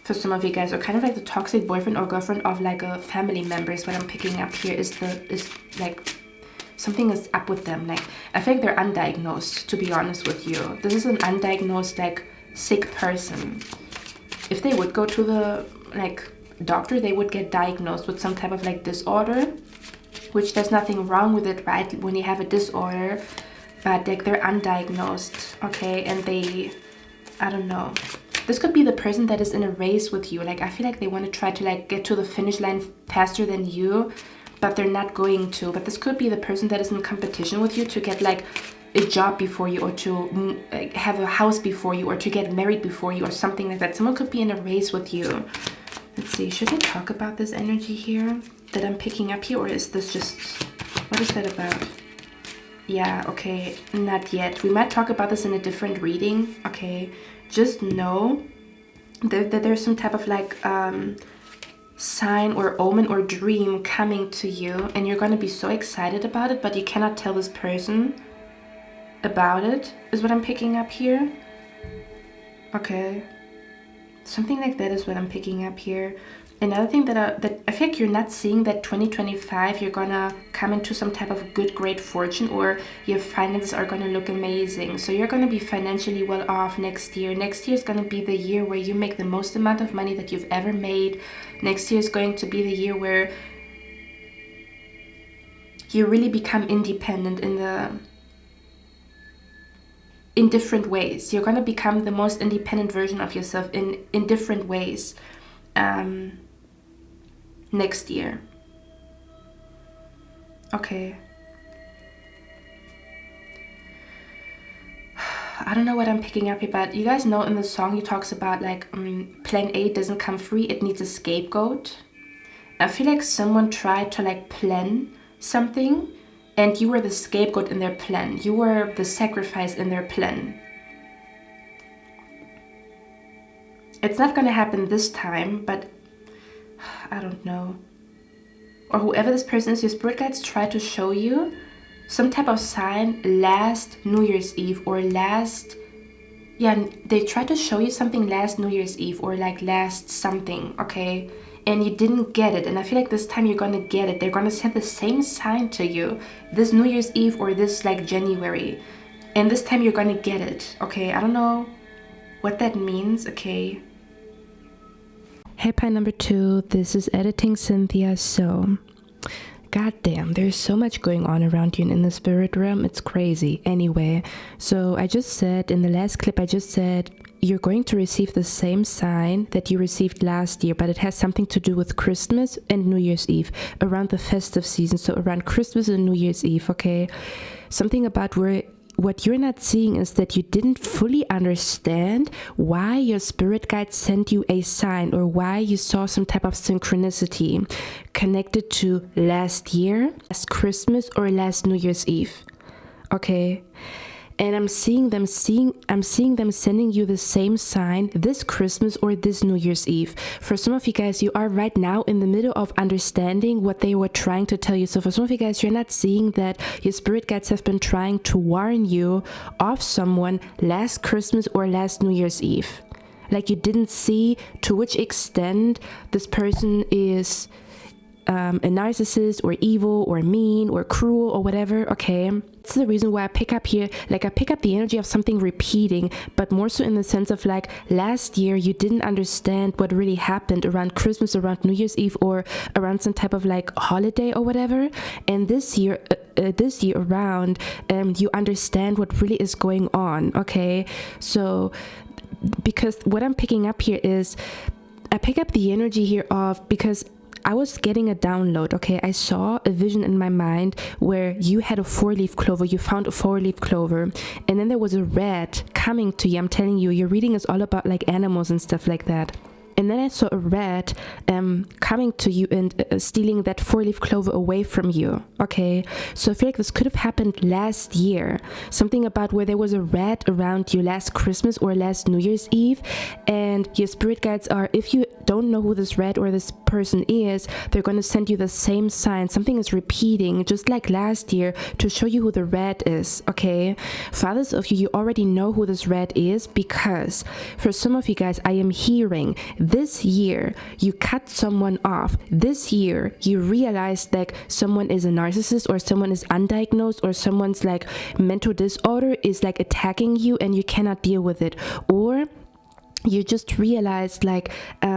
for some of you guys, or kind of like the toxic boyfriend or girlfriend of like a family member is what I'm picking up here. Is like something is up with them. Like, I think they're undiagnosed, to be honest with you. This is an undiagnosed like sick person. If they would go to the like doctor, they would get diagnosed with some type of like disorder, which there's nothing wrong with it, right, when you have a disorder, but like they're undiagnosed. Okay, and they, I don't know, This could be the person that is in a race with you. Like, I feel like they want to try to like get to the finish line faster than you, but they're not going to. But this could be the person that is in competition with you to get like a job before you, or to have a house before you, or to get married before you, or something like that. Someone could be in a race with you. Let's see, should I talk about this energy here that I'm picking up here, or is this just, what is that about? Yeah, okay, not yet. We might talk about this in a different reading, okay? Just know that there's some type of like sign or omen or dream coming to you, and you're gonna be so excited about it, but you cannot tell this person about it, is what I'm picking up here. Okay. Something like that is what I'm picking up here. Another thing that I feel like you're not seeing that 2025 you're gonna come into some type of good, great fortune, or your finances are gonna look amazing. So you're gonna be financially well off next year. Next year is gonna be the year where you make the most amount of money that you've ever made. Next year is going to be the year where you really become independent in different ways. You're gonna become the most independent version of yourself in different ways. Next year. Okay. I don't know what I'm picking up here, but you guys know in the song he talks about like plan A doesn't come free, it needs a scapegoat. I feel like someone tried to like plan something, and you were the scapegoat in their plan. You were the sacrifice in their plan. It's not gonna happen this time, but I don't know. Or whoever this person is, your spirit guides try to show you some type of sign last New Year's Eve, or they tried to show you something last New Year's Eve, or like last something, okay? And you didn't get it, and I feel like this time you're gonna get it. They're gonna send the same sign to you this New Year's Eve, or this like January, and this time you're gonna get it, okay? I don't know what that means, okay? Hey, pie number 2, this is editing Cynthia. So goddamn, there's so much going on around you and in the spirit realm, it's crazy. Anyway, so I just said in the last clip, I just said you're going to receive the same sign that you received last year, but it has something to do with Christmas and New Year's Eve, around the festive season, so around Christmas and New Year's Eve, okay? Something about what you're not seeing is that you didn't fully understand why your spirit guide sent you a sign, or why you saw some type of synchronicity connected to last year, last Christmas, or last New Year's Eve. Okay? And I'm seeing them sending you the same sign this Christmas or this New Year's Eve. For some of you guys, you are right now in the middle of understanding what they were trying to tell you. So for some of you guys, you're not seeing that your spirit guides have been trying to warn you of someone last Christmas or last New Year's Eve. Like, you didn't see to which extent this person is a narcissist, or evil, or mean, or cruel, or whatever, okay? That's the reason why I pick up here, like I pick up the energy of something repeating, but more so in the sense of like last year you didn't understand what really happened around Christmas, around New Year's Eve, or around some type of like holiday or whatever. And this year around, you understand what really is going on, okay? So, because what I'm picking up here is, I pick up the energy here of, because I was getting a download, okay? I saw a vision in my mind where you had a 4-leaf clover, you found a 4-leaf clover, and then there was a rat coming to you. I'm telling you, your reading is all about like animals and stuff like that. And then I saw a rat coming to you and stealing that 4-leaf clover away from you, okay? So I feel like this could have happened last year. Something about where there was a rat around you last Christmas or last New Year's Eve. And your spirit guides are, if you don't know who this rat or this person is, they're going to send you the same sign. Something is repeating, just like last year, to show you who the rat is, okay? For others of you, you already know who this rat is, because for some of you guys, I am hearing this year you cut someone off. This year you realize like someone is a narcissist, or someone is undiagnosed, or someone's like mental disorder is like attacking you and you cannot deal with it. Or you just realized like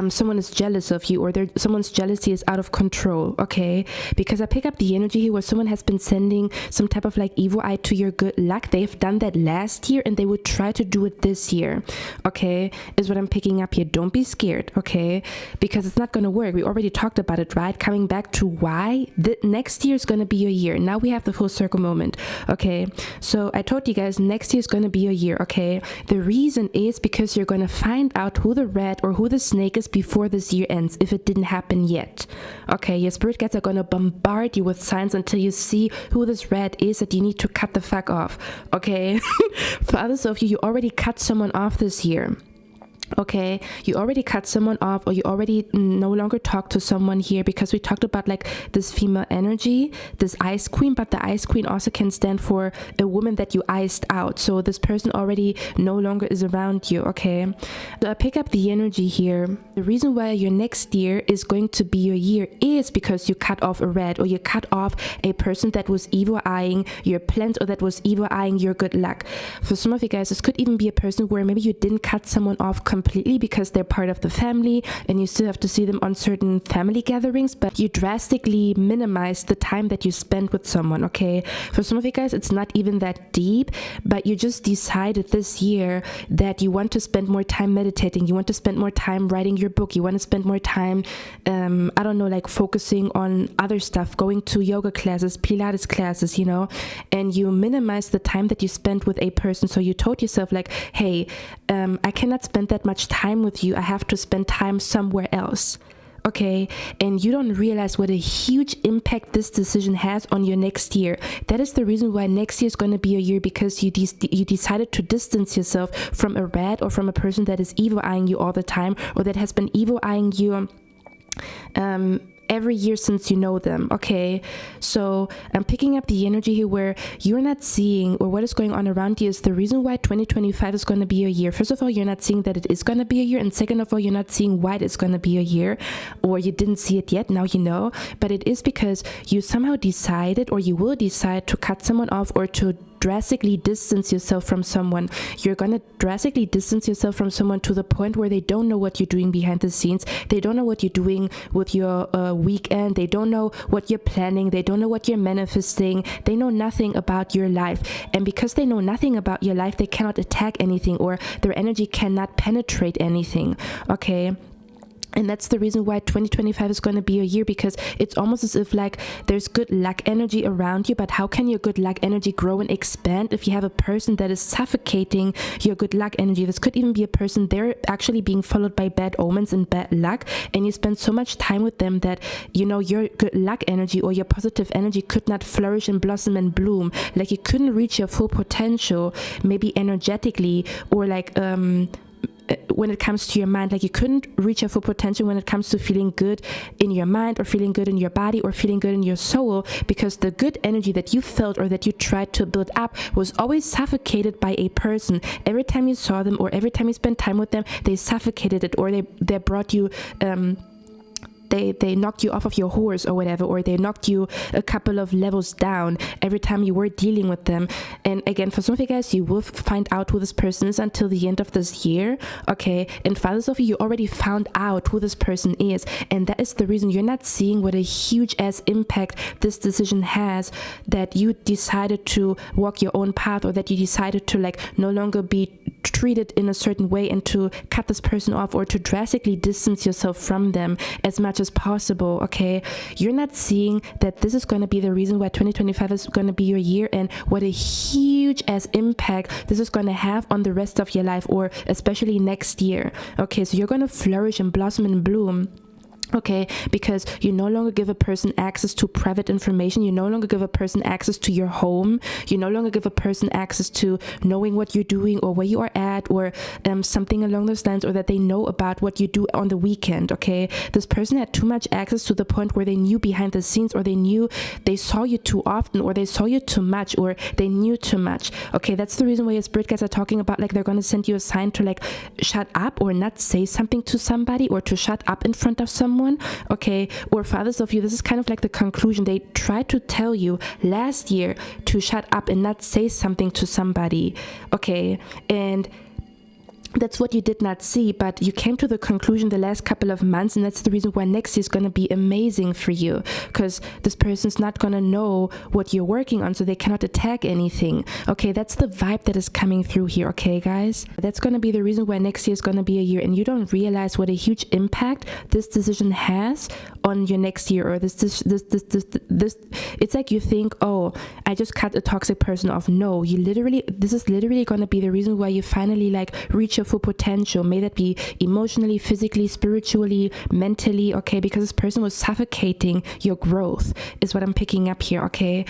someone is jealous of you, or someone's jealousy is out of control, okay? Because I pick up the energy here where someone has been sending some type of like evil eye to your good luck. They've done that last year and they would try to do it this year, okay? Is what I'm picking up here. Don't be scared, okay? Because it's not going to work. We already talked about it, right? Coming back to why the next year is going to be your year. Now we have the full circle moment, okay? So I told you guys next year is going to be your year, okay? The reason is because you're going to find out who the rat or who the snake is before this year ends, if it didn't happen yet, okay? Your spirit guides are going to bombard you with signs until you see who this rat is that you need to cut the fuck off, okay? For others of you already cut someone off this year, okay? You already cut someone off, or you already no longer talk to someone here, because we talked about like this female energy, this ice queen, but the ice queen also can stand for a woman that you iced out. So this person already no longer is around you, okay? So I pick up the energy here. The reason why your next year is going to be your year is because you cut off a rat, or you cut off a person that was evil eyeing your plans, or that was evil eyeing your good luck. For some of you guys, this could even be a person where maybe you didn't cut someone off completely because they're part of the family and you still have to see them on certain family gatherings, but you drastically minimize the time that you spend with someone, okay? For some of you guys, it's not even that deep, but you just decided this year that you want to spend more time meditating, you want to spend more time writing your book, you want to spend more time, I don't know, like focusing on other stuff, going to yoga classes, Pilates classes, you know, and you minimize the time that you spend with a person. So you told yourself like, hey, I cannot spend that much time with you, I have to spend time somewhere else, okay? And you don't realize what a huge impact this decision has on your next year. That is the reason why next year is going to be a year, because you decided to distance yourself from a rat, or from a person that is evil eyeing you all the time, or that has been evil eyeing you every year since you know them, okay? So I'm picking up the energy here where you're not seeing, or what is going on around you is the reason why 2025 is going to be a year. First of all, you're not seeing that it is going to be a year, and second of all, you're not seeing why it's going to be a year, or you didn't see it yet, now you know. But it is because you somehow decided, or you will decide, to cut someone off, or to drastically distance yourself from someone. You're gonna drastically distance yourself from someone to the point where they don't know what you're doing behind the scenes. They don't know what you're doing with your weekend. They don't know what you're planning. They don't know what you're manifesting. They know nothing about your life. And because they know nothing about your life, they cannot attack anything, or their energy cannot penetrate anything, okay? And that's the reason why 2025 is going to be a year, because it's almost as if like there's good luck energy around you, but how can your good luck energy grow and expand if you have a person that is suffocating your good luck energy? This could even be a person, they're actually being followed by bad omens and bad luck, and you spend so much time with them that, you know, your good luck energy or your positive energy could not flourish and blossom and bloom. Like you couldn't reach your full potential, maybe energetically, or like when it comes to your mind, like you couldn't reach your full potential when it comes to feeling good in your mind, or feeling good in your body, or feeling good in your soul, because the good energy that you felt or that you tried to build up was always suffocated by a person. Every time you saw them, or every time you spent time with them, they suffocated it, or they brought you they knocked you off of your horse or whatever, or they knocked you a couple of levels down every time you were dealing with them. And again, for some of you guys, you will find out who this person is until the end of this year, okay? And for others of you already found out who this person is, and that is the reason you're not seeing what a huge ass impact this decision has, that you decided to walk your own path, or that you decided to like no longer be treated in a certain way, and to cut this person off, or to drastically distance yourself from them as much as possible, okay? You're not seeing that this is going to be the reason why 2025 is going to be your year, and what a huge ass impact this is going to have on the rest of your life, or especially next year, okay? So you're going to flourish and blossom and bloom, okay, because you no longer give a person access to private information. You no longer give a person access to your home. You no longer give a person access to knowing what you're doing, or where you are at, or something along those lines, or that they know about what you do on the weekend, okay? This person had too much access to the point where they knew behind the scenes, or they saw you too often, or they saw you too much, or they knew too much, okay? That's the reason why your spirit guides are talking about like they're going to send you a sign to like shut up, or not say something to somebody, or to shut up in front of someone, okay? Or for others of you, this is kind of like the conclusion. They tried to tell you last year to shut up and not say something to somebody, okay? And that's what you did not see, but you came to the conclusion the last couple of months, and that's the reason why next year is going to be amazing for you, because this person's not going to know what you're working on, so they cannot attack anything. Okay, that's the vibe that is coming through here. Okay, guys, that's going to be the reason why next year is going to be a year, and you don't realize what a huge impact this decision has on your next year, or this it's like you think, oh, I just cut a toxic person off. No, this is literally going to be the reason why you finally like reach your full potential. May that be emotionally, physically, spiritually, mentally, okay, because this person was suffocating your growth is what I'm picking up here. Okay,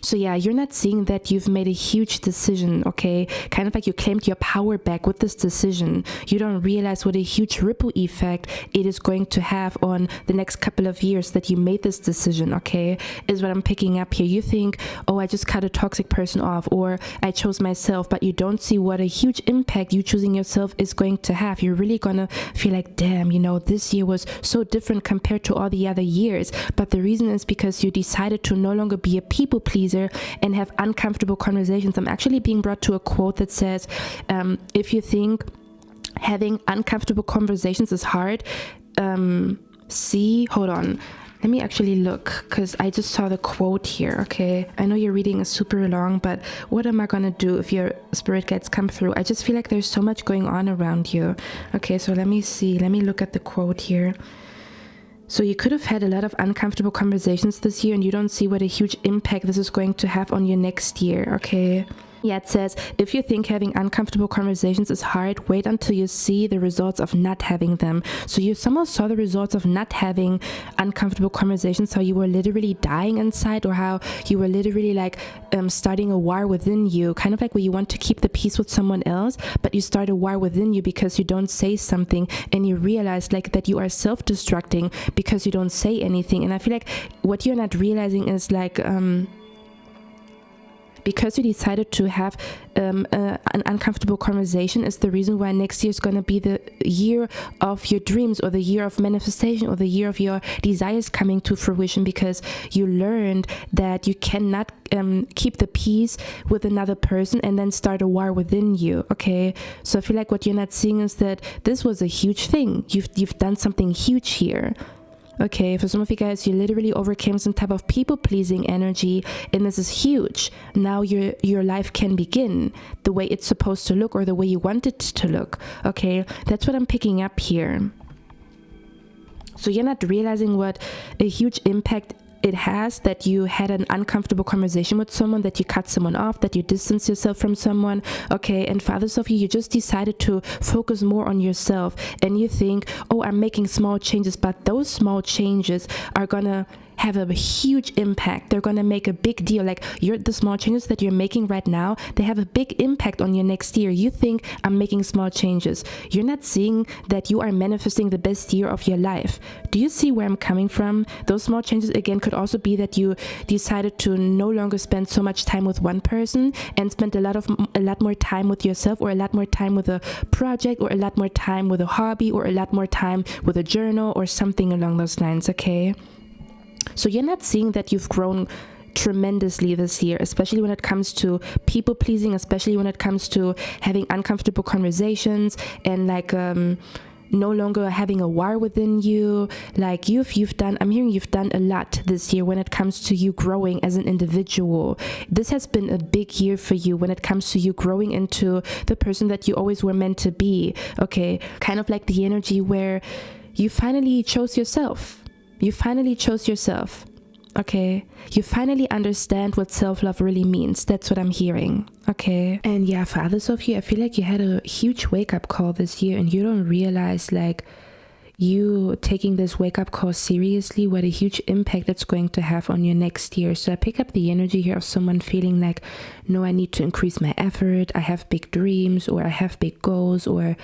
so yeah, you're not seeing that you've made a huge decision, okay? Kind of like you claimed your power back with this decision. You don't realize what a huge ripple effect it is going to have on the next couple of years that you made this decision, okay? Is what I'm picking up here. You think, oh, I just cut a toxic person off, or I chose myself, but you don't see what a huge impact you choosing yourself is going to have. You're really gonna feel like, damn, you know, this year was so different compared to all the other years. But the reason is because you decided to no longer be a people pleaser and have uncomfortable conversations. I'm actually being brought to a quote that says, if you think having uncomfortable conversations is hard, hold on, let me actually look, because I just saw the quote here. Okay, I know your reading is super long, but what am I gonna do if your spirit guides come through? I just feel like there's so much going on around you. Okay, so let me look at the quote here. So you could have had a lot of uncomfortable conversations this year, and you don't see what a huge impact this is going to have on your next year, okay? Yeah, it says, if you think having uncomfortable conversations is hard, wait until you see the results of not having them. So you somehow saw the results of not having uncomfortable conversations, how you were literally dying inside, or how you were literally like starting a war within you, kind of like where you want to keep the peace with someone else, but you start a war within you because you don't say something, and you realize like that you are self-destructing because you don't say anything. And I feel like what you're not realizing is like, because you decided to have an uncomfortable conversation is the reason why next year is going to be the year of your dreams, or the year of manifestation, or the year of your desires coming to fruition, because you learned that you cannot keep the peace with another person and then start a war within you. Okay, so I feel like what you're not seeing is that this was a huge thing. You've done something huge here. Okay, for some of you guys, you literally overcame some type of people-pleasing energy, and this is huge. Now your life can begin the way it's supposed to look, or the way you want it to look. Okay, that's what I'm picking up here. So you're not realizing what a huge impact it has that you had an uncomfortable conversation with someone, that you cut someone off, that you distance yourself from someone. Okay, and for others of you, you just decided to focus more on yourself, and you think, oh, I'm making small changes, but those small changes are gonna have a huge impact. They're gonna make a big deal. Like the small changes that you're making right now, they have a big impact on your next year. You think, I'm making small changes. You're not seeing that you are manifesting the best year of your life. Do you see where I'm coming from? Those small changes again could also be that you decided to no longer spend so much time with one person and spend a lot more time with yourself, or a lot more time with a project, or a lot more time with a hobby, or a lot more time with a journal, or something along those lines. Okay, so you're not seeing that you've grown tremendously this year, especially when it comes to people pleasing, especially when it comes to having uncomfortable conversations, and like no longer having a war within you. Like I'm hearing you've done a lot this year when it comes to you growing as an individual. This has been a big year for you when it comes to you growing into the person that you always were meant to be. Okay, kind of like the energy where you finally chose yourself. You finally chose yourself. Okay, you finally understand what self-love really means. That's what I'm hearing. Okay, and yeah, for others of you, I feel like you had a huge wake-up call this year, and you don't realize like you taking this wake-up call seriously, what a huge impact it's going to have on your next year. So I pick up the energy here of someone feeling like, no, I need to increase my effort, I have big dreams, or I have big goals, or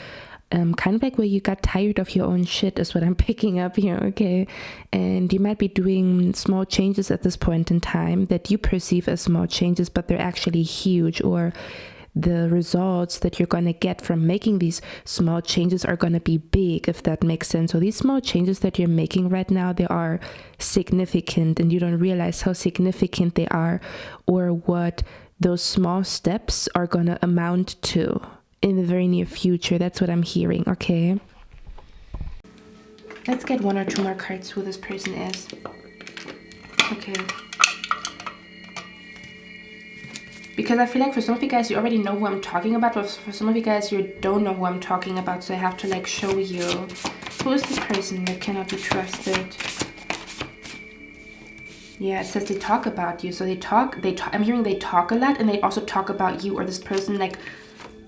kind of like where you got tired of your own shit is what I'm picking up here. Okay, and you might be doing small changes at this point in time that you perceive as small changes, but they're actually huge, or the results that you're going to get from making these small changes are going to be big, if that makes sense. So these small changes that you're making right now, they are significant, and you don't realize how significant they are, or what those small steps are gonna amount to in the very near future. That's what I'm hearing, okay? Let's get 1 or 2 more cards who this person is. Okay. Because I feel like for some of you guys, you already know who I'm talking about, but for some of you guys, you don't know who I'm talking about, so I have to like show you. Who is this person that cannot be trusted? Yeah, it says they talk about you. So they talk, I'm hearing they talk a lot, and they also talk about you, or this person like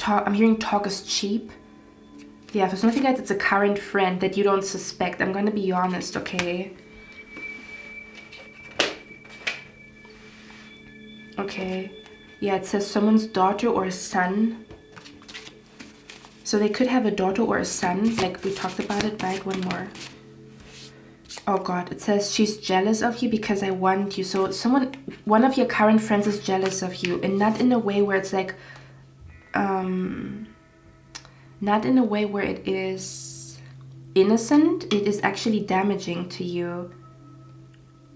I'm hearing talk is cheap. Yeah, for some of you guys, it's a current friend that you don't suspect. I'm gonna be honest, okay? Okay. Yeah, it says someone's daughter or son. So they could have a daughter or a son, like we talked about it, right? One more. Oh God, it says she's jealous of you because I want you. So one of your current friends is jealous of you, and not in a way where it's like, not in a way where it is innocent. It is actually damaging to you.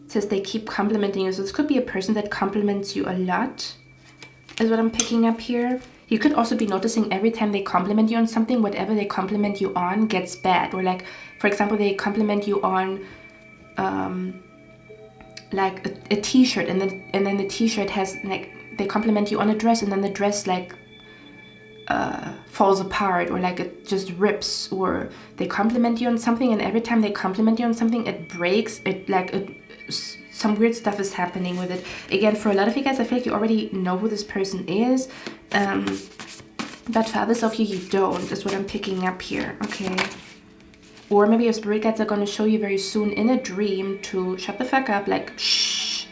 It says they keep complimenting you. So this could be a person that compliments you a lot, is what I'm picking up here. You could also be noticing every time they compliment you on something, whatever they compliment you on gets bad. Or like, for example, they compliment you on like a t-shirt, and then the t-shirt has like, they compliment you on a dress, and then the dress like falls apart, or like it just rips. Or they compliment you on something, and every time they compliment you on something, it breaks. Some weird stuff is happening with it. Again, for a lot of you guys, I feel like you already know who this person is, but for others of you, you don't, is what I'm picking up here, okay? Or maybe your spirit guides are going to show you very soon in a dream to shut the fuck up, like shh,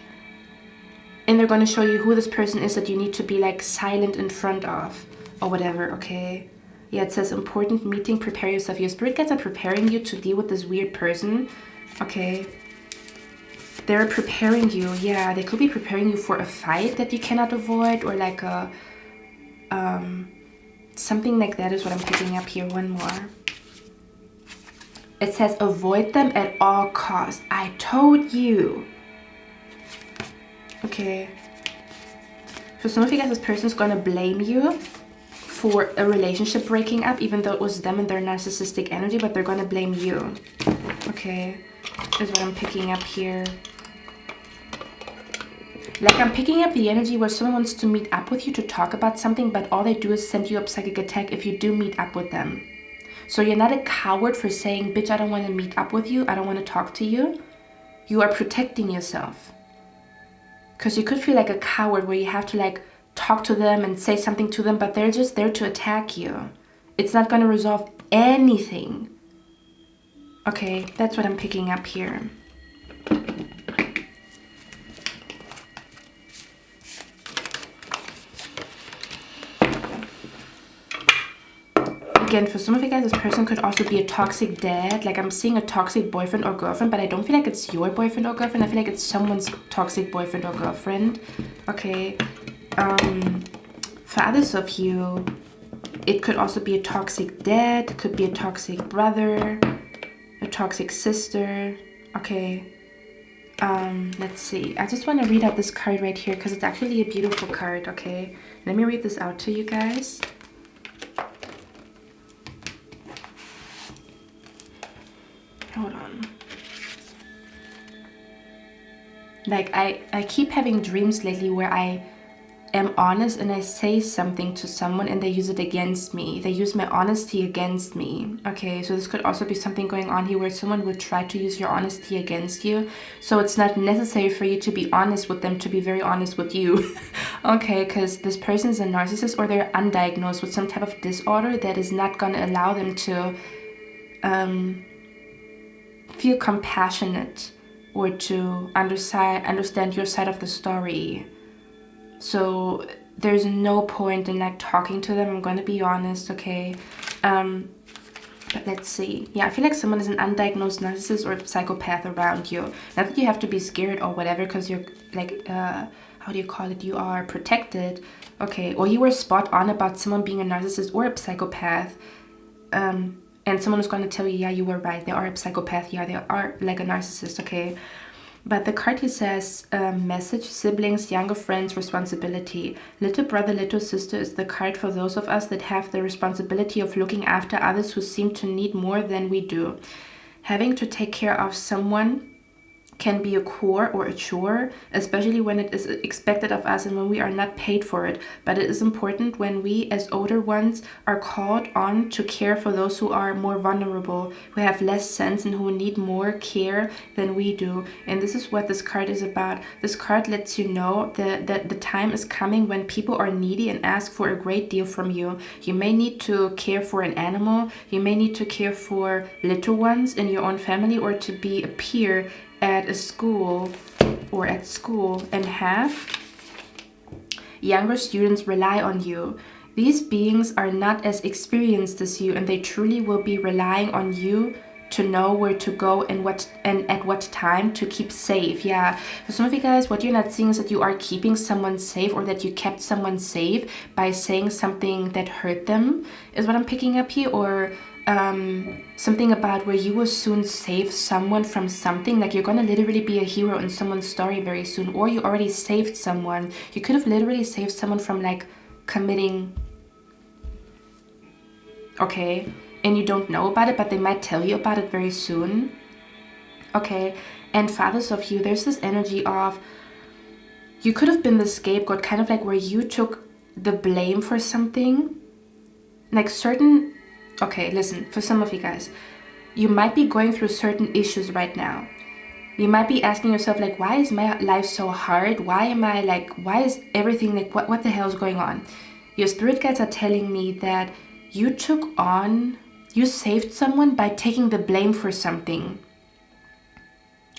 and they're going to show you who this person is that you need to be like silent in front of, or whatever, okay? Yeah, it says important meeting, prepare yourself. Your spirit guides are preparing you to deal with this weird person, okay? They're preparing you, yeah, they could be preparing you for a fight that you cannot avoid, or like a, something like that is what I'm picking up here. One more. It says avoid them at all costs. I told you. Okay. For some of you guys, this person is going to blame you for a relationship breaking up, even though it was them and their narcissistic energy, but they're going to blame you. Okay, is what I'm picking up here. Like, I'm picking up the energy where someone wants to meet up with you to talk about something, but all they do is send you a psychic attack if you do meet up with them. So you're not a coward for saying, bitch, I don't want to meet up with you. I don't want to talk to you. You are protecting yourself. Because you could feel like a coward where you have to like talk to them and say something to them, but they're just there to attack you. It's not going to resolve anything. Okay, that's what I'm picking up here. Again, for some of you guys, this person could also be a toxic dad. Like, I'm seeing a toxic boyfriend or girlfriend, but I don't feel like it's your boyfriend or girlfriend. I feel like it's someone's toxic boyfriend or girlfriend. Okay. For others of you, it could also be a toxic dad. It could be a toxic brother, a toxic sister. Okay. Let's see. I just want to read out this card right here because it's actually a beautiful card. Okay. Let me read this out to you guys. Hold on. Like, I keep having dreams lately where I am honest and I say something to someone and they use it against me. They use my honesty against me. Okay, so this could also be something going on here where someone would try to use your honesty against you. So it's not necessary for you to be honest with them to be very honest with you. Okay, because this person is a narcissist, or they're undiagnosed with some type of disorder that is not going to allow them to feel compassionate or to understand your side of the story. So there's no point in like talking to them. I'm going to be honest, okay? But let's see. Yeah, I feel like someone is an undiagnosed narcissist or psychopath around you. Not that you have to be scared or whatever, because you're like, how do you call it? You are protected, okay? Or you were spot on about someone being a narcissist or a psychopath. And someone is going to tell you, yeah, you were right. They are a psychopath. Yeah, they are like a narcissist, okay? But the card here says, message, siblings, younger friends, responsibility. Little brother, little sister is the card for those of us that have the responsibility of looking after others who seem to need more than we do. Having to take care of someone can be a chore or a chore, especially when it is expected of us and when we are not paid for it. But it is important when we as older ones are called on to care for those who are more vulnerable, who have less sense and who need more care than we do. And this is what this card is about. This card lets you know that the time is coming when people are needy and ask for a great deal from you. You may need to care for an animal, you may need to care for little ones in your own family, or to be a peer at a school or at school and have younger students rely on you. These beings are not as experienced as you, and they truly will be relying on you to know where to go and at what time to keep safe. Yeah, for some of you guys, what you're not seeing is that you are keeping someone safe, or that you kept someone safe by saying something that hurt them, is what I'm picking up here. Or something about where you will soon save someone from something, like you're gonna literally be a hero in someone's story very soon, or you already saved someone. You could have literally saved someone from like committing, okay, and you don't know about it, but they might tell you about it very soon. Okay, and fathers of you, there's this energy of you could have been the scapegoat, kind of like where you took the blame for something, like certain. Okay, listen, for some of you guys, you might be going through certain issues right now. You might be asking yourself, like, why is my life so hard? Why is everything like, what the hell is going on? Your spirit guides are telling me that you saved someone by taking the blame for something.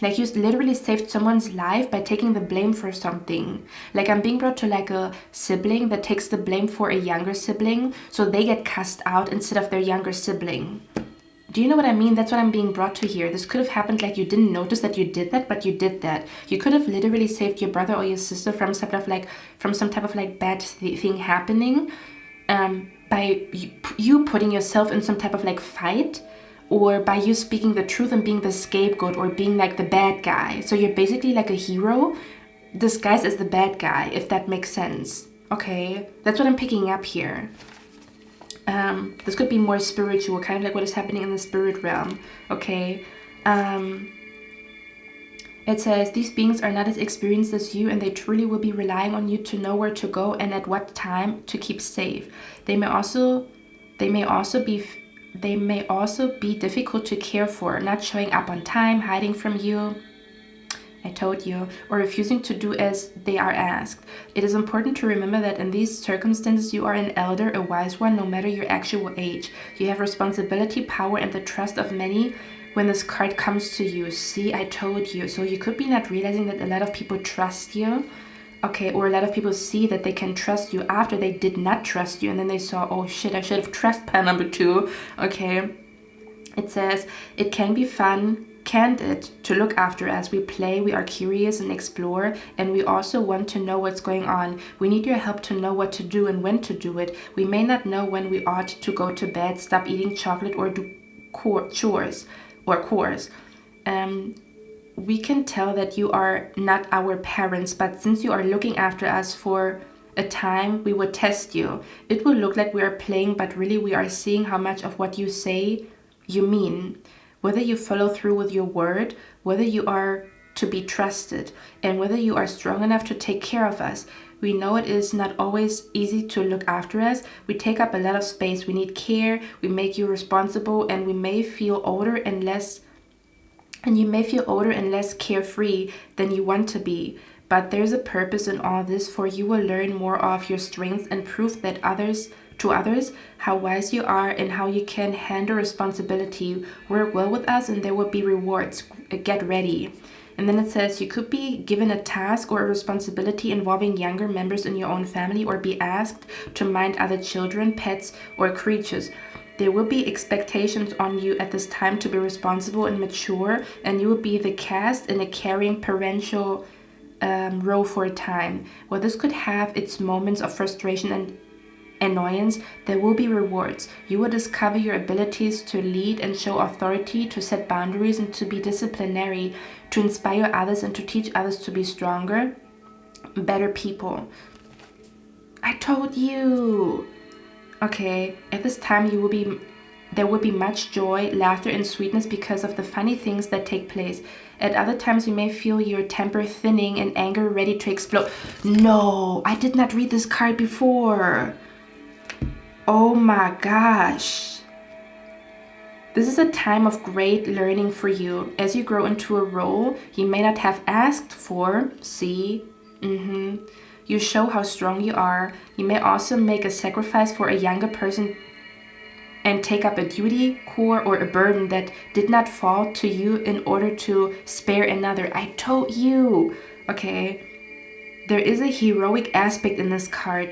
Like you literally saved someone's life by taking the blame for something. Like I'm being brought to like a sibling that takes the blame for a younger sibling, so they get cast out instead of their younger sibling. Do you know what I mean? That's what I'm being brought to here. This could have happened like you didn't notice that you did that, but you did that. You could have literally saved your brother or your sister from some type of like bad thing happening, by you putting yourself in some type of like fight, or by you speaking the truth and being the scapegoat or being like the bad guy. So you're basically like a hero disguised as the bad guy, if that makes sense. Okay, that's what I'm picking up here. This could be more spiritual, kind of like what is happening in the spirit realm. Okay, it says these beings are not as experienced as you, and they truly will be relying on you to know where to go and at what time to keep safe. They may also be difficult to care for, not showing up on time, hiding from you, I told you, or refusing to do as they are asked. It is important to remember that in these circumstances you are an elder, a wise one, no matter your actual age. You have responsibility, power, and the trust of many when this card comes to you. See, I told you. So you could be not realizing that a lot of people trust you. Okay, or a lot of people see that they can trust you after they did not trust you, and then they saw, oh shit, I should have trust pile number 2. Okay, it says it can be fun, candid, to look after as we play. We are curious and explore, and we also want to know what's going on. We need your help to know what to do and when to do it. We may not know when we ought to go to bed, stop eating chocolate, or do chores. We can tell that you are not our parents, but since you are looking after us for a time, we will test you. It will look like we are playing, but really we are seeing how much of what you say you mean, whether you follow through with your word, whether you are to be trusted, and whether you are strong enough to take care of us. We know it is not always easy to look after us. We take up a lot of space. We need care. We make you responsible, and we may feel older and less carefree than you want to be. But there's a purpose in all this, for you will learn more of your strengths and prove that to others how wise you are and how you can handle responsibility. Work well with us and there will be rewards. Get ready. And then it says you could be given a task or a responsibility involving younger members in your own family, or be asked to mind other children, pets, or creatures. There will be expectations on you at this time to be responsible and mature, and you will be the cast in a caring parental role for a time. Well, this could have its moments of frustration and annoyance, there will be rewards. You will discover your abilities to lead and show authority, to set boundaries and to be disciplinary, to inspire others and to teach others to be stronger, better people. I told you. Okay, at this time there will be much joy, laughter, and sweetness because of the funny things that take place. At other times, you may feel your temper thinning and anger ready to explode. No, I did not read this card before. Oh my gosh. This is a time of great learning for you. As you grow into a role you may not have asked for, see? You show how strong you are. You may also make a sacrifice for a younger person and take up a duty, chore, or a burden that did not fall to you in order to spare another. I told you. Okay. There is a heroic aspect in this card.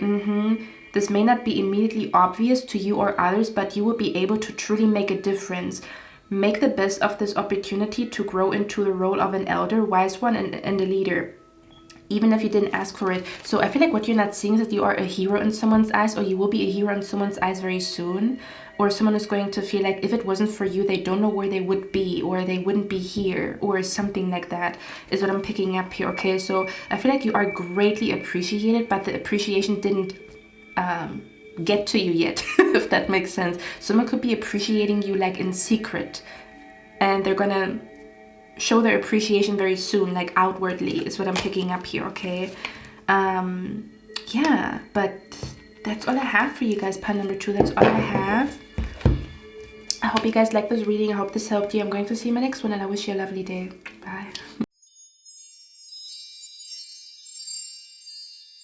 This may not be immediately obvious to you or others, but you will be able to truly make a difference. Make the best of this opportunity to grow into the role of an elder, wise one, and a leader, even if you didn't ask for it. So I feel like what you're not seeing is that you are a hero in someone's eyes, or you will be a hero in someone's eyes very soon. Or someone is going to feel like if it wasn't for you, they don't know where they would be, or they wouldn't be here, or something like that is what I'm picking up here. Okay, so I feel like you are greatly appreciated, but the appreciation didn't get to you yet, if that makes sense. Someone could be appreciating you like in secret, and they're gonna show their appreciation very soon, like outwardly is what I'm picking up here. Okay, yeah, but that's all I have for you guys. Pile number 2, that's all I have. I hope you guys like this reading. I hope this helped you. I'm going to see you in my next one, and I wish you a lovely day. Bye.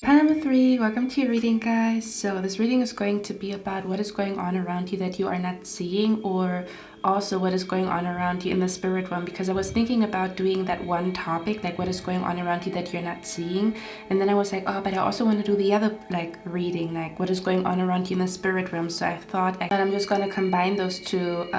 Pile number 3, welcome to your reading, guys. So this reading is going to be about what is going on around you that you are not seeing, or also what is going on around you in the spirit realm, because I was thinking about doing that one topic, like what is going on around you that you're not seeing, and then I was like, oh, but I also want to do the other like reading, like what is going on around you in the spirit realm. So I thought that I'm just going to combine those two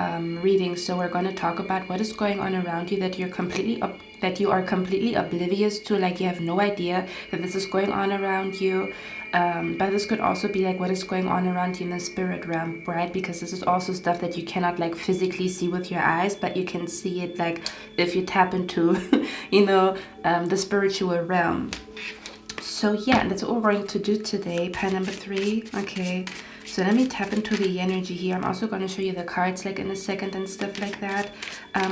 readings. So we're going to talk about what is going on around you that you are completely oblivious to, like you have no idea that this is going on around you. But this could also be like what is going on around you in the spirit realm, right? Because this is also stuff that you cannot like physically see with your eyes, but you can see it like if you tap into you know, the spiritual realm. So yeah, that's what we're going to do today. Pile number 3. Okay, so let me tap into the energy here. I'm also going to show you the cards like in a second and stuff like that.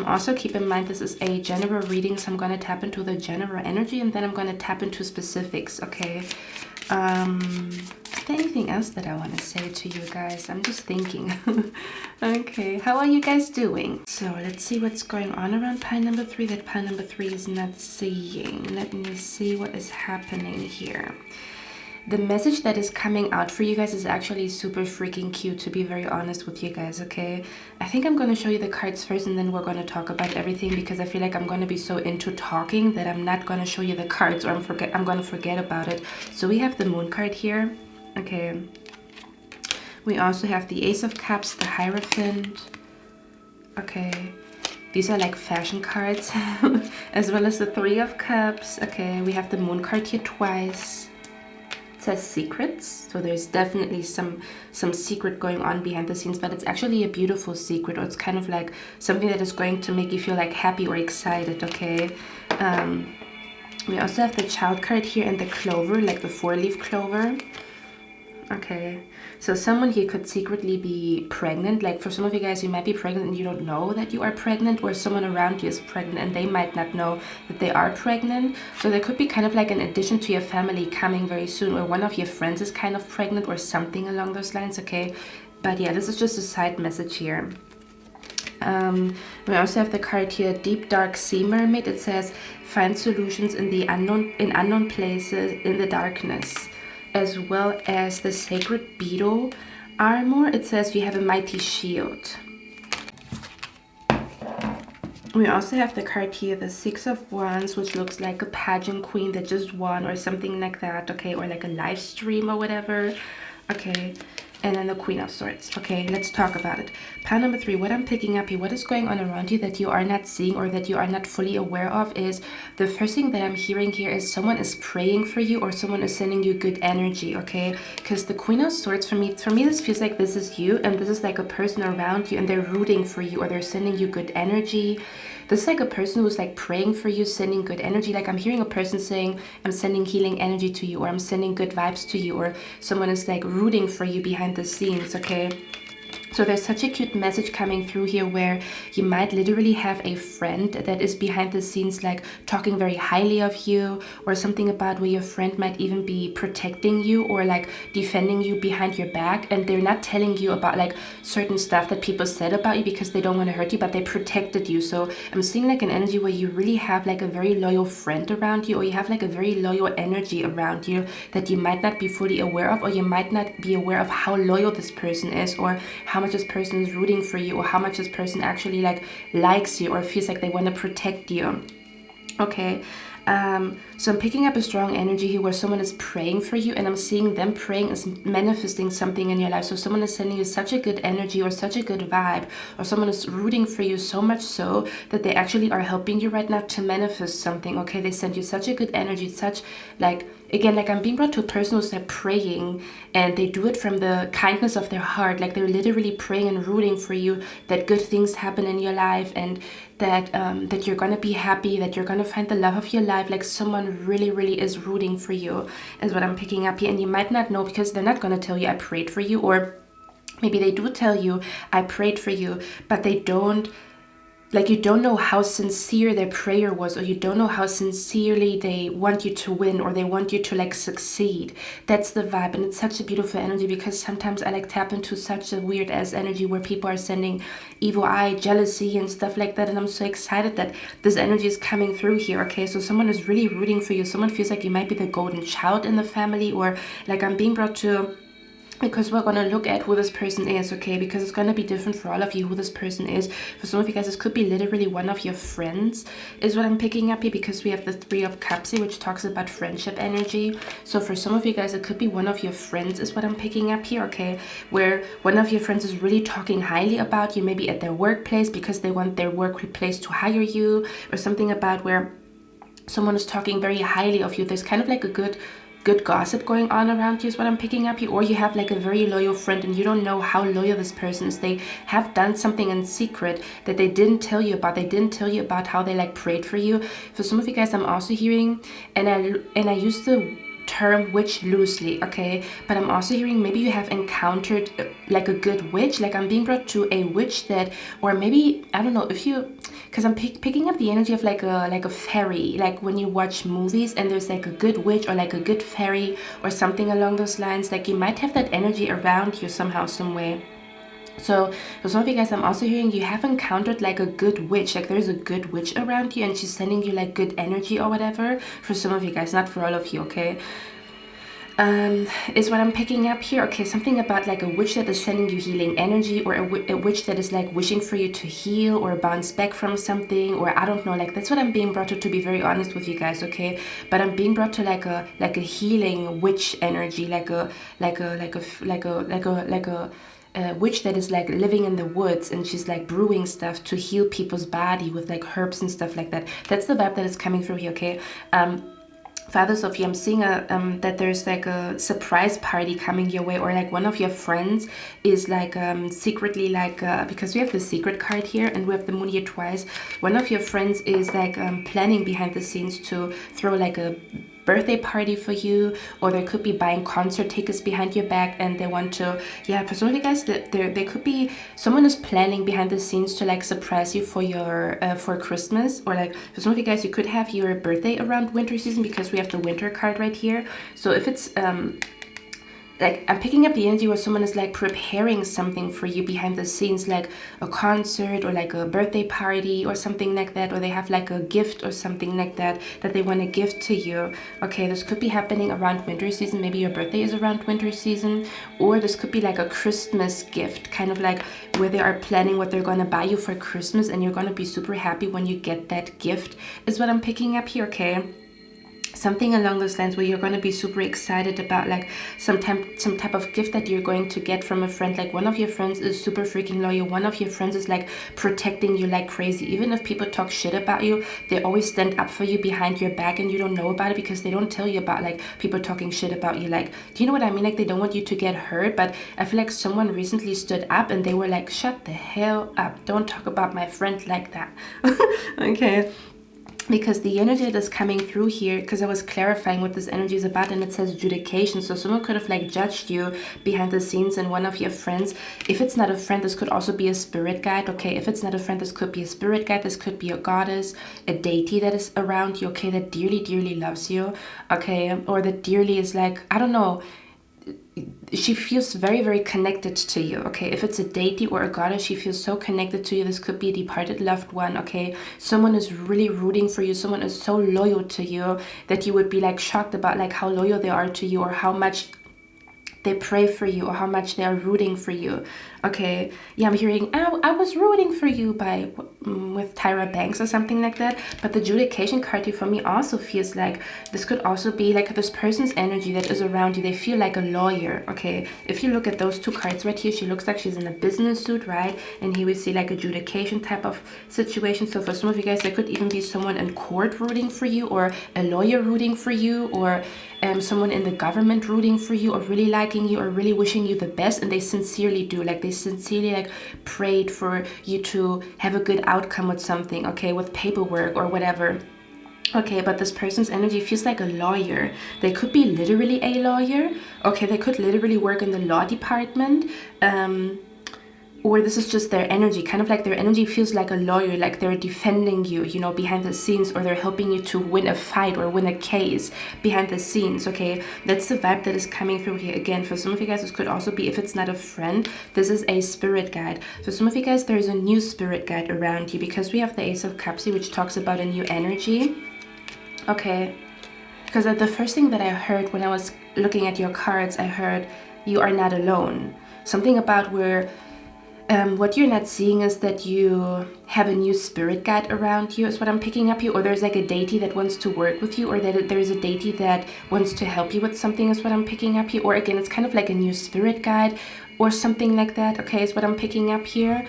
Also keep in mind this is a general reading, so I'm going to tap into the general energy, and then I'm going to tap into specifics. Okay, is there anything else that I want to say to you guys? I'm just thinking. Okay, how are you guys doing? So let's see what's going on around pile number 3 that pile number 3 is not seeing. Let me see what is happening here. The message that is coming out for you guys is actually super freaking cute, to be very honest with you guys. Okay, I think I'm going to show you the cards first, and then we're going to talk about everything, because I feel like I'm going to be so into talking that I'm not going to show you the cards, or I'm going to forget about it. So we have the Moon card here. Okay, we also have the Ace of Cups, the Hierophant. Okay, these are like fashion cards. As well as the Three of Cups. Okay, we have the Moon card here twice. Says secrets, so there's definitely some secret going on behind the scenes, but it's actually a beautiful secret, or it's kind of like something that is going to make you feel like happy or excited. Okay, we also have the Child card here and the Clover, like the 4-leaf clover. Okay, so someone here could secretly be pregnant. Like for some of you guys, you might be pregnant and you don't know that you are pregnant, or someone around you is pregnant and they might not know that they are pregnant. So there could be kind of like an addition to your family coming very soon, or one of your friends is kind of pregnant or something along those lines. Okay, but yeah, this is just a side message here. We also have the card here, Deep Dark Sea Mermaid. It says find solutions in the unknown places in the darkness. As well as the Sacred Beetle armor. It says you have a mighty shield. We also have the card here, the 6 of Wands, which looks like a pageant queen that just won or something like that. Okay, or like a live stream or whatever. Okay, and then the Queen of Swords. Okay, let's talk about it. Pile number 3, what I'm picking up here, what is going on around you that you are not seeing or that you are not fully aware of, is the first thing that I'm hearing here is someone is praying for you, or someone is sending you good energy, okay? Because the Queen of Swords, for me, this feels like this is you, and this is like a person around you, and they're rooting for you, or they're sending you good energy. This is like a person who's like praying for you, sending good energy. Like I'm hearing a person saying, I'm sending healing energy to you, or I'm sending good vibes to you, or someone is like rooting for you behind the scenes, okay? So there's such a cute message coming through here where you might literally have a friend that is behind the scenes like talking very highly of you, or something about where your friend might even be protecting you or like defending you behind your back, and they're not telling you about like certain stuff that people said about you because they don't want to hurt you, but they protected you. So I'm seeing like an energy where you really have like a very loyal friend around you, or you have like a very loyal energy around you that you might not be fully aware of, or you might not be aware of how loyal this person is, or how much this person is rooting for you, or how much this person actually like likes you or feels like they want to protect you. Okay, so I'm picking up a strong energy here where someone is praying for you, and I'm seeing them praying is manifesting something in your life. So someone is sending you such a good energy or such a good vibe, or someone is rooting for you so much so that they actually are helping you right now to manifest something. Okay, they send you such a good energy, such like, again, like I'm being brought to a person who's like praying, and they do it from the kindness of their heart. Like they're literally praying and rooting for you that good things happen in your life, and that that you're gonna be happy, that you're gonna find the love of your life. Like someone really is rooting for you is what I'm picking up here. And you might not know, because they're not gonna tell you I prayed for you, or maybe they do tell you I prayed for you, but they don't, like you don't know how sincere their prayer was, or you don't know how sincerely they want you to win, or they want you to like succeed. That's the vibe, and it's such a beautiful energy, because sometimes I like tap into such a weird ass energy where people are sending evil eye, jealousy and stuff like that, and I'm so excited that this energy is coming through here. Okay, so someone is really rooting for you. Someone feels like you might be the golden child in the family, or like I'm being brought to, because we're going to look at who this person is, okay? Because it's going to be different for all of you who this person is. For some of you guys, this could be literally one of your friends, is what I'm picking up here, because we have the 3 of Cups here, which talks about friendship energy. So for some of you guys, it could be one of your friends is what I'm picking up here, okay? Where one of your friends is really talking highly about you, maybe at their workplace, because they want their workplace to hire you, or something about where someone is talking very highly of you. There's kind of like a good gossip going on around you is what I'm picking up here. Or you have like a very loyal friend, and you don't know how loyal this person is. They have done something in secret that they didn't tell you about. They didn't tell you about how they like prayed for you. For some of you guys, I'm also hearing, and I use the term witch loosely, okay, but I'm also hearing maybe you have encountered like a good witch. Like I'm being brought to a witch that, or maybe I don't know if you, because I'm picking up the energy of like a fairy, like when you watch movies and there's like a good witch or like a good fairy or something along those lines. Like you might have that energy around you somehow, some way. So for some of you guys, I'm also hearing you have encountered like a good witch, like there's a good witch around you and she's sending you like good energy or whatever. For some of you guys, not for all of you, okay? Is what I'm picking up here. Okay, something about like a witch that is sending you healing energy, or a witch that is like wishing for you to heal or bounce back from something, or I don't know, like that's what I'm being brought to be very honest with you guys, okay? But I'm being brought to like a healing witch energy, like a witch that is like living in the woods, and she's like brewing stuff to heal people's body with like herbs and stuff like that. That's the vibe that is coming through here, okay? Father Sophie, I'm seeing that there's like a surprise party coming your way, or like one of your friends is like secretly like because we have the secret card here and we have the moon here twice. One of your friends is like planning behind the scenes to throw like a birthday party for you, or they could be buying concert tickets behind your back, and they want to, yeah, for some of you guys, there could be someone is planning behind the scenes to like surprise you for your for Christmas, or like for some of you guys, you could have your birthday around winter season, because we have the winter card right here. So if it's like I'm picking up the energy where someone is like preparing something for you behind the scenes, like a concert or like a birthday party or something like that, or they have like a gift or something like that they want to give to you. Okay, this could be happening around winter season. Maybe your birthday is around winter season, or this could be like a Christmas gift, kind of like where they are planning what they're going to buy you for Christmas, and you're going to be super happy when you get that gift, is what I'm picking up here, okay? something along those lines, where you're going to be super excited about like some type of gift that you're going to get from a friend. Like one of your friends is super freaking loyal, one of your friends is like protecting you like crazy. Even if people talk shit about you, they always stand up for you behind your back, and you don't know about it because they don't tell you about like people talking shit about you. Like, do you know what I mean? Like, they don't want you to get hurt. But I feel like someone recently stood up and they were like, shut the hell up, don't talk about my friend like that. Okay, because the energy that's coming through here, because I was clarifying what this energy is about, and it says adjudication. So someone could have like judged you behind the scenes, and one of your friends, if it's not a friend, this could also be a spirit guide. Okay, if it's not a friend, this could be a spirit guide, this could be a goddess, a deity that is around you, okay, that dearly loves you, okay, or that dearly is like, I don't know, she feels very connected to you. Okay, if it's a deity or a goddess, she feels so connected to you. This could be a departed loved one. Okay, someone is really rooting for you, someone is so loyal to you that you would be like shocked about like how loyal they are to you, or how much they pray for you, or how much they are rooting for you. Okay, yeah, I'm hearing, I was rooting for you by with Tyra Banks or something like that. But the adjudication card here for me also feels like this could also be like this person's energy that is around you. They feel like a lawyer. Okay, if you look at those two cards right here, she looks like she's in a business suit, right? And here we see like adjudication type of situation. So for some of you guys, there could even be someone in court rooting for you, or a lawyer rooting for you, or someone in the government rooting for you, or really liking you, or really wishing you the best. And they sincerely do, like they sincerely like prayed for you to have a good outcome with something, okay, with paperwork or whatever. Okay, but this person's energy feels like a lawyer. They could be literally a lawyer. Okay, they could literally work in the law department. Or this is just their energy, kind of like their energy feels like a lawyer, like they're defending you, you know, behind the scenes, or they're helping you to win a fight or win a case behind the scenes. Okay, that's the vibe that is coming through here. Again, for some of you guys, this could also be, if it's not a friend, this is a spirit guide. For some of you guys, there is a new spirit guide around you, because we have the Ace of Cups here, which talks about a new energy. Okay, because the first thing that I heard when I was looking at your cards, I heard you are not alone. Something about where what you're not seeing is that you have a new spirit guide around you, is what I'm picking up here. Or there's like a deity that wants to work with you, or that there's a deity that wants to help you with something, is what I'm picking up here. Or again, it's kind of like a new spirit guide or something like that, okay, is what I'm picking up here.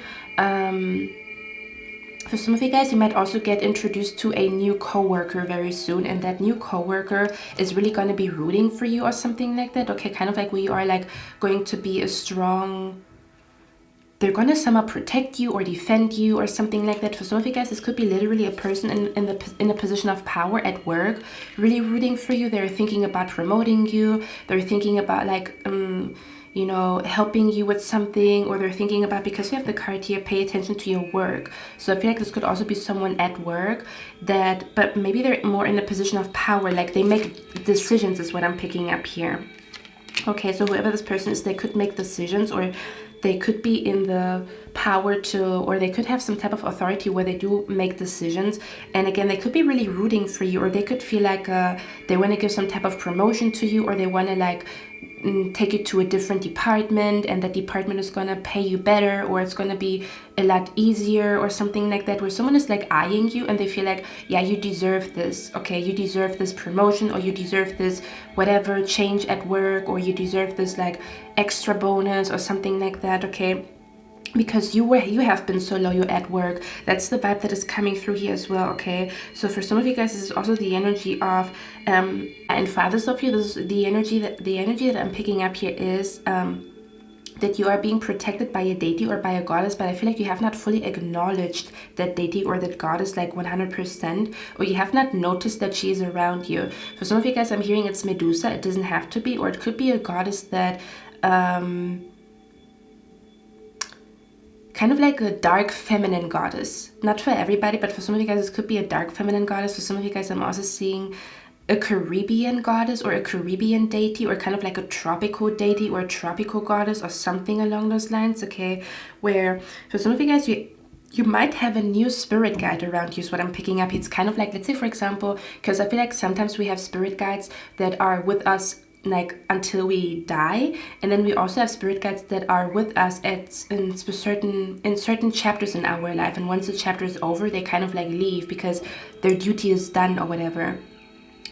For some of you guys, you might also get introduced to a new co-worker very soon, and that new co-worker is really going to be rooting for you or something like that. Okay, kind of like where you are like going to be a strong, they're going to somehow protect you or defend you or something like that. For some of you guys, this could be literally a person in a position of power at work, really rooting for you. They're thinking about promoting you. They're thinking about like, you know, helping you with something, or they're thinking about, because you have the card here, pay attention to your work. So I feel like this could also be someone at work that, but maybe they're more in a position of power, like they make decisions, is what I'm picking up here. Okay, so whoever this person is, they could make decisions, or they could be in the power to, or they could have some type of authority where they do make decisions. And again, they could be really rooting for you, or they could feel like they want to give some type of promotion to you, or they want to like take you to a different department, and that department is going to pay you better, or it's going to be a lot easier or something like that, where someone is like eyeing you and they feel like, yeah, you deserve this. Okay, you deserve this promotion, or you deserve this whatever change at work, or you deserve this like extra bonus or something like that. Okay, because you have been so loyal at work. That's the vibe that is coming through here as well. Okay, so for some of you guys, this is also the energy of and for others of you, this is the energy that I'm picking up here is that you are being protected by a deity or by a goddess, but I feel like you have not fully acknowledged that deity or that goddess like 100%, or you have not noticed that she is around you. For some of you guys, I'm hearing it's Medusa. It doesn't have to be, or it could be a goddess that kind of like a dark feminine goddess. Not for everybody, but for some of you guys, this could be a dark feminine goddess. For some of you guys, I'm also seeing a Caribbean goddess, or a Caribbean deity, or kind of like a tropical deity or a tropical goddess, or something along those lines. Okay, where for some of you guys, you might have a new spirit guide around you, is what I'm picking up. It's kind of like, let's say for example, because I feel like sometimes we have spirit guides that are with us like until we die, and then we also have spirit guides that are with us in certain chapters in our life, and once the chapter is over, they kind of like leave because their duty is done or whatever.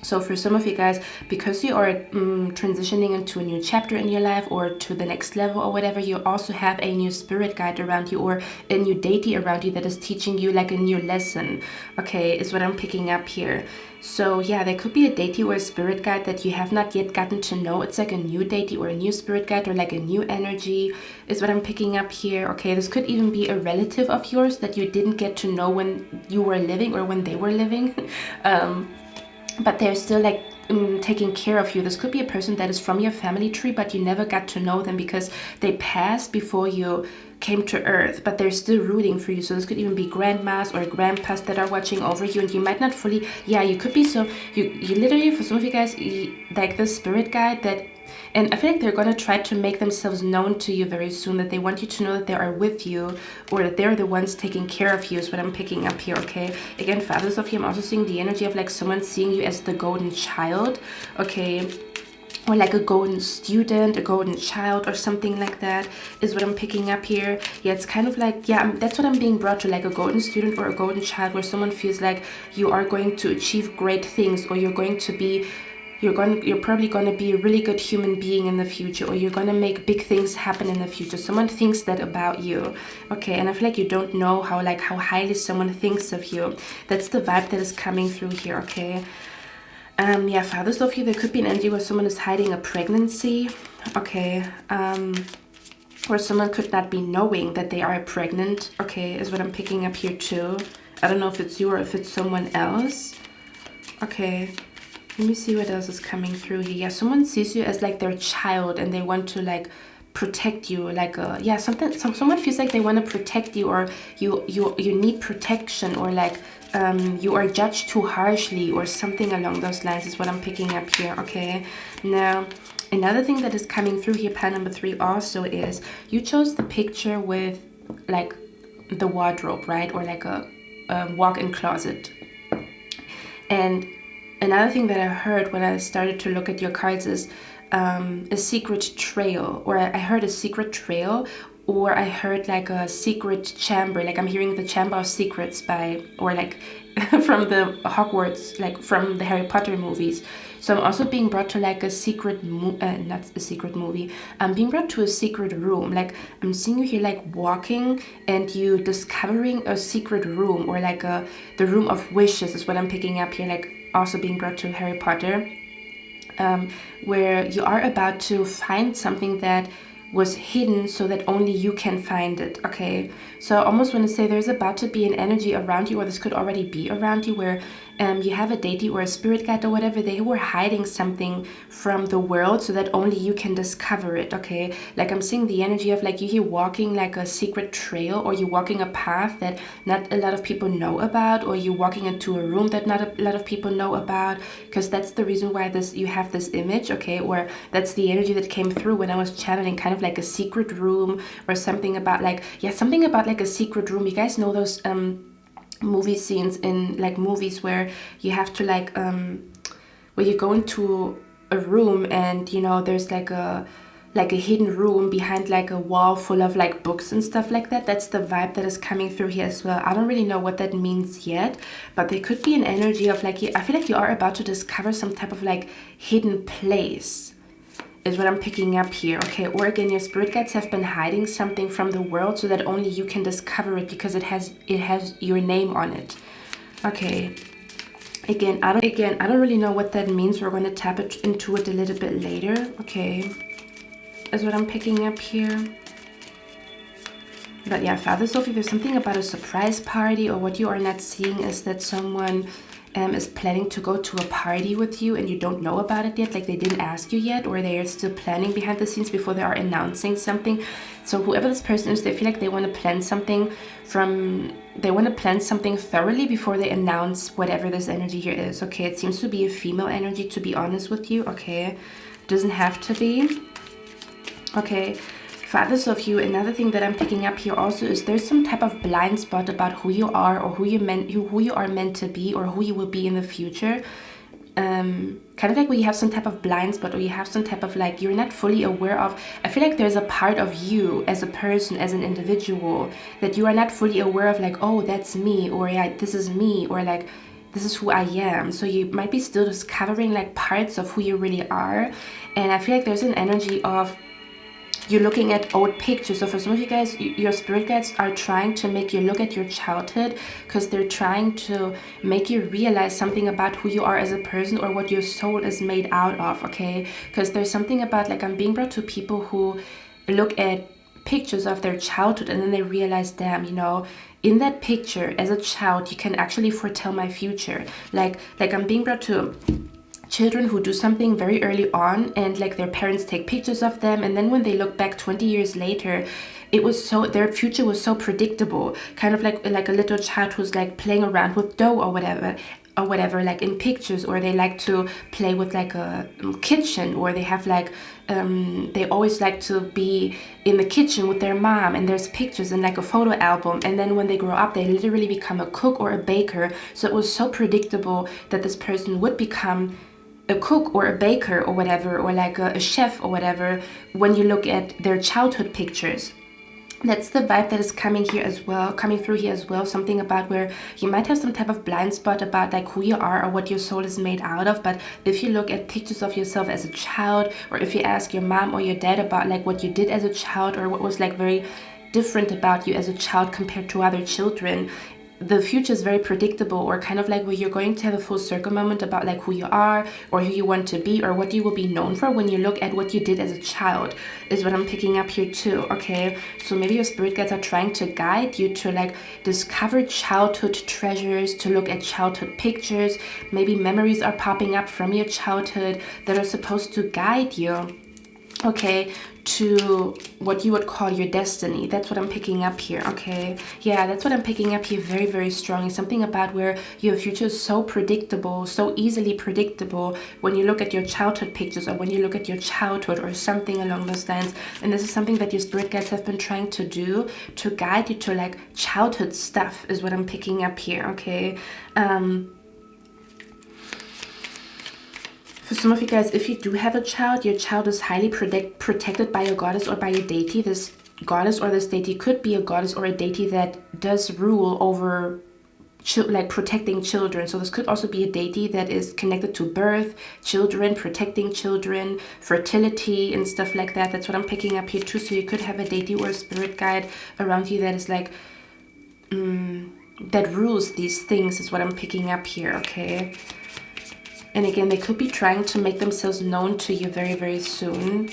So for some of you guys, because you are transitioning into a new chapter in your life or to the next level or whatever, you also have a new spirit guide around you or a new deity around you that is teaching you like a new lesson, okay, is what I'm picking up here. So yeah, there could be a deity or a spirit guide that you have not yet gotten to know. It's like a new deity or a new spirit guide or like a new energy is what I'm picking up here. Okay, this could even be a relative of yours that you didn't get to know when you were living or when they were living. But they're still like taking care of you. This could be a person that is from your family tree, but you never got to know them because they passed before you came to earth, but they're still rooting for you. So this could even be grandmas or grandpas that are watching over you, and you might not fully, yeah, you could be, so you literally, for some of you guys, like the spirit guide that, and I feel like they're going to try to make themselves known to you very soon, that they want you to know that they are with you or that they're the ones taking care of you is what I'm picking up here, okay? Again, fathers of you, I'm also seeing the energy of like someone seeing you as the golden child, okay? Or like a golden student, a golden child or something like that is what I'm picking up here. Yeah, it's kind of like, yeah, that's what I'm being brought to, like a golden student or a golden child where someone feels like you are going to achieve great things, or you're going to be, you're probably going to be a really good human being in the future, or you're going to make big things happen in the future. Someone thinks that about you, okay? And I feel like you don't know how highly someone thinks of you. That's the vibe that is coming through here, okay? Yeah, fathers of you, there could be an energy where someone is hiding a pregnancy, okay? Or someone could not be knowing that they are pregnant, okay, is what I'm picking up here too. I don't know if it's you or if it's someone else, okay? Let me see what else is coming through here. Yeah, someone sees you as like their child and they want to like protect you, like yeah, someone feels like they want to protect you, or you need protection, or like you are judged too harshly or something along those lines is what I'm picking up here, okay? Now another thing that is coming through here, pile number 3, also is you chose the picture with like the wardrobe, right? Or like a walk-in closet. And another thing that I heard when I started to look at your cards is a secret trail, or I heard a secret trail, or I heard like a secret chamber, like I'm hearing the Chamber of Secrets by, or like from the Hogwarts, like from the Harry Potter movies. So I'm also being brought to like a secret, not a secret movie, I'm being brought to a secret room. Like I'm seeing you here like walking and you discovering a secret room, or like the room of wishes is what I'm picking up here, like also being brought to Harry Potter, where you are about to find something that was hidden so that only you can find it, okay? So I almost want to say there's about to be an energy around you, or this could already be around you, where you have a deity or a spirit guide or whatever. They were hiding something from the world so that only you can discover it, okay? Like I'm seeing the energy of like you here walking like a secret trail, or you're walking a path that not a lot of people know about, or you're walking into a room that not a lot of people know about, because that's the reason why you have this image, okay? Or that's the energy that came through when I was channeling, kind of like a secret room, or something about like, yeah, something about like a secret room. You guys know those movie scenes in like movies where you have to like where you go into a room and, you know, there's like a hidden room behind like a wall full of like books and stuff like that. That's the vibe that is coming through here as well. I don't really know what that means yet, but there could be an energy of like, I feel like you are about to discover some type of like hidden place is what I'm picking up here, okay? Or again, your spirit guides have been hiding something from the world so that only you can discover it, because it has your name on it, okay? Again, I don't really know what that means. We're going to tap into it a little bit later, okay? Is what I'm picking up here. But yeah, Father Sophie, there's something about a surprise party, or what you are not seeing is that someone is planning to go to a party with you and you don't know about it yet, like they didn't ask you yet, or they are still planning behind the scenes before they are announcing something. So whoever this person is, they feel like they want to plan something thoroughly before they announce whatever this energy here is, okay? It seems to be a female energy, to be honest with you, okay? It doesn't have to be, okay? Fathers of you, another thing that I'm picking up here also is there's some type of blind spot about who you are, or who you are meant to be, or who you will be in the future. Kind of like where you have some type of blind spot, or you have some type of like you're not fully aware of. I feel like there's a part of you as a person, as an individual, that you are not fully aware of, like, oh, that's me, or yeah, this is me, or like this is who I am. So you might be still discovering like parts of who you really are. And I feel like there's an energy of you're looking at old pictures. So for some of you guys, your spirit guides are trying to make you look at your childhood, because they're trying to make you realize something about who you are as a person, or what your soul is made out of, okay? Because there's something about, like, I'm being brought to people who look at pictures of their childhood and then they realize, damn, you know, in that picture as a child, you can actually foretell my future. Like I'm being brought to children who do something very early on, and like their parents take pictures of them, and then when they look back 20 years later, it was so, their future was so predictable, kind of like a little child who's like playing around with dough or whatever, like in pictures, or they like to play with like a kitchen, or they have like they always like to be in the kitchen with their mom, and there's pictures in like a photo album, and then when they grow up they literally become a cook or a baker. So it was so predictable that this person would become a cook or a baker or whatever, or like a chef or whatever, when you look at their childhood pictures. That's the vibe that is coming through here as well. Something about where you might have some type of blind spot about like who you are or what your soul is made out of. But if you look at pictures of yourself as a child, or if you ask your mom or your dad about like what you did as a child, or what was like very different about you as a child compared to other children, the future is very predictable, or kind of like where you're going to have a full circle moment about like who you are, or who you want to be, or what you will be known for when you look at what you did as a child, is what I'm picking up here too, okay? So maybe your spirit guides are trying to guide you to like discover childhood treasures, to look at childhood pictures. Maybe memories are popping up from your childhood that are supposed to guide you, okay, to what you would call your destiny. That's what I'm picking up here, okay? Yeah, that's what I'm picking up here very, very strongly. Something about where your future is so predictable, so easily predictable when you look at your childhood pictures, or when you look at your childhood, or something along those lines. And this is something that your spirit guides have been trying to do to guide you to like childhood stuff, is what I'm picking up here, okay? For some of you guys, if you do have a child, your child is highly protected by a goddess or by a deity. This goddess or this deity could be a goddess or a deity that does rule over like protecting children. So this could also be a deity that is connected to birth, children, protecting children, fertility and stuff like that. That's what I'm picking up here too. So you could have a deity or a spirit guide around you that is like that rules these things, is what I'm picking up here, okay? And again, they could be trying to make themselves known to you very, very soon.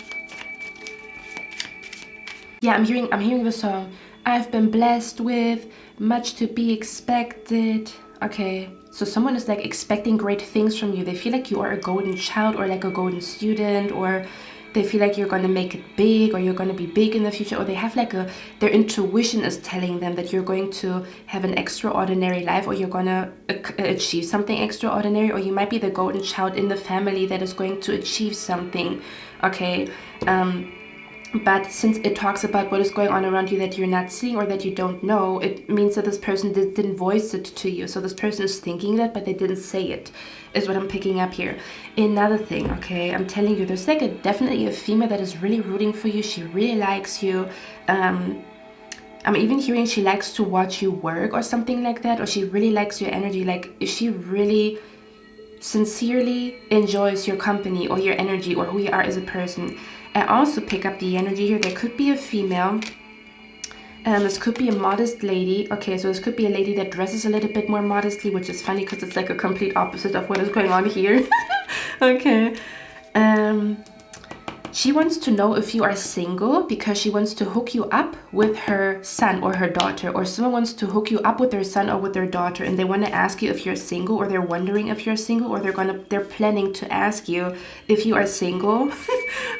Yeah, I'm hearing the song, I've been blessed with much to be expected. Okay, so someone is like expecting great things from you. They feel like you are a golden child, or like a golden student, or they feel like you're going to make it big, or you're going to be big in the future, or they have like their intuition is telling them that you're going to have an extraordinary life, or you're going to achieve something extraordinary, or you might be the golden child in the family that is going to achieve something, okay? But since it talks about what is going on around you that you're not seeing, or that you don't know, it means that this person didn't voice it to you. So this person is thinking that, but they didn't say it, is what I'm picking up here. Another thing, okay, I'm telling you, there's like definitely a female that is really rooting for you. She really likes you. I'm even hearing she likes to watch you work or something like that, or she really likes your energy. Like she really sincerely enjoys your company, or your energy, or who you are as a person. I also pick up the energy here. There could be a female. This could be a modest lady. Okay, so this could be a lady that dresses a little bit more modestly, which is funny because it's like a complete opposite of what is going on here. Okay. She wants to know if you are single, because she wants to hook you up with her son or her daughter, or someone wants to hook you up with their son or with their daughter, and they want to ask you if you're single, or they're wondering if you're single, or they're planning to ask you if you are single.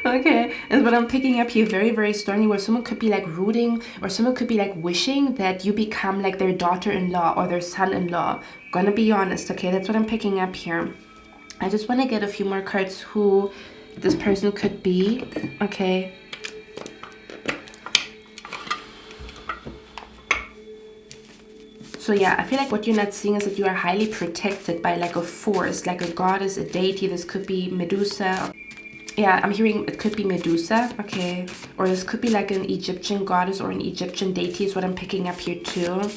Okay, and what I'm picking up here very, very strongly, where someone could be like rooting, or someone could be like wishing that you become like their daughter-in-law or their son-in-law. Gonna be honest, okay? That's what I'm picking up here. I just want to get a few more cards who this person could be, okay? So yeah, I feel like what you're not seeing is that you are highly protected by like a force, like a goddess, a deity. This could be Medusa. Yeah, I'm hearing it could be Medusa, okay? Or this could be like an Egyptian goddess or an Egyptian deity is what I'm picking up here too.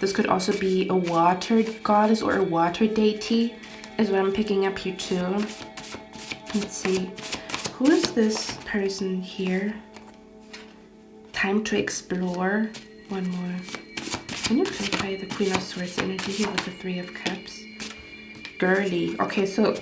This could also be a water goddess or a water deity is what I'm picking up here too. Let's see. Who is this person here? Time to explore. One more. Can you clarify the Queen of Swords energy here with the Three of Cups? Girly. Okay, so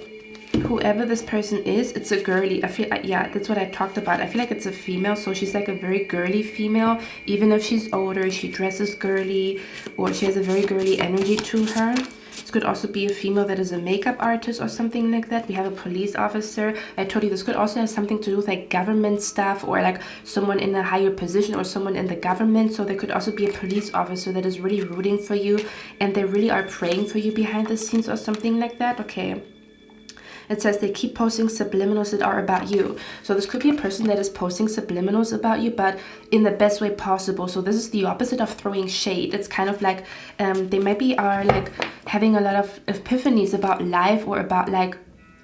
whoever this person is, it's a girly. I feel, yeah, that's what I talked about. I feel like it's a female, so she's like a very girly female. Even if she's older, she dresses girly, or she has a very girly energy to her. This could also be a female that is a makeup artist or something like that. We have a police officer. I told you this could also have something to do with like government stuff, or like someone in a higher position or someone in the government. So there could also be a police officer that is really rooting for you and they really are praying for you behind the scenes or something like that. Okay. It says they keep posting subliminals that are about you. So this could be a person that is posting subliminals about you, but in the best way possible. So this is the opposite of throwing shade. It's kind of like they maybe are like having a lot of epiphanies about life or about like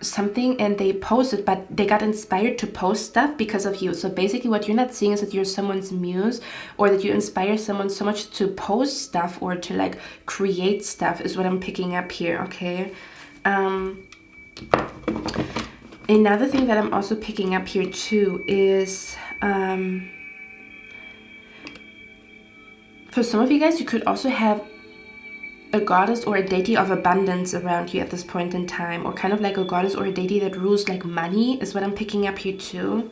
something, and they post it, but they got inspired to post stuff because of you. So basically what you're not seeing is that you're someone's muse, or that you inspire someone so much to post stuff or to like create stuff is what I'm picking up here. Okay. Another thing that I'm also picking up here too is for some of you guys, you could also have a goddess or a deity of abundance around you at this point in time, or kind of like a goddess or a deity that rules like money is what I'm picking up here too.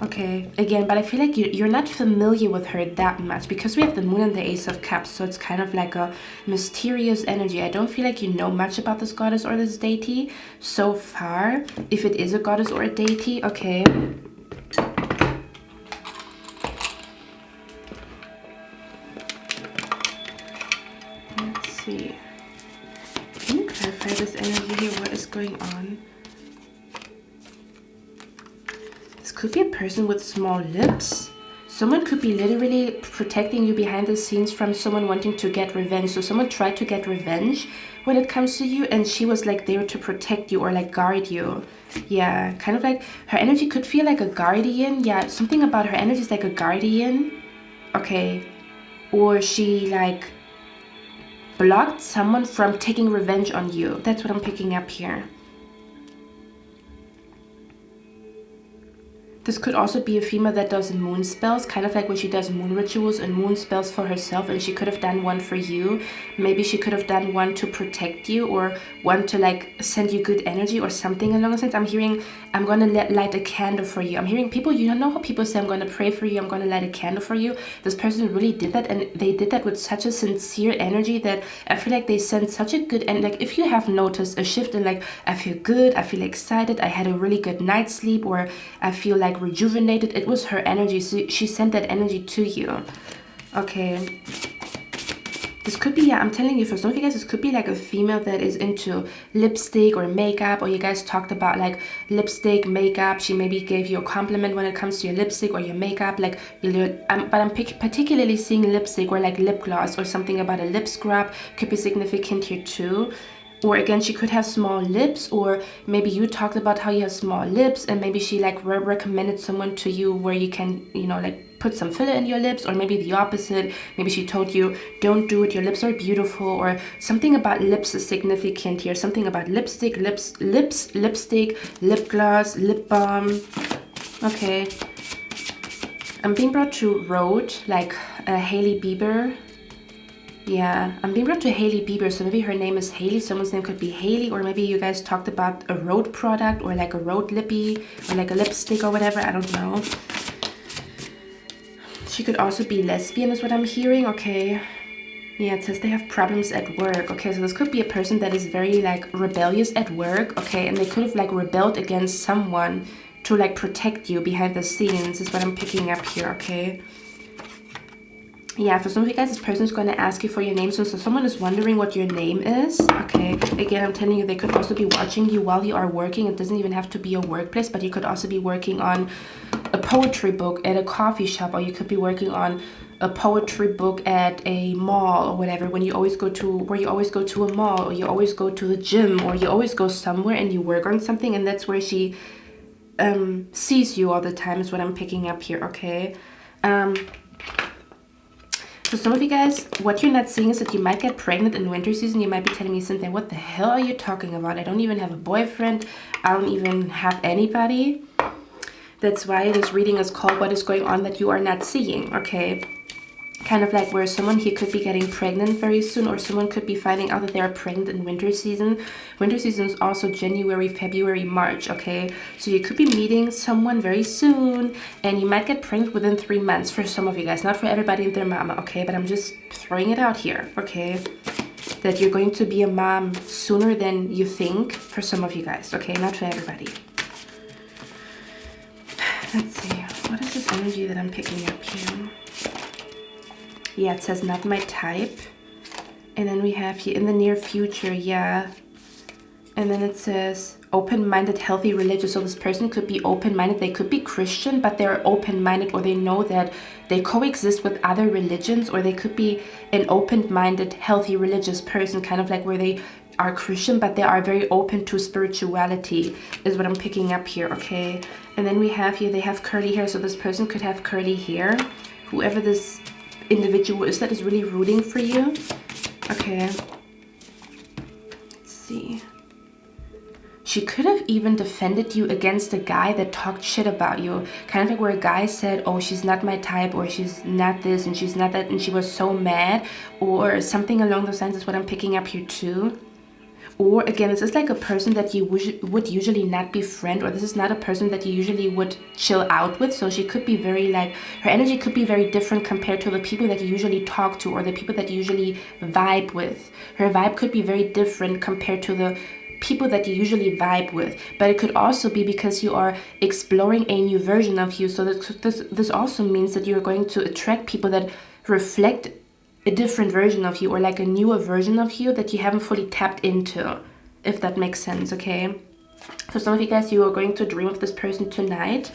Okay, again, but I feel like you're not familiar with her that much because we have the Moon and the Ace of Cups, so it's kind of like a mysterious energy. I don't feel like you know much about this goddess or this deity so far, if it is a goddess or a deity. Okay. Let's see. Can you clarify this energy here? What is going on? Could be a person with small lips. Someone could be literally protecting you behind the scenes from someone wanting to get revenge. So someone tried to get revenge when it comes to you, and she was like there to protect you or like guard you. Yeah, kind of like her energy could feel like a guardian. Yeah, something about her energy is like a guardian. Okay. Or she like blocked someone from taking revenge on you. That's what I'm picking up here. This could also be a female that does moon spells, kind of like when she does moon rituals and moon spells for herself, and she could have done one for you. Maybe she could have done one to protect you, or one to like send you good energy or something along those lines. I'm hearing, I'm going to light a candle for you. I'm hearing people, you don't know how people say, I'm going to pray for you, I'm going to light a candle for you. This person really did that, and they did that with such a sincere energy that I feel like they sent such a good, and like if you have noticed a shift in like, I feel good, I feel excited, I had a really good night's sleep, or I feel like rejuvenated, it was her energy. So she sent that energy to you. Okay. This could be, yeah, I'm telling you, for some of you guys, this could be like a female that is into lipstick or makeup, or you guys talked about like lipstick, makeup. She maybe gave you a compliment when it comes to your lipstick or your makeup. Like, but I'm particularly seeing lipstick or like lip gloss or something about a lip scrub could be significant here too. Or again, she could have small lips, or maybe you talked about how you have small lips, and maybe she like recommended someone to you where you can, you know, like put some filler in your lips, or maybe the opposite. Maybe she told you, don't do it, your lips are beautiful, or something about lips is significant here. Something about lipstick, lipstick, lip gloss, lip balm. Okay. I'm being brought to road, like Hailey Bieber. Yeah, I'm being brought to Hailey Bieber, so maybe her name is Hailey, someone's name could be Hailey, or maybe you guys talked about a road product, or like a road lippy, or like a lipstick or whatever, I don't know. She could also be lesbian is what I'm hearing. Okay. Yeah, it says they have problems at work. Okay, so this could be a person that is very like rebellious at work. Okay, and they could have like rebelled against someone to like protect you behind the scenes is what I'm picking up here. Okay. Yeah, for some of you guys, this person is going to ask you for your name. So someone is wondering what your name is. Okay, again, I'm telling you, they could also be watching you while you are working. It doesn't even have to be a workplace, but you could also be working on a poetry book at a coffee shop, or you could be working on a poetry book at a mall or whatever. When you always go to, where you always go to a mall, or you always go to the gym, or you always go somewhere and you work on something, and that's where she sees you all the time is what I'm picking up here. Okay. For some of you guys, what you're not seeing is that you might get pregnant in winter season. You might be telling me, Cynthia, what the hell are you talking about? I don't even have a boyfriend. I don't even have anybody. That's why this reading is called What is Going On That You Are Not Seeing, okay? Kind of like where someone here could be getting pregnant very soon, or someone could be finding out that they are pregnant in winter season. Winter season is also January, February, March, okay? So you could be meeting someone very soon, and you might get pregnant within 3 months for some of you guys. Not for everybody and their mama, okay? But I'm just throwing it out here, okay? That you're going to be a mom sooner than you think for some of you guys, okay? Not for everybody. Let's see. What is this energy that I'm picking up here? Yeah, it says not my type. And then we have here in the near future, yeah. And then it says open-minded, healthy, religious. So this person could be open-minded. They could be Christian, but they're open-minded, or they know that they coexist with other religions, or they could be an open-minded, healthy, religious person, kind of like where they are Christian, but they are very open to spirituality, is what I'm picking up here, okay? And then we have here, they have curly hair. So this person could have curly hair. Whoever this individual is that is really rooting for you. Okay. Let's see. She could have even defended you against a guy that talked shit about you. Kind of like where a guy said, oh, she's not my type, or she's not this and she's not that, and she was so mad, or something along those lines is what I'm picking up here too. Or again, this is like a person that you would usually not befriend, or this is not a person that you usually would chill out with. So she could be very like, her energy could be very different compared to the people that you usually talk to, or the people that you usually vibe with. Her vibe could be very different compared to the people that you usually vibe with. But it could also be because you are exploring a new version of you. So this also means that you're going to attract people that reflect a different version of you, or like a newer version of you that you haven't fully tapped into, if that makes sense, okay? For some of you guys, you are going to dream of this person tonight,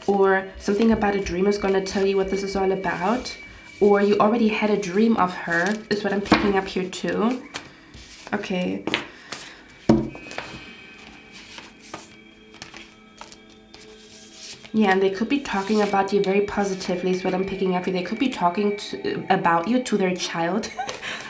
or something about a dream is going to tell you what this is all about, or you already had a dream of her, is what I'm picking up here too. Okay. Yeah, and they could be talking about you very positively, is what I'm picking up here. They could be talking about you to their child.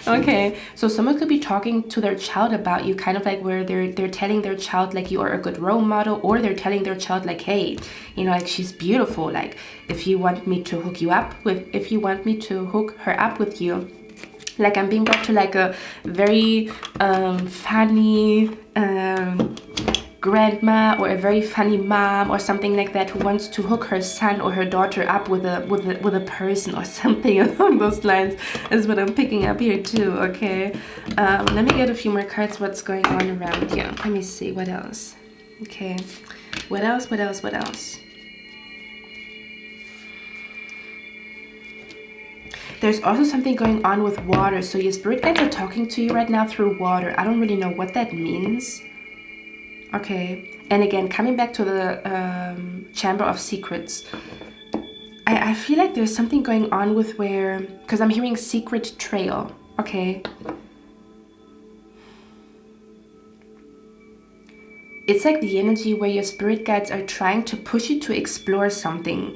Okay, so someone could be talking to their child about you, kind of like where they're telling their child like you are a good role model, or they're telling their child like, hey, you know, like she's beautiful. Like if you want me to hook you up with, if you want me to hook her up with you. Like I'm being brought to like a very funny grandma, or a very funny mom, or something like that, who wants to hook her son or her daughter up with a person, or something along those lines, is what I'm picking up here too. Okay, let me get a few more cards. What's going on around you? Let me see what else. Okay, what else? There's also something going on with water. So your spirit guides are talking to you right now through water. I don't really know what that means. Okay, and again, coming back to the Chamber of Secrets, I feel like there's something going on with where, because I'm hearing secret trail, okay? It's like the energy where your spirit guides are trying to push you to explore something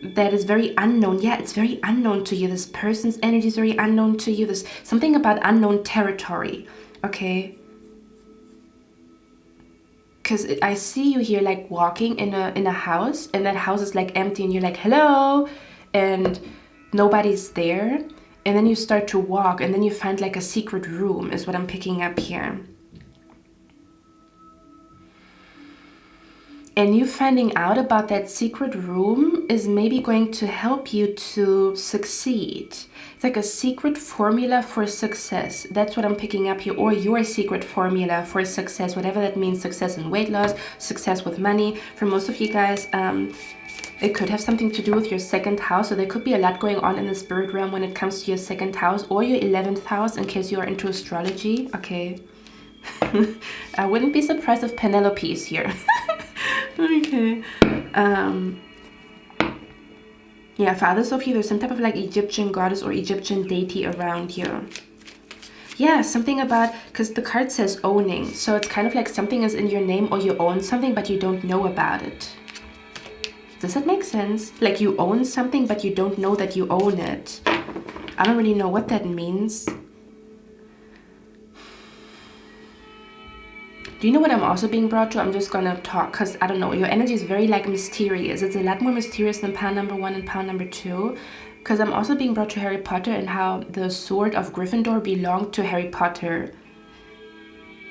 that is very unknown. Yeah, it's very unknown to you. This person's energy is very unknown to you. There's something about unknown territory, okay? Because I see you here like walking in a house, and that house is like empty, and you're like, hello, and nobody's there. And then you start to walk, and then you find like a secret room, is what I'm picking up here. And you finding out about that secret room is maybe going to help you to succeed. It's like a secret formula for success. That's what I'm picking up here. Or your secret formula for success, whatever that means. Success in weight loss, success with money. For most of you guys, it could have something to do with your second house. So there could be a lot going on in the spirit realm when it comes to your second house or your 11th house, in case you are into astrology. Okay. I wouldn't be surprised if Penelope is here. Okay. Yeah, for others of you, there's some type of like Egyptian goddess or Egyptian deity around you. Yeah, something about, because the card says owning. So it's kind of like something is in your name, or you own something, but you don't know about it. Does that make sense? Like you own something, but you don't know that you own it. I don't really know what that means. Do you know what I'm also being brought to? I'm just gonna talk because I don't know. Your energy is very like mysterious. It's a lot more mysterious than pile number 1 and pile number 2. Because I'm also being brought to Harry Potter and how the sword of Gryffindor belonged to Harry Potter.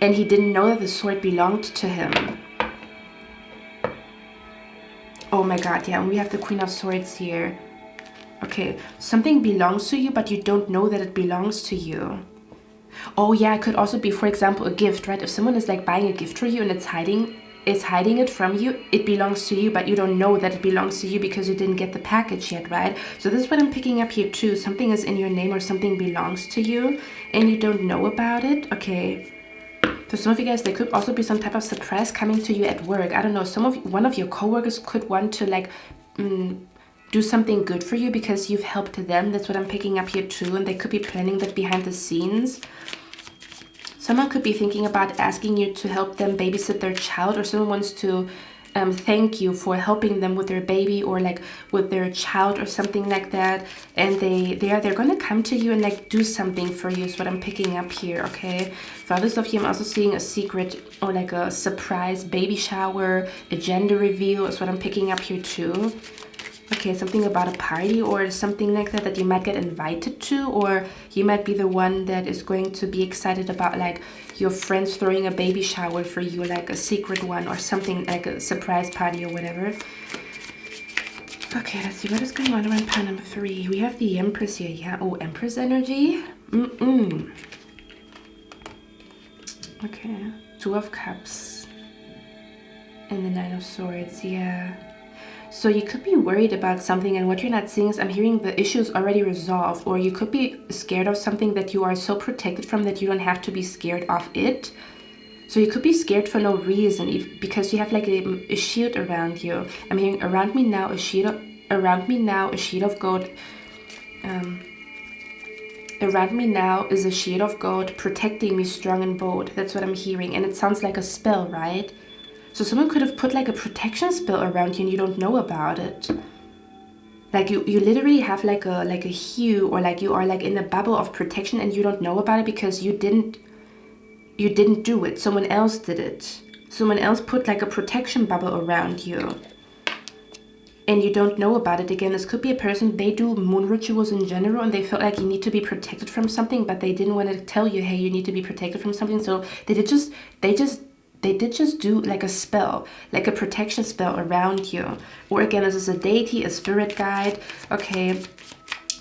And he didn't know that the sword belonged to him. Oh my god, yeah, and we have the Queen of Swords here. Okay, something belongs to you, but you don't know that it belongs to you. Oh yeah, it could also be, for example, a gift, right? If someone is like buying a gift for you and it's hiding it from you, it belongs to you, but you don't know that it belongs to you because you didn't get the package yet, right? So this is what I'm picking up here too. Something is in your name or something belongs to you and you don't know about it. Okay. For some of you guys, there could also be some type of surprise coming to you at work. I don't know. One of your coworkers could want to like do something good for you because you've helped them. That's what I'm picking up here too. And they could be planning that behind the scenes. Someone could be thinking about asking you to help them babysit their child, or someone wants to thank you for helping them with their baby or like with their child or something like that. And they're gonna come to you and like do something for you is what I'm picking up here. Okay, for others of you, I'm also seeing a secret or like a surprise baby shower, a gender reveal is what I'm picking up here too. Okay, something about a party or something like that you might get invited to, or you might be the one that is going to be excited about like your friends throwing a baby shower for you, like a secret one or something like a surprise party or whatever. Okay, let's see what is going on around pile number 3. We have the Empress here, yeah. Oh, Empress energy. Okay, 2 of Cups and the 9 of Swords, yeah. So you could be worried about something, and what you're not seeing is I'm hearing the issue is already resolved, or you could be scared of something that you are so protected from that you don't have to be scared of it. So you could be scared for no reason, because you have like a shield around you. I'm hearing around me now a shield of gold. Around me now is a shield of gold protecting me strong and bold. That's what I'm hearing, and it sounds like a spell, right? So someone could have put like a protection spell around you and you don't know about it. Like you literally have like a hue, or like you are like in a bubble of protection and you don't know about it because you didn't do it. Someone else did it. Someone else put like a protection bubble around you. And you don't know about it. Again, this could be a person, they do moon rituals in general and they felt like you need to be protected from something, but they didn't want to tell you, hey, you need to be protected from something. So they did just do like a spell, like a protection spell around you. Or again, this is a deity, a spirit guide, okay,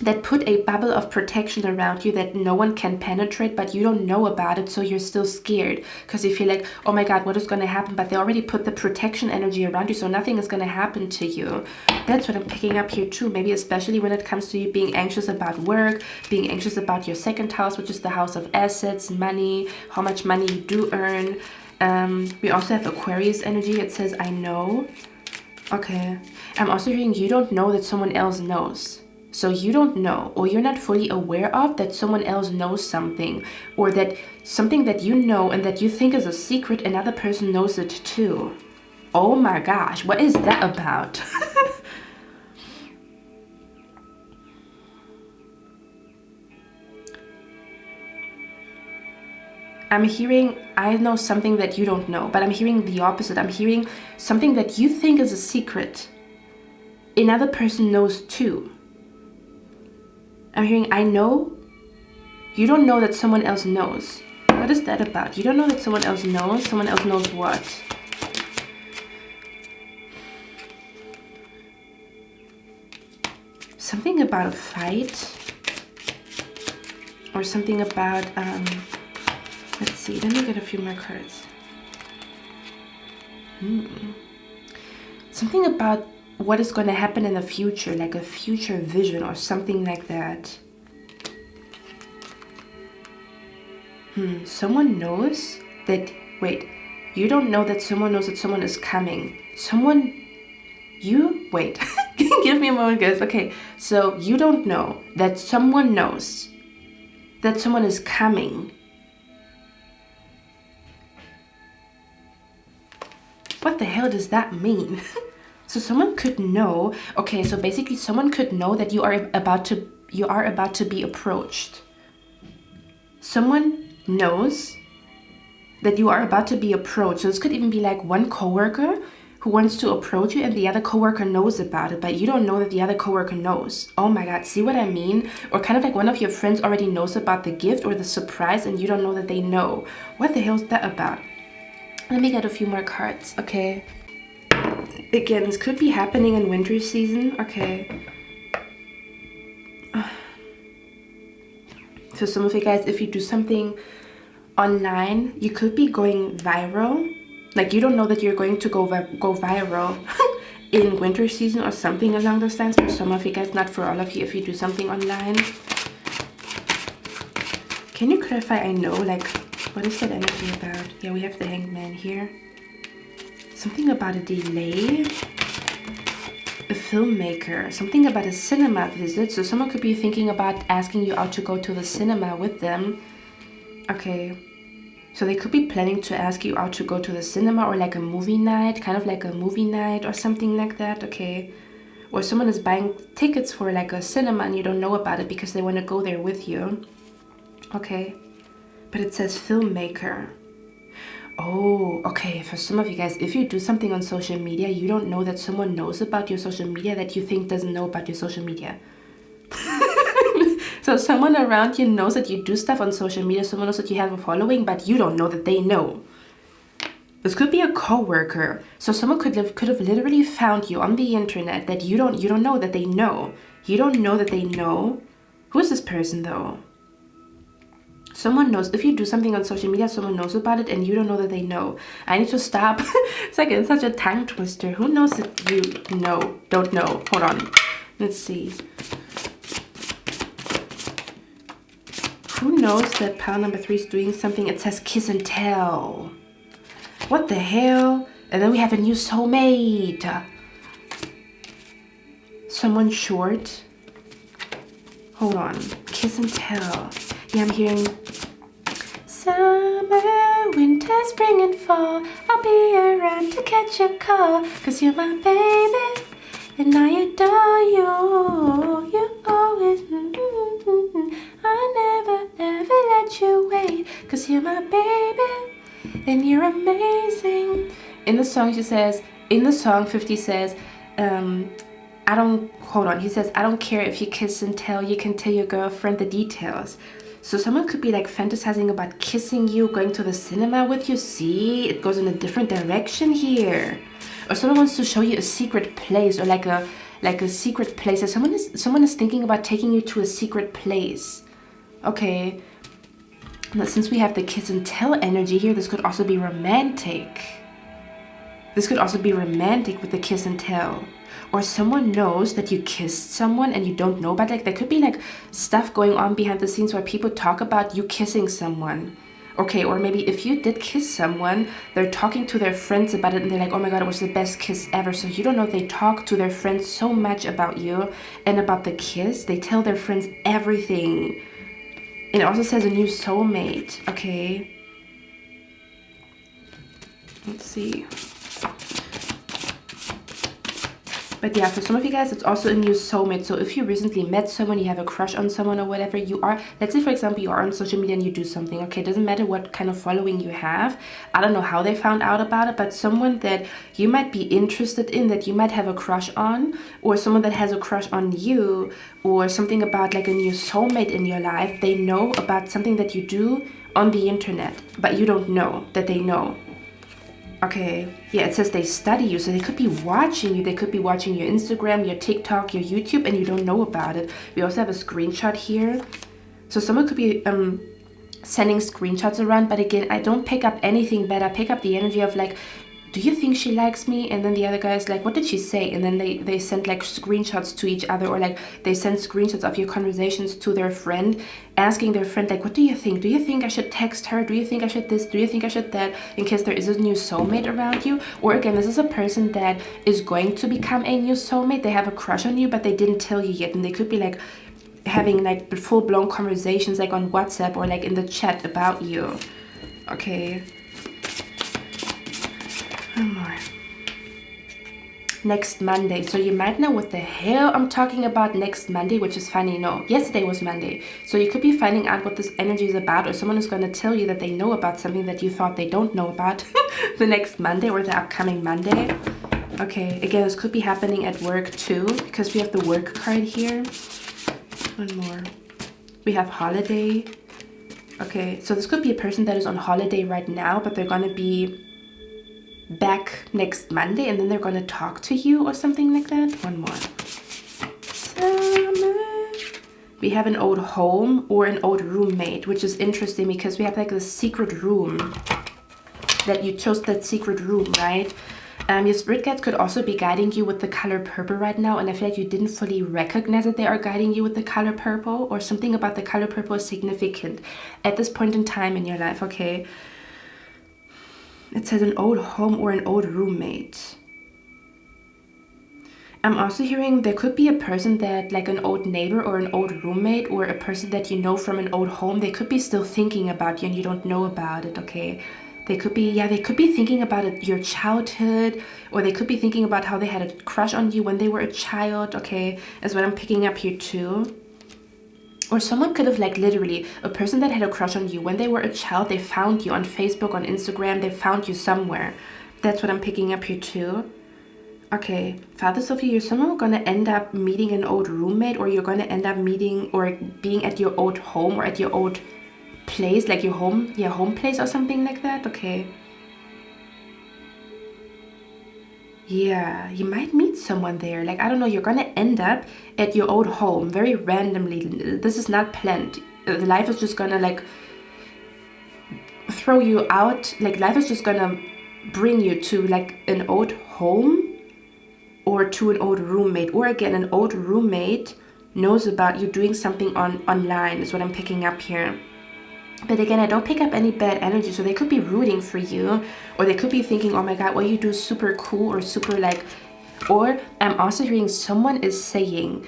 that put a bubble of protection around you that no one can penetrate, but you don't know about it, so you're still scared because you feel like, oh my god, what is going to happen? But they already put the protection energy around you, so nothing is going to happen to you. That's what I'm picking up here too. Maybe especially when it comes to you being anxious about work, being anxious about your second house, which is the house of assets, money, how much money you do earn. We also have Aquarius energy. It says, I know. Okay. I'm also hearing you don't know that someone else knows. So you don't know, or you're not fully aware of that someone else knows something, or that something that you know and that you think is a secret, another person knows it too. Oh my gosh, what is that about? I'm hearing, I know something that you don't know, but I'm hearing the opposite. I'm hearing something that you think is a secret. Another person knows too. I'm hearing, I know. You don't know that someone else knows. What is that about? You don't know that someone else knows? Someone else knows what? Something about a fight. Or something about, let's see, let me get a few more cards. Something about what is going to happen in the future, like a future vision or something like that. Someone knows that, wait, you don't know that someone knows that someone is coming. Wait, give me a moment, guys. Okay, so you don't know that someone knows that someone is coming. What the hell does that mean? So someone could know, okay, so basically someone could know that you are about to you are about to be approached. Someone knows that you are about to be approached. So this could even be like one coworker who wants to approach you and the other coworker knows about it, but you don't know that the other coworker knows. Oh my God, see what I mean? Or kind of like one of your friends already knows about the gift or the surprise and you don't know that they know. What the hell is that about? Let me get a few more cards, okay? Again, this could be happening in winter season, okay? So some of you guys, if you do something online, you could be going viral. Like you don't know that you're going to go viral in winter season or something along those lines. For some of you guys, not for all of you, if you do something online. Can you clarify? I know, like, what is that energy about? Yeah, we have the Hanged Man here. Something about a delay. A filmmaker. Something about a cinema visit. So someone could be thinking about asking you out to go to the cinema with them. Okay. So they could be planning to ask you out to go to the cinema or like a movie night, kind of like a movie night or something like that, okay? Or someone is buying tickets for like a cinema and you don't know about it because they want to go there with you, okay? But it says filmmaker. Oh, okay, for some of you guys, if you do something on social media, you don't know that someone knows about your social media that you think doesn't know about your social media. So someone around you knows that you do stuff on social media, someone knows that you have a following, but you don't know that they know. This could be a coworker. So someone could have literally found you on the internet that you don't know that they know. You don't know that they know. Who is this person though? Someone knows. If you do something on social media, someone knows about it and you don't know that they know. I need to stop. It's such a tongue twister. Who knows that you know? Don't know. Hold on. Let's see. Who knows that pile number 3 is doing something? It says kiss and tell. What the hell? And then we have a new soulmate. Someone short. Hold on. Kiss and tell. Yeah, I'm hearing summer, winter, spring and fall. I'll be around to catch your call. 'Cause you're my baby and I adore you. You always I never ever let you wait. 'Cause you're my baby and you're amazing. In the song she says, in the song 50 says, he says, I don't care if you kiss and tell, you can tell your girlfriend the details. So someone could be like fantasizing about kissing you, going to the cinema with you. See, it goes in a different direction here. Or someone wants to show you a secret place, or like a secret place. Someone is thinking about taking you to a secret place. Okay. Now, since we have the kiss and tell energy here, this could also be romantic. This could also be romantic with the kiss and tell. Or someone knows that you kissed someone and you don't know about it. Like, there could be like stuff going on behind the scenes where people talk about you kissing someone. Okay, or maybe if you did kiss someone, they're talking to their friends about it and they're like, oh my God, it was the best kiss ever. So you don't know, they talk to their friends so much about you and about the kiss. They tell their friends everything. And it also says a new soulmate. Okay. Let's see. But yeah, for some of you guys, it's also a new soulmate. So if you recently met someone, you have a crush on someone or whatever, you are, let's say for example, you are on social media and you do something, okay, it doesn't matter what kind of following you have. I don't know how they found out about it, but someone that you might be interested in, that you might have a crush on, or someone that has a crush on you, or something about like a new soulmate in your life, they know about something that you do on the internet, but you don't know that they know. Okay, yeah, it says they study you, so they could be watching you. They could be watching your Instagram, your TikTok, your YouTube, and you don't know about it. We also have a screenshot here. So someone could be sending screenshots around, but again, I don't pick up anything bad. I pick up the energy of like, do you think she likes me? And then the other guy is like, what did she say? And then they send like screenshots to each other, or like they send screenshots of your conversations to their friend, asking their friend like, what do you think? Do you think I should text her? Do you think I should this? Do you think I should that? In case there is a new soulmate around you. Or again, this is a person that is going to become a new soulmate. They have a crush on you, but they didn't tell you yet. And they could be like having like full-blown conversations like on WhatsApp or like in the chat about you. Okay. One more. next Monday. So you might know what the hell I'm talking about next Monday, which is funny. No, yesterday was Monday. So you could be finding out what this energy is about, or someone is going to tell you that they know about something that you thought they don't know about the next Monday or the upcoming Monday. Okay, again, this could be happening at work too, because we have the work card here. One more. We have holiday. Okay, so this could be a person that is on holiday right now, but they're going to be back next Monday, and then they're going to talk to you or something like that. One more. Summer. We have an old home or an old roommate, which is interesting because we have like this secret room that you chose, that secret room, right? Your spirit guides could also be guiding you with the color purple right now, and I feel like you didn't fully recognize that they are guiding you with the color purple, or something about the color purple is significant at this point in time in your life, okay? It says an old home or an old roommate. I'm also hearing there could be a person that, like an old neighbor or an old roommate, or a person that you know from an old home, they could be still thinking about you and you don't know about it, okay? They could be, yeah, they could be thinking about it, your childhood, or they could be thinking about how they had a crush on you when they were a child, okay? Is what I'm picking up here too. Or someone could have, like, literally, a person that had a crush on you when they were a child, they found you on Facebook, on Instagram, they found you somewhere. That's what I'm picking up here too. Okay, Father Sophia, you're somehow going to end up meeting an old roommate, or you're going to end up meeting or being at your old home or at your old place, like your home place or something like that. Okay, yeah, you might meet someone there, like, I don't know, you're gonna end up at your old home very randomly. This is not planned. Life is just gonna, like, throw you out, like, life is just gonna bring you to, like, an old home or to an old roommate, or again, an old roommate knows about you doing something online is what I'm picking up here. But again, I don't pick up any bad energy, so they could be rooting for you, or they could be thinking, oh my god, what you do is super cool, or super, like, or I'm also hearing someone is saying,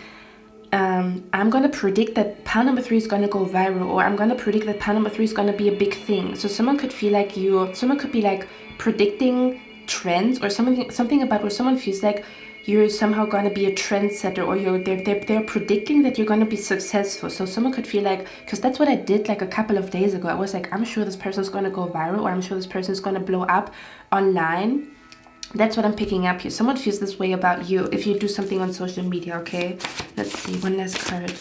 I'm gonna predict that pile number 3 is gonna go viral, or I'm gonna predict that pile number 3 is gonna be a big thing. So someone could feel like someone could be like predicting trends, or something about where someone feels like you're somehow going to be a trendsetter, or they're predicting that you're going to be successful. So someone could feel like, because that's what I did like a couple of days ago. I was like, I'm sure this person's going to go viral, or I'm sure this person's going to blow up online. That's what I'm picking up here. Someone feels this way about you if you do something on social media, okay? Let's see, one last card.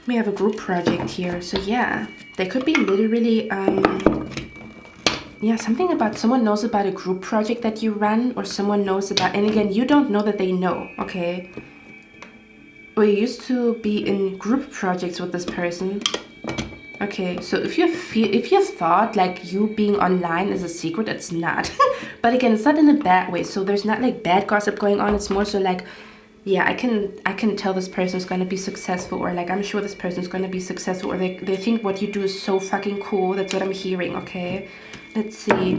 We have a group project here. So yeah, they could be literally yeah, something about someone knows about a group project that you run, or someone knows about, and again, you don't know that they know, okay? Or you used to be in group projects with this person. Okay, so if you thought like you being online is a secret, it's not. But again, it's not in a bad way. So there's not like bad gossip going on. It's more so like, yeah, I can tell this person's gonna be successful, or like I'm sure this person's gonna be successful, or they think what you do is so fucking cool. That's what I'm hearing, okay? Let's see.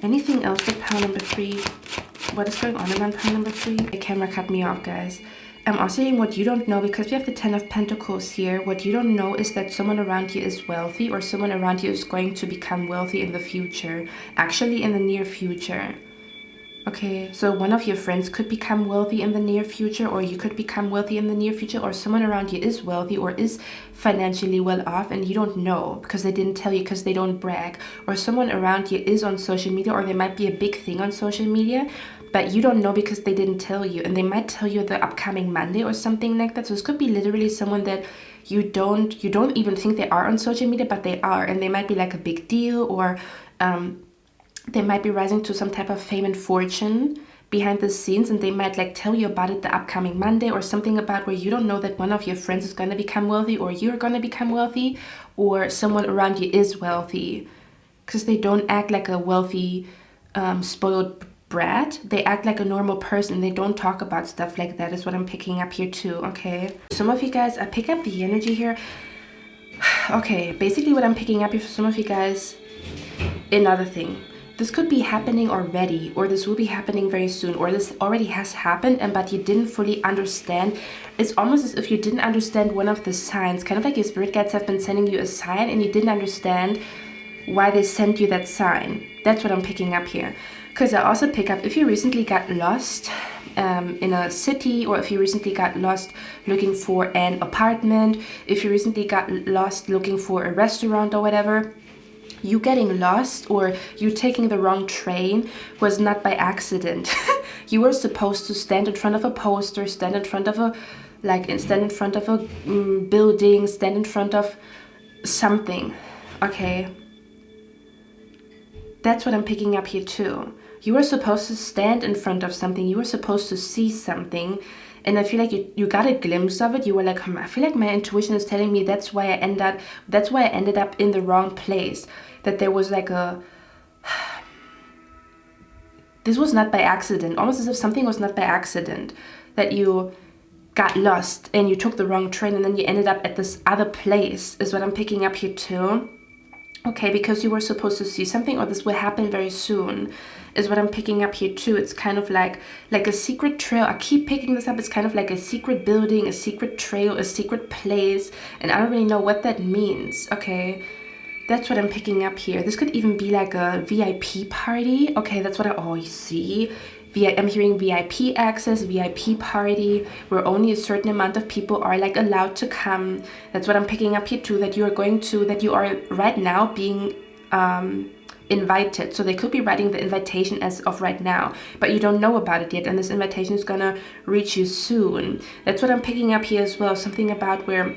Anything else with pile number 3? What is going on around pile number 3? The camera cut me off, guys. I'm also saying what you don't know, because we have the 10 of Pentacles here. What you don't know is that someone around you is wealthy, or someone around you is going to become wealthy in the future. Actually, in the near future. Okay, so one of your friends could become wealthy in the near future, or you could become wealthy in the near future, or someone around you is wealthy or is financially well off and you don't know because they didn't tell you, because they don't brag, or someone around you is on social media, or there might be a big thing on social media, but you don't know because they didn't tell you, and they might tell you the upcoming Monday or something like that. So this could be literally someone that you don't even think they are on social media, but they are, and they might be like a big deal, or they might be rising to some type of fame and fortune behind the scenes, and they might like tell you about it the upcoming Monday, or something about where you don't know that one of your friends is going to become wealthy, or you're going to become wealthy, or someone around you is wealthy, because they don't act like a wealthy spoiled brat. They act like a normal person. They don't talk about stuff like that, is what I'm picking up here too, okay? Some of you guys, I pick up the energy here. Okay, basically what I'm picking up here for some of you guys, another thing. This could be happening already, or this will be happening very soon, or this already has happened, but you didn't fully understand. It's almost as if you didn't understand one of the signs, kind of like your spirit guides have been sending you a sign and you didn't understand why they sent you that sign. That's what I'm picking up here. Because I also pick up if you recently got lost in a city, or if you recently got lost looking for an apartment, if you recently got lost looking for a restaurant or whatever, you getting lost or you taking the wrong train was not by accident. You were supposed to stand in front of a poster, stand in front of a building, stand in front of something, okay? That's what I'm picking up here too. You were supposed to stand in front of something. You were supposed to see something. And I feel like you got a glimpse of it. You were like, I feel like my intuition is telling me that's why I ended up in the wrong place. That there was like this was not by accident. Almost as if something was not by accident. That you got lost and you took the wrong train and then you ended up at this other place is what I'm picking up here too. Okay, because you were supposed to see something, or this will happen very soon, is what I'm picking up here too. It's kind of like a secret trail. I keep picking this up. It's kind of like a secret building, a secret trail, a secret place, and I don't really know what that means. Okay, that's what I'm picking up here. This could even be like a VIP party. Okay, that's what I always see. I'm hearing VIP access, VIP party, where only a certain amount of people are like allowed to come. That's what I'm picking up here too, that you are right now being invited. So they could be writing the invitation as of right now, but you don't know about it yet, and this invitation is gonna reach you soon. That's what I'm picking up here as well. Something about where,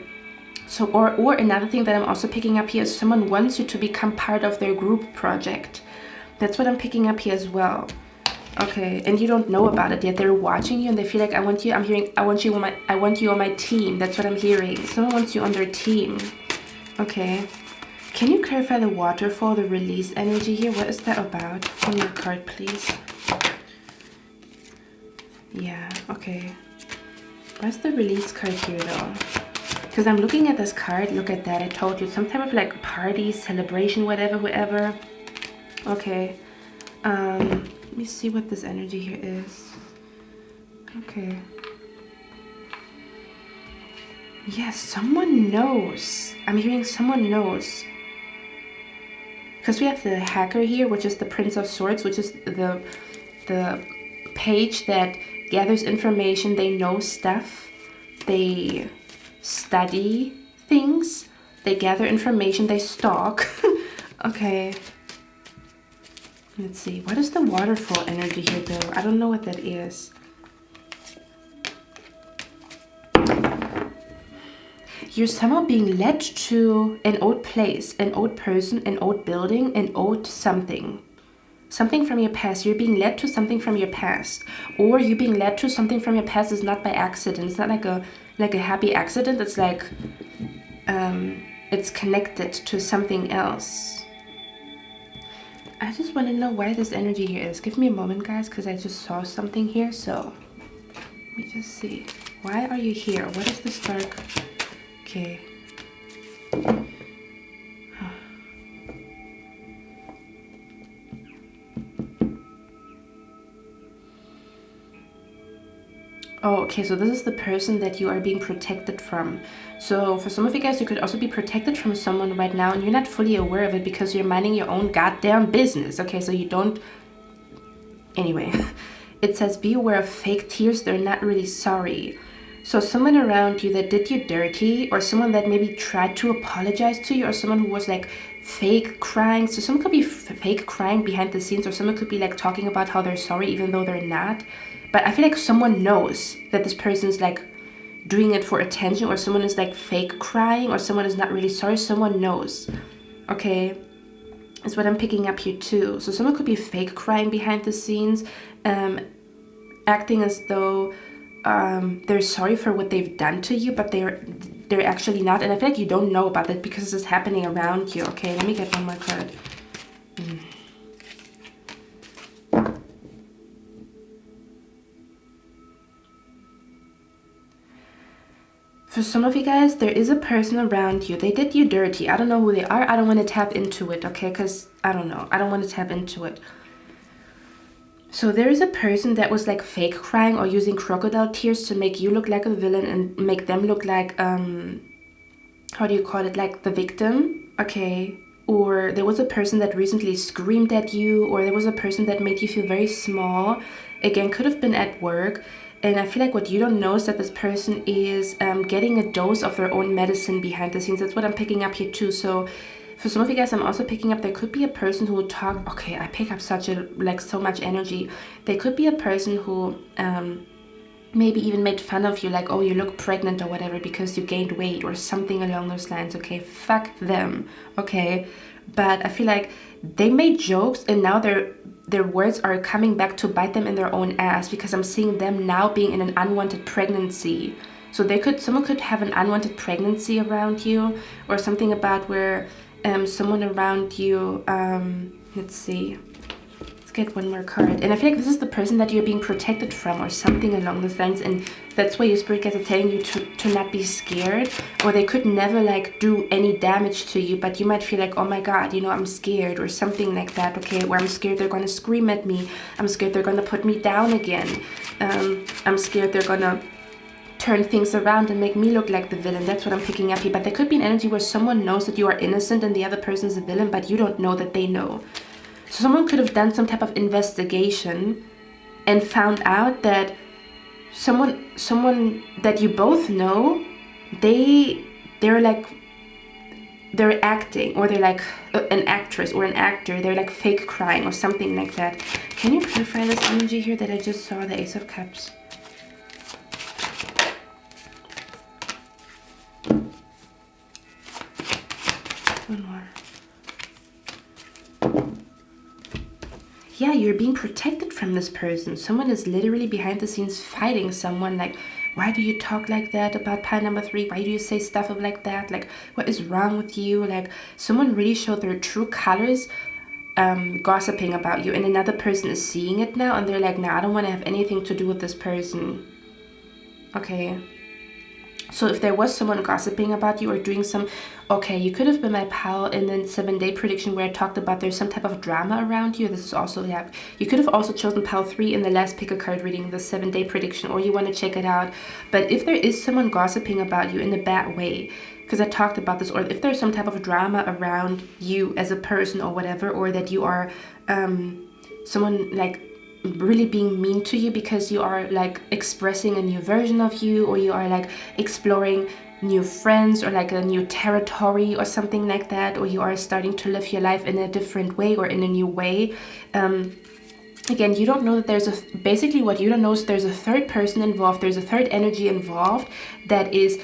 or another thing that I'm also picking up here is someone wants you to become part of their group project. That's what I'm picking up here as well. Okay, and you don't know about it yet. They're watching you and they feel like I want you on my team. That's what I'm hearing. Someone wants you on their team. Okay. Can you clarify the waterfall, the release energy here? What is that about? On your card, please. Yeah, okay. Where's the release card here though? Because I'm looking at this card. Look at that. I told you. Some type of like party, celebration, whatever. Okay. Let me see what this energy here is. Okay. Yes, someone knows. I'm hearing someone knows. Because we have the hacker here, which is the Prince of Swords, which is the page that gathers information. They know stuff. They study things. They gather information. They stalk. Okay. Let's see. What is the waterfall energy here though? I don't know what that is. You're somehow being led to an old place, an old person, an old building, an old something. Something from your past. You're being led to something from your past. Or you being led to something from your past is not by accident. It's not like a happy accident. It's like it's connected to something else. I just want to know why this energy here is. Give me a moment, guys, because I just saw something here. So let me just see. Why are you here? What is this dark? Okay. Oh, okay, so this is the person that you are being protected from. So for some of you guys, you could also be protected from someone right now and you're not fully aware of it because you're minding your own goddamn business. Okay, so you don't... Anyway, it says be aware of fake tears. They're not really sorry. So someone around you that did you dirty, or someone that maybe tried to apologize to you, or someone who was like fake crying. So someone could be fake crying behind the scenes, or someone could be like talking about how they're sorry even though they're not. But I feel like someone knows that this person is like doing it for attention, or someone is like fake crying, or someone is not really sorry. Someone knows. Okay, that's what I'm picking up here too. So someone could be fake crying behind the scenes, acting as though they're sorry for what they've done to you, but they're actually not. And I feel like you don't know about it because it's happening around you. Okay, let me get one more card. For some of you guys, there is a person around you. They did you dirty. I don't know who they are. I don't want to tap into it, okay? Because I don't know. I don't want to tap into it. So there is a person that was like fake crying or using crocodile tears to make you look like a villain and make them look like, how do you call it? Like the victim, okay? or there was a person that recently screamed at you, or there was a person that made you feel very small. Again, could have been at work. And I feel like what you don't know is that this person is getting a dose of their own medicine behind the scenes. That's what I'm picking up here too. So for some of you guys, I'm also picking up there could be a person who will talk. Okay, I pick up such a so much energy. There could be a person who maybe even made fun of you, like, oh, you look pregnant or whatever because you gained weight or something along those lines. Okay, fuck them. Okay, but I feel like they made jokes and now their words are coming back to bite them in their own ass, because I'm seeing them now being in an unwanted pregnancy. So someone could have an unwanted pregnancy around you, or something about where someone around you, let's see, let's get one more card. And I feel like this is the person that you're being protected from or something along those lines, and that's why your spirit guides are telling you to not be scared. Or they could never like do any damage to you, but you might feel like, oh my god, you know, I'm scared or something like that. Okay, where I'm scared they're gonna scream at me, I'm scared they're gonna put me down again, I'm scared they're gonna turn things around and make me look like the villain. That's what I'm picking up here. But there could be an energy where someone knows that you are innocent and the other person's a villain, but you don't know that they know. So someone could have done some type of investigation and found out that someone that you both know, they're acting, or they're like an actress or an actor, they're like fake crying or something like that. Can you clarify this energy here that I just saw, the Ace of Cups? One more. Yeah, you're being protected from this person. Someone is literally behind the scenes fighting someone. Like, why do you talk like that about pile number 3? Why do you say stuff like that? Like, what is wrong with you? Like, someone really showed their true colors gossiping about you, and another person is seeing it now and they're like, nah, I don't want to have anything to do with this person. Okay. So if there was someone gossiping about you or doing some, okay, you could have been my pal in the 7-day prediction where I talked about there's some type of drama around you. This is also, yeah, you could have also chosen pal 3 in the last pick a card reading, the 7-day prediction, or you want to check it out. But if there is someone gossiping about you in a bad way, because I talked about this, or if there's some type of drama around you as a person or whatever, or that you are someone like really being mean to you because you are like expressing a new version of you, or you are like exploring new friends or like a new territory or something like that, or you are starting to live your life in a different way or in a new way. Again, you don't know that there's basically what you don't know is there's a third person involved, there's a third energy involved that is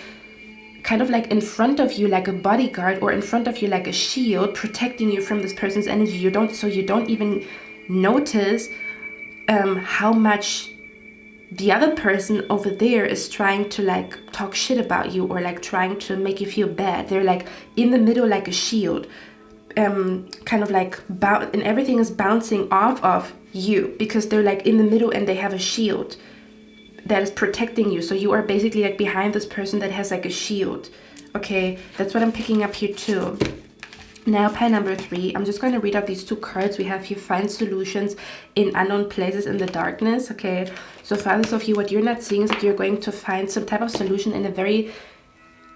kind of like in front of you like a bodyguard, or in front of you like a shield, protecting you from this person's energy. You don't even notice how much the other person over there is trying to like talk shit about you, or like trying to make you feel bad. They're like in the middle like a shield, kind of like and everything is bouncing off of you because they're like in the middle and they have a shield that is protecting you. So you are basically like behind this person that has like a shield. Okay, that's what I'm picking up here too. Now, pile number 3, I'm just going to read out these 2 cards we have here. Find solutions in unknown places in the darkness. Okay, so for others of you, what you're not seeing is that you're going to find some type of solution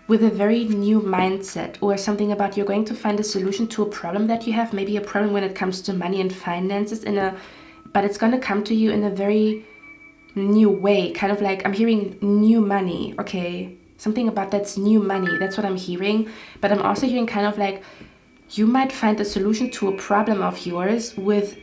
with a very new mindset, or something about you're going to find a solution to a problem that you have, maybe a problem when it comes to money and finances, but it's going to come to you in a very new way. Kind of like I'm hearing new money. Okay, something about that's new money. That's what I'm hearing. But I'm also hearing kind of like you might find a solution to a problem of yours with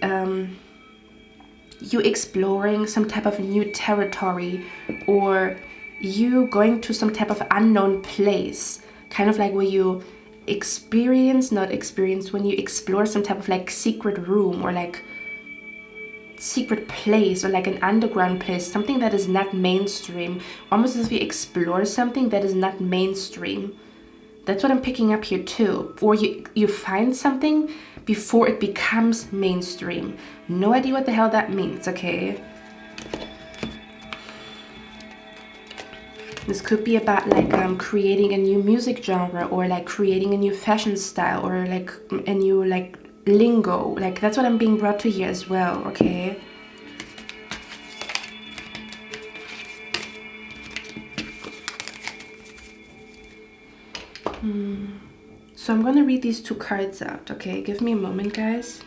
you exploring some type of new territory, or you going to some type of unknown place, kind of like where you when you explore some type of like secret room, or like secret place, or like an underground place, something that is not mainstream, almost as if you explore something that is not mainstream. That's what I'm picking up here too. Or you find something before it becomes mainstream. No idea what the hell that means, okay? This could be about like creating a new music genre, or like creating a new fashion style, or like a new like lingo. Like that's what I'm being brought to here as well, okay? So I'm going to read these 2 cards out, okay? Give me a moment, guys.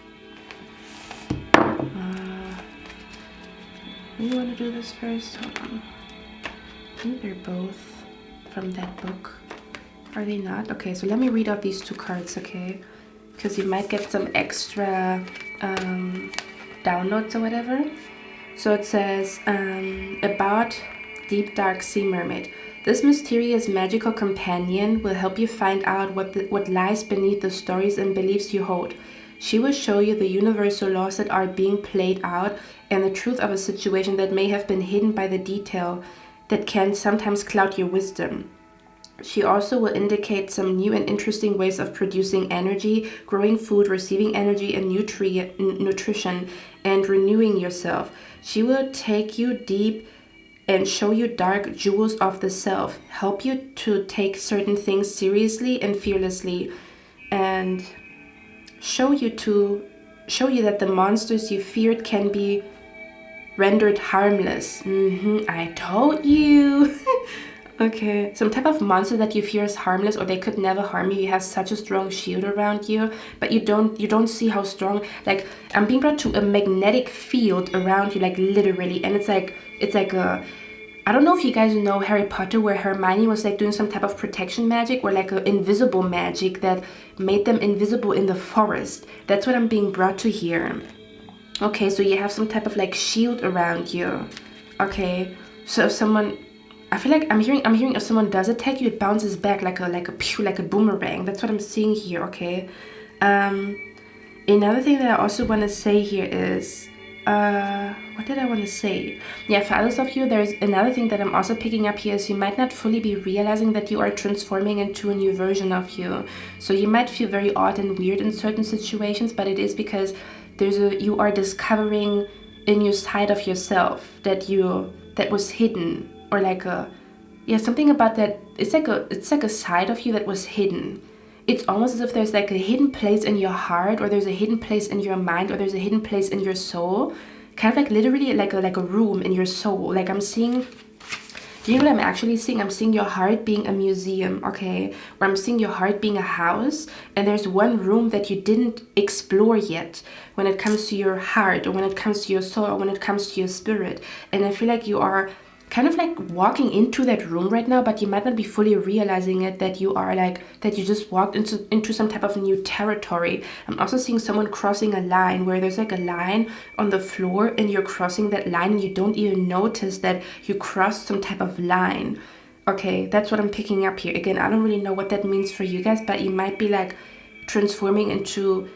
You want to do this first? Hold on. I think they're both from that book. Are they not? Okay, so let me read out these 2 cards, okay? Because you might get some extra downloads or whatever. So it says, about Deep Dark Sea Mermaid. This mysterious magical companion will help you find out what lies beneath the stories and beliefs you hold. She will show you the universal laws that are being played out and the truth of a situation that may have been hidden by the detail that can sometimes cloud your wisdom. She also will indicate some new and interesting ways of producing energy, growing food, receiving energy and nutrition, and renewing yourself. She will take you deep and show you dark jewels of the self, help you to take certain things seriously and fearlessly, and show you that the monsters you feared can be rendered harmless. I told you. Okay, some type of monster that you fear is harmless, or they could never harm you. You have such a strong shield around you, but you don't see how strong. Like, I'm being brought to a magnetic field around you, like literally, and it's like a, I don't know if you guys know Harry Potter, where Hermione was like doing some type of protection magic, or like an invisible magic that made them invisible in the forest. That's what I'm being brought to here. Okay, so you have some type of like shield around you. Okay, so if someone, I feel like I'm hearing if someone does attack you, it bounces back like a boomerang. That's what I'm seeing here. Okay. Another thing that I also want to say here is, what did I want to say? Yeah, for others of you, there's another thing that I'm also picking up here is you might not fully be realizing that you are transforming into a new version of you. So you might feel very odd and weird in certain situations, but it is because you are discovering a new side of yourself that was hidden, or like something about that. It's like a side of you that was hidden. It's almost as if there's like a hidden place in your heart, or there's a hidden place in your mind, or there's a hidden place in your soul. Kind of like literally like a room in your soul. Like I'm seeing, do you know what I'm actually seeing? I'm seeing your heart being a museum, okay? Or I'm seeing your heart being a house, and there's one room that you didn't explore yet when it comes to your heart, or when it comes to your soul, or when it comes to your spirit. And I feel like you are kind of like walking into that room right now, but you might not be fully realizing it, that you just walked into some type of new territory. I'm also seeing someone crossing a line, where there's like a line on the floor and you're crossing that line and you don't even notice that you crossed some type of line. Okay, that's what I'm picking up here. Again, I don't really know what that means for you guys, but you might be like transforming into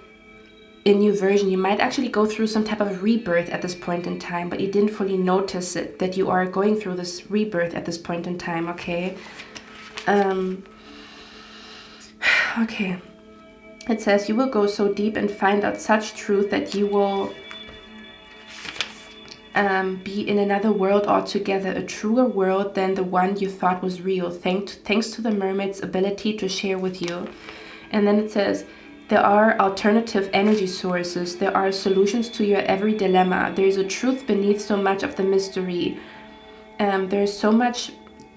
a new version. You might actually go through some type of rebirth at this point in time, but you didn't fully notice it, that you are going through this rebirth at this point in time. Okay. Okay. It says you will go so deep and find out such truth that you will be in another world altogether, a truer world than the one you thought was real, thanks to the mermaid's ability to share with you. And then it says, there are alternative energy sources. There are solutions to your every dilemma. There is a truth beneath so much of the mystery. There is so much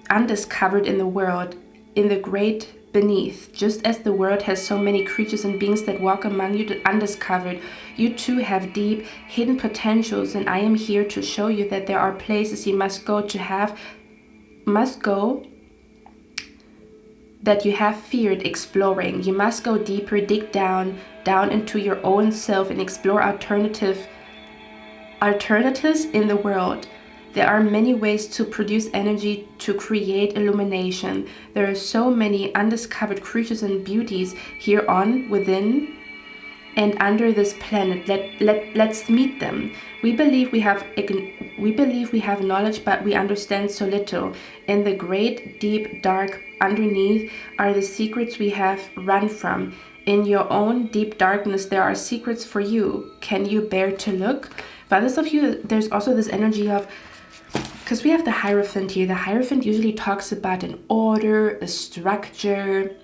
undiscovered in the world, in the great beneath. Just as the world has so many creatures and beings that walk among you undiscovered, you too have deep, hidden potentials, and I am here to show you that there are places you must go that you have feared exploring. You must go deeper, dig down into your own self and explore alternatives in the world. There are many ways to produce energy, to create illumination. There are so many undiscovered creatures and beauties here on, within, and under this planet. Let's meet them. We believe we have knowledge, but we understand so little. In the great, deep, dark underneath are the secrets we have run from. In your own deep darkness, there are secrets for you. Can you bear to look? For others of you, there's also this energy of, because we have the Hierophant here. The Hierophant usually talks about an order, a structure.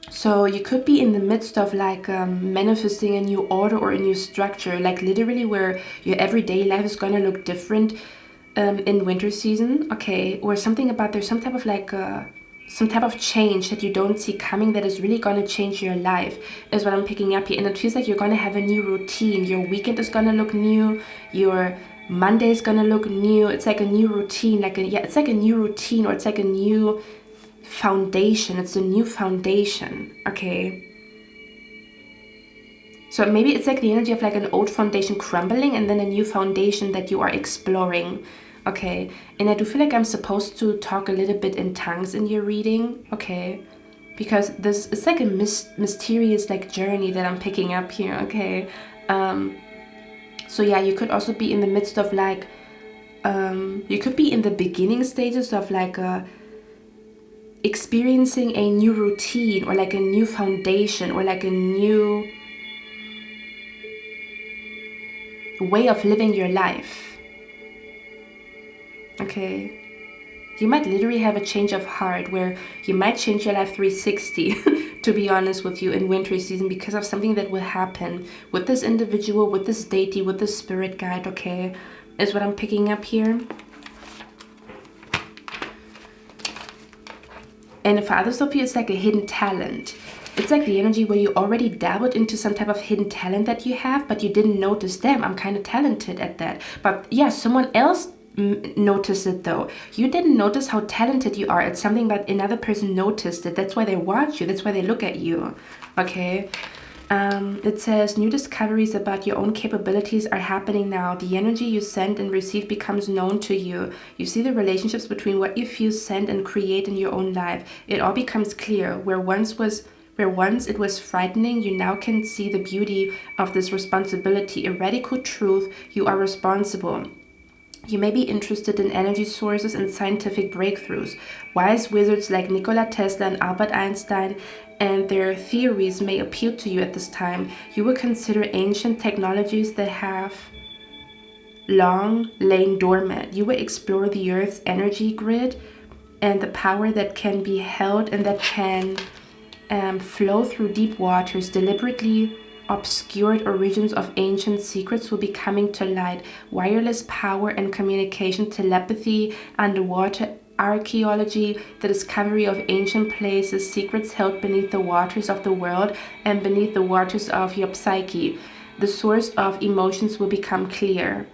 So you could be in the midst of like manifesting a new order or a new structure, like literally where your everyday life is going to look different in winter season, okay? Or something about, there's some type of like some type of change that you don't see coming that is really going to change your life is what I'm picking up here. And it feels like you're going to have a new routine. Your weekend is going to look new. Your Monday is going to look new. It's like a new routine. It's like a new routine, or it's like a new foundation. It's a new foundation, okay? So maybe it's like the energy of like an old foundation crumbling and then a new foundation that you are exploring, okay? And I do feel like I'm supposed to talk a little bit in tongues in your reading, okay? Because it's like a mysterious like journey that I'm picking up here, okay? So yeah, you could also be in the midst of like, you could be in the beginning stages of like experiencing a new routine, or like a new foundation, or like a new way of living your life, okay? You might literally have a change of heart where you might change your life 360 to be honest with you, in winter season, because of something that will happen with this individual, with this deity, with this spirit guide, okay? Is what I'm picking up here. And for others of you, it's like a hidden talent. It's like the energy where you already dabbled into some type of hidden talent that you have, but you didn't notice them. I'm kind of talented at that. But yeah, someone else noticed it though. You didn't notice how talented you are. It's something that another person noticed it. That's why they watch you. That's why they look at you. Okay. It says new discoveries about your own capabilities are happening now. The energy you send and receive becomes known to you. You see the relationships between what you feel, send, and create in your own life. It all becomes clear. Where once it was frightening, you now can see the beauty of this responsibility. A radical truth, you are responsible. You may be interested in energy sources and scientific breakthroughs. Wise wizards like Nikola Tesla and Albert Einstein and their theories may appeal to you at this time. You will consider ancient technologies that have long lain dormant. You will explore the Earth's energy grid and the power that can be held and that can flow through deep waters. Deliberately obscured origins of ancient secrets will be coming to light. Wireless power and communication, telepathy, underwater archaeology, the discovery of ancient places, secrets held beneath the waters of the world and beneath the waters of your psyche. The source of emotions will become clear.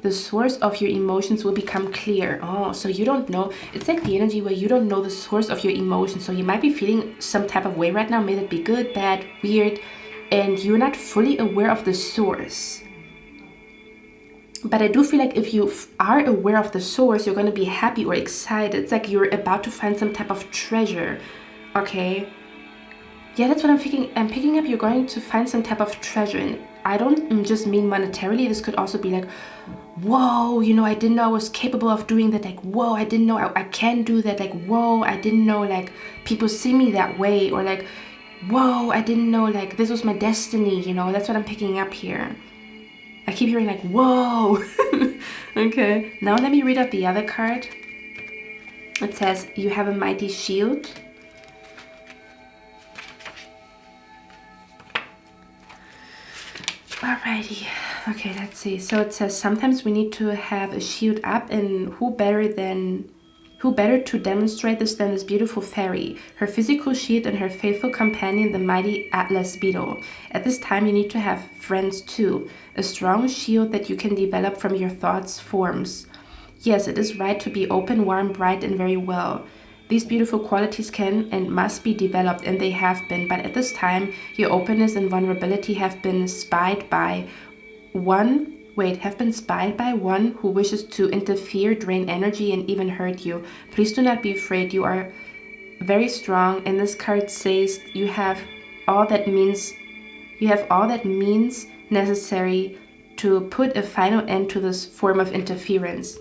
The source of your emotions will become clear. Oh, so you don't know. It's like the energy where you don't know the source of your emotions. So you might be feeling some type of way right now. May that be good, bad, weird. And you're not fully aware of the source. But I do feel like if you are aware of the source, you're going to be happy or excited. It's like you're about to find some type of treasure. Okay? Yeah, that's what I'm thinking. I'm picking up you're going to find some type of treasure. And I don't just mean monetarily. This could also be like, whoa, you know, I didn't know I was capable of doing that. Like, whoa, I didn't know I can do that. Like, whoa, I didn't know like people see me that way. Or like, whoa, I didn't know like this was my destiny, you know. That's what I'm picking up here. I keep hearing like, whoa. Okay, now let me read out the other card. It says, you have a mighty shield. Alrighty, okay, let's see. So it says, sometimes we need to have a shield up, and who better to demonstrate this than this beautiful fairy, her physical shield and her faithful companion, the mighty Atlas beetle. At this time, you need to have friends too. A strong shield that you can develop from your thoughts forms. Yes, it is right to be open, warm, bright, and very well. These beautiful qualities can and must be developed, and they have been. But at this time, your openness and vulnerability have been spied by one who wishes to interfere, drain energy, and even hurt you. Please do not be afraid. You are very strong. And this card says you have all that means necessary to put a final end to this form of interference.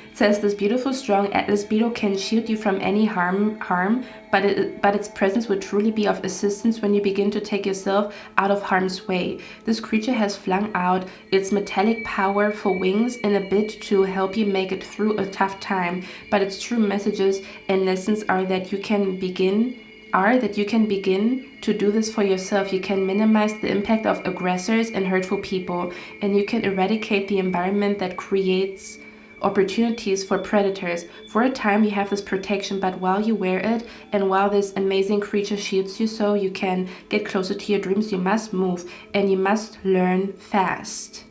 It says this beautiful, strong Atlas beetle can shield you from any harm, but its presence will truly be of assistance when you begin to take yourself out of harm's way. This creature has flung out its metallic powerful wings in a bid to help you make it through a tough time, but its true messages and lessons are that you can begin are that you can begin to do this for yourself. You can minimize the impact of aggressors and hurtful people, and you can eradicate the environment that creates opportunities for predators. For a time you have this protection, but while you wear it and while this amazing creature shields you so you can get closer to your dreams, you must move and you must learn fast.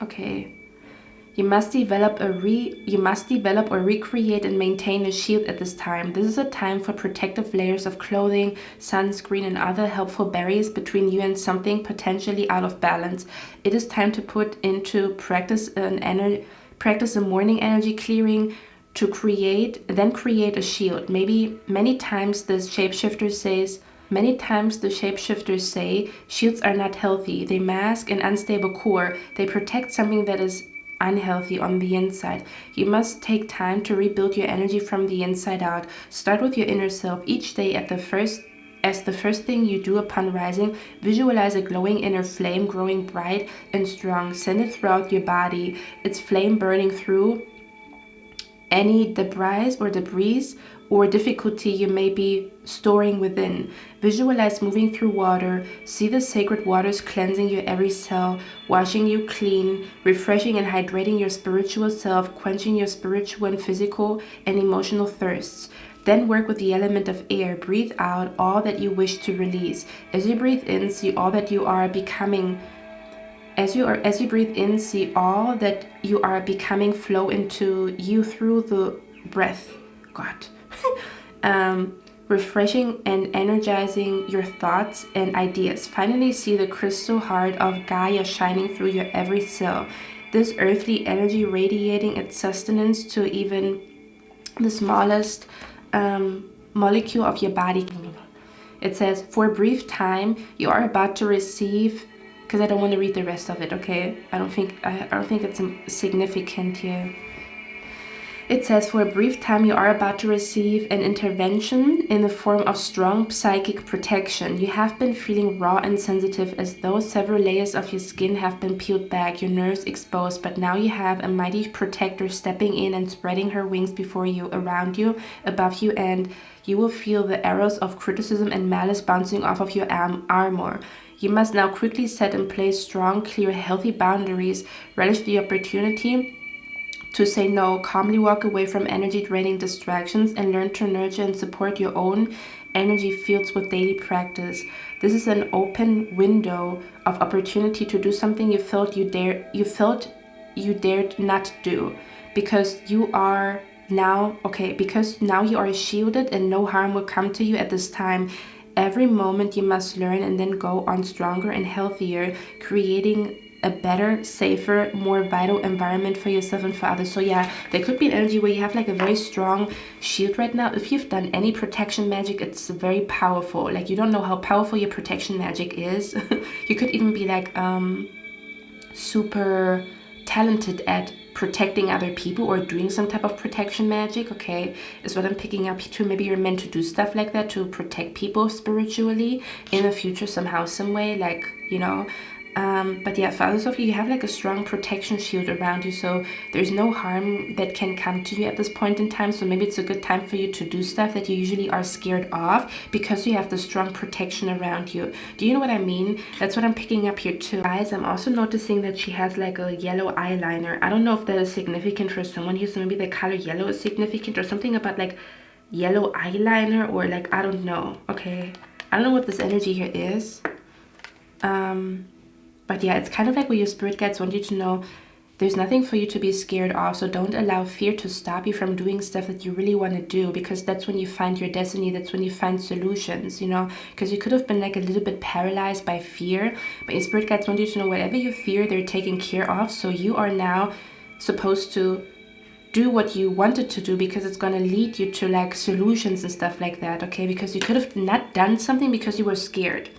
Okay. You must develop or recreate and maintain a shield at this time. This is a time for protective layers of clothing, sunscreen, and other helpful barriers between you and something potentially out of balance. It is time to put into practice a morning energy clearing to create a shield. Many times the shapeshifters say shields are not healthy. They mask an unstable core. They protect something that is unhealthy on the inside. You must take time to rebuild your energy from the inside out. Start with your inner self. Each day as the first thing you do upon rising, visualize a glowing inner flame growing bright and strong. Send it throughout your body, its flame burning through any debris or difficulty you may be storing within. Visualize moving through water. See the sacred waters cleansing your every cell, washing you clean, refreshing and hydrating your spiritual self, quenching your spiritual and physical and emotional thirsts. Then work with the element of air. Breathe out all that you wish to release. As you breathe in, see all that you are becoming. As you breathe in, see all that you are becoming flow into you through the breath. God. Refreshing and energizing your thoughts and ideas. Finally, see the crystal heart of Gaia shining through your every cell. This earthly energy radiating its sustenance to even the smallest molecule of your body. It says, for a brief time, you are about to receive, because I don't want to read the rest of it, okay? I don't think it's significant here. It says, for a brief time, you are about to receive an intervention in the form of strong psychic protection. You have been feeling raw and sensitive, as though several layers of your skin have been peeled back, your nerves exposed, but now you have a mighty protector stepping in and spreading her wings before you, around you, above you, and you will feel the arrows of criticism and malice bouncing off of your armor. You must now quickly set in place strong, clear, healthy boundaries. Relish the opportunity to say no, calmly walk away from energy-draining distractions, and learn to nurture and support your own energy fields with daily practice. This is an open window of opportunity to do something you felt you dared not do, because now you are shielded and no harm will come to you at this time. Every moment you must learn and then go on stronger and healthier, creating a better, safer, more vital environment for yourself and for others. So yeah, there could be an energy where you have like a very strong shield right now. If you've done any protection magic, it's very powerful. Like, you don't know how powerful your protection magic is. You could even be like super talented at protecting other people or doing some type of protection magic, okay, is what I'm picking up too. Maybe you're meant to do stuff like that to protect people spiritually in the future somehow, some way, like, you know. But yeah, for others of you, you have like a strong protection shield around you, so there's no harm that can come to you at this point in time. So maybe it's a good time for you to do stuff that you usually are scared of, because you have the strong protection around you. Do you know what I mean? That's what I'm picking up here too. Guys, I'm also noticing that she has like a yellow eyeliner. I don't know if that is significant for someone here, so maybe the color yellow is significant, or something about like yellow eyeliner, or like, I don't know. Okay, I don't know what this energy here is. But yeah, it's kind of like what your spirit guides want you to know. There's nothing for you to be scared of, so don't allow fear to stop you from doing stuff that you really want to do, because that's when you find your destiny, that's when you find solutions, you know, because you could have been like a little bit paralyzed by fear, but your spirit guides want you to know whatever you fear, they're taken care of, so you are now supposed to do what you wanted to do, because it's going to lead you to like solutions and stuff like that, okay, because you could have not done something because you were scared.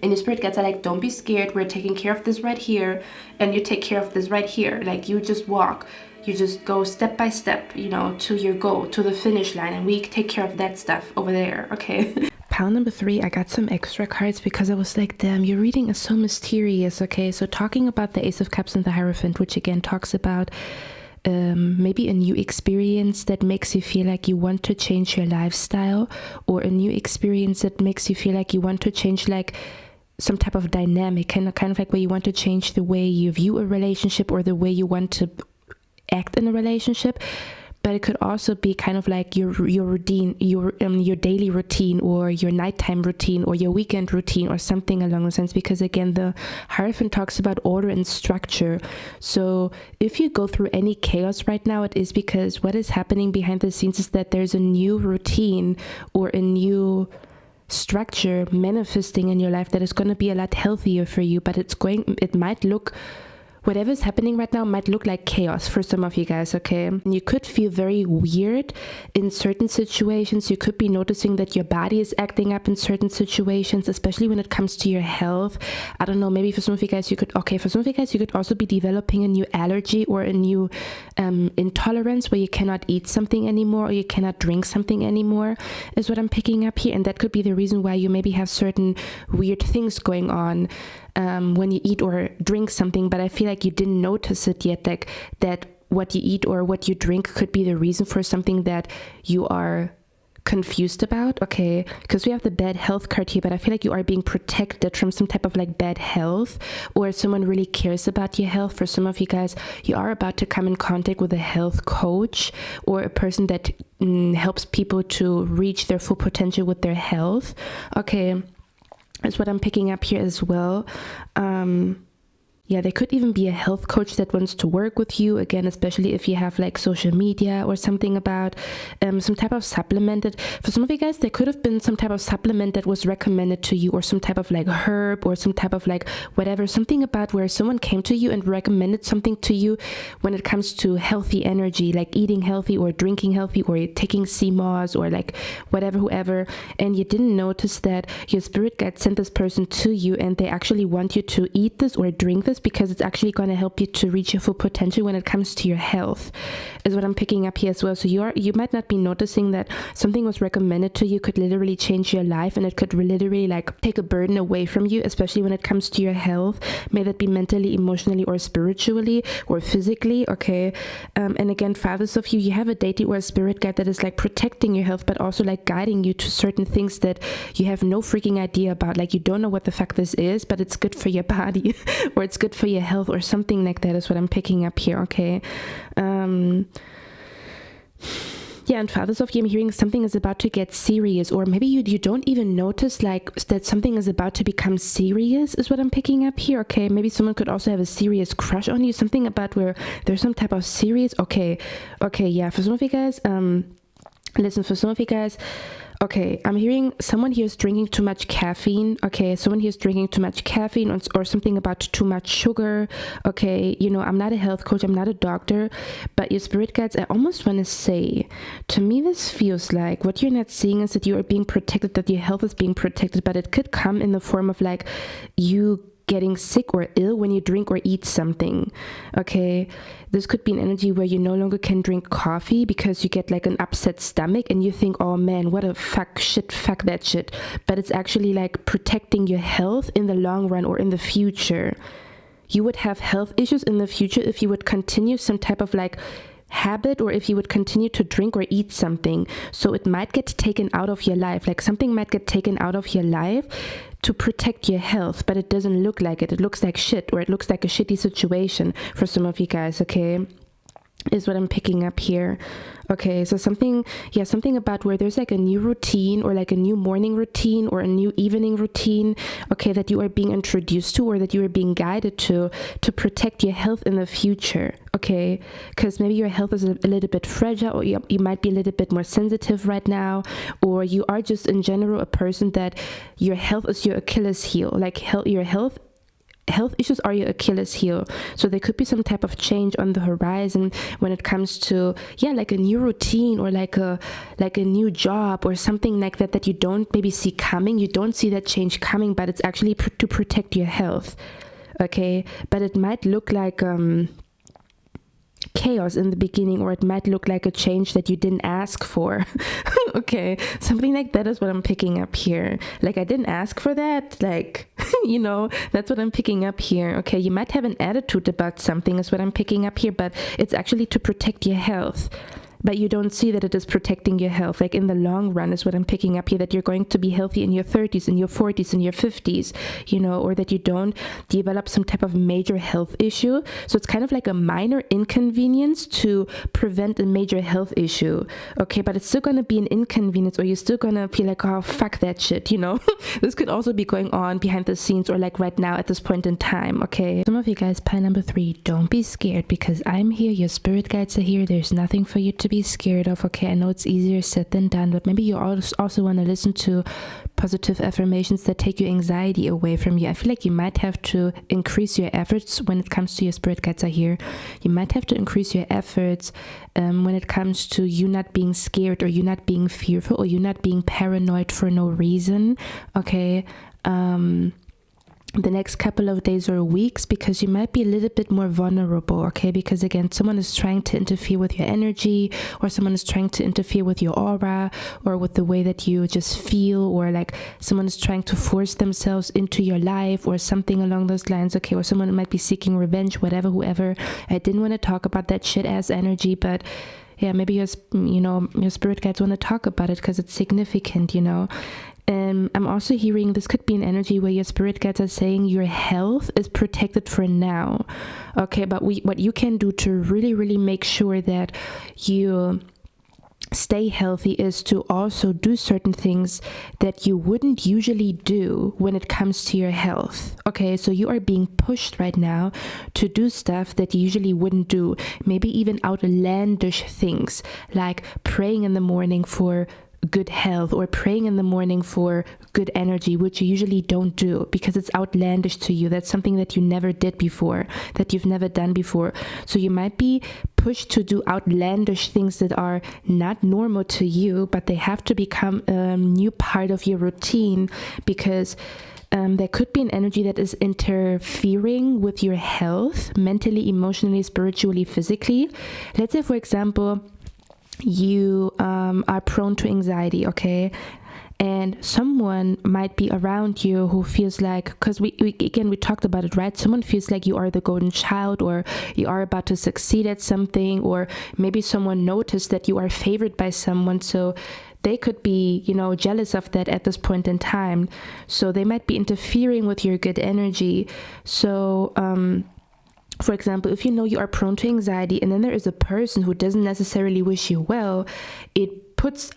And your spirit guides are like, don't be scared, we're taking care of this right here, and you take care of this right here. Like, you just walk, you just go step by step, you know, to your goal, to the finish line, and we take care of that stuff over there, okay? Pile number 3, I got some extra cards because I was like, damn, your reading is so mysterious, okay? So talking about the Ace of Cups and the Hierophant, which again talks about maybe a new experience that makes you feel like you want to change your lifestyle, or a new experience that makes you feel like you want to change like some type of dynamic, kind of like where you want to change the way you view a relationship or the way you want to act in a relationship. But it could also be kind of like your routine, your daily routine, or your nighttime routine, or your weekend routine, or something along those lines. Because again, the Hierophant talks about order and structure. So if you go through any chaos right now, it is because what is happening behind the scenes is that there's a new routine or a new structure manifesting in your life that is going to be a lot healthier for you. But it might look, whatever's happening right now might look like chaos for some of you guys, okay? And you could feel very weird in certain situations. You could be noticing that your body is acting up in certain situations, especially when it comes to your health. I don't know, maybe for some of you guys, you could also be developing a new allergy or a new intolerance where you cannot eat something anymore, or you cannot drink something anymore, is what I'm picking up here. And that could be the reason why you maybe have certain weird things going on when you eat or drink something, but I feel like you didn't notice it yet, like that what you eat or what you drink could be the reason for something that you are confused about, okay? Because we have the bad health card here, but I feel like you are being protected from some type of like bad health, or someone really cares about your health. For some of you guys, you are about to come in contact with a health coach or a person that helps people to reach their full potential with their health, okay? That's what I'm picking up here as well. Yeah, there could even be a health coach that wants to work with you, again, especially if you have like social media or something about some type of supplement. For some of you guys, there could have been some type of supplement that was recommended to you, or some type of like herb, or some type of like whatever, something about where someone came to you and recommended something to you when it comes to healthy energy, like eating healthy or drinking healthy or taking sea moss or like whatever, whoever, and you didn't notice that your spirit guide sent this person to you and they actually want you to eat this or drink this because it's actually going to help you to reach your full potential when it comes to your health, is what I'm picking up here as well. So you might not be noticing that something was recommended to you could literally change your life, and it could literally like take a burden away from you, especially when it comes to your health, may that be mentally, emotionally, or spiritually, or physically, okay? And again, fathers of you have a deity or a spirit guide that is like protecting your health, but also like guiding you to certain things that you have no freaking idea about. Like you don't know what the fuck this is, but it's good for your body or it's good for your health or something like that, is what I'm picking up here, okay? Yeah, and fathers of you, I'm hearing something is about to get serious, or maybe you don't even notice like that something is about to become serious, is what I'm picking up here, okay? Maybe someone could also have a serious crush on you, something about where there's some type of serious, okay, yeah, for some of you guys, listen, for some of you guys, okay, I'm hearing someone here is drinking too much caffeine, okay? Someone here is drinking too much caffeine or something about too much sugar, okay? You know, I'm not a health coach, I'm not a doctor, but your spirit guides, I almost want to say, to me this feels like what you're not seeing is that you are being protected, that your health is being protected, but it could come in the form of like you getting sick or ill when you drink or eat something, okay? This could be an energy where you no longer can drink coffee because you get like an upset stomach and you think, oh man, what a fuck that shit. But it's actually like protecting your health in the long run or in the future. You would have health issues in the future if you would continue some type of like habit, or if you would continue to drink or eat something. So it might get taken out of your life, like something might get taken out of your life to protect your health, but it doesn't look like it. It looks like shit, or it looks like a shitty situation for some of you guys, okay? Is what I'm picking up here. Okay, so something about where there's like a new routine, or like a new morning routine, or a new evening routine, okay, that you are being introduced to, or that you are being guided to protect your health in the future, okay? Because maybe your health is a little bit fragile, or you might be a little bit more sensitive right now, or you are just in general a person that your health is your Achilles heel, like your health issues are your Achilles heel. So there could be some type of change on the horizon when it comes to, yeah, like a new routine, or like a new job or something like that you don't maybe see coming. You don't see that change coming, but it's actually to protect your health, okay? But it might look like chaos in the beginning, or it might look like a change that you didn't ask for. Okay, something like that is what I'm picking up here. Like, I didn't ask for that, like You know, that's what I'm picking up here. Okay, you might have an attitude about something is what I'm picking up here, but it's actually to protect your health. But you don't see that it is protecting your health. Like in the long run is what I'm picking up here, that you're going to be healthy in your 30s, in your 40s, in your 50s, you know, or that you don't develop some type of major health issue. So it's kind of like a minor inconvenience to prevent a major health issue. Okay, but it's still going to be an inconvenience, or you're still going to feel like, oh, fuck that shit, you know. This could also be going on behind the scenes or like right now at this point in time, okay? Some of you guys, pie number 3, don't be scared because I'm here. Your spirit guides are here. There's nothing for you to be scared of. Okay, I know it's easier said than done, but maybe you also want to listen to positive affirmations that take your anxiety away from you. I feel like you might have to increase your efforts when it comes to your spirit guides are here. You might have to increase your efforts when it comes to you not being scared, or you not being fearful, or you not being paranoid for no reason. Okay, the next couple of days or weeks, because you might be a little bit more vulnerable. Okay, because again, someone is trying to interfere with your energy, or someone is trying to interfere with your aura, or with the way that you just feel, or like someone is trying to force themselves into your life or something along those lines. Okay, or someone might be seeking revenge, whatever, whoever. I didn't want to talk about that shit ass energy, but yeah, maybe your spirit guides want to talk about it because it's significant, you know. I'm also hearing this could be an energy where your spirit guides are saying your health is protected for now. Okay, but what you can do to really, really make sure that you stay healthy is to also do certain things that you wouldn't usually do when it comes to your health. Okay, so you are being pushed right now to do stuff that you usually wouldn't do. Maybe even outlandish things like praying in the morning for good health, or praying in the morning for good energy, which you usually don't do because it's outlandish to you. That's something that you never did before, that you've never done before. So you might be pushed to do outlandish things that are not normal to you, but they have to become a new part of your routine, because there could be an energy that is interfering with your health, mentally, emotionally, spiritually, physically. Let's say, for example, you are prone to anxiety, okay, and someone might be around you who feels like, because we talked about it, right? Someone feels like you are the golden child, or you are about to succeed at something, or maybe someone noticed that you are favored by someone, so they could be, you know, jealous of that at this point in time. So they might be interfering with your good energy. So for example, if you know you are prone to anxiety and then there is a person who doesn't necessarily wish you well, it puts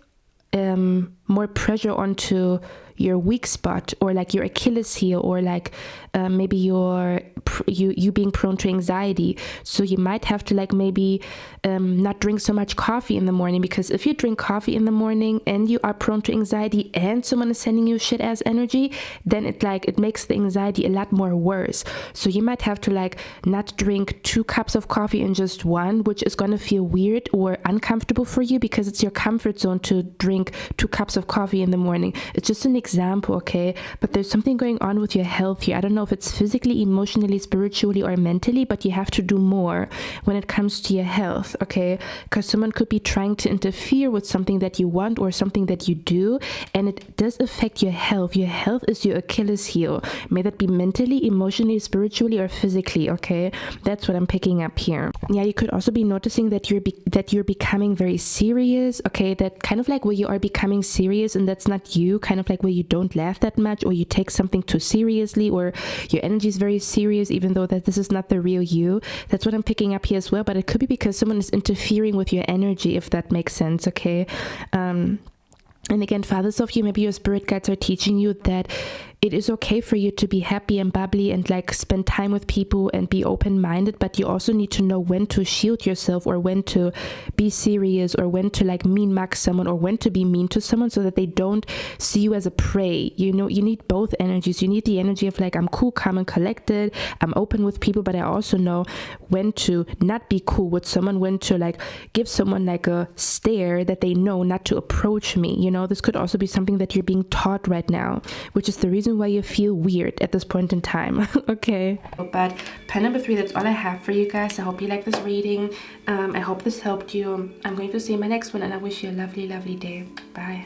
more pressure onto your weak spot, or like your Achilles heel, or like maybe you being prone to anxiety. So you might have to like maybe not drink so much coffee in the morning, because if you drink coffee in the morning and you are prone to anxiety and someone is sending you shit ass energy, then it makes the anxiety a lot more worse. So you might have to like not drink 2 cups of coffee in just one, which is going to feel weird or uncomfortable for you because it's your comfort zone to drink 2 cups of coffee in the morning. It's just an example, okay? But there's something going on with your health here. I don't know if it's physically, emotionally, spiritually, or mentally, but you have to do more when it comes to your health, okay? Because someone could be trying to interfere with something that you want or something that you do, and it does affect your health. Your health is your Achilles heel. May that be mentally, emotionally, spiritually, or physically, okay? That's what I'm picking up here. Yeah, you could also be noticing that you're becoming very serious, okay? That kind of like where you are becoming serious and that's not you, kind of like where you don't laugh that much, or you take something too seriously, or your energy is very serious even though that this is not the real you. That's what I'm picking up here as well, but it could be because someone is interfering with your energy, if that makes sense, okay? And again, fathers of you, maybe your spirit guides are teaching you that it is okay for you to be happy and bubbly and like spend time with people and be open-minded, but you also need to know when to shield yourself, or when to be serious, or when to like mean mug someone, or when to be mean to someone, so that they don't see you as a prey. You know, you need both energies. You need the energy of like, I'm cool, calm, and collected, I'm open with people, but I also know when to not be cool with someone, when to like give someone like a stare that they know not to approach me. You know, this could also be something that you're being taught right now, which is the reason why you feel weird at this point in time. Okay, but pen number 3, that's all I have for you guys. I hope you like this reading. I hope this helped you. I'm going to see you in my next one, and I wish you a lovely, lovely day. Bye.